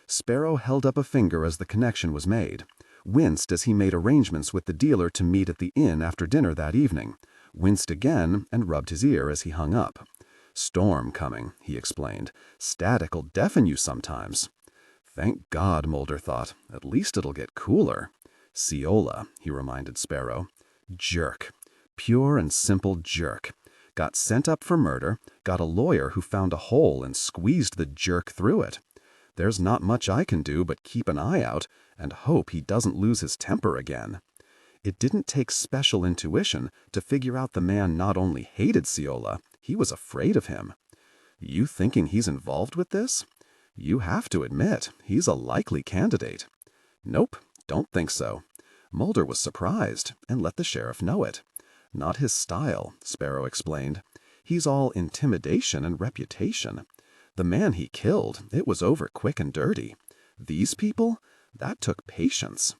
Sparrow held up a finger as the connection was made, winced as he made arrangements with the dealer to meet at the inn after dinner that evening, winced again and rubbed his ear as he hung up. Storm coming, he explained. Static'll deafen you sometimes. Thank God, Mulder thought. At least it'll get cooler. Ciola, he reminded Sparrow. Jerk. Pure and simple jerk. Got sent up for murder, got a lawyer who found a hole and squeezed the jerk through it. There's not much I can do but keep an eye out and hope he doesn't lose his temper again. It didn't take special intuition to figure out the man not only hated Ciola, he was afraid of him. You thinking he's involved with this? You have to admit, he's a likely candidate. Nope, don't think so. Mulder was surprised and let the sheriff know it. Not his style, Sparrow explained. He's all intimidation and reputation. The man he killed, it was over quick and dirty. These people? That took patience.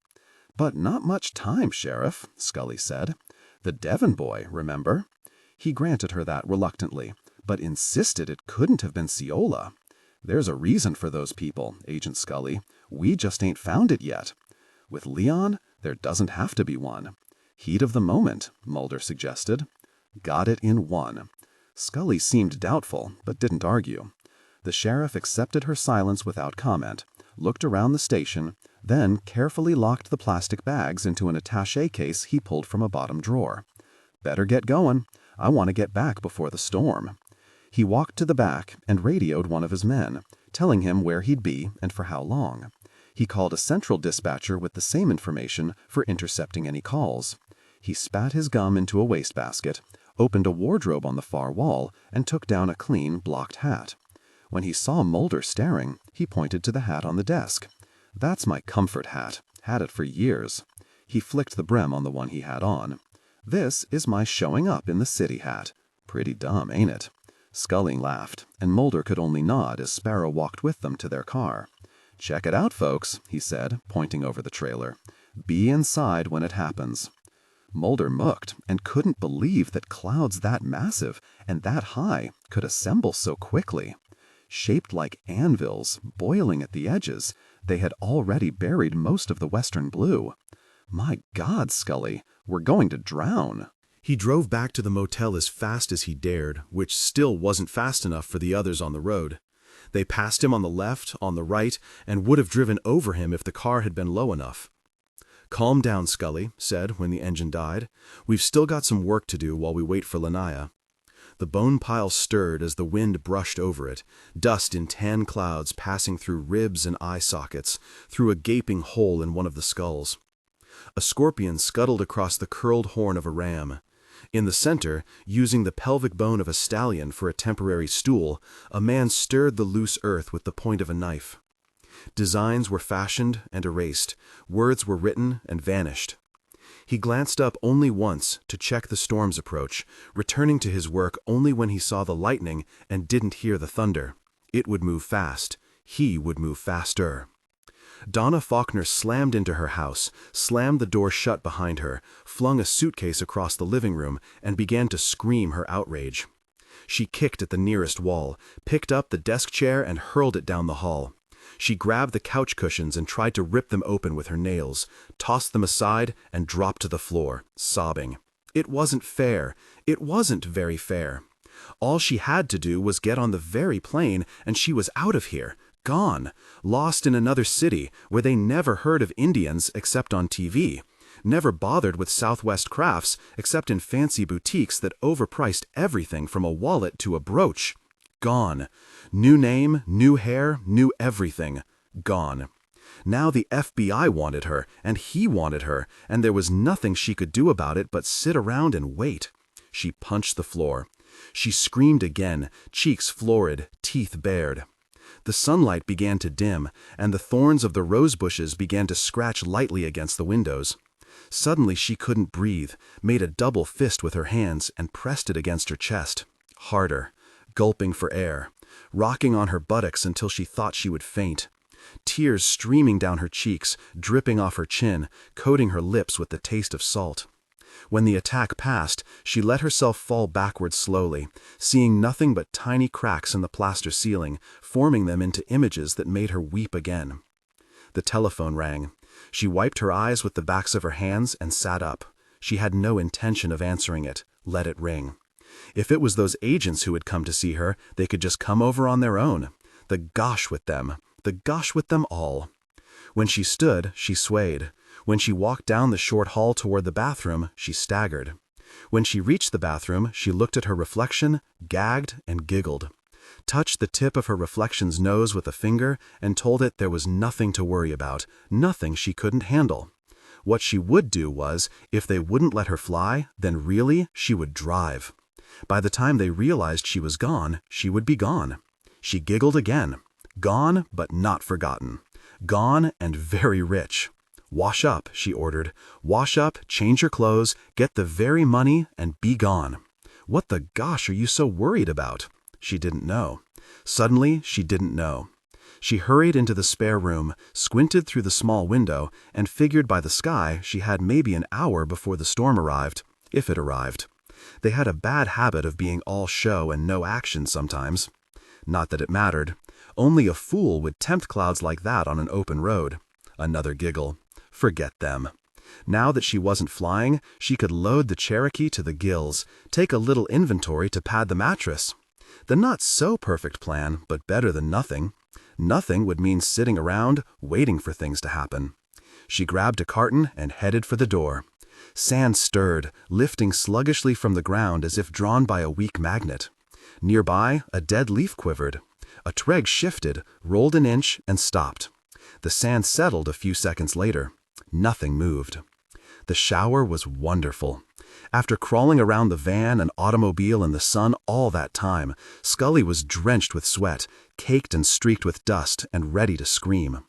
But not much time, Sheriff, Scully said. The Devon boy, remember? He granted her that reluctantly, but insisted it couldn't have been Ciola. There's a reason for those people, Agent Scully. We just ain't found it yet. With Leon, there doesn't have to be one. Heat of the moment, Mulder suggested. Got it in one. Scully seemed doubtful, but didn't argue. The sheriff accepted her silence without comment, looked around the station, then carefully locked the plastic bags into an attaché case he pulled from a bottom drawer. Better get going. I want to get back before the storm. He walked to the back and radioed one of his men, telling him where he'd be and for how long. He called a central dispatcher with the same information for intercepting any calls. He spat his gum into a wastebasket, opened a wardrobe on the far wall, and took down a clean, blocked hat. When he saw Mulder staring, he pointed to the hat on the desk. That's my comfort hat. Had it for years. He flicked the brim on the one he had on. This is my showing up in the city hat. Pretty dumb, ain't it? Scully laughed, and Mulder could only nod as Sparrow walked with them to their car. Check it out, folks, he said, pointing over the trailer. Be inside when it happens. Mulder mucked and couldn't believe that clouds that massive and that high could assemble so quickly. Shaped like anvils, boiling at the edges, they had already buried most of the western blue. My God, Scully, we're going to drown. He drove back to the motel as fast as he dared, which still wasn't fast enough for the others on the road. They passed him on the left, on the right, and would have driven over him if the car had been low enough. Calm down, Scully said when the engine died. We've still got some work to do while we wait for Lanaya. The bone pile stirred as the wind brushed over it, dust in tan clouds passing through ribs and eye sockets, through a gaping hole in one of the skulls. A scorpion scuttled across the curled horn of a ram. In the center, using the pelvic bone of a stallion for a temporary stool, a man stirred the loose earth with the point of a knife. Designs were fashioned and erased, words were written and vanished. He glanced up only once to check the storm's approach, returning to his work only when he saw the lightning and didn't hear the thunder. It would move fast. He would move faster. Donna Faulkner slammed into her house, slammed the door shut behind her, flung a suitcase across the living room, and began to scream her outrage. She kicked at the nearest wall, picked up the desk chair and hurled it down the hall. She grabbed the couch cushions and tried to rip them open with her nails, tossed them aside, and dropped to the floor, sobbing. It wasn't fair. It wasn't very fair. All she had to do was get on the very plane, and she was out of here, gone, lost in another city where they never heard of Indians except on TV, never bothered with Southwest crafts except in fancy boutiques that overpriced everything from a wallet to a brooch. Gone. New name, new hair, new everything. Gone. Now the FBI wanted her, and he wanted her, and there was nothing she could do about it but sit around and wait. She punched the floor. She screamed again, cheeks florid, teeth bared. The sunlight began to dim, and the thorns of the rose bushes began to scratch lightly against the windows. Suddenly she couldn't breathe, made a double fist with her hands, and pressed it against her chest. Harder, gulping for air, rocking on her buttocks until she thought she would faint. Tears streaming down her cheeks, dripping off her chin, coating her lips with the taste of salt. When the attack passed, she let herself fall backward slowly, seeing nothing but tiny cracks in the plaster ceiling, forming them into images that made her weep again. The telephone rang. She wiped her eyes with the backs of her hands and sat up. She had no intention of answering it. Let it ring. If it was those agents who had come to see her, they could just come over on their own. The gosh with them. The gosh with them all. When she stood, she swayed. When she walked down the short hall toward the bathroom, she staggered. When she reached the bathroom, she looked at her reflection, gagged, and giggled. Touched the tip of her reflection's nose with a finger and told it there was nothing to worry about, nothing she couldn't handle. What she would do was, if they wouldn't let her fly, then really, she would drive. By the time they realized she was gone, she would be gone. She giggled again. Gone, but not forgotten. Gone and very rich. Wash up, she ordered. Wash up, change your clothes, get the very money, and be gone. What the gosh are you so worried about? She didn't know. Suddenly, she didn't know. She hurried into the spare room, squinted through the small window, and figured by the sky she had maybe an hour before the storm arrived, if it arrived. They had a bad habit of being all show and no action sometimes. Not that it mattered. Only a fool would tempt clouds like that on an open road. Another giggle. Forget them. Now that she wasn't flying, she could load the Cherokee to the gills, take a little inventory to pad the mattress. The not-so-perfect plan, but better than nothing. Nothing would mean sitting around, waiting for things to happen. She grabbed a carton and headed for the door. Sand stirred, lifting sluggishly from the ground as if drawn by a weak magnet. Nearby, a dead leaf quivered. A twig shifted, rolled an inch, and stopped. The sand settled a few seconds later. Nothing moved. The shower was wonderful. After crawling around the van and automobile in the sun all that time, Scully was drenched with sweat, caked and streaked with dust, and ready to scream.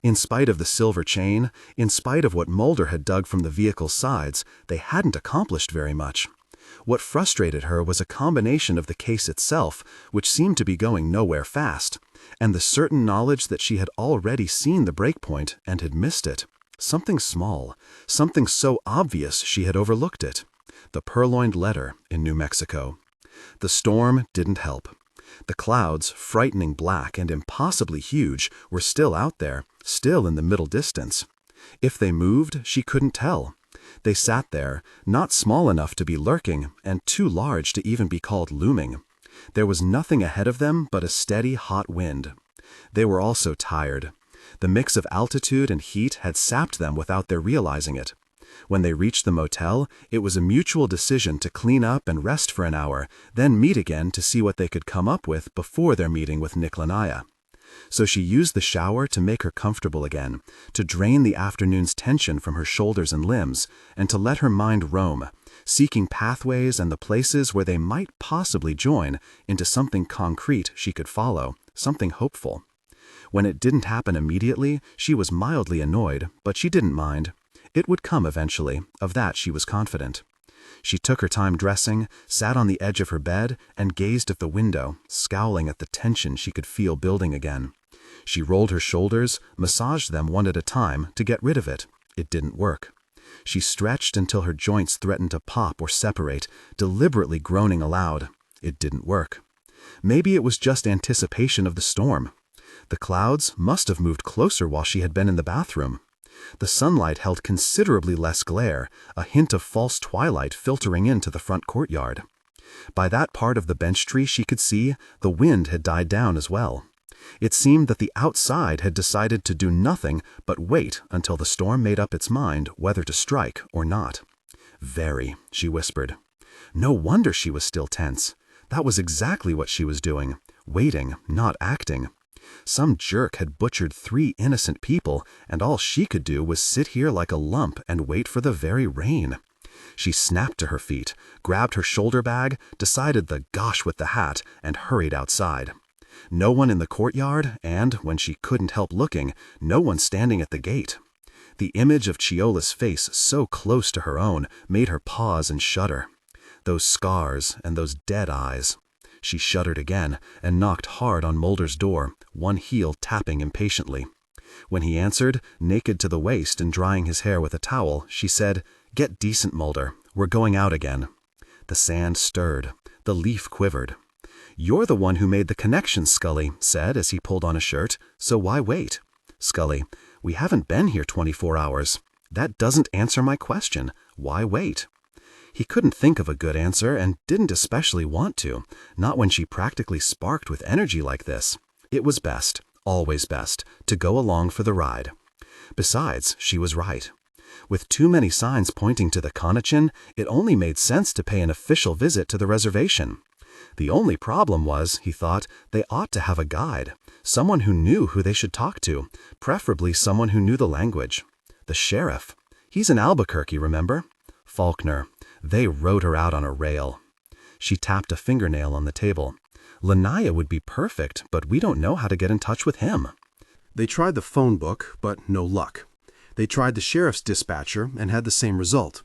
In spite of the silver chain, in spite of what Mulder had dug from the vehicle's sides, they hadn't accomplished very much. What frustrated her was a combination of the case itself, which seemed to be going nowhere fast, and the certain knowledge that she had already seen the breakpoint and had missed it. Something small, something so obvious she had overlooked it. The purloined letter in New Mexico. The storm didn't help. The clouds, frightening black and impossibly huge, were still out there, still in the middle distance. If they moved, she couldn't tell. They sat there, not small enough to be lurking, and too large to even be called looming. There was nothing ahead of them but a steady, hot wind. They were also tired. The mix of altitude and heat had sapped them without their realizing it. When they reached the motel, it was a mutual decision to clean up and rest for an hour, then meet again to see what they could come up with before their meeting with Nick Lanaya. So she used the shower to make her comfortable again, to drain the afternoon's tension from her shoulders and limbs, and to let her mind roam, seeking pathways and the places where they might possibly join into something concrete she could follow, something hopeful. When it didn't happen immediately, she was mildly annoyed, but she didn't mind. It would come eventually, of that she was confident. She took her time dressing, sat on the edge of her bed, and gazed at the window, scowling at the tension she could feel building again. She rolled her shoulders, massaged them one at a time to get rid of it. It didn't work. She stretched until her joints threatened to pop or separate, deliberately groaning aloud. It didn't work. Maybe it was just anticipation of the storm. The clouds must have moved closer while she had been in the bathroom. The sunlight held considerably less glare, a hint of false twilight filtering into the front courtyard. By that part of the bench tree she could see, the wind had died down as well. It seemed that the outside had decided to do nothing but wait until the storm made up its mind whether to strike or not. "Very," she whispered. No wonder she was still tense. That was exactly what she was doing, waiting, not acting. Some jerk had butchered 3 innocent people, and all she could do was sit here like a lump and wait for the very rain. She snapped to her feet, grabbed her shoulder bag, decided the gosh with the hat, and hurried outside. No one in the courtyard, and, when she couldn't help looking, no one standing at the gate. The image of Chiola's face so close to her own made her pause and shudder. Those scars and those dead eyes. She shuddered again and knocked hard on Mulder's door, one heel tapping impatiently. When he answered, naked to the waist and drying his hair with a towel, she said, "Get decent, Mulder. We're going out again." The sand stirred. The leaf quivered. "You're the one who made the connection," Scully said as he pulled on a shirt, "so why wait?" "Scully, we haven't been here 24 hours. That doesn't answer my question. Why wait?" He couldn't think of a good answer and didn't especially want to, not when she practically sparked with energy like this. It was best, always best, to go along for the ride. Besides, she was right. With too many signs pointing to the Conachin, it only made sense to pay an official visit to the reservation. The only problem was, he thought, they ought to have a guide, someone who knew who they should talk to, preferably someone who knew the language. The sheriff. He's in Albuquerque, remember? Faulkner. They rode her out on a rail. She tapped a fingernail on the table. Lanaya would be perfect, but we don't know how to get in touch with him. They tried the phone book, but no luck. They tried the sheriff's dispatcher and had the same result.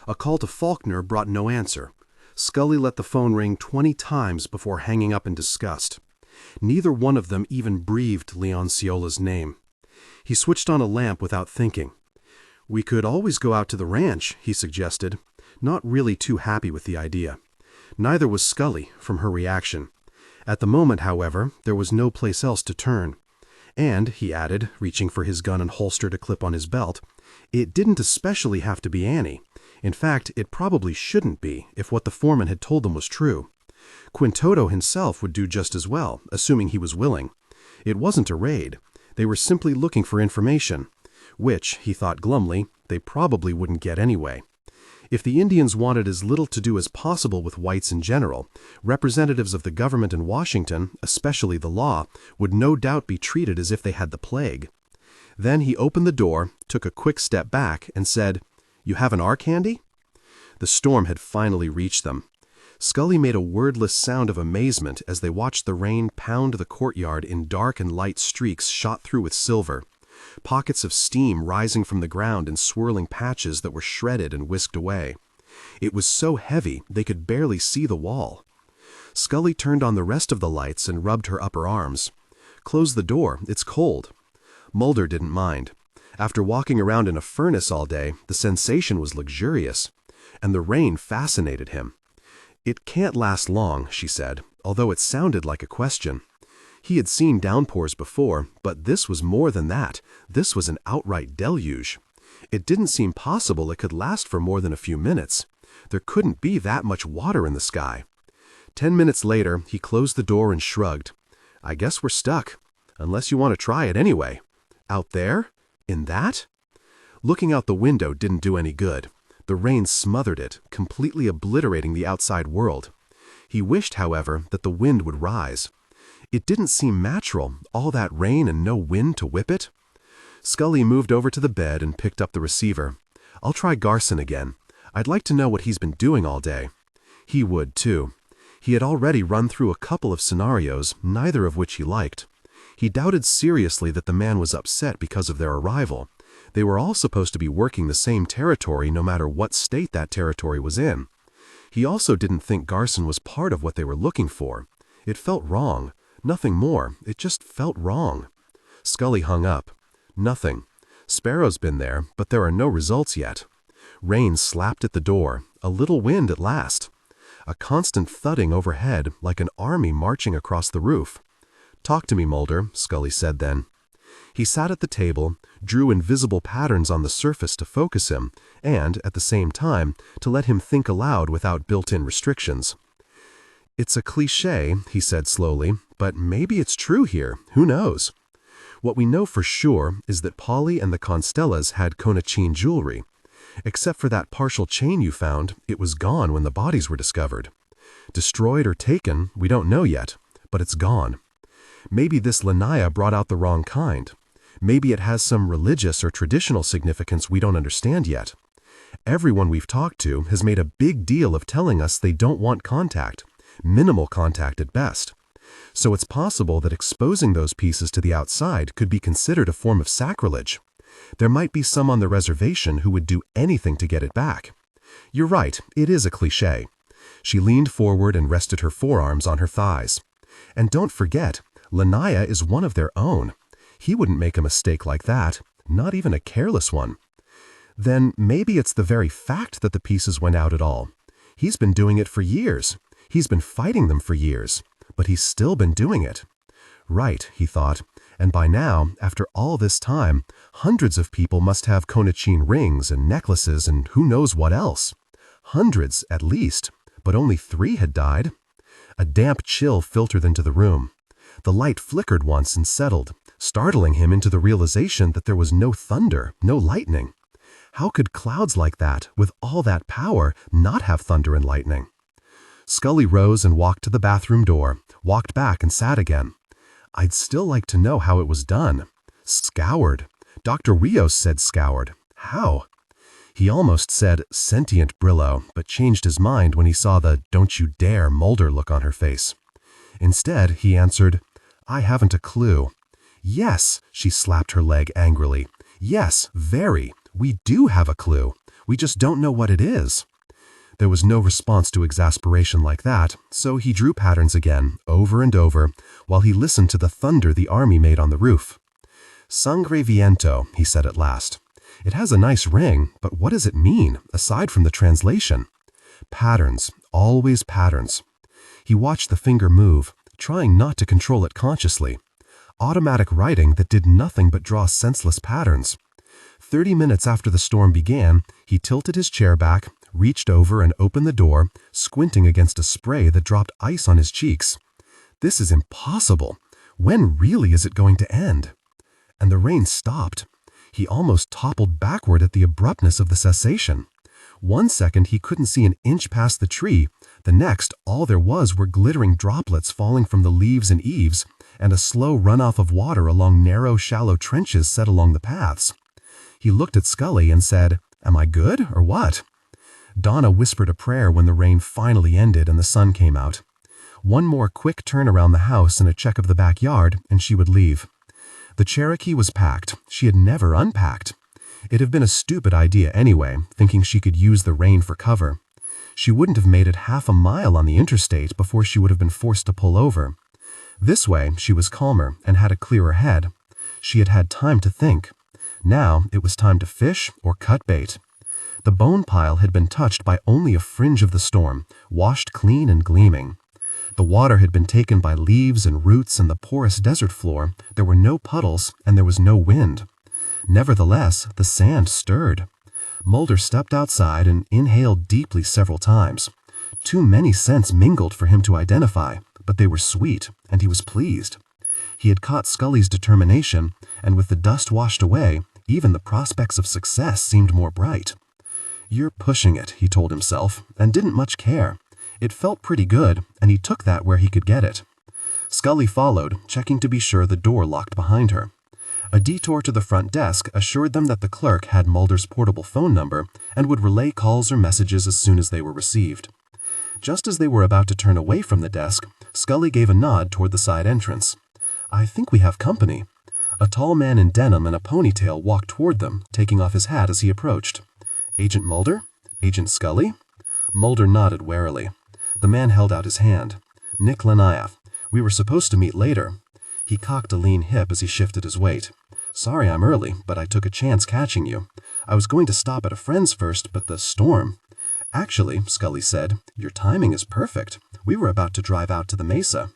A call to Faulkner brought no answer. Scully let the phone ring 20 times before hanging up in disgust. Neither one of them even breathed Leon Ciola's name. He switched on a lamp without thinking. "We could always go out to the ranch," he suggested, not really too happy with the idea. Neither was Scully, from her reaction. At the moment, however, there was no place else to turn. And, he added, reaching for his gun and holster to clip on his belt, it didn't especially have to be Annie. In fact, it probably shouldn't be, if what the foreman had told them was true. Quintoto himself would do just as well, assuming he was willing. It wasn't a raid. They were simply looking for information, which, he thought glumly, they probably wouldn't get anyway. If the Indians wanted as little to do as possible with whites in general, representatives of the government in Washington, especially the law, would no doubt be treated as if they had the plague. Then he opened the door, took a quick step back, and said, "You have an arc handy?" The storm had finally reached them. Scully made a wordless sound of amazement as they watched the rain pound the courtyard in dark and light streaks shot through with silver. Pockets of steam rising from the ground in swirling patches that were shredded and whisked away. It was so heavy they could barely see the wall. Scully turned on the rest of the lights and rubbed her upper arms. "Close the door, it's cold." Mulder didn't mind. After walking around in a furnace all day, the sensation was luxurious. And the rain fascinated him. "It can't last long," she said, although it sounded like a question. He had seen downpours before, but this was more than that. This was an outright deluge. It didn't seem possible it could last for more than a few minutes. There couldn't be that much water in the sky. 10 minutes later, he closed the door and shrugged. "I guess we're stuck. Unless you want to try it anyway." "Out there? In that?" Looking out the window didn't do any good. The rain smothered it, completely obliterating the outside world. He wished, however, that the wind would rise. It didn't seem natural, all that rain and no wind to whip it. Scully moved over to the bed and picked up the receiver. "I'll try Garson again. I'd like to know what he's been doing all day." He would, too. He had already run through a couple of scenarios, neither of which he liked. He doubted seriously that the man was upset because of their arrival. They were all supposed to be working the same territory no matter what state that territory was in. He also didn't think Garson was part of what they were looking for. It felt wrong. Nothing more. It just felt wrong. Scully hung up. Nothing. Sparrow's been there, but there are no results yet. Rain slapped at the door. A little wind at last. A constant thudding overhead, like an army marching across the roof. "Talk to me, Mulder," Scully said then. He sat at the table, drew invisible patterns on the surface to focus him, and, at the same time, to let him think aloud without built-in restrictions. "It's a cliché," he said slowly, "but maybe it's true here. Who knows? What we know for sure is that Polly and the Constellas had Conachin jewelry. Except for that partial chain you found, it was gone when the bodies were discovered. Destroyed or taken, we don't know yet, but it's gone. Maybe this Lanaya brought out the wrong kind. Maybe it has some religious or traditional significance we don't understand yet. Everyone we've talked to has made a big deal of telling us they don't want contact, minimal contact at best. So it's possible that exposing those pieces to the outside could be considered a form of sacrilege. There might be some on the reservation who would do anything to get it back. You're right, it is a cliché. She leaned forward and rested her forearms on her thighs. And don't forget, Lanaya is one of their own. He wouldn't make a mistake like that, not even a careless one. Then maybe it's the very fact that the pieces went out at all. He's been doing it for years. He's been fighting them for years. But he's still been doing it. Right, he thought, and by now, after all this time, hundreds of people must have Konachin rings and necklaces and who knows what else. Hundreds, at least, but only 3 had died. A damp chill filtered into the room. The light flickered once and settled, startling him into the realization that there was no thunder, no lightning. How could clouds like that, with all that power, not have thunder and lightning? Scully rose and walked to the bathroom door, walked back and sat again. I'd still like to know how it was done. Scoured. Dr. Rios said scoured. How? He almost said sentient Brillo, but changed his mind when he saw the "don't you dare" Mulder look on her face. Instead, he answered, I haven't a clue. Yes, she slapped her leg angrily. Yes, very. We do have a clue. We just don't know what it is. There was no response to exasperation like that, so he drew patterns again, over and over, while he listened to the thunder the army made on the roof. Sangre viento, he said at last. It has a nice ring, but what does it mean, aside from the translation? Patterns, always patterns. He watched the finger move, trying not to control it consciously. Automatic writing that did nothing but draw senseless patterns. 30 minutes after the storm began, he tilted his chair back, reached over and opened the door, squinting against a spray that dropped ice on his cheeks. This is impossible. When really is it going to end? And the rain stopped. He almost toppled backward at the abruptness of the cessation. 1 second he couldn't see an inch past the tree, the next all there was were glittering droplets falling from the leaves and eaves, and a slow runoff of water along narrow, shallow trenches set along the paths. He looked at Scully and said, Am I good, or what? Donna whispered a prayer when the rain finally ended and the sun came out. One more quick turn around the house and a check of the backyard, and she would leave. The Cherokee was packed. She had never unpacked. It'd have been a stupid idea anyway, thinking she could use the rain for cover. She wouldn't have made it half a mile on the interstate before she would have been forced to pull over. This way, she was calmer and had a clearer head. She had had time to think. Now, it was time to fish or cut bait. The bone pile had been touched by only a fringe of the storm, washed clean and gleaming. The water had been taken by leaves and roots and the porous desert floor. There were no puddles and there was no wind. Nevertheless, the sand stirred. Mulder stepped outside and inhaled deeply several times. Too many scents mingled for him to identify, but they were sweet, and he was pleased. He had caught Scully's determination, and with the dust washed away, even the prospects of success seemed more bright. You're pushing it, he told himself, and didn't much care. It felt pretty good, and he took that where he could get it. Scully followed, checking to be sure the door locked behind her. A detour to the front desk assured them that the clerk had Mulder's portable phone number and would relay calls or messages as soon as they were received. Just as they were about to turn away from the desk, Scully gave a nod toward the side entrance. I think we have company. A tall man in denim and a ponytail walked toward them, taking off his hat as he approached. Agent Mulder? Agent Scully? Mulder nodded warily. The man held out his hand. Nick Lanaya. We were supposed to meet later. He cocked a lean hip as he shifted his weight. Sorry I'm early, but I took a chance catching you. I was going to stop at a friend's first, but the storm... Actually, Scully said, your timing is perfect. We were about to drive out to the mesa.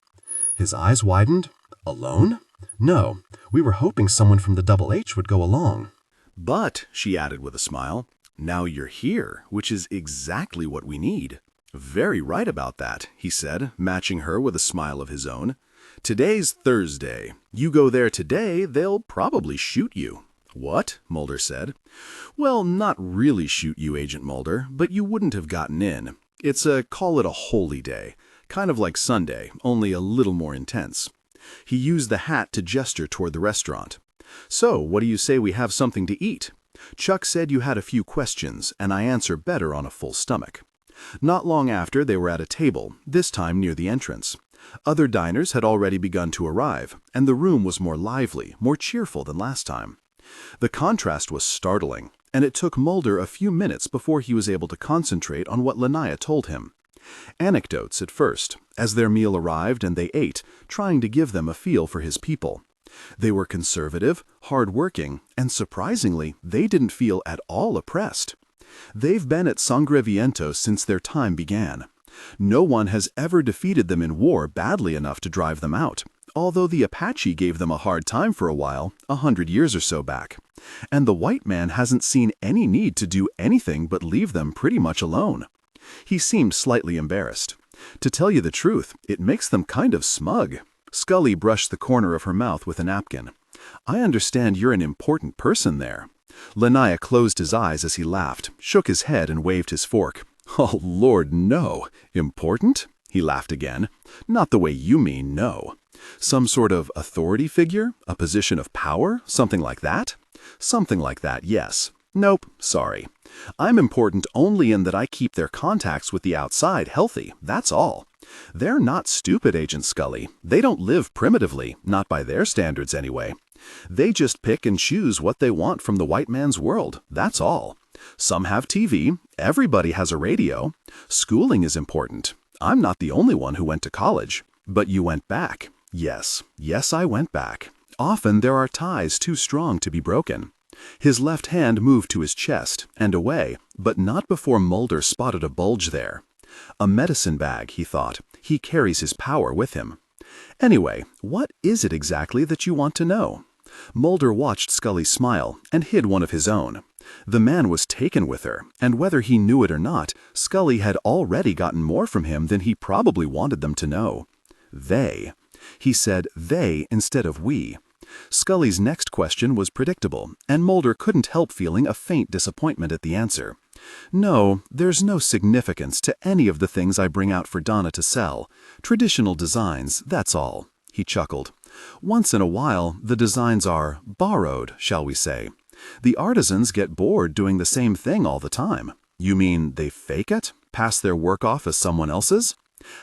His eyes widened. Alone? No, we were hoping someone from the Double H would go along. But, she added with a smile, now you're here, which is exactly what we need. Very right about that, he said, matching her with a smile of his own. Today's Thursday. You go there today, they'll probably shoot you. What? Mulder said. Well, not really shoot you, Agent Mulder, but you wouldn't have gotten in. Call it a holy day, kind of like Sunday, only a little more intense. He used the hat to gesture toward the restaurant. So, what do you say we have something to eat? Chuck said you had a few questions, and I answer better on a full stomach. Not long after, they were at a table, this time near the entrance. Other diners had already begun to arrive, and the room was more lively, more cheerful than last time. The contrast was startling, and it took Mulder a few minutes before he was able to concentrate on what Linnea told him. Anecdotes at first, as their meal arrived and they ate, trying to give them a feel for his people. They were conservative, hard-working, and surprisingly, they didn't feel at all oppressed. They've been at Sangre Viento since their time began. No one has ever defeated them in war badly enough to drive them out, although the Apache gave them a hard time for a while, 100 years or so back. And the white man hasn't seen any need to do anything but leave them pretty much alone. He seemed slightly embarrassed. To tell you the truth, it makes them kind of smug. Scully brushed the corner of her mouth with a napkin. I understand you're an important person there. Linnea closed his eyes as he laughed, shook his head and waved his fork. Oh, Lord, no. Important? He laughed again. Not the way you mean, no. Some sort of authority figure? A position of power? Something like that? Something like that, yes. Nope, sorry. I'm important only in that I keep their contacts with the outside healthy, that's all. They're not stupid, Agent Scully. They don't live primitively, not by their standards anyway. They just pick and choose what they want from the white man's world, that's all. Some have TV, everybody has a radio. Schooling is important. I'm not the only one who went to college. But you went back. Yes, I went back. Often there are ties too strong to be broken. His left hand moved to his chest and away, but not before Mulder spotted a bulge there. A medicine bag, he thought. He carries his power with him. Anyway, what is it exactly that you want to know? Mulder watched Scully smile and hid one of his own. The man was taken with her, and whether he knew it or not, Scully had already gotten more from him than he probably wanted them to know. They. He said they instead of we. Scully's next question was predictable, and Mulder couldn't help feeling a faint disappointment at the answer. No, there's no significance to any of the things I bring out for Donna to sell. Traditional designs, that's all. He chuckled. Once in a while, the designs are borrowed, shall we say. The artisans get bored doing the same thing all the time. You mean they fake it? Pass their work off as someone else's?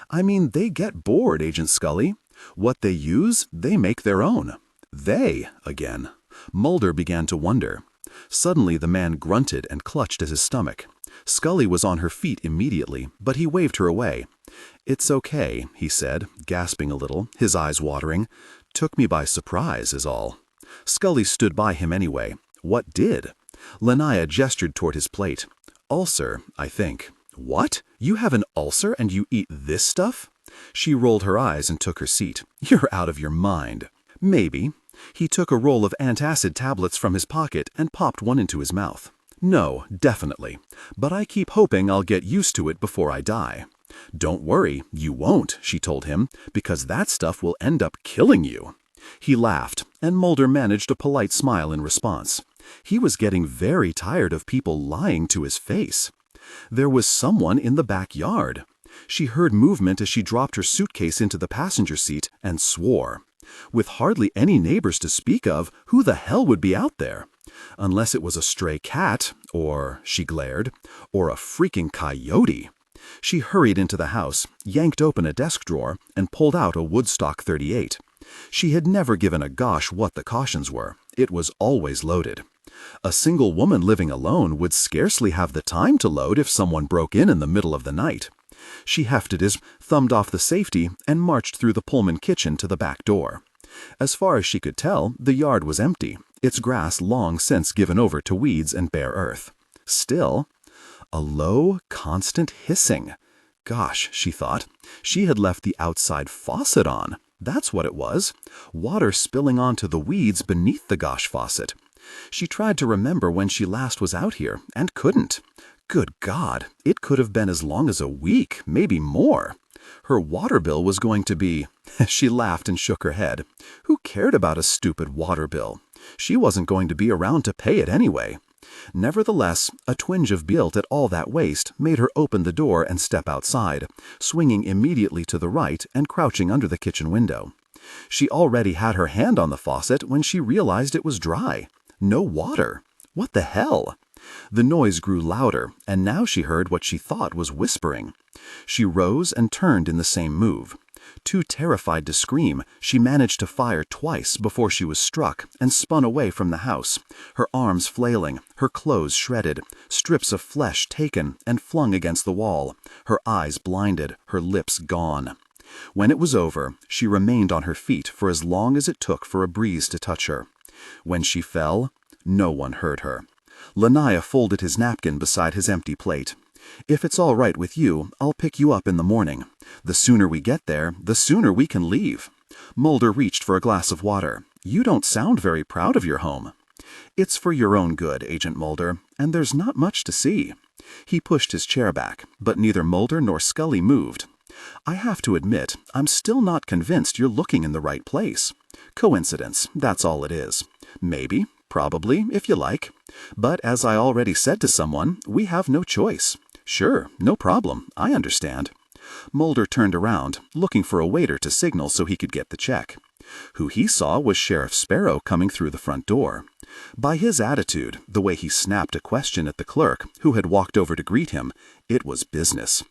I mean, they get bored, Agent Scully. What they use, they make their own. They, again. Mulder began to wonder. Suddenly the man grunted and clutched at his stomach. Scully was on her feet immediately, but he waved her away. It's okay, he said, gasping a little, his eyes watering. Took me by surprise, is all. Scully stood by him anyway. What did? Linnea gestured toward his plate. Ulcer, I think. What? You have an ulcer and you eat this stuff? She rolled her eyes and took her seat. You're out of your mind. Maybe. He took a roll of antacid tablets from his pocket and popped one into his mouth. No, definitely. But I keep hoping I'll get used to it before I die. Don't worry, you won't, she told him, because that stuff will end up killing you. He laughed, and Mulder managed a polite smile in response. He was getting very tired of people lying to his face. There was someone in the backyard. She heard movement as she dropped her suitcase into the passenger seat and swore. With hardly any neighbors to speak of, who the hell would be out there? Unless it was a stray cat, or, she glared, or a freaking coyote. She hurried into the house, yanked open a desk drawer, and pulled out a Woodstock 38. She had never given a gosh what the cautions were. It was always loaded. A single woman living alone would scarcely have the time to load if someone broke in the middle of the night. She hefted his, thumbed off the safety, and marched through the Pullman kitchen to the back door. As far as she could tell, the yard was empty, its grass long since given over to weeds and bare earth. Still, a low, constant hissing. Gosh, she thought, she had left the outside faucet on. That's what it was. Water spilling onto the weeds beneath the gosh faucet. She tried to remember when she last was out here, and couldn't. Good God, it could have been as long as a week, maybe more. Her water bill was going to be... She laughed and shook her head. Who cared about a stupid water bill? She wasn't going to be around to pay it anyway. Nevertheless, a twinge of guilt at all that waste made her open the door and step outside, swinging immediately to the right and crouching under the kitchen window. She already had her hand on the faucet when she realized it was dry. No water. What the hell? The noise grew louder, and now she heard what she thought was whispering. She rose and turned in the same move. Too terrified to scream, she managed to fire twice before she was struck and spun away from the house, her arms flailing, her clothes shredded, strips of flesh taken and flung against the wall, her eyes blinded, her lips gone. When it was over, she remained on her feet for as long as it took for a breeze to touch her. When she fell, no one heard her. Lanaya folded his napkin beside his empty plate. "If it's all right with you, I'll pick you up in the morning. The sooner we get there, the sooner we can leave." Mulder reached for a glass of water. "You don't sound very proud of your home." "It's for your own good, Agent Mulder, and there's not much to see." He pushed his chair back, but neither Mulder nor Scully moved. "I have to admit, I'm still not convinced you're looking in the right place. Coincidence, that's all it is. Maybe, probably, if you like. But as I already said to someone, we have no choice." "Sure, no problem, I understand." Mulder turned around, looking for a waiter to signal so he could get the check. Who he saw was Sheriff Sparrow coming through the front door. By his attitude, the way he snapped a question at the clerk, who had walked over to greet him, it was business.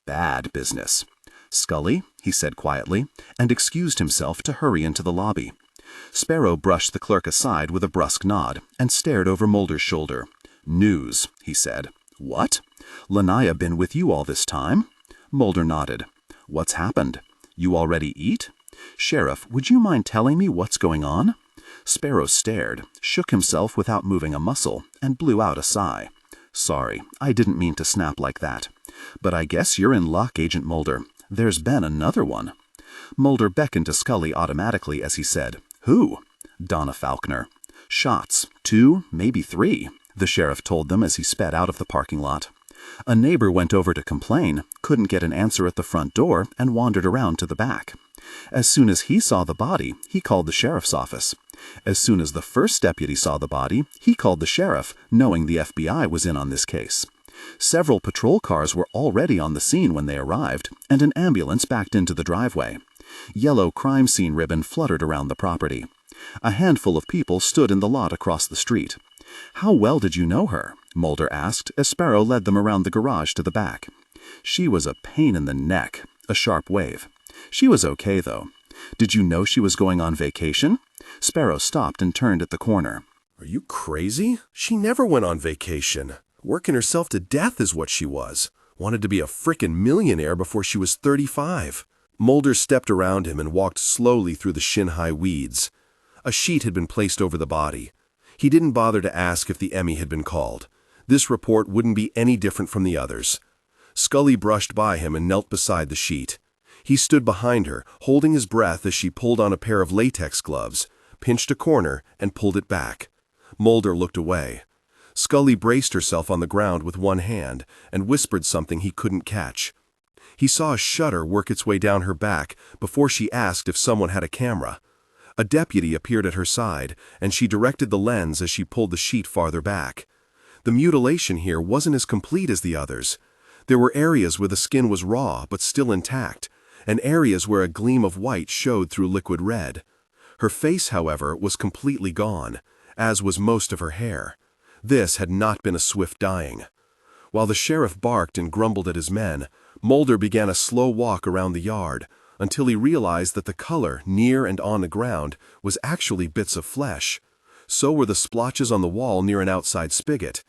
Bad business. "Scully," he said quietly, and excused himself to hurry into the lobby. Sparrow brushed the clerk aside with a brusque nod and stared over Mulder's shoulder. "News," he said. "What? Lanaya been with you all this time?" Mulder nodded. "What's happened? You already eat? Sheriff, would you mind telling me what's going on?" Sparrow stared, shook himself without moving a muscle, and blew out a sigh. "Sorry, I didn't mean to snap like that. But I guess you're in luck, Agent Mulder. There's been another one." Mulder beckoned to Scully automatically as he said, "Who?" "Donna Falkner." "Shots. 2, maybe 3, the sheriff told them as he sped out of the parking lot. A neighbor went over to complain, couldn't get an answer at the front door, and wandered around to the back. As soon as he saw the body, he called the sheriff's office. As soon as the first deputy saw the body, he called the sheriff, knowing the FBI was in on this case. Several patrol cars were already on the scene when they arrived, and an ambulance backed into the driveway. Yellow crime scene ribbon fluttered around the property. A handful of people stood in the lot across the street. "How well did you know her?" Mulder asked as Sparrow led them around the garage to the back. "She was a pain in the neck," a sharp wave. "She was okay, though. Did you know she was going on vacation?" Sparrow stopped and turned at the corner. "Are you crazy? She never went on vacation. Working herself to death is what she was. Wanted to be a frickin' millionaire before she was 35. Mulder stepped around him and walked slowly through the shin-high weeds. A sheet had been placed over the body. He didn't bother to ask if the Emmy had been called. This report wouldn't be any different from the others. Scully brushed by him and knelt beside the sheet. He stood behind her, holding his breath as she pulled on a pair of latex gloves, pinched a corner, and pulled it back. Mulder looked away. Scully braced herself on the ground with one hand and whispered something he couldn't catch. He saw a shudder work its way down her back before she asked if someone had a camera. A deputy appeared at her side, and she directed the lens as she pulled the sheet farther back. The mutilation here wasn't as complete as the others. There were areas where the skin was raw but still intact, and areas where a gleam of white showed through liquid red. Her face, however, was completely gone, as was most of her hair. This had not been a swift dying. While the sheriff barked and grumbled at his men, Mulder began a slow walk around the yard until he realized that the color near and on the ground was actually bits of flesh. So were the splotches on the wall near an outside spigot.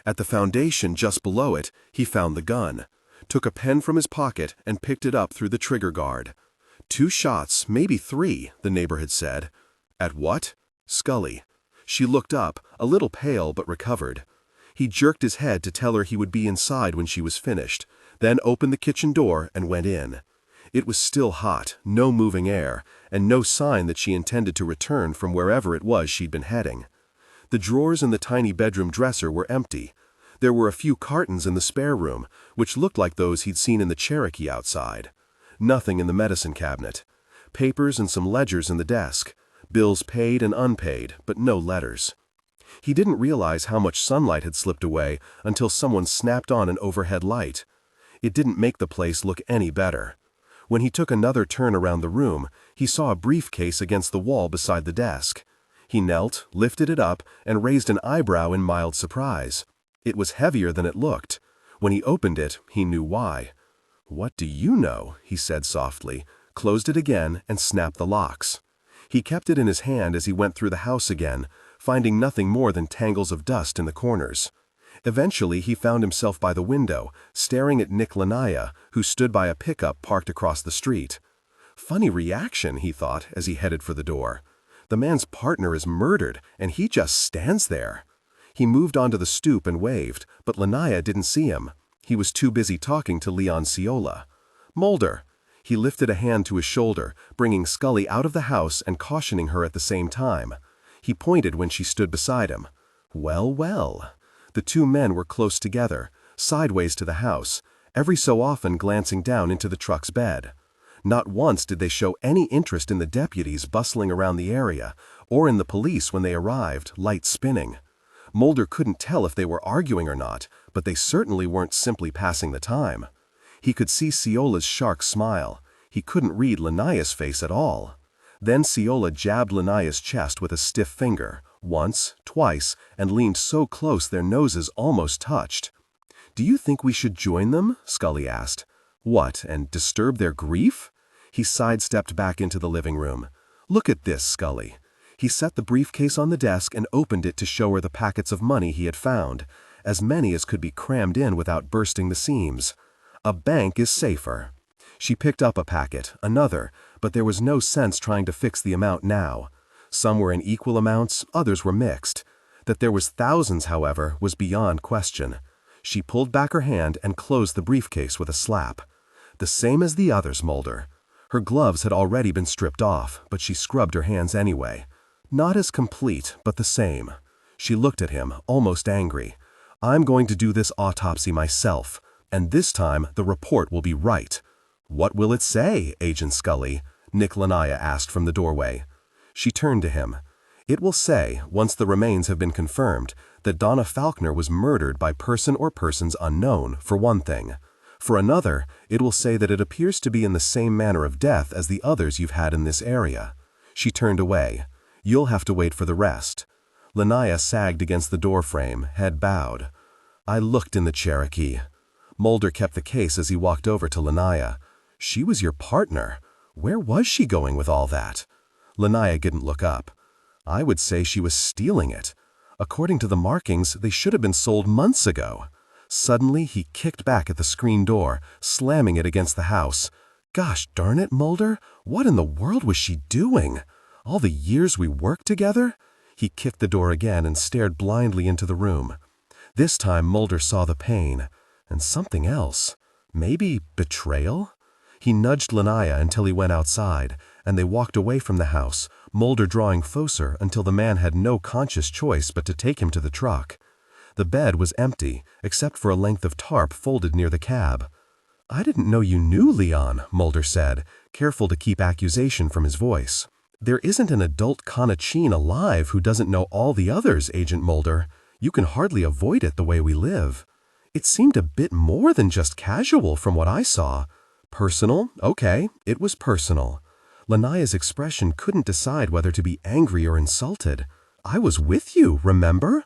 At the foundation just below it, he found the gun, took a pen from his pocket and picked it up through the trigger guard. 2 shots, maybe 3, the neighbor had said. At what? Scully. She looked up, a little pale but recovered. He jerked his head to tell her he would be inside when she was finished, then opened the kitchen door and went in. It was still hot, no moving air, and no sign that she intended to return from wherever it was she'd been heading. The drawers in the tiny bedroom dresser were empty. There were a few cartons in the spare room, which looked like those he'd seen in the Cherokee outside. Nothing in the medicine cabinet. Papers and some ledgers in the desk. Bills paid and unpaid, but no letters. He didn't realize how much sunlight had slipped away until someone snapped on an overhead light. It didn't make the place look any better. When he took another turn around the room, he saw a briefcase against the wall beside the desk. He knelt, lifted it up, and raised an eyebrow in mild surprise. It was heavier than it looked. When he opened it, he knew why. "What do you know?" he said softly, closed it again, and snapped the locks. He kept it in his hand as he went through the house again, finding nothing more than tangles of dust in the corners. Eventually, he found himself by the window, staring at Nick Lanaya, who stood by a pickup parked across the street. Funny reaction, he thought, as he headed for the door. The man's partner is murdered, and he just stands there. He moved onto the stoop and waved, but Lanaya didn't see him. He was too busy talking to Leon Ciola. "Mulder." He lifted a hand to his shoulder, bringing Scully out of the house and cautioning her at the same time. He pointed when she stood beside him. Well, well. The two men were close together, sideways to the house, every so often glancing down into the truck's bed. Not once did they show any interest in the deputies bustling around the area, or in the police when they arrived, lights spinning. Mulder couldn't tell if they were arguing or not, but they certainly weren't simply passing the time. He could see Ciola's shark smile. He couldn't read Lanaya's face at all. Then Ciola jabbed Lanaya's chest with a stiff finger, once, twice, and leaned so close their noses almost touched. "Do you think we should join them?" Scully asked. "What, and disturb their grief?" He sidestepped back into the living room. "Look at this, Scully." He set the briefcase on the desk and opened it to show her the packets of money he had found, as many as could be crammed in without bursting the seams. A bank is safer. She picked up a packet, another, but there was no sense trying to fix the amount now. Some were in equal amounts, others were mixed. That there was thousands, however, was beyond question. She pulled back her hand and closed the briefcase with a slap. The same as the others, Mulder. Her gloves had already been stripped off, but she scrubbed her hands anyway. Not as complete, but the same. She looked at him, almost angry. "I'm going to do this autopsy myself, and this time the report will be right." "What will it say, Agent Scully?" Nick Lanaya asked from the doorway. She turned to him. "It will say, once the remains have been confirmed, that Donna Falkner was murdered by person or persons unknown, for one thing. For another, it will say that it appears to be in the same manner of death as the others you've had in this area." She turned away. "You'll have to wait for the rest." Lanaya sagged against the doorframe, head bowed. "I looked in the Cherokee." Mulder kept the case as he walked over to Lanaya. "She was your partner. Where was she going with all that?" Lanaya didn't look up. "I would say she was stealing it. According to the markings, they should have been sold months ago." Suddenly, he kicked back at the screen door, slamming it against the house. "Gosh darn it, Mulder, what in the world was she doing? All the years we worked together?" He kicked the door again and stared blindly into the room. This time Mulder saw the pain, and something else. Maybe betrayal? He nudged Lanaya until he went outside, and they walked away from the house, Mulder drawing closer until the man had no conscious choice but to take him to the truck. The bed was empty, except for a length of tarp folded near the cab. "I didn't know you knew Leon," Mulder said, careful to keep accusation from his voice. "There isn't an adult Conachine alive who doesn't know all the others, Agent Mulder. You can hardly avoid it the way we live." "It seemed a bit more than just casual from what I saw." "Personal? Okay, it was personal." Lanaya's expression couldn't decide whether to be angry or insulted. "I was with you, remember?"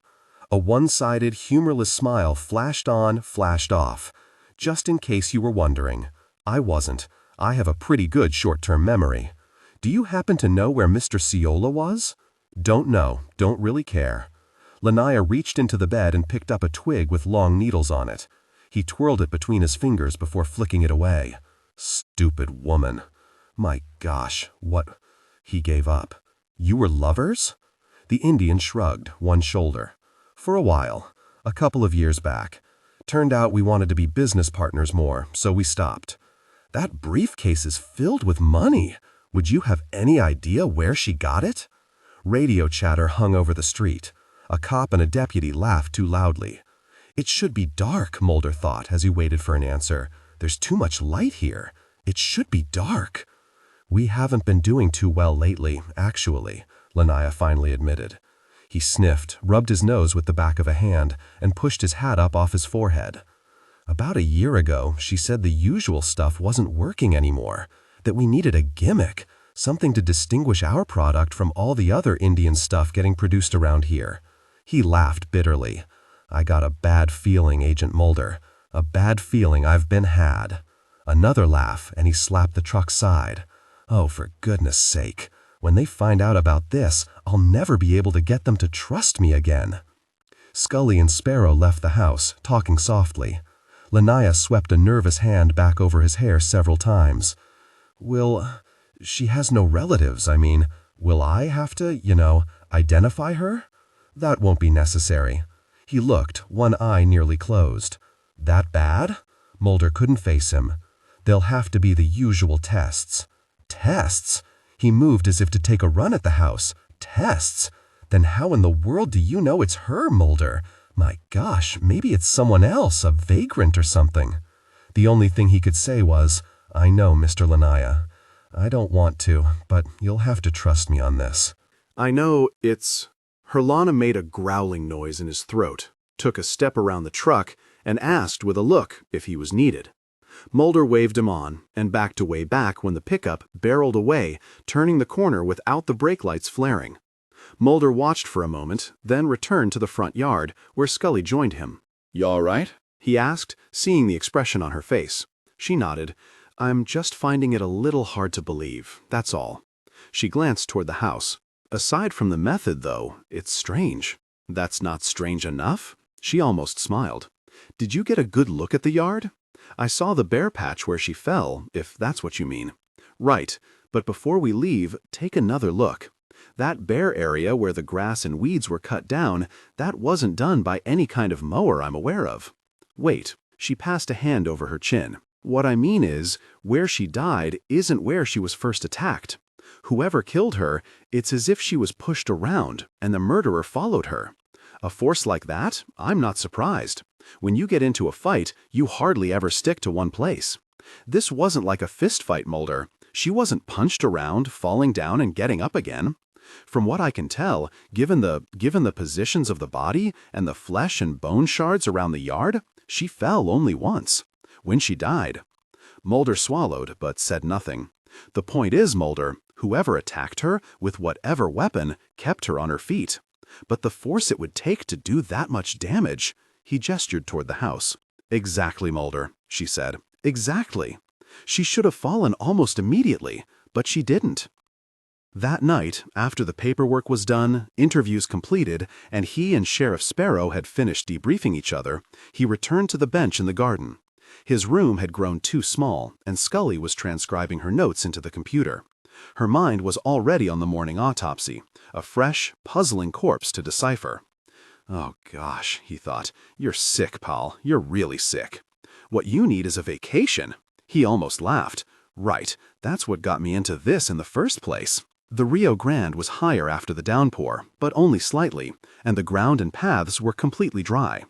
A one-sided, humorless smile flashed on, flashed off. "Just in case you were wondering. I wasn't. I have a pretty good short-term memory. Do you happen to know where Mr. Ciola was?" "Don't know. Don't really care." Lanaya reached into the bed and picked up a twig with long needles on it. He twirled it between his fingers before flicking it away. "Stupid woman. My gosh, what—" He gave up. "You were lovers?" The Indian shrugged, one shoulder. "For a while. A couple of years back. Turned out we wanted to be business partners more, so we stopped." "That briefcase is filled with money. Would you have any idea where she got it?" Radio chatter hung over the street. A cop and a deputy laughed too loudly. "It should be dark," Mulder thought as he waited for an answer. "There's too much light here. It should be dark." "We haven't been doing too well lately, actually," Lanaya finally admitted. He sniffed, rubbed his nose with the back of a hand, and pushed his hat up off his forehead. "About a year ago, she said the usual stuff wasn't working anymore, that we needed a gimmick, Something to distinguish our product from all the other Indian stuff getting produced around here." He laughed bitterly. "I got a bad feeling, Agent Mulder. A bad feeling I've been had." Another laugh, and he slapped the truck's side. "Oh, for goodness sake. When they find out about this, I'll never be able to get them to trust me again." Scully and Sparrow left the house, talking softly. Lanaya swept a nervous hand back over his hair several times. She has no relatives, I mean. Will I have to, identify her?" "That won't be necessary." He looked, one eye nearly closed. "That bad?" Mulder couldn't face him. "There'll have to be the usual tests." "Tests?" He moved as if to take a run at the house. "Tests? Then how in the world do you know it's her, Mulder? My gosh, maybe it's someone else, a vagrant or something." The only thing he could say was, "I know, Mr. Lanaya. I don't want to, but you'll have to trust me on this." "I know it's—" Herlana made a growling noise in his throat, took a step around the truck, and asked with a look if he was needed. Mulder waved him on and backed way back when the pickup barreled away, turning the corner without the brake lights flaring. Mulder watched for a moment, then returned to the front yard, where Scully joined him. "You all right?" he asked, seeing the expression on her face. She nodded. "I'm just finding it a little hard to believe, that's all." She glanced toward the house. "Aside from the method, though, it's strange." "That's not strange enough?" She almost smiled. "Did you get a good look at the yard? I saw the bare patch where she fell, if that's what you mean." "Right, but before we leave, take another look. That bare area where the grass and weeds were cut down, that wasn't done by any kind of mower I'm aware of." "Wait," she passed a hand over her chin. "What I mean is, where she died isn't where she was first attacked. Whoever killed her, it's as if she was pushed around, and the murderer followed her. A force like that, I'm not surprised. When you get into a fight, you hardly ever stick to one place. This wasn't like a fist fight, Mulder. She wasn't punched around, falling down and getting up again. From what I can tell, given the positions of the body and the flesh and bone shards around the yard, she fell only once. When she died." Mulder swallowed, but said nothing. "The point is, Mulder, whoever attacked her, with whatever weapon, kept her on her feet. But the force it would take to do that much damage—" He gestured toward the house. "Exactly, Mulder," she said. "Exactly. She should have fallen almost immediately, but she didn't." That night, after the paperwork was done, interviews completed, and he and Sheriff Sparrow had finished debriefing each other, he returned to the bench in the garden. His room had grown too small, and Scully was transcribing her notes into the computer. Her mind was already on the morning autopsy, a fresh, puzzling corpse to decipher. "Oh gosh," he thought, "you're sick, pal. You're really sick. What you need is a vacation." He almost laughed. "Right, that's what got me into this in the first place." The Rio Grande was higher after the downpour, but only slightly, and the ground and paths were completely dry.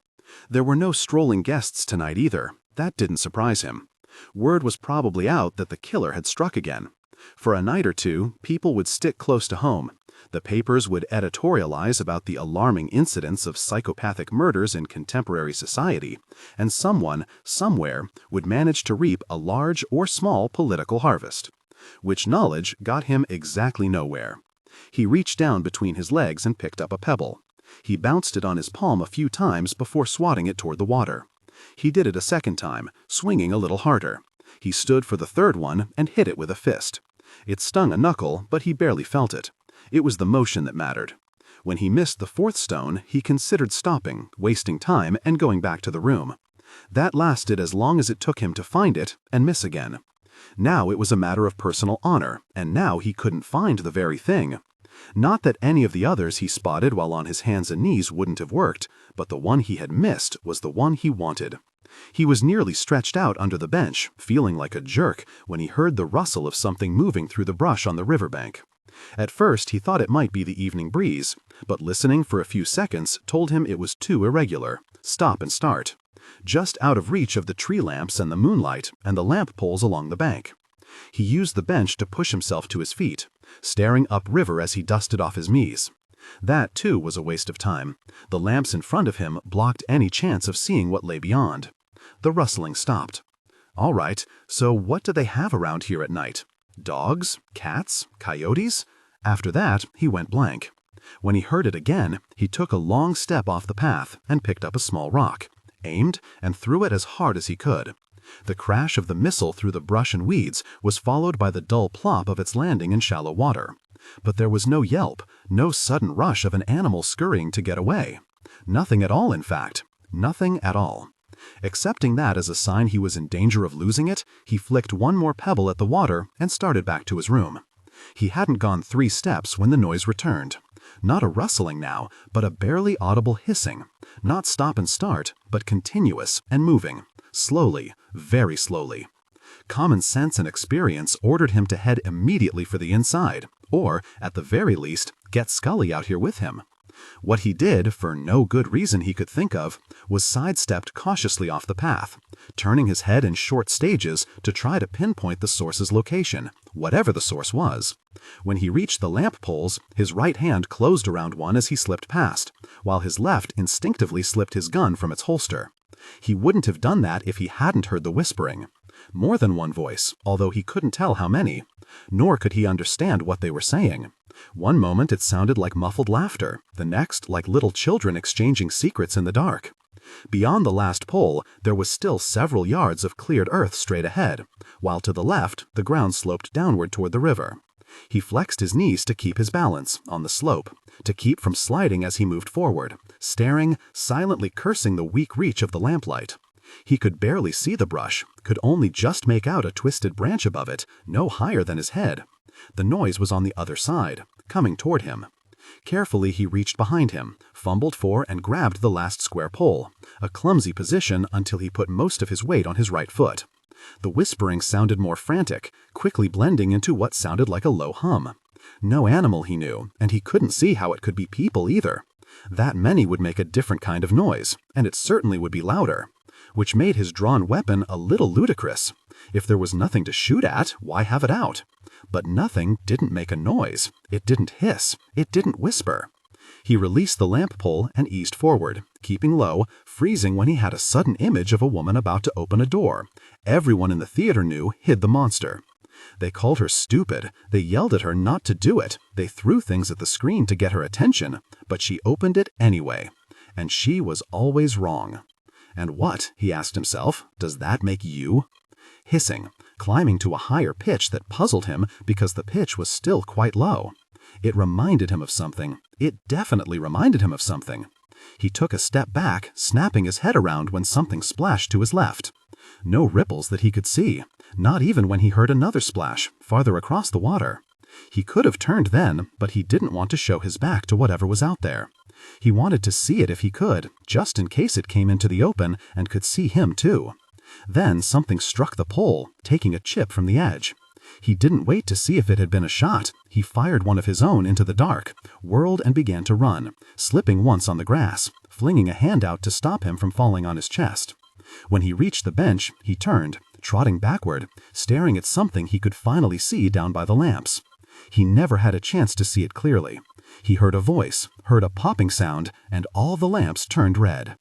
There were no strolling guests tonight either. That didn't surprise him. Word was probably out that the killer had struck again. For a night or two, people would stick close to home. The papers would editorialize about the alarming incidents of psychopathic murders in contemporary society, and someone, somewhere, would manage to reap a large or small political harvest. Which knowledge got him exactly nowhere. He reached down between his legs and picked up a pebble. He bounced it on his palm a few times before swatting it toward the water. He did it a second time, swinging a little harder. He stood for the third one and hit it with a fist. It stung a knuckle, but he barely felt it. It was the motion that mattered. When he missed the fourth stone, he considered stopping, wasting time, and going back to the room. That lasted as long as it took him to find it and miss again. Now it was a matter of personal honor, and now he couldn't find the very thing. Not that any of the others he spotted while on his hands and knees wouldn't have worked, but the one he had missed was the one he wanted. He was nearly stretched out under the bench, feeling like a jerk, when he heard the rustle of something moving through the brush on the riverbank. At first he thought it might be the evening breeze, but listening for a few seconds told him it was too irregular. Stop and start. Just out of reach of the tree lamps and the moonlight and the lamp poles along the bank. He used the bench to push himself to his feet, staring upriver as he dusted off his knees. That, too, was a waste of time. The lamps in front of him blocked any chance of seeing what lay beyond. The rustling stopped. All right, so what do they have around here at night? Dogs? Cats? Coyotes? After that, he went blank. When he heard it again, he took a long step off the path and picked up a small rock, aimed, and threw it as hard as he could. The crash of the missile through the brush and weeds was followed by the dull plop of its landing in shallow water. But there was no yelp, no sudden rush of an animal scurrying to get away. Nothing at all, in fact. Nothing at all. Accepting that as a sign he was in danger of losing it, he flicked one more pebble at the water and started back to his room. He hadn't gone 3 steps when the noise returned. Not a rustling now, but a barely audible hissing. Not stop and start, but continuous and moving. Slowly, very slowly. Common sense and experience ordered him to head immediately for the inside, or, at the very least, get Scully out here with him. What he did, for no good reason he could think of, was sidestepped cautiously off the path, turning his head in short stages to try to pinpoint the source's location, whatever the source was. When he reached the lamp poles, his right hand closed around one as he slipped past, while his left instinctively slipped his gun from its holster. He wouldn't have done that if he hadn't heard the whispering. More than one voice, although he couldn't tell how many. Nor could he understand what they were saying. One moment it sounded like muffled laughter, the next like little children exchanging secrets in the dark. Beyond the last pole, there was still several yards of cleared earth straight ahead, while to the left, the ground sloped downward toward the river. He flexed his knees to keep his balance on the slope, to keep from sliding as he moved forward, staring, silently cursing the weak reach of the lamplight. He could barely see the brush, could only just make out a twisted branch above it, no higher than his head. The noise was on the other side, coming toward him. Carefully he reached behind him, fumbled for and grabbed the last square pole, a clumsy position until he put most of his weight on his right foot. The whispering sounded more frantic, quickly blending into what sounded like a low hum. No animal he knew, and he couldn't see how it could be people either. That many would make a different kind of noise, and it certainly would be louder. Which made his drawn weapon a little ludicrous. If there was nothing to shoot at, why have it out? But nothing didn't make a noise. It didn't hiss. It didn't whisper. He released the lamp pole and eased forward, keeping low, freezing when he had a sudden image of a woman about to open a door. Everyone in the theater knew hid the monster. They called her stupid. They yelled at her not to do it. They threw things at the screen to get her attention, but she opened it anyway. And she was always wrong. And what, he asked himself, does that make you? Hissing, climbing to a higher pitch that puzzled him because the pitch was still quite low. It reminded him of something. It definitely reminded him of something. He took a step back, snapping his head around when something splashed to his left. No ripples that he could see, not even when he heard another splash, farther across the water. He could have turned then, but he didn't want to show his back to whatever was out there. He wanted to see it if he could, just in case it came into the open and could see him too. Then something struck the pole, taking a chip from the edge. He didn't wait to see if it had been a shot. He fired one of his own into the dark, whirled and began to run, slipping once on the grass, flinging a hand out to stop him from falling on his chest. When he reached the bench, he turned, trotting backward, staring at something he could finally see down by the lamps. He never had a chance to see it clearly. He heard a voice, heard a popping sound, and all the lamps turned red.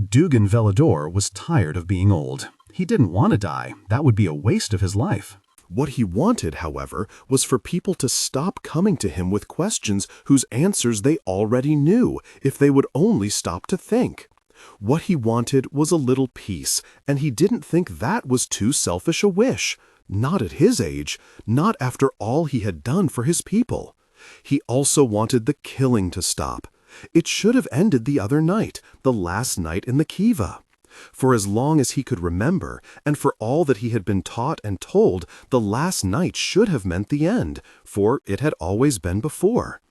Dugan Velador was tired of being old. He didn't want to die. That would be a waste of his life. What he wanted, however, was for people to stop coming to him with questions whose answers they already knew, if they would only stop to think. What he wanted was a little peace, and he didn't think that was too selfish a wish. Not at his age, not after all he had done for his people. He also wanted the killing to stop. It should have ended the other night, the last night in the Kiva. For as long as he could remember, and for all that he had been taught and told, the last night should have meant the end, for it had always been before.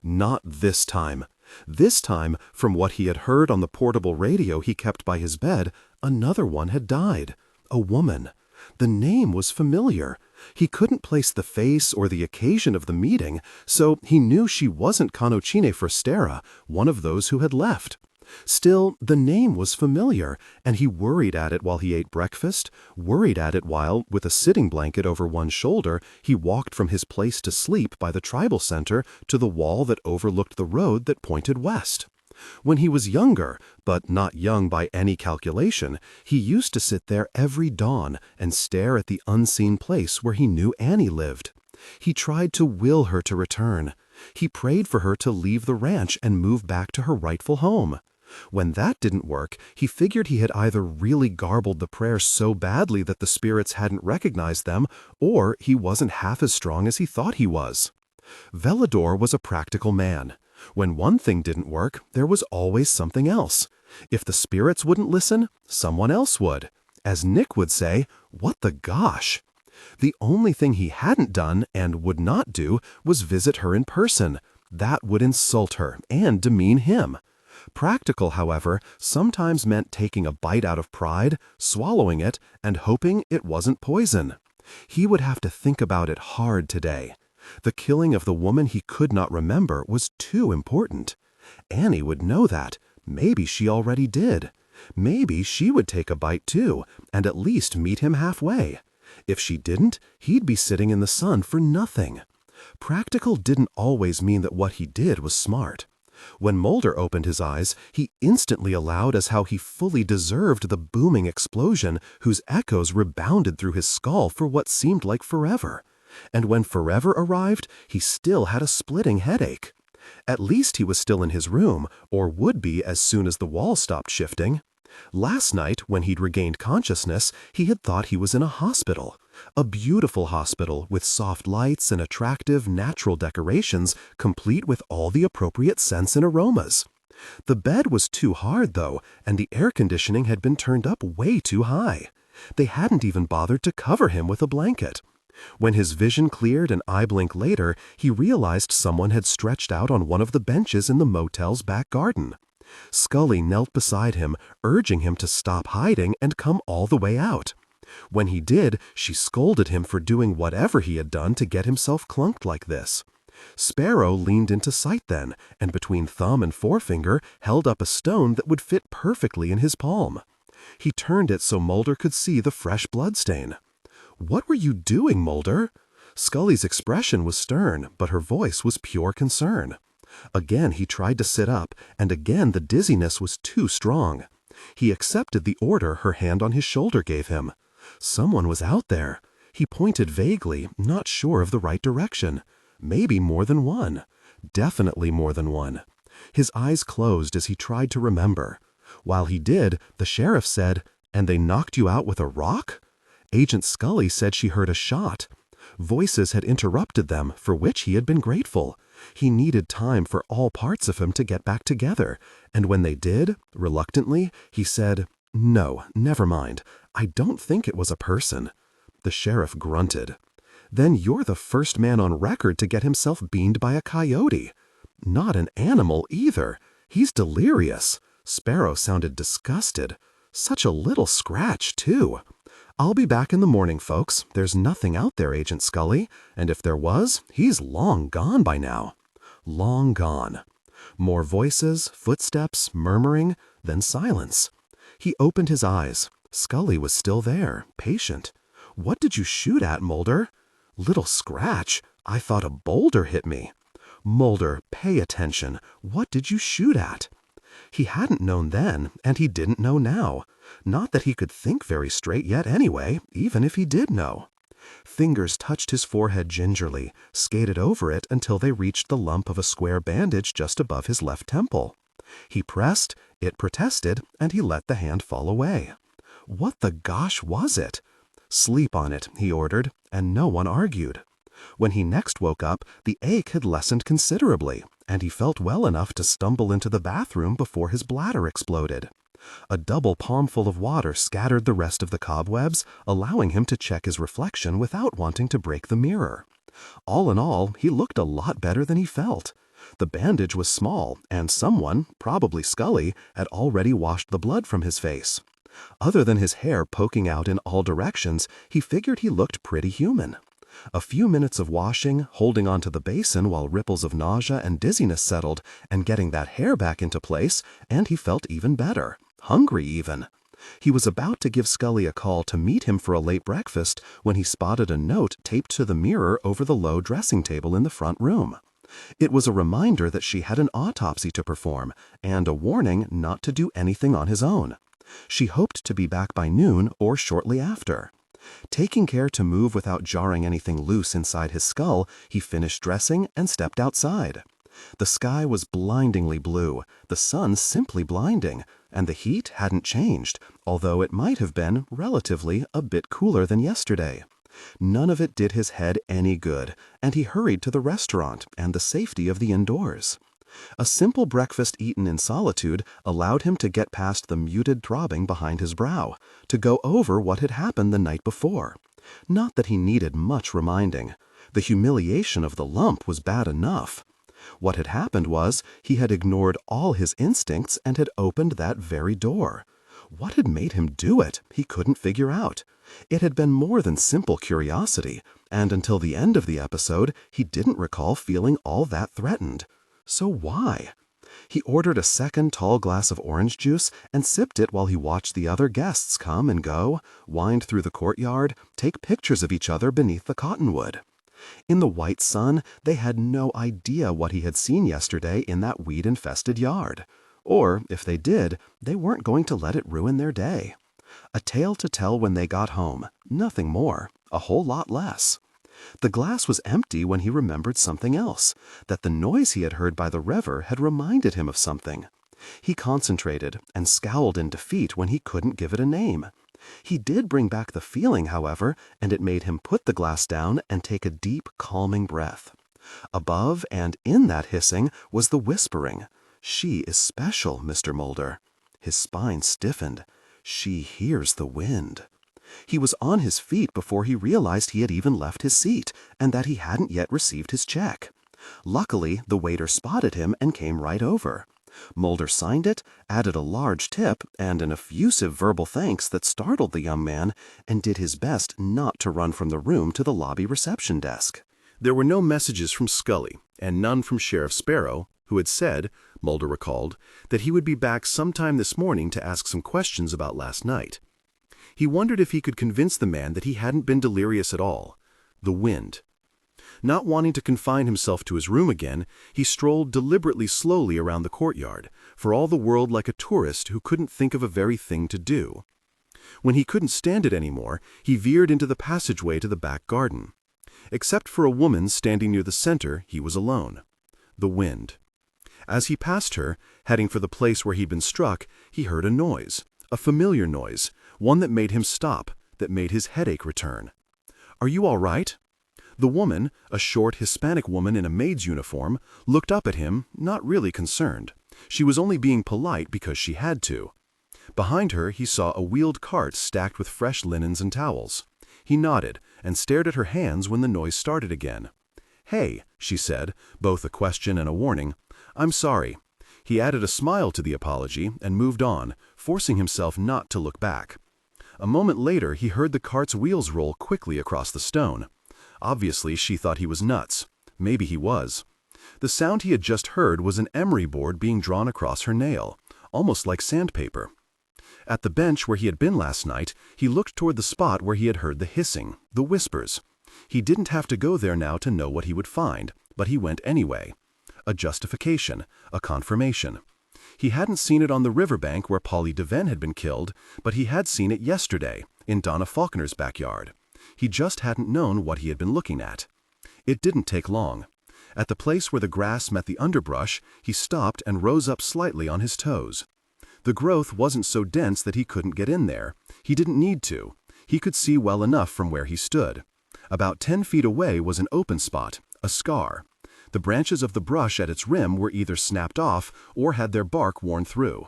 Not this time. This time, from what he had heard on the portable radio he kept by his bed, another one had died. A woman. The name was familiar. He couldn't place the face or the occasion of the meeting, so he knew she wasn't Canocine Frostera, one of those who had left. Still, the name was familiar, and he worried at it while he ate breakfast, worried at it while, with a sitting blanket over one shoulder, he walked from his place to sleep by the tribal center to the wall that overlooked the road that pointed west. When he was younger, but not young by any calculation, he used to sit there every dawn and stare at the unseen place where he knew Annie lived. He tried to will her to return. He prayed for her to leave the ranch and move back to her rightful home. When that didn't work, he figured he had either really garbled the prayers so badly that the spirits hadn't recognized them, or he wasn't half as strong as he thought he was. Velador was a practical man. When one thing didn't work, there was always something else. If the spirits wouldn't listen, someone else would. As Nick would say, what the gosh? The only thing he hadn't done and would not do was visit her in person. That would insult her and demean him. Practical, however, sometimes meant taking a bite out of pride, swallowing it, and hoping it wasn't poison. He would have to think about it hard today. The killing of the woman he could not remember was too important. Annie would know that. Maybe she already did. Maybe she would take a bite too, and at least meet him halfway. If she didn't, he'd be sitting in the sun for nothing. Practical didn't always mean that what he did was smart. When Mulder opened his eyes, he instantly allowed as how he fully deserved the booming explosion whose echoes rebounded through his skull for what seemed like forever. And when forever arrived, he still had a splitting headache. At least he was still in his room, or would be as soon as the wall stopped shifting. Last night, when he'd regained consciousness, he had thought he was in a hospital. A beautiful hospital with soft lights and attractive, natural decorations, complete with all the appropriate scents and aromas. The bed was too hard, though, and the air conditioning had been turned up way too high. They hadn't even bothered to cover him with a blanket. When his vision cleared an eye blink later, he realized someone had stretched out on one of the benches in the motel's back garden. Scully knelt beside him, urging him to stop hiding and come all the way out. When he did, she scolded him for doing whatever he had done to get himself clunked like this. Sparrow leaned into sight then, and between thumb and forefinger held up a stone that would fit perfectly in his palm. He turned it so Mulder could see the fresh bloodstain. "What were you doing, Mulder?" Scully's expression was stern, but her voice was pure concern. Again he tried to sit up, and again the dizziness was too strong. He accepted the order her hand on his shoulder gave him. Someone was out there. He pointed vaguely, not sure of the right direction. Maybe more than one. Definitely more than one. His eyes closed as he tried to remember. While he did, the sheriff said, "And they knocked you out with a rock?" Agent Scully said she heard a shot. Voices had interrupted them, for which he had been grateful. He needed time for all parts of him to get back together, and when they did, reluctantly, he said, "No, never mind. I don't think it was a person." The sheriff grunted. "Then you're the first man on record to get himself beamed by a coyote. Not an animal, either. He's delirious." Sparrow sounded disgusted. "Such a little scratch, too." "I'll be back in the morning, folks. There's nothing out there, Agent Scully, and if there was, he's long gone by now." Long gone. More voices, footsteps, murmuring, then silence. He opened his eyes. Scully was still there, patient. "What did you shoot at, Mulder?" "Little scratch. I thought a boulder hit me." "Mulder, pay attention. What did you shoot at?" He hadn't known then, and he didn't know now. Not that he could think very straight yet anyway, even if he did know. Fingers touched his forehead gingerly, skated over it until they reached the lump of a square bandage just above his left temple. He pressed, it protested, and he let the hand fall away. What the gosh was it? "Sleep on it," he ordered, and no one argued. When he next woke up, the ache had lessened considerably, and he felt well enough to stumble into the bathroom before his bladder exploded. A double palmful of water scattered the rest of the cobwebs, allowing him to check his reflection without wanting to break the mirror. All in all, he looked a lot better than he felt. The bandage was small, and someone, probably Scully, had already washed the blood from his face. Other than his hair poking out in all directions, he figured he looked pretty human. A few minutes of washing, holding onto the basin while ripples of nausea and dizziness settled, and getting that hair back into place, and he felt even better. Hungry, even. He was about to give Scully a call to meet him for a late breakfast when he spotted a note taped to the mirror over the low dressing table in the front room. It was a reminder that she had an autopsy to perform and a warning not to do anything on his own. She hoped to be back by noon or shortly after. Taking care to move without jarring anything loose inside his skull, he finished dressing and stepped outside. The sky was blindingly blue, the sun simply blinding, and the heat hadn't changed, although it might have been, relatively, a bit cooler than yesterday. None of it did his head any good, and he hurried to the restaurant and the safety of the indoors. A simple breakfast eaten in solitude allowed him to get past the muted throbbing behind his brow, to go over what had happened the night before. Not that he needed much reminding. The humiliation of the lump was bad enough. What had happened was he had ignored all his instincts and had opened that very door. What had made him do it, he couldn't figure out. It had been more than simple curiosity, and until the end of the episode, he didn't recall feeling all that threatened. So why? He ordered a second tall glass of orange juice and sipped it while he watched the other guests come and go, wind through the courtyard, take pictures of each other beneath the cottonwood. In the white sun, they had no idea what he had seen yesterday in that weed-infested yard. Or, if they did, they weren't going to let it ruin their day. A tale to tell when they got home, nothing more, a whole lot less. The glass was empty when he remembered something else, that the noise he had heard by the river had reminded him of something. He concentrated and scowled in defeat when he couldn't give it a name. He did bring back the feeling, however, and it made him put the glass down and take a deep, calming breath. Above and in that hissing was the whispering. "She is special, Mr. Mulder." His spine stiffened. "She hears the wind." He was on his feet before he realized he had even left his seat and that he hadn't yet received his check. Luckily, the waiter spotted him and came right over. Mulder signed it, added a large tip and an effusive verbal thanks that startled the young man, and did his best not to run from the room to the lobby reception desk. There were no messages from Scully, and none from Sheriff Sparrow, who had said, Mulder recalled, that he would be back sometime this morning to ask some questions about last night. He wondered if he could convince the man that he hadn't been delirious at all. The wind. Not wanting to confine himself to his room again, he strolled deliberately slowly around the courtyard, for all the world like a tourist who couldn't think of a very thing to do. When he couldn't stand it anymore, he veered into the passageway to the back garden. Except for a woman standing near the center, he was alone. The wind. As he passed her, heading for the place where he'd been struck, he heard a noise, a familiar noise, one that made him stop, that made his headache return. "Are you all right?" The woman, a short Hispanic woman in a maid's uniform, looked up at him, not really concerned. She was only being polite because she had to. Behind her, he saw a wheeled cart stacked with fresh linens and towels. He nodded and stared at her hands when the noise started again. "Hey," she said, both a question and a warning. "I'm sorry." He added a smile to the apology and moved on, forcing himself not to look back. A moment later, he heard the cart's wheels roll quickly across the stone. Obviously, she thought he was nuts. Maybe he was. The sound he had just heard was an emery board being drawn across her nail, almost like sandpaper. At the bench where he had been last night, he looked toward the spot where he had heard the hissing, the whispers. He didn't have to go there now to know what he would find, but he went anyway. A justification, a confirmation. He hadn't seen it on the riverbank where Polly DeVenne had been killed, but he had seen it yesterday, in Donna Faulkner's backyard. He just hadn't known what he had been looking at. It didn't take long. At the place where the grass met the underbrush, he stopped and rose up slightly on his toes. The growth wasn't so dense that he couldn't get in there. He didn't need to. He could see well enough from where he stood. About 10 feet away was an open spot, a scar. The branches of the brush at its rim were either snapped off or had their bark worn through.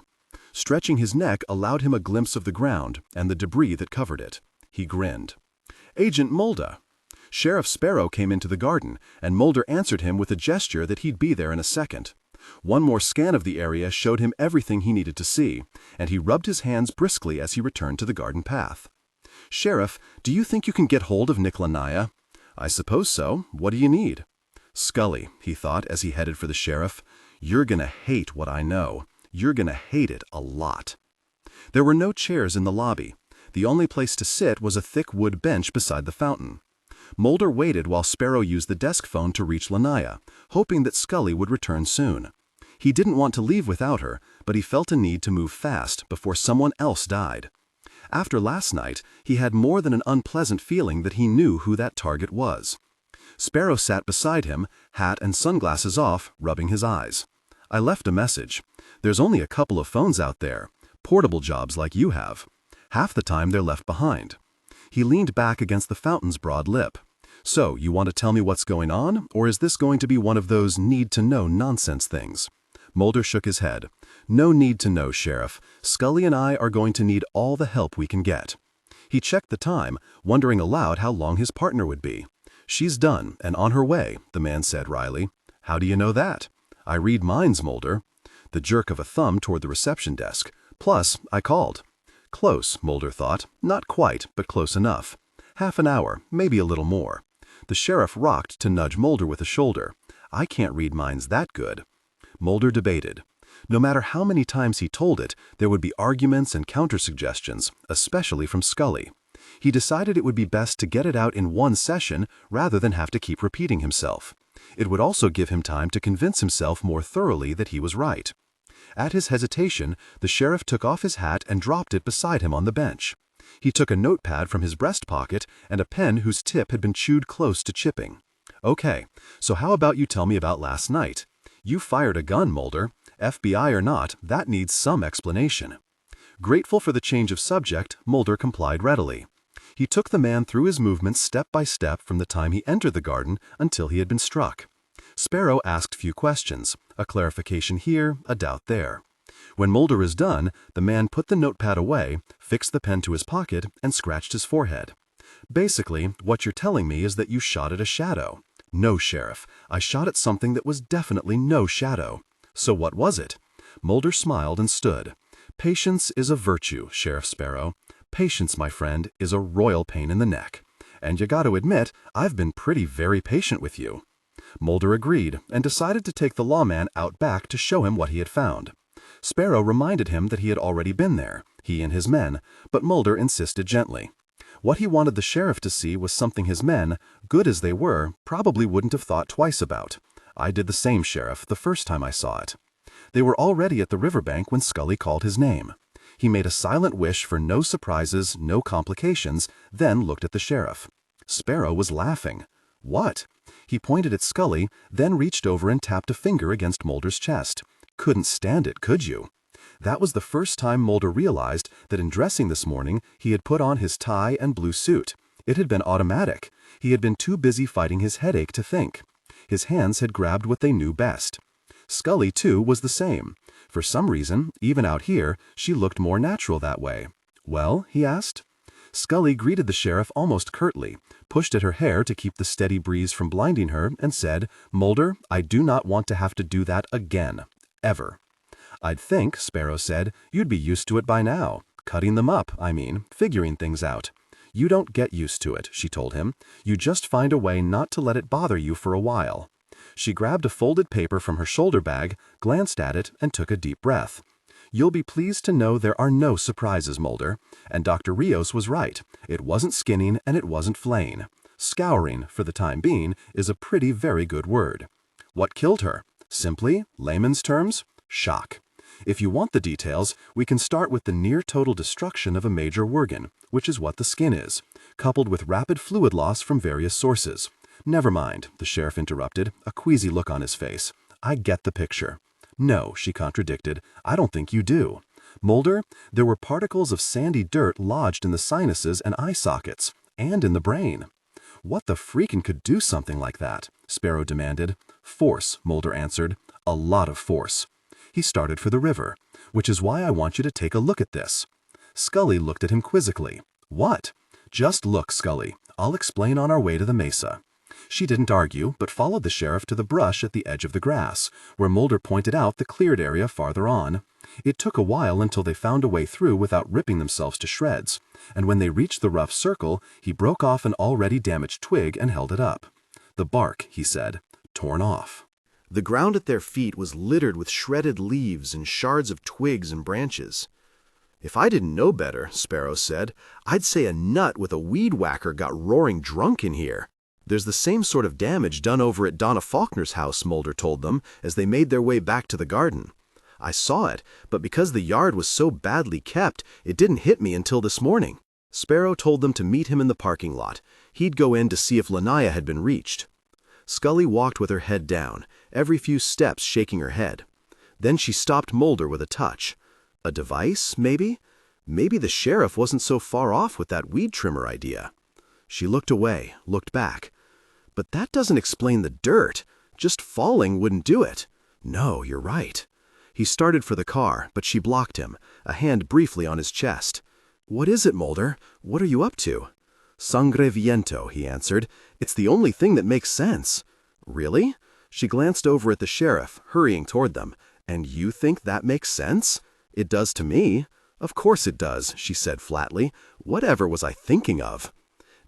Stretching his neck allowed him a glimpse of the ground and the debris that covered it. He grinned. "Agent Mulder." Sheriff Sparrow came into the garden, and Mulder answered him with a gesture that he'd be there in a second. One more scan of the area showed him everything he needed to see, and he rubbed his hands briskly as he returned to the garden path. "Sheriff, do you think you can get hold of Nick Lanaya?" "I suppose so. What do you need?" "Scully," he thought as he headed for the sheriff. "You're gonna hate what I know. You're gonna hate it a lot." There were no chairs in the lobby. The only place to sit was a thick wood bench beside the fountain. Mulder waited while Sparrow used the desk phone to reach Lanaya, hoping that Scully would return soon. He didn't want to leave without her, but he felt a need to move fast before someone else died. After last night, he had more than an unpleasant feeling that he knew who that target was. Sparrow sat beside him, hat and sunglasses off, rubbing his eyes. "I left a message. There's only a couple of phones out there, portable jobs like you have. Half the time they're left behind." He leaned back against the fountain's broad lip. "So, you want to tell me what's going on, or is this going to be one of those need-to-know nonsense things?" Mulder shook his head. "No need to know, Sheriff. Scully and I are going to need all the help we can get." He checked the time, wondering aloud how long his partner would be. "She's done, and on her way," the man said wryly. "How do you know that?" "I read minds, Mulder." The jerk of a thumb toward the reception desk. "Plus, I called." Close, Mulder thought. Not quite, but close enough. Half an hour, maybe a little more. The sheriff rocked to nudge Mulder with a shoulder. "I can't read minds that good." Mulder debated. No matter how many times he told it, there would be arguments and counter-suggestions, especially from Scully. He decided it would be best to get it out in one session rather than have to keep repeating himself. It would also give him time to convince himself more thoroughly that he was right. At his hesitation, the sheriff took off his hat and dropped it beside him on the bench. He took a notepad from his breast pocket and a pen whose tip had been chewed close to chipping. "Okay, so how about you tell me about last night? You fired a gun, Mulder. FBI or not, that needs some explanation." Grateful for the change of subject, Mulder complied readily. He took the man through his movements step by step from the time he entered the garden until he had been struck. Sparrow asked few questions, a clarification here, a doubt there. When Mulder was done, the man put the notepad away, fixed the pen to his pocket, and scratched his forehead. "Basically, what you're telling me is that you shot at a shadow." "No, Sheriff. I shot at something that was definitely no shadow." "So what was it?" Mulder smiled and stood. "Patience is a virtue, Sheriff Sparrow. Patience, my friend, is a royal pain in the neck. And you got to admit, I've been very patient with you." Mulder agreed and decided to take the lawman out back to show him what he had found. Sparrow reminded him that he had already been there, he and his men, but Mulder insisted gently. What he wanted the sheriff to see was something his men, good as they were, probably wouldn't have thought twice about. "I did the same, Sheriff, the first time I saw it." They were already at the riverbank when Scully called his name. He made a silent wish for no surprises, no complications, then looked at the sheriff. Sparrow was laughing. "What?" He pointed at Scully, then reached over and tapped a finger against Mulder's chest. "Couldn't stand it, could you?" That was the first time Mulder realized that in dressing this morning he had put on his tie and blue suit. It had been automatic. He had been too busy fighting his headache to think. His hands had grabbed what they knew best. Scully, too, was the same. For some reason, even out here, she looked more natural that way. "Well?" he asked. Scully greeted the sheriff almost curtly, pushed at her hair to keep the steady breeze from blinding her, and said, "Mulder, I do not want to have to do that again. Ever." "I'd think," Sparrow said, "you'd be used to it by now. Cutting them up, I mean, figuring things out." "You don't get used to it," she told him. "You just find a way not to let it bother you for a while." She grabbed a folded paper from her shoulder bag, glanced at it, and took a deep breath. "You'll be pleased to know there are no surprises, Mulder. And Dr. Rios was right. It wasn't skinning and it wasn't flaying. Scouring, for the time being, is a pretty very good word." "What killed her?" Simply, layman's terms, shock. If you want the details, we can start with the near-total destruction of a major organ, which is what the skin is, coupled with rapid fluid loss from various sources. "Never mind," the sheriff interrupted, a queasy look on his face. "I get the picture." "No," she contradicted, "I don't think you do. Mulder, there were particles of sandy dirt lodged in the sinuses and eye sockets, and in the brain." "What the freakin' could do something like that?" Sparrow demanded. "Force," Mulder answered. "A lot of force." He started for the river. "Which is why I want you to take a look at this." Scully looked at him quizzically. "What?" "Just look, Scully. I'll explain on our way to the mesa." She didn't argue, but followed the sheriff to the brush at the edge of the grass, where Mulder pointed out the cleared area farther on. It took a while until they found a way through without ripping themselves to shreds, and when they reached the rough circle, he broke off an already damaged twig and held it up. "The bark," he said, "torn off." The ground at their feet was littered with shredded leaves and shards of twigs and branches. "If I didn't know better," Sparrow said, "I'd say a nut with a weed whacker got roaring drunk in here." There's the same sort of damage done over at Donna Faulkner's house, Mulder told them, as they made their way back to the garden. I saw it, but because the yard was so badly kept, it didn't hit me until this morning. Sparrow told them to meet him in the parking lot. He'd go in to see if Lanaya had been reached. Scully walked with her head down, every few steps shaking her head. Then she stopped Mulder with a touch. A device, maybe? Maybe the sheriff wasn't so far off with that weed trimmer idea. She looked away, looked back. But that doesn't explain the dirt. Just falling wouldn't do it. No, you're right. He started for the car, but she blocked him, a hand briefly on his chest. What is it, Mulder? What are you up to? Sangre viento, he answered. It's the only thing that makes sense. Really? She glanced over at the sheriff, hurrying toward them. And you think that makes sense? It does to me. Of course it does, she said flatly. Whatever was I thinking of?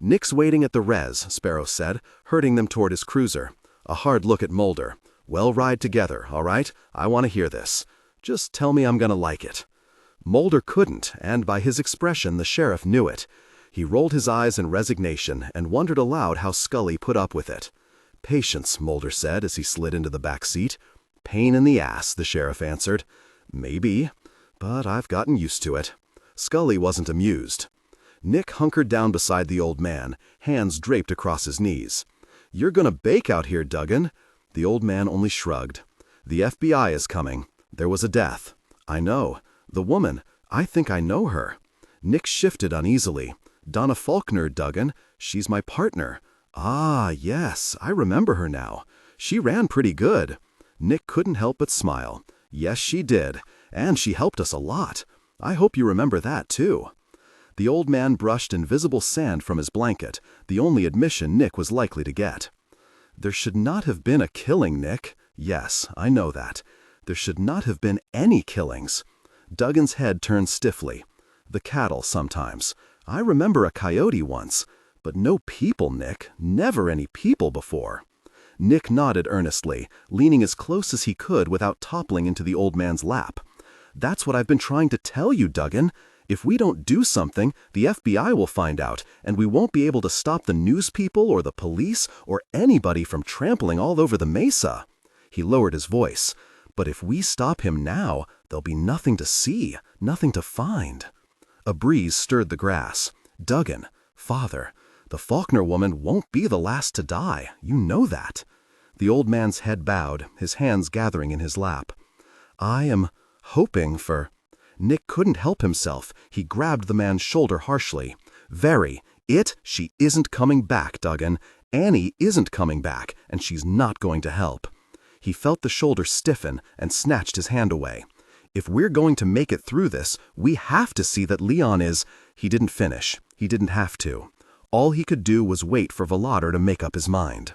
Nick's waiting at the res, Sparrow said, herding them toward his cruiser. A hard look at Mulder. Well, ride together, all right? I want to hear this. Just tell me I'm going to like it. Mulder couldn't, and by his expression the sheriff knew it. He rolled his eyes in resignation and wondered aloud how Scully put up with it. Patience, Mulder said as he slid into the back seat. Pain in the ass, the sheriff answered. Maybe, but I've gotten used to it. Scully wasn't amused. Nick hunkered down beside the old man, hands draped across his knees. You're gonna bake out here, Duggan. The old man only shrugged. The FBI is coming. There was a death. I know. The woman. I think I know her. Nick shifted uneasily. Donna Faulkner, Duggan. She's my partner. Ah, yes, I remember her now. She ran pretty good. Nick couldn't help but smile. Yes, she did. And she helped us a lot. I hope you remember that, too. The old man brushed invisible sand from his blanket, the only admission Nick was likely to get. There should not have been a killing, Nick. Yes, I know that. There should not have been any killings. Duggan's head turned stiffly. The cattle, sometimes. I remember a coyote once. But no people, Nick. Never any people before. Nick nodded earnestly, leaning as close as he could without toppling into the old man's lap. That's what I've been trying to tell you, Duggan. If we don't do something, the FBI will find out, and we won't be able to stop the news people or the police or anybody from trampling all over the mesa. He lowered his voice. But if we stop him now, there'll be nothing to see, nothing to find. A breeze stirred the grass. Duggan, Father, the Faulkner woman won't be the last to die. You know that. The old man's head bowed, his hands gathering in his lap. I am hoping for... Nick couldn't help himself. He grabbed the man's shoulder harshly. She isn't coming back, Duggan. Annie isn't coming back, and she's not going to help. He felt the shoulder stiffen and snatched his hand away. If we're going to make it through this, we have to see that Leon is... He didn't finish. He didn't have to. All he could do was wait for Volador to make up his mind.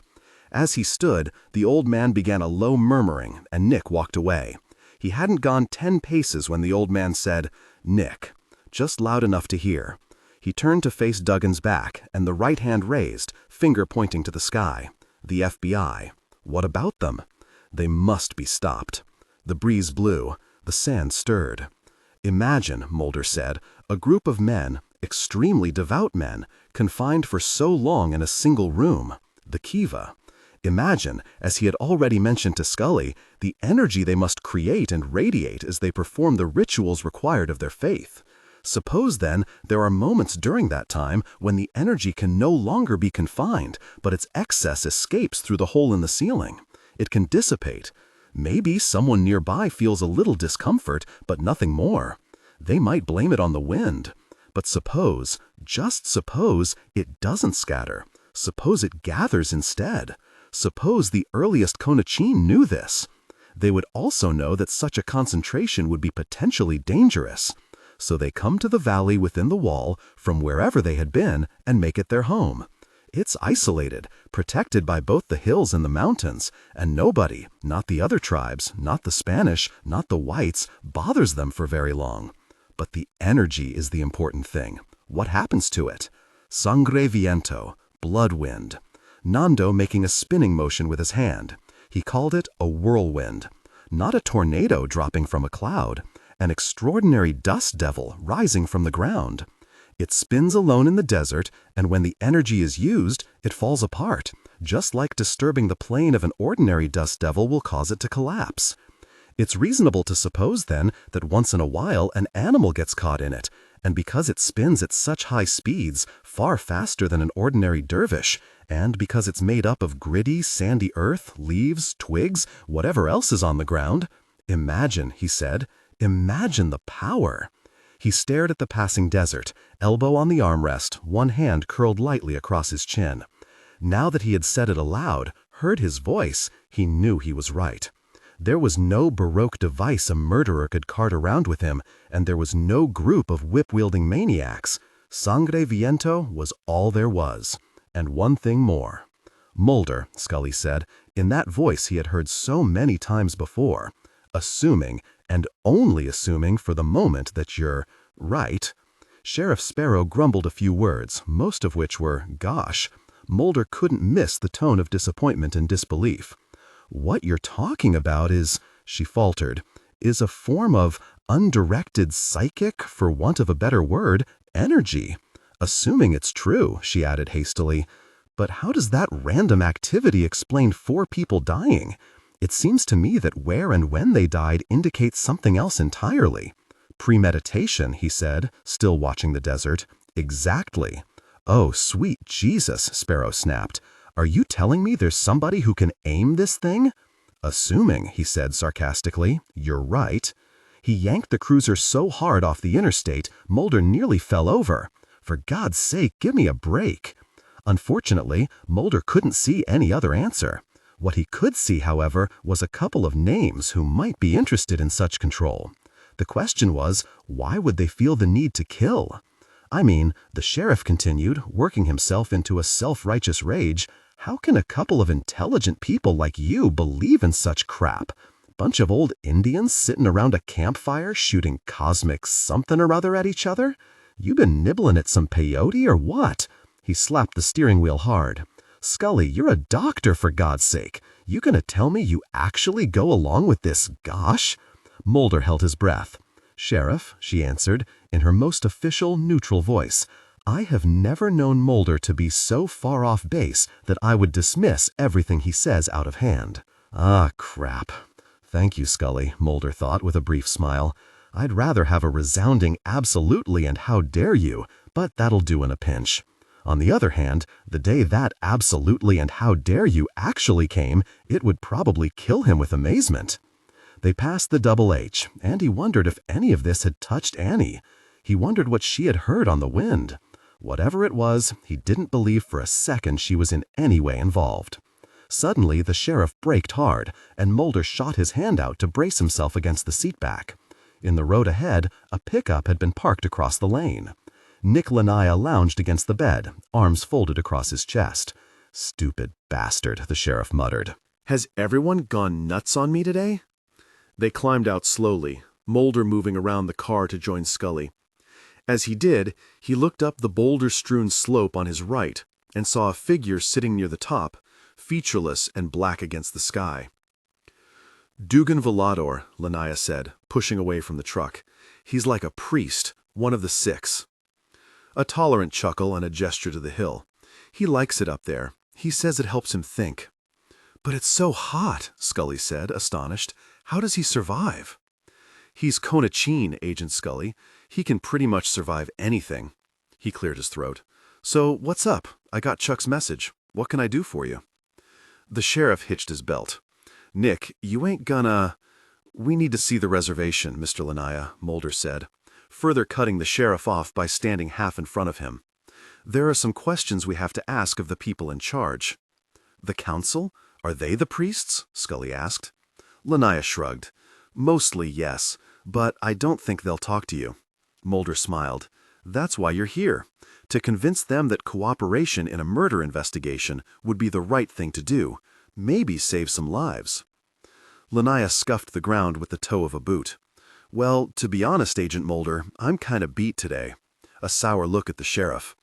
As he stood, the old man began a low murmuring, and Nick walked away. He hadn't gone 10 paces when the old man said, Nick, just loud enough to hear. He turned to face Duggan's back, and the right hand raised, finger pointing to the sky. The FBI. What about them? They must be stopped. The breeze blew. The sand stirred. Imagine, Mulder said, a group of men, extremely devout men, confined for so long in a single room, the Kiva. Imagine, as he had already mentioned to Scully, the energy they must create and radiate as they perform the rituals required of their faith. Suppose, then, there are moments during that time when the energy can no longer be confined, but its excess escapes through the hole in the ceiling. It can dissipate. Maybe someone nearby feels a little discomfort, but nothing more. They might blame it on the wind. But suppose, just suppose, it doesn't scatter. Suppose it gathers instead. Suppose the earliest Konachin knew this. They would also know that such a concentration would be potentially dangerous. So they come to the valley within the wall from wherever they had been and make it their home. It's isolated, protected by both the hills and the mountains, and nobody, not the other tribes, not the Spanish, not the whites, bothers them for very long. But the energy is the important thing. What happens to it? Sangre viento, blood wind. Nando making a spinning motion with his hand. He called it a whirlwind. Not a tornado dropping from a cloud. An extraordinary dust devil rising from the ground. It spins alone in the desert, and when the energy is used, it falls apart, just like disturbing the plane of an ordinary dust devil will cause it to collapse. It's reasonable to suppose, then, that once in a while an animal gets caught in it, and because it spins at such high speeds, far faster than an ordinary dervish, and because it's made up of gritty, sandy earth, leaves, twigs, whatever else is on the ground. Imagine, he said, imagine the power. He stared at the passing desert, elbow on the armrest, one hand curled lightly across his chin. Now that he had said it aloud, heard his voice, he knew he was right. There was no Baroque device a murderer could cart around with him, and there was no group of whip-wielding maniacs. Sangre Viento was all there was. And one thing more. Mulder, Scully said, in that voice he had heard so many times before. Assuming, and only assuming for the moment that you're right. Sheriff Sparrow grumbled a few words, most of which were, gosh. Mulder couldn't miss the tone of disappointment and disbelief. What you're talking about is, she faltered, is a form of undirected psychic, for want of a better word, energy. Assuming it's true, she added hastily. But how does that random activity explain 4 people dying? It seems to me that where and when they died indicates something else entirely. Premeditation, he said, still watching the desert. Exactly. Oh, sweet Jesus, Sparrow snapped. Are you telling me there's somebody who can aim this thing? Assuming, he said sarcastically, you're right. He yanked the cruiser so hard off the interstate, Mulder nearly fell over. For God's sake, give me a break. Unfortunately, Mulder couldn't see any other answer. What he could see, however, was a couple of names who might be interested in such control. The question was, why would they feel the need to kill? I mean, the sheriff continued, working himself into a self-righteous rage, how can a couple of intelligent people like you believe in such crap? Bunch of old Indians sitting around a campfire shooting cosmic something or other at each other? You been nibbling at some peyote or what? He slapped the steering wheel hard. Scully, you're a doctor, for God's sake. You gonna tell me you actually go along with this gosh? Mulder held his breath. Sheriff, she answered, in her most official, neutral voice, I have never known Mulder to be so far off base that I would dismiss everything he says out of hand. Ah, crap. Thank you, Scully, Mulder thought with a brief smile. I'd rather have a resounding absolutely and how dare you, but that'll do in a pinch. On the other hand, the day that absolutely and how dare you actually came, it would probably kill him with amazement. They passed the Double H, and he wondered if any of this had touched Annie. He wondered what she had heard on the wind. Whatever it was, he didn't believe for a second she was in any way involved. Suddenly, the sheriff braked hard, and Mulder shot his hand out to brace himself against the seat back. In the road ahead, a pickup had been parked across the lane. Nick Lanaya lounged against the bed, arms folded across his chest. Stupid bastard, the sheriff muttered. Has everyone gone nuts on me today? They climbed out slowly, Mulder moving around the car to join Scully. As he did, he looked up the boulder-strewn slope on his right and saw a figure sitting near the top, featureless and black against the sky. Dugan Volador, Lanaya said, pushing away from the truck. He's like a priest, one of the 6. A tolerant chuckle and a gesture to the hill. He likes it up there. He says it helps him think. But it's so hot, Scully said, astonished. How does he survive? He's Conachine, Agent Scully. He can pretty much survive anything. He cleared his throat. So, what's up? I got Chuck's message. What can I do for you? The sheriff hitched his belt. Nick, you ain't gonna... We need to see the reservation, Mr. Lanaya, Mulder said, further cutting the sheriff off by standing half in front of him. There are some questions we have to ask of the people in charge. The council? Are they the priests? Scully asked. Lanaya shrugged. Mostly, yes, but I don't think they'll talk to you. Mulder smiled. That's why you're here, to convince them that cooperation in a murder investigation would be the right thing to do, maybe save some lives. Lanaya scuffed the ground with the toe of a boot. Well, to be honest, Agent Mulder, I'm kind of beat today. A sour look at the sheriff.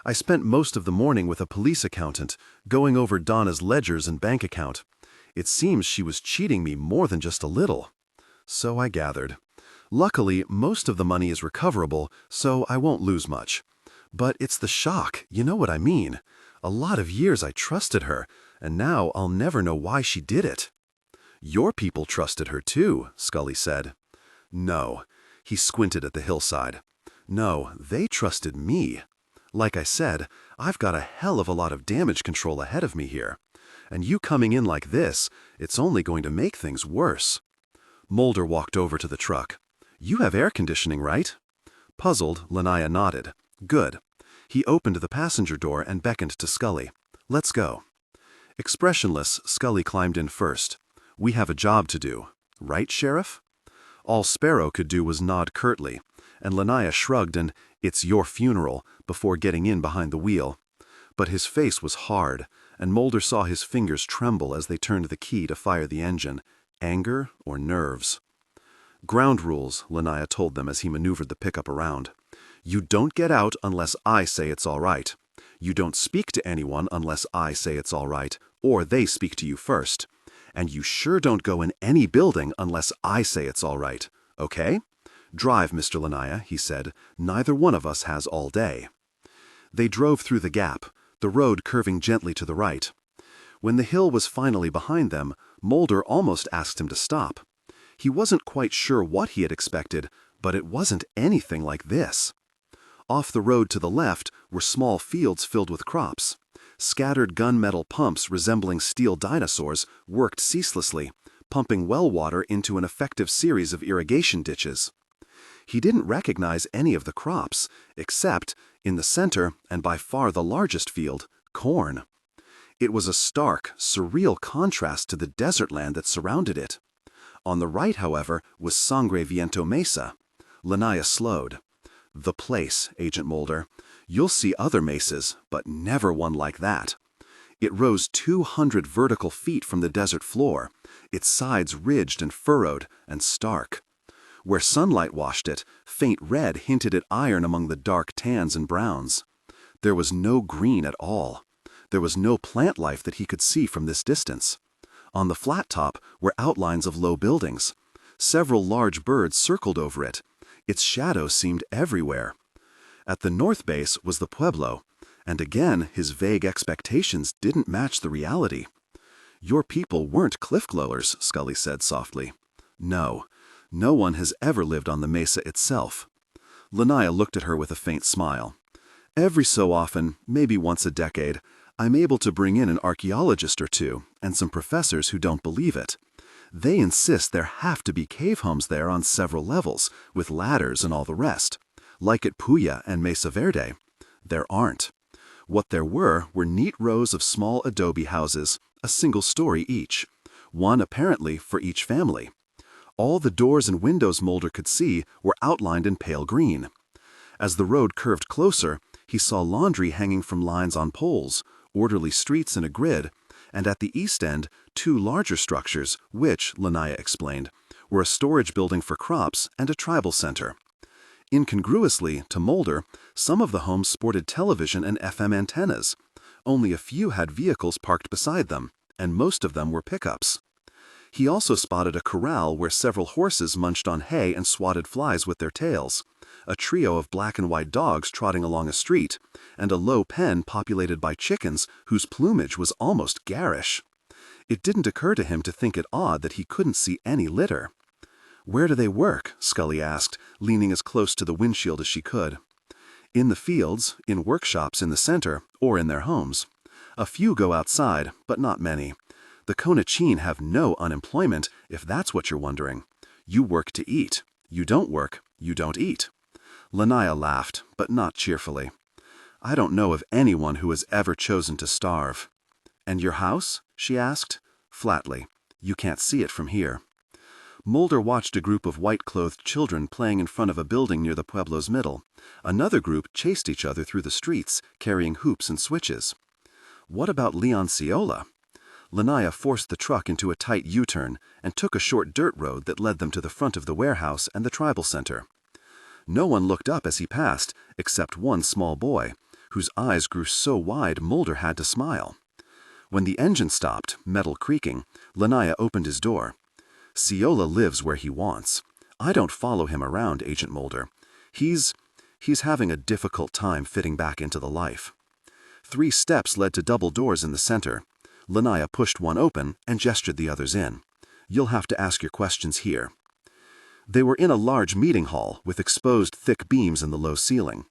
I spent most of the morning with a police accountant, going over Donna's ledgers and bank account. It seems she was cheating me more than just a little. So I gathered. Luckily, most of the money is recoverable, so I won't lose much. But it's the shock, you know what I mean. A lot of years I trusted her, and now I'll never know why she did it." "Your people trusted her too," Scully said. "No." He squinted at the hillside. "No, they trusted me. Like I said, I've got a hell of a lot of damage control ahead of me here. And you coming in like this, it's only going to make things worse." Mulder walked over to the truck. "You have air conditioning, right?" Puzzled, Lanaya nodded. "Good." He opened the passenger door and beckoned to Scully. "Let's go." Expressionless, Scully climbed in first. "We have a job to do. Right, Sheriff?" All Sparrow could do was nod curtly, and Lanaya shrugged and, "It's your funeral," before getting in behind the wheel. But his face was hard, and Mulder saw his fingers tremble as they turned the key to fire the engine. Anger or nerves? "Ground rules," Lanaya told them as he maneuvered the pickup around. "You don't get out unless I say it's all right. You don't speak to anyone unless I say it's all right, or they speak to you first. And you sure don't go in any building unless I say it's all right. Okay? Drive, Mr. Lanaya," he said. "Neither one of us has all day." They drove through the gap, the road curving gently to the right. When the hill was finally behind them, Mulder almost asked him to stop. He wasn't quite sure what he had expected, but it wasn't anything like this. Off the road to the left were small fields filled with crops. Scattered gunmetal pumps resembling steel dinosaurs worked ceaselessly, pumping well water into an effective series of irrigation ditches. He didn't recognize any of the crops, except, in the center and by far the largest field, corn. It was a stark, surreal contrast to the desert land that surrounded it. On the right, however, was Sangre Viento Mesa. Lanaya slowed. "The place, Agent Mulder. You'll see other mesas, but never one like that." It rose 200 vertical feet from the desert floor, its sides ridged and furrowed and stark. Where sunlight washed it, faint red hinted at iron among the dark tans and browns. There was no green at all. There was no plant life that he could see from this distance. On the flat top were outlines of low buildings. Several large birds circled over it. Its shadow seemed everywhere. At the north base was the pueblo, and again his vague expectations didn't match the reality. "Your people weren't cliff dwellers," Scully said softly. "No. No one has ever lived on the mesa itself." Lanaya looked at her with a faint smile. "Every so often, maybe once a decade, I'm able to bring in an archaeologist or two and some professors who don't believe it. They insist there have to be cave homes there on several levels, with ladders and all the rest, like at Puya and Mesa Verde. There aren't. What there were neat rows of small adobe houses, a single story each, one apparently for each family. All the doors and windows Mulder could see were outlined in pale green. As the road curved closer, he saw laundry hanging from lines on poles, orderly streets in a grid, and at the east end, two larger structures, which, Lanaya explained, were a storage building for crops and a tribal center. Incongruously, to Mulder, some of the homes sported television and FM antennas. Only a few had vehicles parked beside them, and most of them were pickups. He also spotted a corral where several horses munched on hay and swatted flies with their tails, a trio of black and white dogs trotting along a street, and a low pen populated by chickens whose plumage was almost garish. It didn't occur to him to think it odd that he couldn't see any litter. "Where do they work?" Scully asked, leaning as close to the windshield as she could. "In the fields, in workshops in the center, or in their homes. A few go outside, but not many. The Conachine have no unemployment, if that's what you're wondering. You work to eat. You don't work, you don't eat." Lanaya laughed, but not cheerfully. "I don't know of anyone who has ever chosen to starve." "And your house?" she asked, flatly. "You can't see it from here." Mulder watched a group of white-clothed children playing in front of a building near the pueblo's middle. Another group chased each other through the streets, carrying hoops and switches. What about Leonciola? Lanaya forced the truck into a tight U-turn and took a short dirt road that led them to the front of the warehouse and the tribal center. No one looked up as he passed, except one small boy, whose eyes grew so wide Mulder had to smile. When the engine stopped, metal creaking, Lanaya opened his door. "Ciola lives where he wants. I don't follow him around, Agent Mulder. He's He's having a difficult time fitting back into the life. 3 steps led to double doors in the center. Lanaya pushed one open and gestured the others in. You'll have to ask your questions here. They were in a large meeting hall with exposed thick beams in the low ceiling.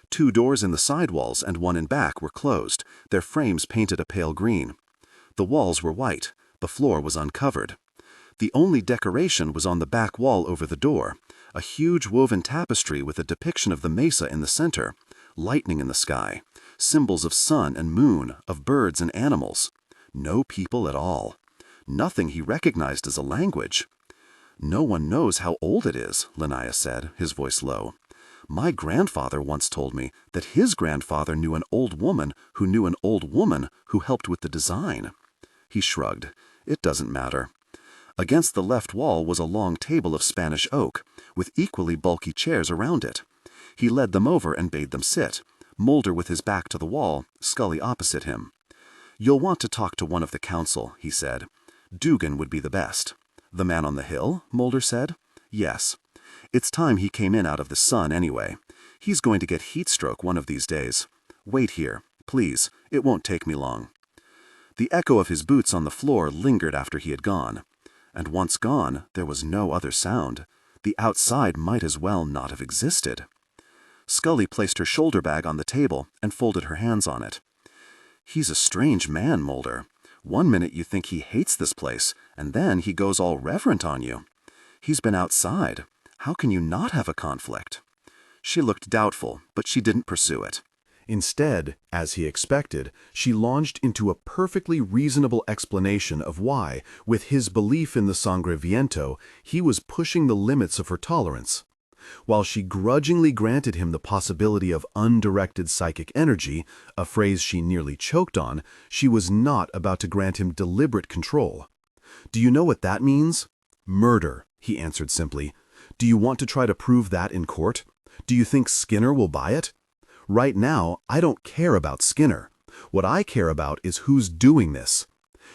2 doors in the side walls and one in back were closed, their frames painted a pale green. The walls were white, the floor was uncovered. The only decoration was on the back wall over the door, a huge woven tapestry with a depiction of the mesa in the center, lightning in the sky, symbols of sun and moon, of birds and animals. No people at all. Nothing he recognized as a language. No one knows how old it is, Lanaya said, his voice low. My grandfather once told me that his grandfather knew an old woman who knew an old woman who helped with the design. He shrugged. It doesn't matter. Against the left wall was a long table of Spanish oak, with equally bulky chairs around it. He led them over and bade them sit, Mulder with his back to the wall, Scully opposite him. You'll want to talk to one of the council, he said. Dugan would be the best. The man on the hill, Mulder said. Yes. It's time he came in out of the sun anyway. He's going to get heat stroke one of these days. Wait here, please. It won't take me long. The echo of his boots on the floor lingered after he had gone. And once gone, there was no other sound. The outside might as well not have existed. Scully placed her shoulder bag on the table and folded her hands on it. He's a strange man, Mulder. One minute you think he hates this place, and then he goes all reverent on you. He's been outside. How can you not have a conflict? She looked doubtful, but she didn't pursue it. Instead, as he expected, she launched into a perfectly reasonable explanation of why, with his belief in the sangre viento, he was pushing the limits of her tolerance. While she grudgingly granted him the possibility of undirected psychic energy, a phrase she nearly choked on, she was not about to grant him deliberate control. Do you know what that means? Murder, he answered simply. Do you want to try to prove that in court? Do you think Skinner will buy it? Right now, I don't care about Skinner. What I care about is who's doing this.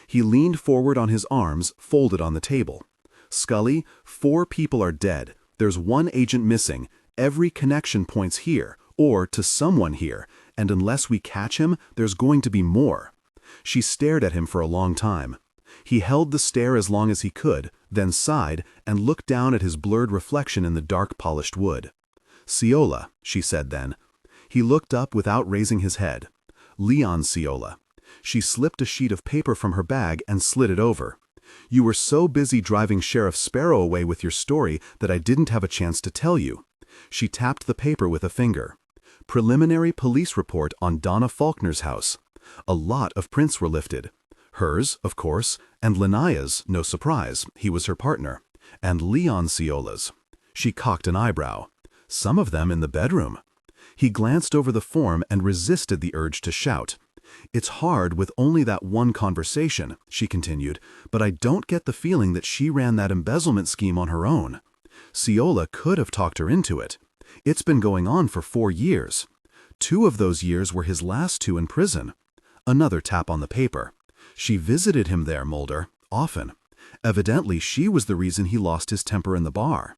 He leaned forward on his arms, folded on the table. Scully, 4 people are dead. There's 1 agent missing. Every connection points here, or to someone here, and unless we catch him, there's going to be more. She stared at him for a long time. He held the stare as long as he could, then sighed and looked down at his blurred reflection in the dark polished wood. Ciola, she said then. He looked up without raising his head. Leon Ciola. She slipped a sheet of paper from her bag and slid it over. You were so busy driving Sheriff Sparrow away with your story that I didn't have a chance to tell you. She tapped the paper with a finger. Preliminary police report on Donna Faulkner's house. A lot of prints were lifted. Hers, of course, and Lanaya's, no surprise, he was her partner, and Leon Ciola's. She cocked an eyebrow. Some of them in the bedroom. He glanced over the form and resisted the urge to shout. It's hard with only that one conversation, she continued, but I don't get the feeling that she ran that embezzlement scheme on her own. Ciola could have talked her into it. It's been going on for 4 years. 2 of those years were his last 2 in prison. Another tap on the paper. She visited him there, Mulder, often. Evidently, she was the reason he lost his temper in the bar.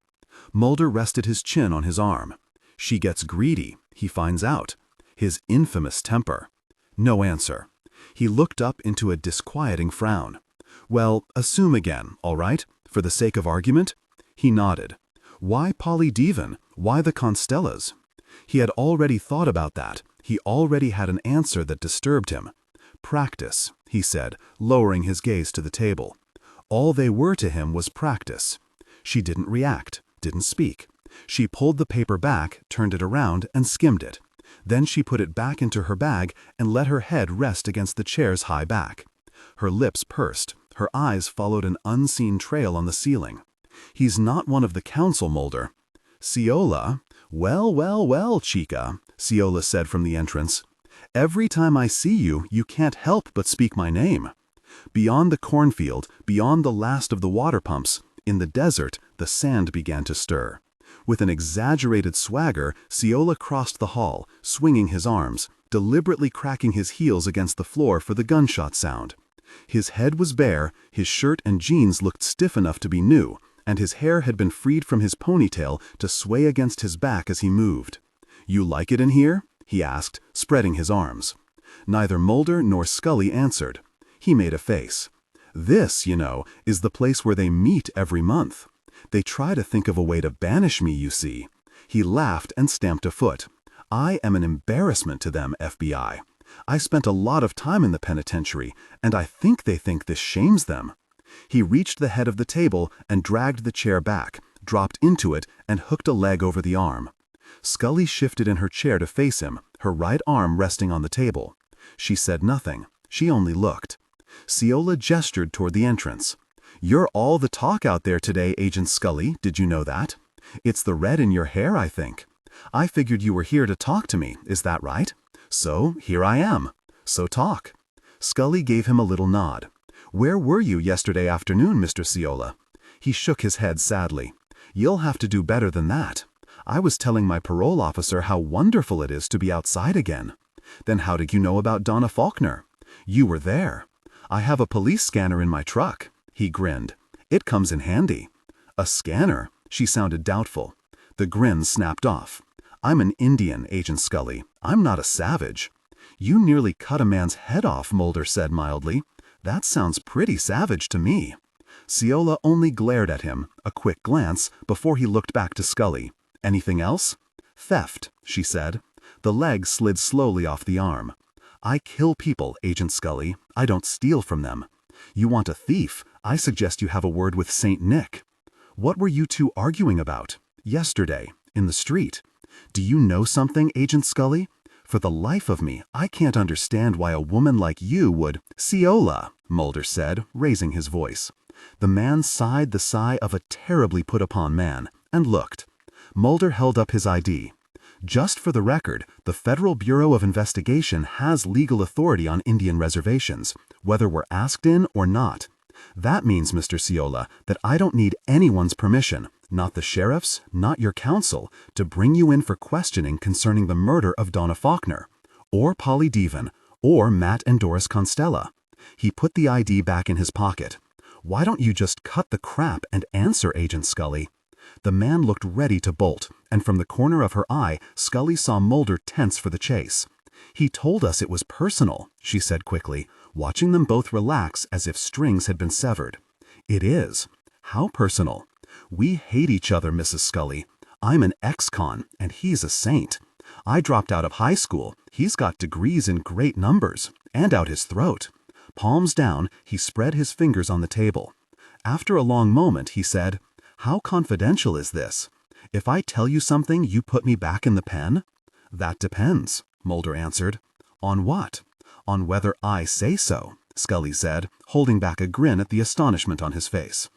Mulder rested his chin on his arm. She gets greedy, he finds out. His infamous temper. No answer. He looked up into a disquieting frown. Well, assume again, all right, for the sake of argument? He nodded. Why Polly Devon? Why the Constellas? He had already thought about that. He already had an answer that disturbed him. Practice, he said, lowering his gaze to the table. All they were to him was practice. She didn't react, didn't speak. She pulled the paper back, turned it around, and skimmed it. Then she put it back into her bag and let her head rest against the chair's high back. Her lips pursed. Her eyes followed an unseen trail on the ceiling. He's not one of the council, Mulder. Ciola? Well, well, well, chica, Ciola said from the entrance. Every time I see you, you can't help but speak my name. Beyond the cornfield, beyond the last of the water pumps, in the desert, the sand began to stir. With an exaggerated swagger, Ciola crossed the hall, swinging his arms, deliberately cracking his heels against the floor for the gunshot sound. His head was bare, his shirt and jeans looked stiff enough to be new, and his hair had been freed from his ponytail to sway against his back as he moved. "You like it in here?" he asked, spreading his arms. Neither Mulder nor Scully answered. He made a face. "This, you know, is the place where they meet every month. They try to think of a way to banish me, you see." He laughed and stamped a foot. "I am an embarrassment to them, FBI. I spent a lot of time in the penitentiary, and I think they think this shames them." He reached the head of the table and dragged the chair back, dropped into it, and hooked a leg over the arm. Scully shifted in her chair to face him, her right arm resting on the table. She said nothing. She only looked. Ciola gestured toward the entrance. "You're all the talk out there today, Agent Scully, did you know that? It's the red in your hair, I think. I figured you were here to talk to me, is that right? So, here I am. So talk." Scully gave him a little nod. "Where were you yesterday afternoon, Mr. Ciola?" He shook his head sadly. "You'll have to do better than that. I was telling my parole officer how wonderful it is to be outside again." "Then how did you know about Donna Faulkner?" "You were there. I have a police scanner in my truck." He grinned. "It comes in handy." "A scanner?" She sounded doubtful. The grin snapped off. "I'm an Indian, Agent Scully. I'm not a savage." "You nearly cut a man's head off," Mulder said mildly. "That sounds pretty savage to me." Ciola only glared at him, a quick glance, before he looked back to Scully. "Anything else?" "Theft," she said. The leg slid slowly off the arm. "I kill people, Agent Scully. I don't steal from them. You want a thief? I suggest you have a word with Saint Nick." "What were you two arguing about?" "Yesterday, in the street." "Do you know something, Agent Scully? For the life of me, I can't understand why a woman like you would—" "Ciola," Mulder said, raising his voice. The man sighed the sigh of a terribly put-upon man, and looked. Mulder held up his ID. "Just for the record, the Federal Bureau of Investigation has legal authority on Indian reservations, whether we're asked in or not. That means, Mr. Ciola, that I don't need anyone's permission, not the sheriff's, not your counsel, to bring you in for questioning concerning the murder of Donna Faulkner, or Polly Devan, or Matt and Doris Constella." He put the ID back in his pocket. "Why don't you just cut the crap and answer, Agent Scully?" The man looked ready to bolt, and from the corner of her eye, Scully saw Mulder tense for the chase. "He told us it was personal," she said quickly, watching them both relax as if strings had been severed. "It is. How personal?" "We hate each other, Mrs. Scully. I'm an ex-con, and he's a saint. I dropped out of high school. He's got degrees in great numbers, and out his throat." Palms down, he spread his fingers on the table. After a long moment, he said, "How confidential is this? If I tell you something, you put me back in the pen?" "That depends," Mulder answered. "On what?" "On whether I say so," Scully said, holding back a grin at the astonishment on his face.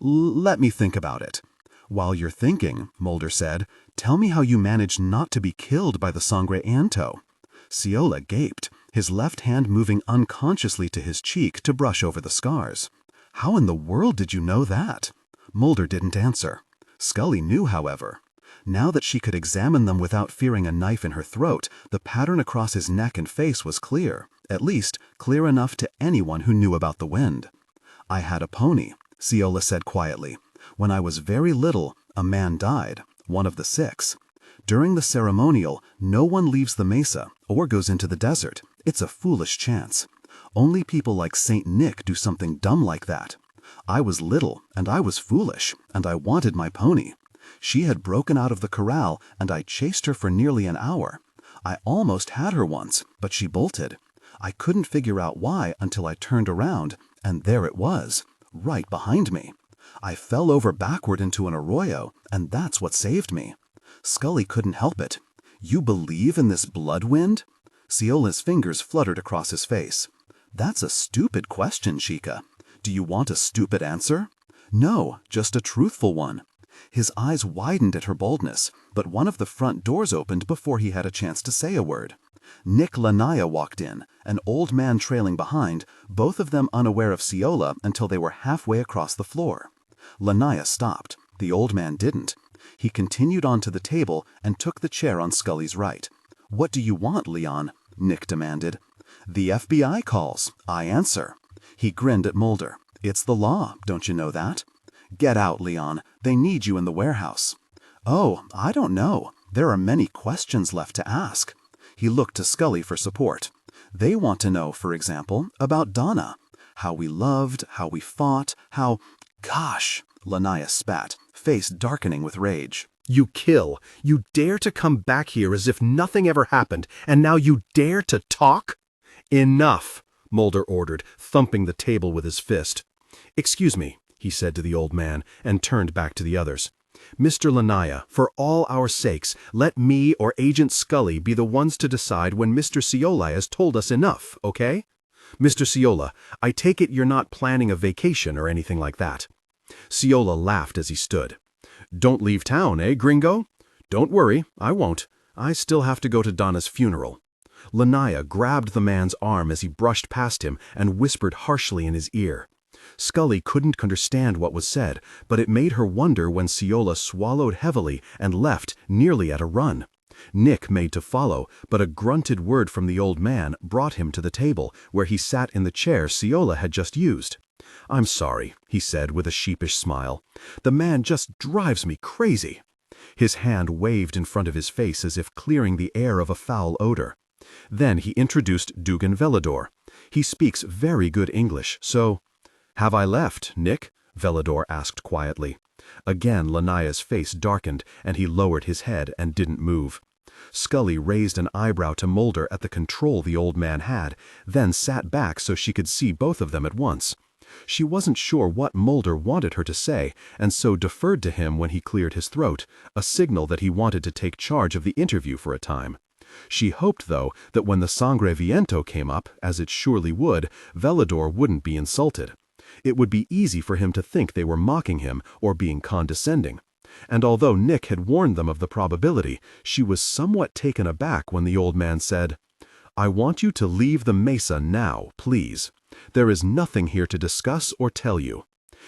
"Let me think about it." "While you're thinking," Mulder said, "tell me how you managed not to be killed by the Sangre Anto." Ciola gaped, his left hand moving unconsciously to his cheek to brush over the scars. "How in the world did you know that?" Mulder didn't answer. Scully knew, however. Now that she could examine them without fearing a knife in her throat, the pattern across his neck and face was clear, at least clear enough to anyone who knew about the wind. "I had a pony," Ciola said quietly. "When I was very little, a man died, one of the 6. During the ceremonial, no one leaves the mesa or goes into the desert. It's a foolish chance. Only people like Saint Nick do something dumb like that. I was little, and I was foolish, and I wanted my pony. She had broken out of the corral, and I chased her for nearly an hour. I almost had her once, but she bolted. I couldn't figure out why until I turned around, and there it was, right behind me. I fell over backward into an arroyo, and that's what saved me." Scully couldn't help it. "You believe in this blood wind?" Ciola's fingers fluttered across his face. "That's a stupid question, Chica. Do you want a stupid answer?" "No, just a truthful one." His eyes widened at her boldness, but one of the front doors opened before he had a chance to say a word. Nick Lanaya walked in, an old man trailing behind, both of them unaware of Ciola until they were halfway across the floor. Lanaya stopped. The old man didn't. He continued on to the table and took the chair on Scully's right. "What do you want, Leon?" Nick demanded. "The FBI calls. I answer." He grinned at Mulder. "It's the law, don't you know that?" "Get out, Leon. They need you in the warehouse." "Oh, I don't know." There are many questions left to ask. He looked to Scully for support. They want to know, for example, about Donna. How we loved, how we fought, how... Gosh, Lanaya spat, face darkening with rage. You kill. You dare to come back here as if nothing ever happened, and now you dare to talk? Enough, Mulder ordered, thumping the table with his fist. Excuse me, he said to the old man, and turned back to the others. Mr. Lanaya, for all our sakes, let me or Agent Scully be the ones to decide when Mr. Ciola has told us enough, okay? Mr. Ciola, I take it you're not planning a vacation or anything like that. Ciola laughed as he stood. Don't leave town, eh, gringo? Don't worry, I won't. I still have to go to Donna's funeral. Lanaya grabbed the man's arm as he brushed past him and whispered harshly in his ear. Scully couldn't understand what was said, but it made her wonder when Ciola swallowed heavily and left, nearly at a run. Nick made to follow, but a grunted word from the old man brought him to the table, where he sat in the chair Ciola had just used. I'm sorry, he said with a sheepish smile. The man just drives me crazy. His hand waved in front of his face as if clearing the air of a foul odor. Then he introduced Dugan Velador. He speaks very good English, so... Have I left, Nick? Velador asked quietly. Again Lanaya's face darkened, and he lowered his head and didn't move. Scully raised an eyebrow to Mulder at the control the old man had, then sat back so she could see both of them at once. She wasn't sure what Mulder wanted her to say, and so deferred to him when he cleared his throat, a signal that he wanted to take charge of the interview for a time. She hoped, though, that when the Sangre Viento came up, as it surely would, Velador wouldn't be insulted. It would be easy for him to think they were mocking him or being condescending. And although Nick had warned them of the probability, she was somewhat taken aback when the old man said, I want you to leave the mesa now, please. There is nothing here to discuss or tell you.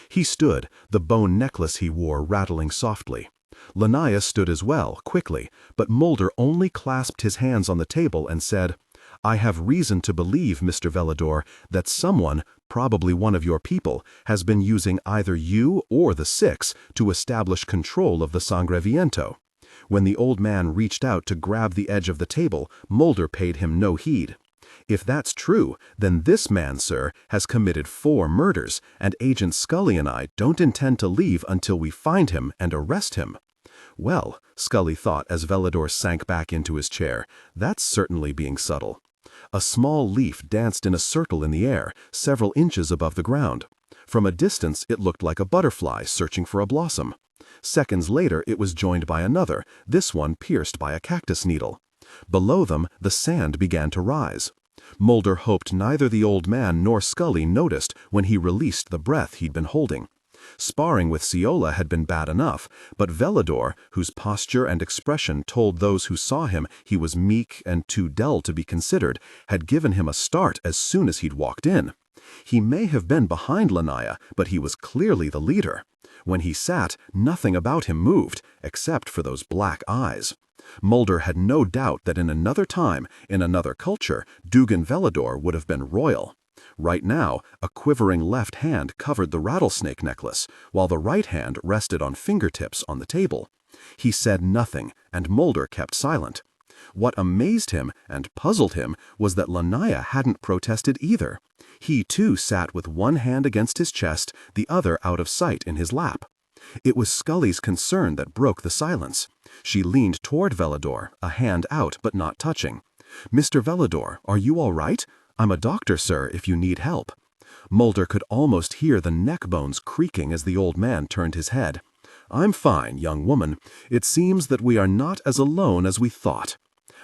He stood, the bone necklace he wore rattling softly. Lanaya stood as well, quickly, but Mulder only clasped his hands on the table and said, I have reason to believe, Mr. Velador, that someone, probably one of your people, has been using either you or the Six to establish control of the Sangre Viento. When the old man reached out to grab the edge of the table, Mulder paid him no heed. If that's true, then this man, sir, has committed 4 murders, and Agent Scully and I don't intend to leave until we find him and arrest him. Well, Scully thought as Velador sank back into his chair, that's certainly being subtle. A small leaf danced in a circle in the air, several inches above the ground. From a distance, it looked like a butterfly searching for a blossom. Seconds later, it was joined by another, this one pierced by a cactus needle. Below them, the sand began to rise. Mulder hoped neither the old man nor Scully noticed when he released the breath he'd been holding. Sparring with Ciola had been bad enough, but Velador, whose posture and expression told those who saw him he was meek and too dull to be considered, had given him a start as soon as he'd walked in. He may have been behind Lanaya, but he was clearly the leader. When he sat, nothing about him moved, except for those black eyes. Mulder had no doubt that in another time, in another culture, Dugan Velador would have been royal. Right now, a quivering left hand covered the rattlesnake necklace, while the right hand rested on fingertips on the table. He said nothing, and Mulder kept silent. What amazed him and puzzled him was that Lanaya hadn't protested either. He too sat with one hand against his chest, the other out of sight in his lap. It was Scully's concern that broke the silence. She leaned toward Velador, a hand out but not touching. Mr. Velador, are you all right? I'm a doctor, sir, if you need help. Mulder could almost hear the neck bones creaking as the old man turned his head. I'm fine, young woman. It seems that we are not as alone as we thought.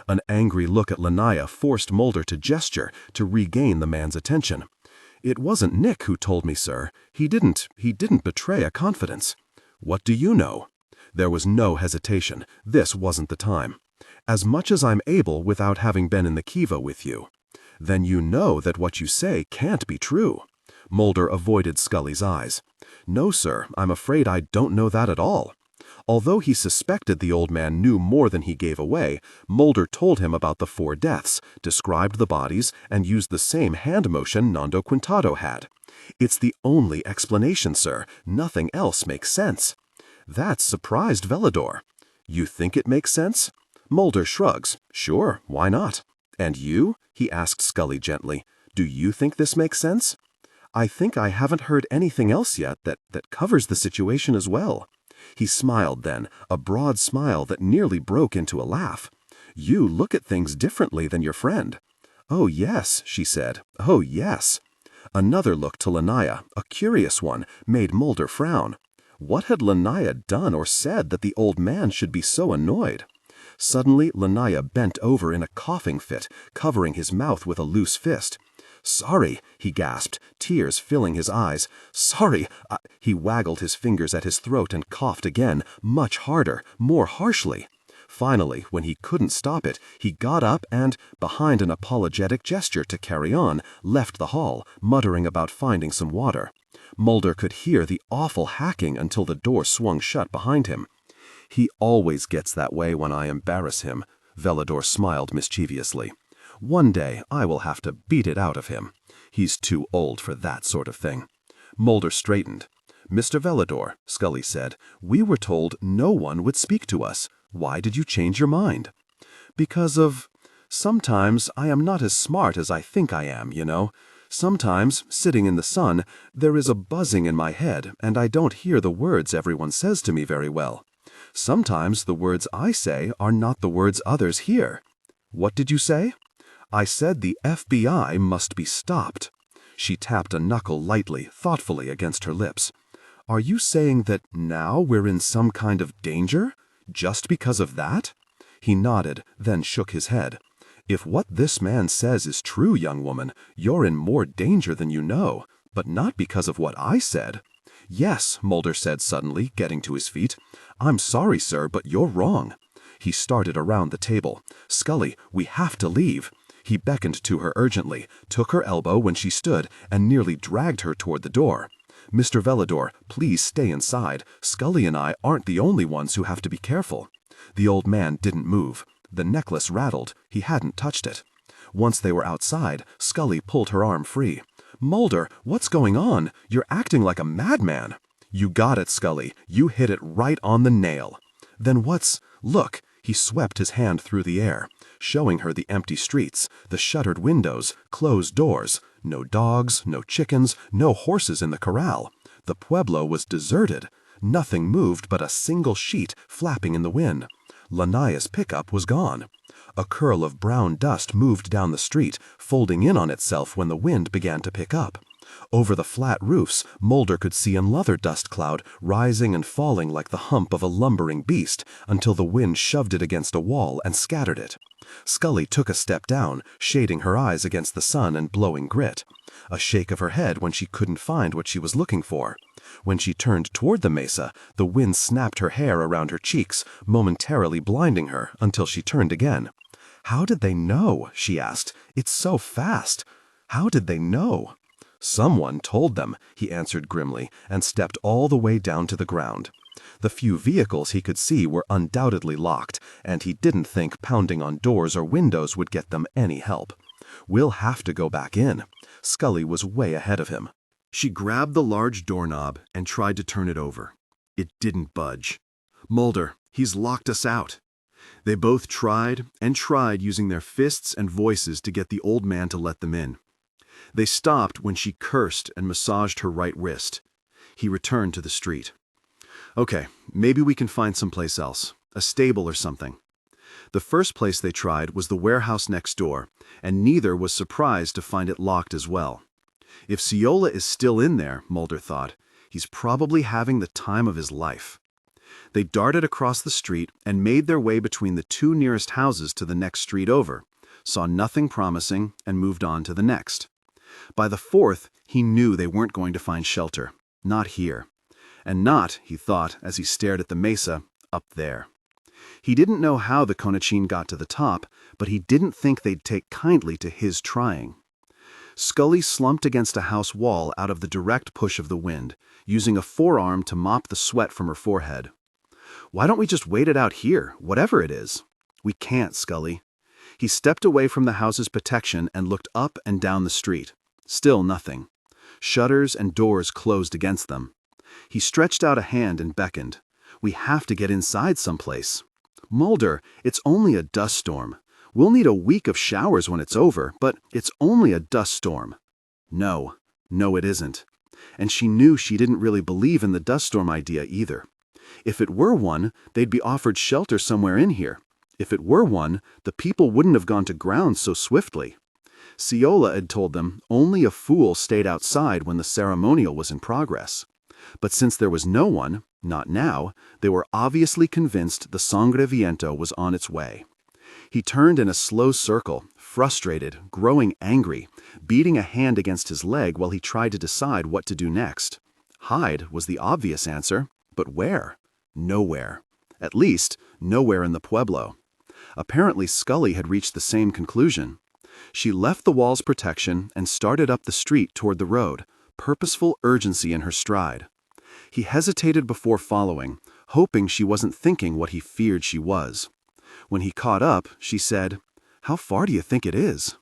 An angry look at Lanaya forced Mulder to gesture to regain the man's attention. It wasn't Nick who told me, sir. He didn't betray a confidence. What do you know? There was no hesitation. This wasn't the time. As much as I'm able without having been in the Kiva with you. Then you know that what you say can't be true. Mulder avoided Scully's eyes. No, sir, I'm afraid I don't know that at all. Although he suspected the old man knew more than he gave away, Mulder told him about the 4 deaths, described the bodies, and used the same hand motion Nando Quintado had. It's the only explanation, sir. Nothing else makes sense. That surprised Velador. You think it makes sense? Mulder shrugs. Sure, why not? And you? He asked Scully gently. Do you think this makes sense? I think I haven't heard anything else yet that covers the situation as well. He smiled then, a broad smile that nearly broke into a laugh. You look at things differently than your friend. Oh yes, she said. Oh yes. Another look to Lanaya, a curious one, made Mulder frown. What had Lanaya done or said that the old man should be so annoyed? Suddenly, Lanaya bent over in a coughing fit, covering his mouth with a loose fist. Sorry, he gasped, tears filling his eyes. Sorry, He waggled his fingers at his throat and coughed again, much harder, more harshly. Finally, when he couldn't stop it, he got up and, behind an apologetic gesture to carry on, left the hall, muttering about finding some water. Mulder could hear the awful hacking until the door swung shut behind him. He always gets that way when I embarrass him, Vellador smiled mischievously. One day I will have to beat it out of him. He's too old for that sort of thing. Mulder straightened. Mr. Vellador, Scully said, we were told no one would speak to us. Why did you change your mind? Because of... Sometimes I am not as smart as I think I am, you know. Sometimes, sitting in the sun, there is a buzzing in my head and I don't hear the words everyone says to me very well. Sometimes the words I say are not the words others hear. What did you say? I said the FBI must be stopped. She tapped a knuckle lightly, thoughtfully against her lips. Are you saying that now we're in some kind of danger? Just because of that? He nodded, then shook his head. If what this man says is true, young woman, you're in more danger than you know, but not because of what I said. Yes, Mulder said suddenly, getting to his feet. I'm sorry, sir, but you're wrong. He started around the table. Scully, we have to leave. He beckoned to her urgently, took her elbow when she stood, and nearly dragged her toward the door. Mr. Vellador, please stay inside. Scully and I aren't the only ones who have to be careful. The old man didn't move. The necklace rattled. He hadn't touched it. Once they were outside, Scully pulled her arm free. Mulder, what's going on? You're acting like a madman. You got it, Scully. You hit it right on the nail. Then what's... Look, he swept his hand through the air, showing her the empty streets, the shuttered windows, closed doors. No dogs, no chickens, no horses in the corral. The pueblo was deserted. Nothing moved but a single sheet flapping in the wind. Lanaya's pickup was gone. A curl of brown dust moved down the street, folding in on itself when the wind began to pick up. Over the flat roofs, Mulder could see another dust cloud rising and falling like the hump of a lumbering beast until the wind shoved it against a wall and scattered it. Scully took a step down, shading her eyes against the sun and blowing grit. A shake of her head when she couldn't find what she was looking for. When she turned toward the mesa, the wind snapped her hair around her cheeks, momentarily blinding her until she turned again. How did they know? She asked. It's so fast. How did they know? Someone told them, he answered grimly, and stepped all the way down to the ground. The few vehicles he could see were undoubtedly locked, and he didn't think pounding on doors or windows would get them any help. We'll have to go back in. Scully was way ahead of him. She grabbed the large doorknob and tried to turn it over. It didn't budge. Mulder, he's locked us out. They both tried and tried using their fists and voices to get the old man to let them in. They stopped when she cursed and massaged her right wrist. He returned to the street. Okay, maybe we can find someplace else, a stable or something. The first place they tried was the warehouse next door, and neither was surprised to find it locked as well. If Ciola is still in there, Mulder thought, he's probably having the time of his life. They darted across the street and made their way between the two nearest houses to the next street over, saw nothing promising, and moved on to the next. By the fourth, he knew they weren't going to find shelter. Not here. And not, he thought as he stared at the mesa, up there. He didn't know how the Conachine got to the top, but he didn't think they'd take kindly to his trying. Scully slumped against a house wall out of the direct push of the wind, using a forearm to mop the sweat from her forehead. Why don't we just wait it out here, whatever it is? We can't, Scully. He stepped away from the house's protection and looked up and down the street. Still nothing. Shutters and doors closed against them. He stretched out a hand and beckoned. We have to get inside someplace. Mulder, it's only a dust storm. We'll need a week of showers when it's over, but it's only a dust storm. No, it isn't. And she knew she didn't really believe in the dust storm idea either. If it were one, they'd be offered shelter somewhere in here. If it were one, the people wouldn't have gone to ground so swiftly. Ceola had told them only a fool stayed outside when the ceremonial was in progress. But since there was no one, not now, they were obviously convinced the Sangre Viento was on its way. He turned in a slow circle, frustrated, growing angry, beating a hand against his leg while he tried to decide what to do next. Hide was the obvious answer, but where? Nowhere. At least, nowhere in the Pueblo. Apparently Scully had reached the same conclusion. She left the wall's protection and started up the street toward the road, purposeful urgency in her stride. He hesitated before following, hoping she wasn't thinking what he feared she was. When he caught up, she said, "How far do you think it is?"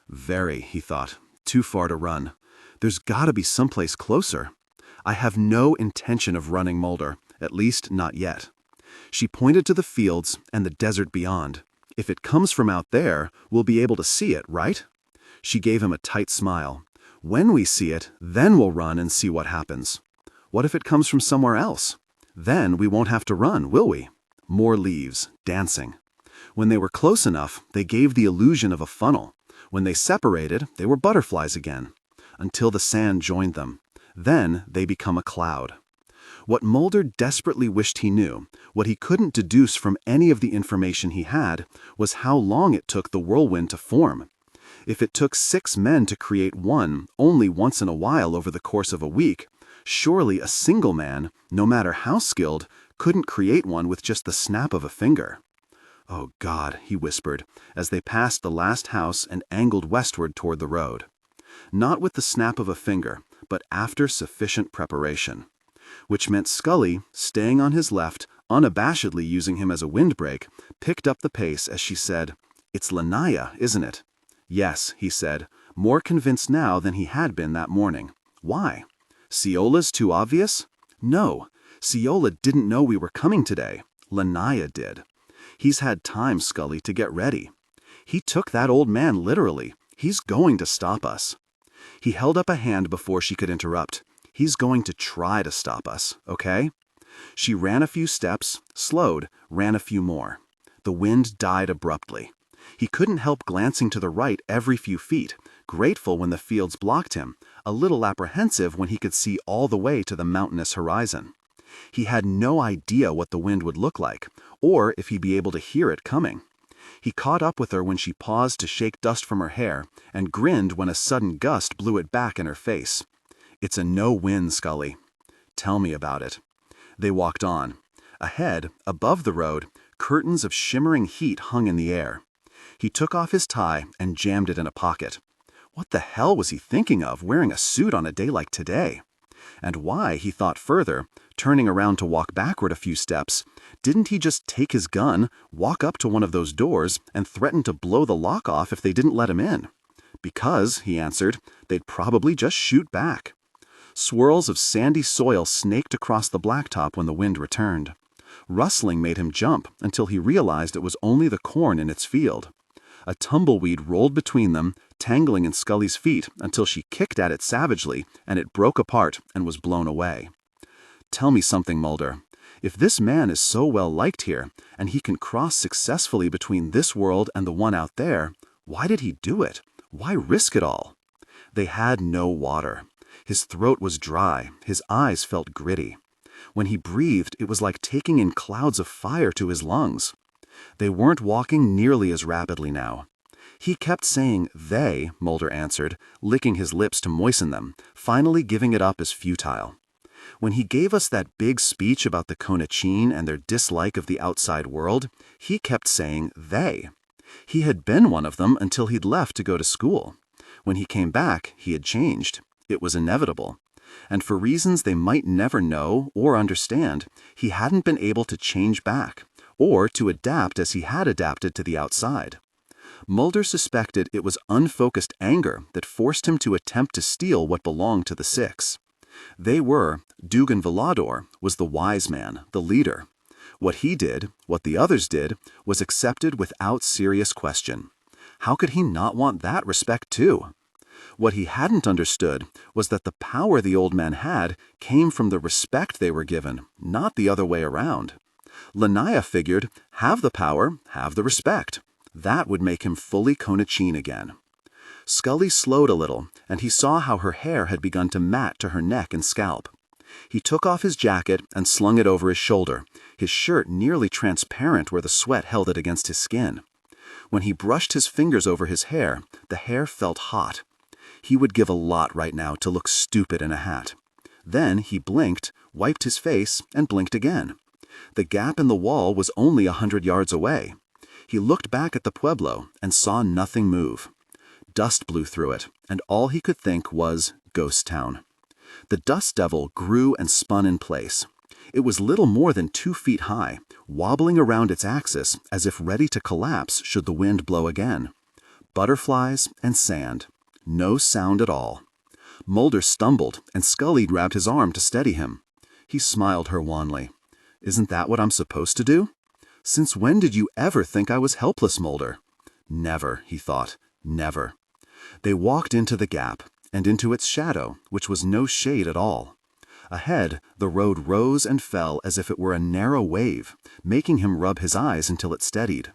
Very, he thought. Too far to run. There's gotta be someplace closer. I have no intention of running, Mulder, at least not yet. She pointed to the fields and the desert beyond. If it comes from out there, we'll be able to see it, right? She gave him a tight smile. When we see it, then we'll run and see what happens. What if it comes from somewhere else? Then we won't have to run, will we? More leaves, dancing. When they were close enough, they gave the illusion of a funnel. When they separated, they were butterflies again. Until the sand joined them. Then they become a cloud. What Mulder desperately wished he knew, what he couldn't deduce from any of the information he had, was how long it took the whirlwind to form. If it took 6 men to create one only once in a while over the course of a week, surely a single man, no matter how skilled, couldn't create one with just the snap of a finger. "Oh God," he whispered, as they passed the last house and angled westward toward the road. Not with the snap of a finger, but after sufficient preparation. Which meant Scully, staying on his left, unabashedly using him as a windbreak, picked up the pace as she said, "It's Lanaya, isn't it?" "Yes," he said, more convinced now than he had been that morning. "Why? Ceola's too obvious?" "No, Ceola didn't know we were coming today. Lanaya did. He's had time, Scully, to get ready. He took that old man literally. He's going to stop us." He held up a hand before she could interrupt. "He's going to try to stop us, okay?" She ran a few steps, slowed, ran a few more. The wind died abruptly. He couldn't help glancing to the right every few feet, grateful when the fields blocked him, a little apprehensive when he could see all the way to the mountainous horizon. He had no idea what the wind would look like, or if he'd be able to hear it coming. He caught up with her when she paused to shake dust from her hair, and grinned when a sudden gust blew it back in her face. "It's a no-win, Scully." "Tell me about it." They walked on. Ahead, above the road, curtains of shimmering heat hung in the air. He took off his tie and jammed it in a pocket. What the hell was he thinking of, wearing a suit on a day like today? And why, he thought further, turning around to walk backward a few steps, didn't he just take his gun, walk up to one of those doors, and threaten to blow the lock off if they didn't let him in? Because, he answered, they'd probably just shoot back. Swirls of sandy soil snaked across the blacktop when the wind returned. Rustling made him jump until he realized it was only the corn in its field. A tumbleweed rolled between them, tangling in Scully's feet until she kicked at it savagely, and it broke apart and was blown away. "Tell me something, Mulder. If this man is so well liked here, and he can cross successfully between this world and the one out there, why did he do it? Why risk it all?" They had no water. His throat was dry, his eyes felt gritty. When he breathed, it was like taking in clouds of fire to his lungs. They weren't walking nearly as rapidly now. He kept saying "they," Mulder answered, licking his lips to moisten them, finally giving it up as futile. When he gave us that big speech about the Conachine and their dislike of the outside world, he kept saying "they." He had been one of them until he'd left to go to school. When he came back, he had changed. It was inevitable. And for reasons they might never know or understand, he hadn't been able to change back, or to adapt as he had adapted to the outside. Mulder suspected it was unfocused anger that forced him to attempt to steal what belonged to the Six. They were, Dugan Velador was the wise man, the leader. What he did, what the others did, was accepted without serious question. How could he not want that respect too? What he hadn't understood was that the power the old man had came from the respect they were given, not the other way around. Lanaya figured, have the power, have the respect. That would make him fully Konachin again. Scully slowed a little, and he saw how her hair had begun to mat to her neck and scalp. He took off his jacket and slung it over his shoulder, his shirt nearly transparent where the sweat held it against his skin. When he brushed his fingers over his hair, the hair felt hot. He would give a lot right now to look stupid in a hat. Then he blinked, wiped his face, and blinked again. The gap in the wall was only 100 yards away. He looked back at the pueblo and saw nothing move. Dust blew through it, and all he could think was ghost town. The dust devil grew and spun in place. It was little more than 2 feet high, wobbling around its axis as if ready to collapse should the wind blow again. Butterflies and sand. No sound at all. Mulder stumbled, and Scully grabbed his arm to steady him. He smiled her wanly. Isn't that what I'm supposed to do? Since when did you ever think I was helpless, Mulder? Never, he thought. Never. They walked into the gap, and into its shadow, which was no shade at all. Ahead, the road rose and fell as if it were a narrow wave, making him rub his eyes until it steadied.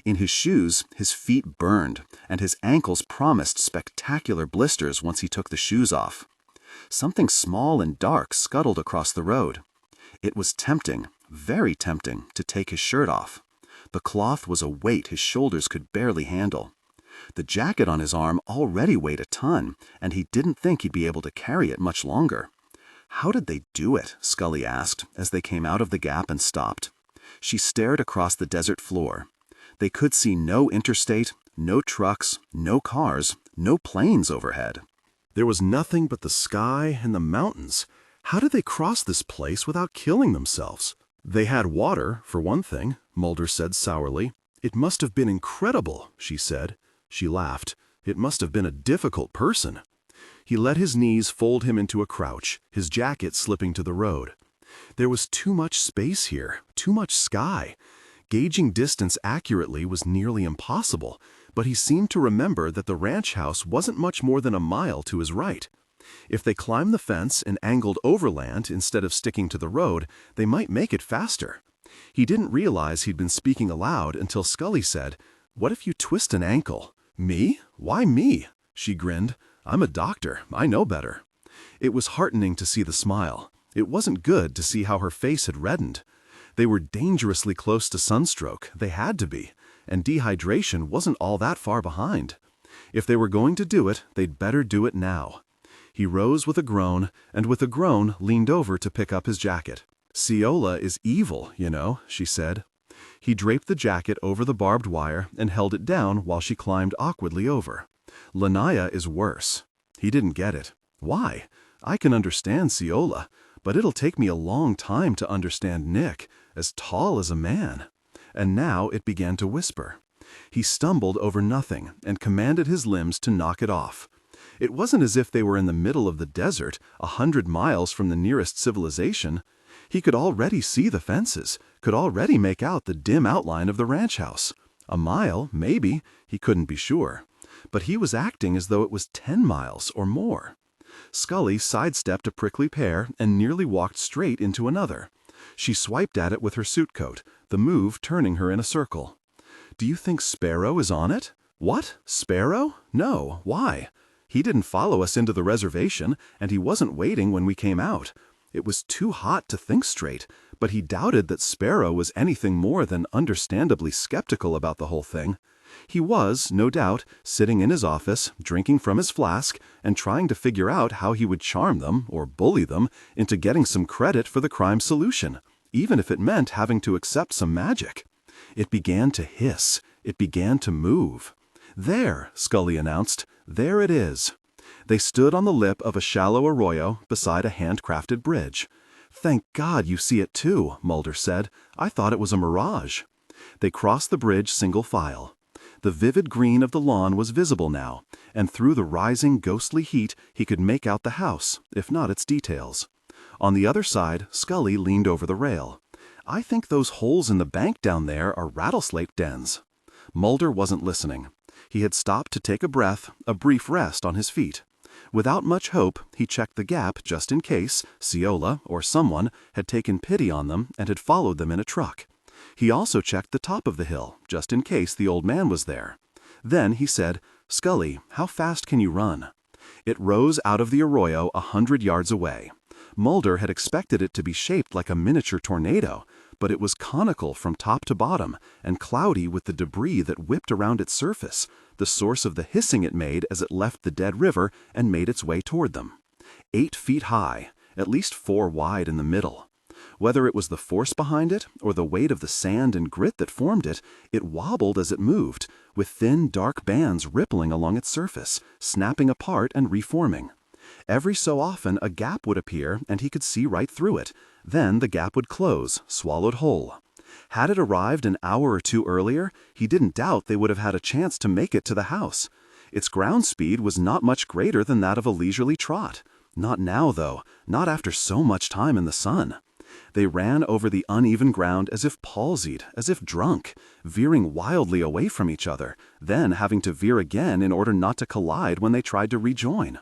In his shoes, his feet burned, and his ankles promised spectacular blisters once he took the shoes off. Something small and dark scuttled across the road. It was tempting, very tempting, to take his shirt off. The cloth was a weight his shoulders could barely handle. The jacket on his arm already weighed a ton, and he didn't think he'd be able to carry it much longer. How did they do it? Scully asked, as they came out of the gap and stopped. She stared across the desert floor. They could see no interstate, no trucks, no cars, no planes overhead. There was nothing but the sky and the mountains. How did they cross this place without killing themselves? They had water, for one thing, Mulder said sourly. It must have been incredible, she said. She laughed. It must have been a difficult person. He let his knees fold him into a crouch, his jacket slipping to the road. There was too much space here, too much sky. Gauging distance accurately was nearly impossible, but he seemed to remember that the ranch house wasn't much more than a mile to his right. If they climbed the fence and angled overland instead of sticking to the road, they might make it faster. He didn't realize he'd been speaking aloud until Scully said, "What if you twist an ankle?" "Me? Why me?" She grinned. "I'm a doctor. I know better." It was heartening to see the smile. It wasn't good to see how her face had reddened. They were dangerously close to sunstroke. They had to be. And dehydration wasn't all that far behind. If they were going to do it, they'd better do it now. He rose with a groan, and with a groan leaned over to pick up his jacket. "Ceola is evil, you know," she said. He draped the jacket over the barbed wire and held it down while she climbed awkwardly over. "Lanaya is worse." He didn't get it. "Why? I can understand Ceola, but it'll take me a long time to understand Nick, as tall as a man." And now it began to whisper. He stumbled over nothing and commanded his limbs to knock it off. It wasn't as if they were in the middle of the desert, 100 miles from the nearest civilization. He could already see the fences, could already make out the dim outline of the ranch house. A mile, maybe, he couldn't be sure. But he was acting as though it was 10 miles or more. Scully sidestepped a prickly pear and nearly walked straight into another. She swiped at it with her suit coat, the move turning her in a circle. "Do you think Sparrow is on it?" "What? Sparrow? No. Why? He didn't follow us into the reservation, and he wasn't waiting when we came out. It was too hot to think straight, but he doubted that Sparrow was anything more than understandably skeptical about the whole thing. He was, no doubt, sitting in his office, drinking from his flask, and trying to figure out how he would charm them, or bully them, into getting some credit for the crime's solution, even if it meant having to accept some magic. It began to hiss. It began to move. "There," Scully announced. "There it is." They stood on the lip of a shallow arroyo beside a handcrafted bridge. "Thank God you see it too," Mulder said. "I thought it was a mirage." They crossed the bridge single file. The vivid green of the lawn was visible now, and through the rising ghostly heat he could make out the house, if not its details. On the other side, Scully leaned over the rail. I think those holes in the bank down there are rattlesnake dens." Mulder wasn't listening. He had stopped to take a breath, a brief rest on his feet. Without much hope, he checked the gap just in case Ciola or someone had taken pity on them and had followed them in a truck. He also checked the top of the hill, just in case the old man was there. Then he said, "Scully, how fast can you run?" It rose out of the arroyo 100 yards away. Mulder had expected it to be shaped like a miniature tornado, but it was conical from top to bottom and cloudy with the debris that whipped around its surface, the source of the hissing it made as it left the dead river and made its way toward them. 8 feet high, at least 4 wide in the middle. Whether it was the force behind it or the weight of the sand and grit that formed it, it wobbled as it moved, with thin, dark bands rippling along its surface, snapping apart and reforming. Every so often a gap would appear and he could see right through it. Then the gap would close, swallowed whole. Had it arrived an hour or 2 earlier, he didn't doubt they would have had a chance to make it to the house. Its ground speed was not much greater than that of a leisurely trot. Not now, though, not after so much time in the sun. They ran over the uneven ground as if palsied, as if drunk, veering wildly away from each other, then having to veer again in order not to collide when they tried to rejoin.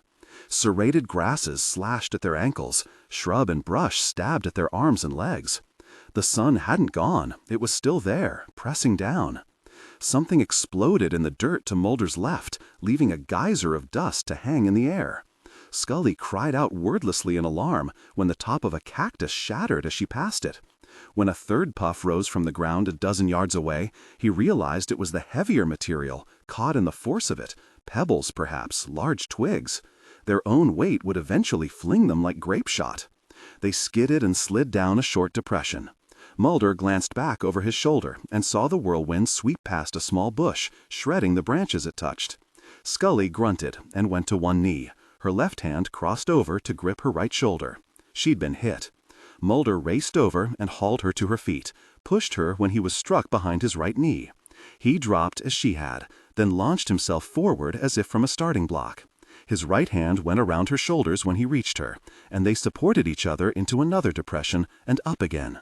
Serrated grasses slashed at their ankles, shrub and brush stabbed at their arms and legs. The sun hadn't gone, it was still there, pressing down. Something exploded in the dirt to Mulder's left, leaving a geyser of dust to hang in the air. Scully cried out wordlessly in alarm when the top of a cactus shattered as she passed it. When a third puff rose from the ground a dozen yards away, he realized it was the heavier material, caught in the force of it, pebbles perhaps, large twigs. Their own weight would eventually fling them like grape shot. They skidded and slid down a short depression. Mulder glanced back over his shoulder and saw the whirlwind sweep past a small bush, shredding the branches it touched. Scully grunted and went to one knee. Her left hand crossed over to grip her right shoulder. She'd been hit. Mulder raced over and hauled her to her feet, pushed her when he was struck behind his right knee. He dropped as she had, then launched himself forward as if from a starting block. His right hand went around her shoulders when he reached her, and they supported each other into another depression and up again.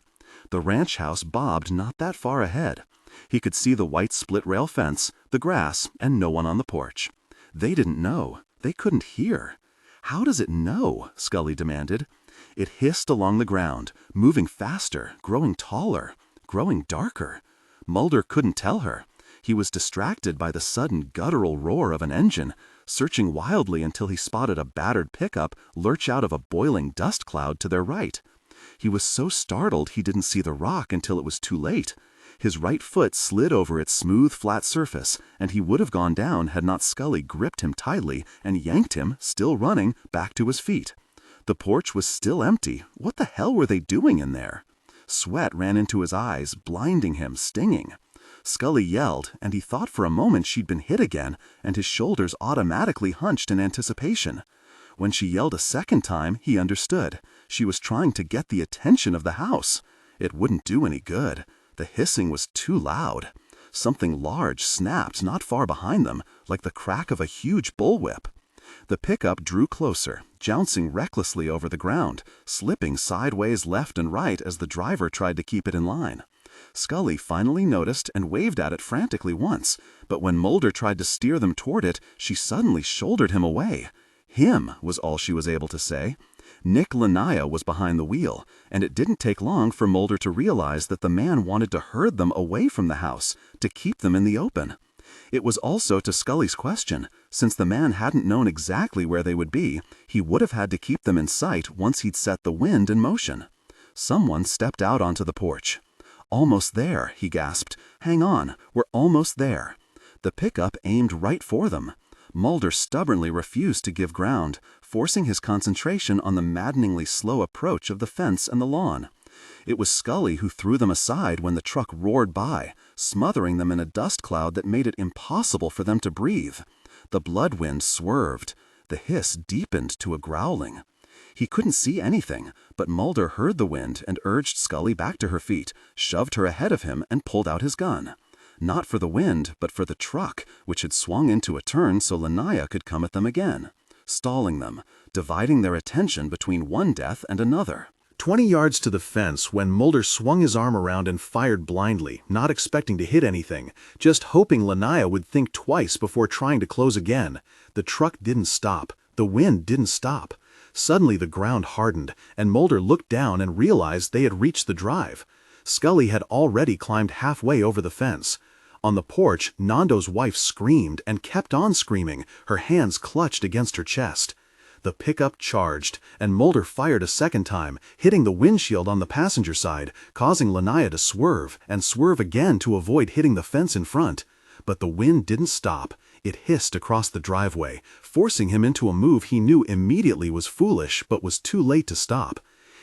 The ranch house bobbed not that far ahead. He could see the white split-rail fence, the grass, and no one on the porch. They didn't know. They couldn't hear. "How does it know?" Scully demanded. It hissed along the ground, moving faster, growing taller, growing darker. Mulder couldn't tell her. He was distracted by the sudden guttural roar of an engine, searching wildly until he spotted a battered pickup lurch out of a boiling dust cloud to their right. He was so startled he didn't see the rock until it was too late. His right foot slid over its smooth, flat surface, and he would have gone down had not Scully gripped him tightly and yanked him, still running, back to his feet. The porch was still empty. What the hell were they doing in there? Sweat ran into his eyes, blinding him, stinging. Scully yelled, and he thought for a moment she'd been hit again, and his shoulders automatically hunched in anticipation. When she yelled a second time, he understood. She was trying to get the attention of the house. It wouldn't do any good. The hissing was too loud. Something large snapped not far behind them, like the crack of a huge bullwhip. The pickup drew closer, jouncing recklessly over the ground, slipping sideways left and right as the driver tried to keep it in line. Scully finally noticed and waved at it frantically once, but when Mulder tried to steer them toward it, she suddenly shouldered him away. "Him," was all she was able to say. Nick Lanaya was behind the wheel, and it didn't take long for Mulder to realize that the man wanted to herd them away from the house, to keep them in the open. It was also to Scully's question, since the man hadn't known exactly where they would be, he would have had to keep them in sight once he'd set the wind in motion. Someone stepped out onto the porch. "Almost there," he gasped. "Hang on, we're almost there." The pickup aimed right for them. Mulder stubbornly refused to give ground, forcing his concentration on the maddeningly slow approach of the fence and the lawn. It was Scully who threw them aside when the truck roared by, smothering them in a dust cloud that made it impossible for them to breathe. The blood wind swerved. The hiss deepened to a growling. He couldn't see anything, but Mulder heard the wind and urged Scully back to her feet, shoved her ahead of him, and pulled out his gun. Not for the wind, but for the truck, which had swung into a turn so Lanaya could come at them again, stalling them, dividing their attention between one death and another. 20 yards to the fence when Mulder swung his arm around and fired blindly, not expecting to hit anything, just hoping Lanaya would think twice before trying to close again. The truck didn't stop. The wind didn't stop. Suddenly the ground hardened, and Mulder looked down and realized they had reached the drive. Scully had already climbed halfway over the fence. On the porch, Nando's wife screamed and kept on screaming, her hands clutched against her chest. The pickup charged, and Mulder fired a second time, hitting the windshield on the passenger side, causing Lanaya to swerve and swerve again to avoid hitting the fence in front. But the wind didn't stop. It hissed across the driveway, forcing him into a move he knew immediately was foolish but was too late to stop.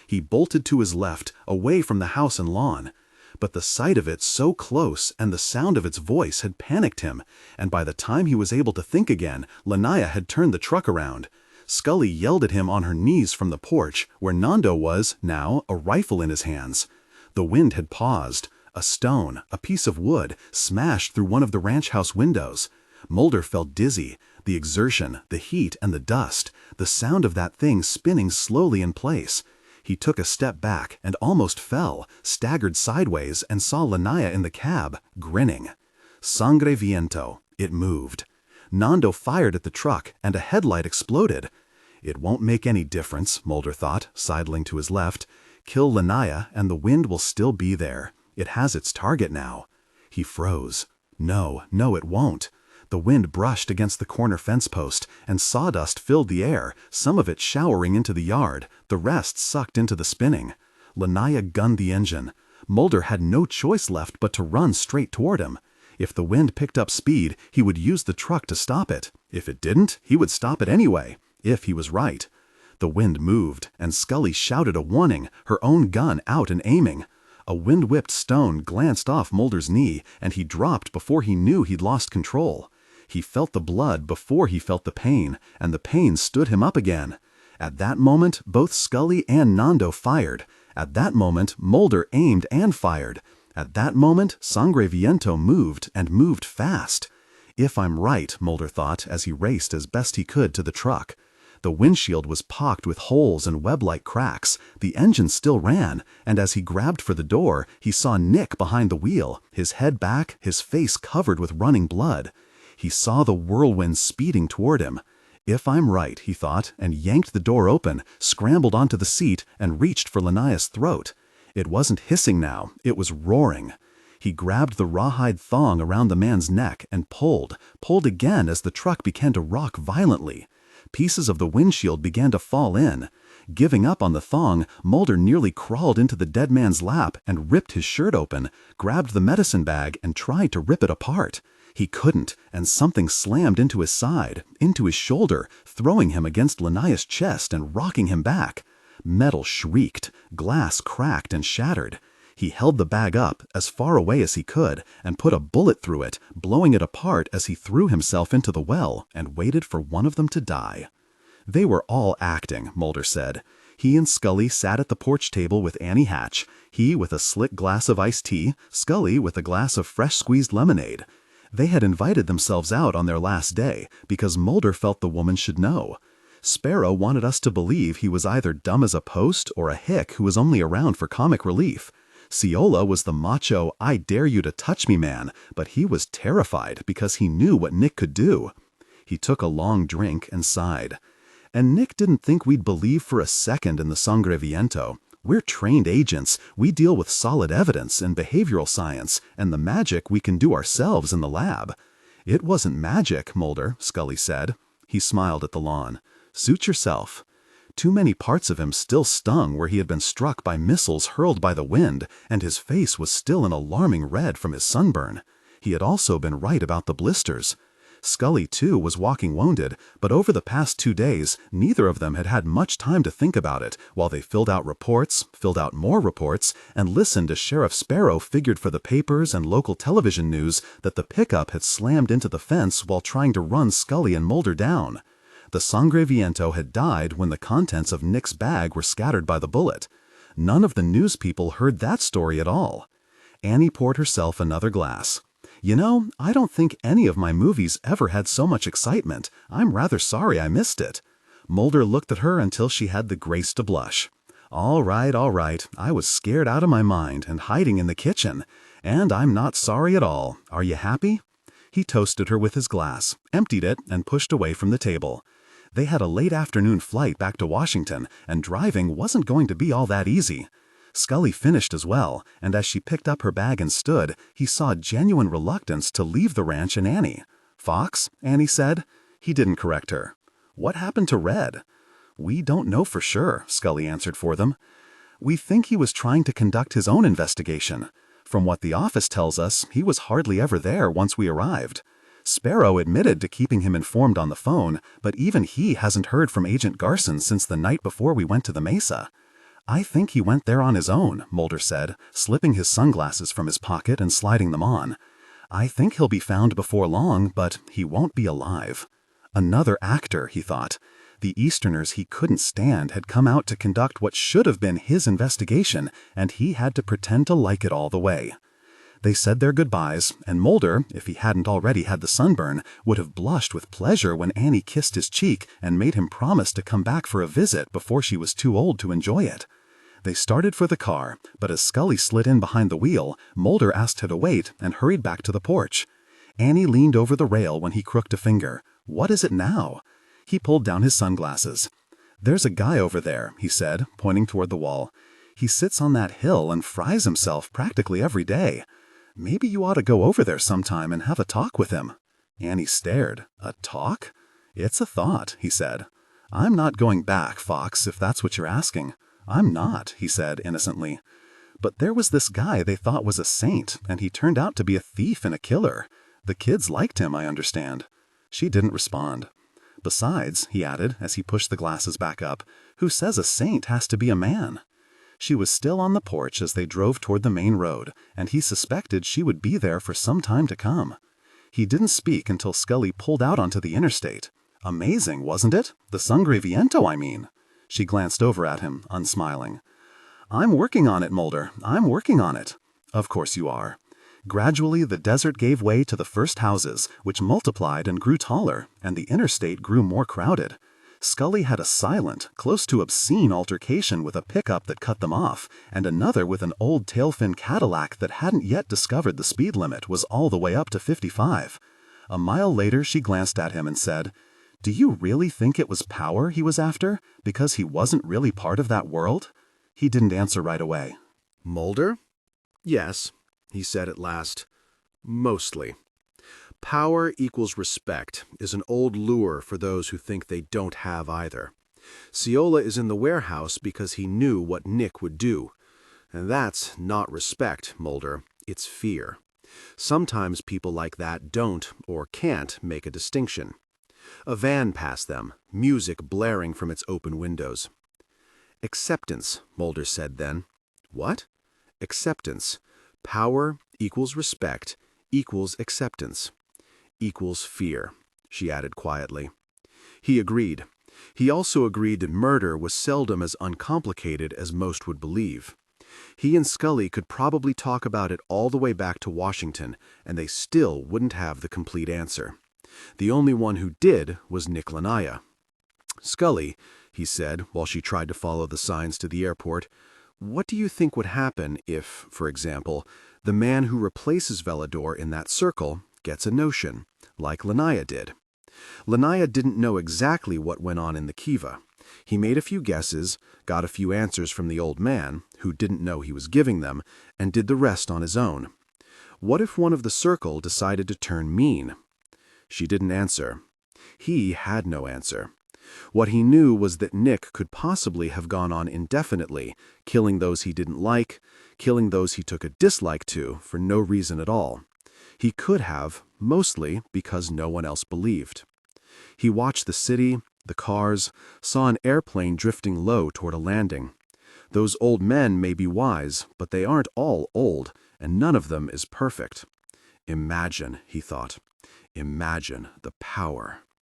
He bolted to his left, away from the house and lawn. But the sight of it so close and the sound of its voice had panicked him, and by the time he was able to think again, Lanaya had turned the truck around. Scully yelled at him on her knees from the porch, where Nando was, now, a rifle in his hands. The wind had paused. A stone, a piece of wood, smashed through one of the ranch house windows. Mulder felt dizzy. The exertion, the heat, and the dust, the sound of that thing spinning slowly in place. He took a step back and almost fell, staggered sideways, and saw Lanaya in the cab, grinning. Sangre viento. It moved. Nando fired at the truck, and a headlight exploded. It won't make any difference, Mulder thought, sidling to his left. Kill Lanaya, and the wind will still be there. It has its target now. He froze. No, it won't. The wind brushed against the corner fence post, and sawdust filled the air, some of it showering into the yard, the rest sucked into the spinning. Lanaya gunned the engine. Mulder had no choice left but to run straight toward him. If the wind picked up speed, he would use the truck to stop it. If it didn't, he would stop it anyway, if he was right. The wind moved, and Scully shouted a warning, her own gun out and aiming. A wind-whipped stone glanced off Mulder's knee, and he dropped before he knew he'd lost control. He felt the blood before he felt the pain, and the pain stood him up again. At that moment, both Scully and Nando fired. At that moment, Mulder aimed and fired. At that moment, Sangre Viento moved, and moved fast. If I'm right, Mulder thought as he raced as best he could to the truck. The windshield was pocked with holes and web-like cracks. The engine still ran, and as he grabbed for the door, he saw Nick behind the wheel, his head back, his face covered with running blood. He saw the Whirlwind speeding toward him. If I'm right, he thought, and yanked the door open, scrambled onto the seat, and reached for Lanaya's throat. It wasn't hissing now, it was roaring. He grabbed the rawhide thong around the man's neck and pulled again as the truck began to rock violently. Pieces of the windshield began to fall in. Giving up on the thong, Mulder nearly crawled into the dead man's lap and ripped his shirt open, grabbed the medicine bag and tried to rip it apart. He couldn't, and something slammed into his side, into his shoulder, throwing him against Lanaya's chest and rocking him back. Metal shrieked, glass cracked and shattered. He held the bag up, as far away as he could, and put a bullet through it, blowing it apart as he threw himself into the well and waited for one of them to die. They were all acting, Mulder said. He and Scully sat at the porch table with Annie Hatch, he with a slick glass of iced tea, Scully with a glass of fresh squeezed lemonade. They had invited themselves out on their last day because Mulder felt the woman should know. Sparrow wanted us to believe he was either dumb as a post or a hick who was only around for comic relief. Ciola was the macho, I dare you to touch me man, but he was terrified because he knew what Nick could do. He took a long drink and sighed. And Nick didn't think we'd believe for a second in the Sangre Viento. We're trained agents. We deal with solid evidence and behavioral science and the magic we can do ourselves in the lab. It wasn't magic, Mulder, Scully said. He smiled at the lawn. Suit yourself. Too many parts of him still stung where he had been struck by missiles hurled by the wind, and his face was still an alarming red from his sunburn. He had also been right about the blisters. Scully, too, was walking wounded, but over the past 2 days, neither of them had had much time to think about it while they filled out reports, filled out more reports, and listened as Sheriff Sparrow figured for the papers and local television news that the pickup had slammed into the fence while trying to run Scully and Mulder down. The Sangre Viento had died when the contents of Nick's bag were scattered by the bullet. None of the news people heard that story at all. Annie poured herself another glass. You know, I don't think any of my movies ever had so much excitement. I'm rather sorry I missed it. Mulder looked at her until she had the grace to blush. All right, I was scared out of my mind and hiding in the kitchen. And I'm not sorry at all. Are you happy?" He toasted her with his glass, emptied it, and pushed away from the table. They had a late afternoon flight back to Washington, and driving wasn't going to be all that easy. Scully finished as well, and as she picked up her bag and stood, he saw genuine reluctance to leave the ranch and Annie. "Fox?" Annie said. He didn't correct her. "What happened to Red?" "We don't know for sure," Scully answered for them. "We think he was trying to conduct his own investigation. From what the office tells us, he was hardly ever there once we arrived. Sparrow admitted to keeping him informed on the phone, but even he hasn't heard from Agent Garson since the night before we went to the Mesa." "I think he went there on his own," Mulder said, slipping his sunglasses from his pocket and sliding them on. "I think he'll be found before long, but he won't be alive." Another actor, he thought. The Easterners he couldn't stand had come out to conduct what should have been his investigation, and he had to pretend to like it all the way. They said their goodbyes, and Mulder, if he hadn't already had the sunburn, would have blushed with pleasure when Annie kissed his cheek and made him promise to come back for a visit before she was too old to enjoy it. They started for the car, but as Scully slid in behind the wheel, Mulder asked her to wait and hurried back to the porch. Annie leaned over the rail when he crooked a finger. "What is it now?" He pulled down his sunglasses. "There's a guy over there," he said, pointing toward the wall. "He sits on that hill and fries himself practically every day. Maybe you ought to go over there sometime and have a talk with him." Annie stared. "A talk?" "It's a thought," he said. "I'm not going back, Fox, if that's what you're asking." "I'm not," he said innocently. "But there was this guy they thought was a saint, and he turned out to be a thief and a killer. The kids liked him, I understand." She didn't respond. "Besides," he added as he pushed the glasses back up, "who says a saint has to be a man?" She was still on the porch as they drove toward the main road, and he suspected she would be there for some time to come. He didn't speak until Scully pulled out onto the interstate. "Amazing, wasn't it? The Sangreviento, I mean." She glanced over at him, unsmiling. "I'm working on it, Mulder. I'm working on it." "Of course you are." Gradually, the desert gave way to the first houses, which multiplied and grew taller, and the interstate grew more crowded. Scully had a silent, close to obscene altercation with a pickup that cut them off, and another with an old tailfin Cadillac that hadn't yet discovered the speed limit was all the way up to 55. A mile later, she glanced at him and said, "Do you really think it was power he was after, because he wasn't really part of that world?" He didn't answer right away. "Mulder?" "Yes," he said at last. "Mostly. Power equals respect is an old lure for those who think they don't have either. Ciola is in the warehouse because he knew what Nick would do. And that's not respect, Mulder. It's fear. Sometimes people like that don't or can't make a distinction. A van passed them, music blaring from its open windows. "Acceptance," Mulder said then. "What?" "Acceptance. Power equals respect equals acceptance. Equals fear," she added quietly. He agreed. He also agreed that murder was seldom as uncomplicated as most would believe. He and Scully could probably talk about it all the way back to Washington, and they still wouldn't have the complete answer. The only one who did was Nick Lanaya. "Scully," he said while she tried to follow the signs to the airport, "what do you think would happen if, for example, the man who replaces Velador in that circle gets a notion, like Lanaya did?" Lanaya didn't know exactly what went on in the Kiva. He made a few guesses, got a few answers from the old man, who didn't know he was giving them, and did the rest on his own. What if one of the circle decided to turn mean? She didn't answer. He had no answer. What he knew was that Nick could possibly have gone on indefinitely, killing those he didn't like, killing those he took a dislike to for no reason at all. He could have, mostly because no one else believed. He watched the city, the cars, saw an airplane drifting low toward a landing. Those old men may be wise, but they aren't all old, and none of them is perfect. Imagine, he thought. Imagine the power.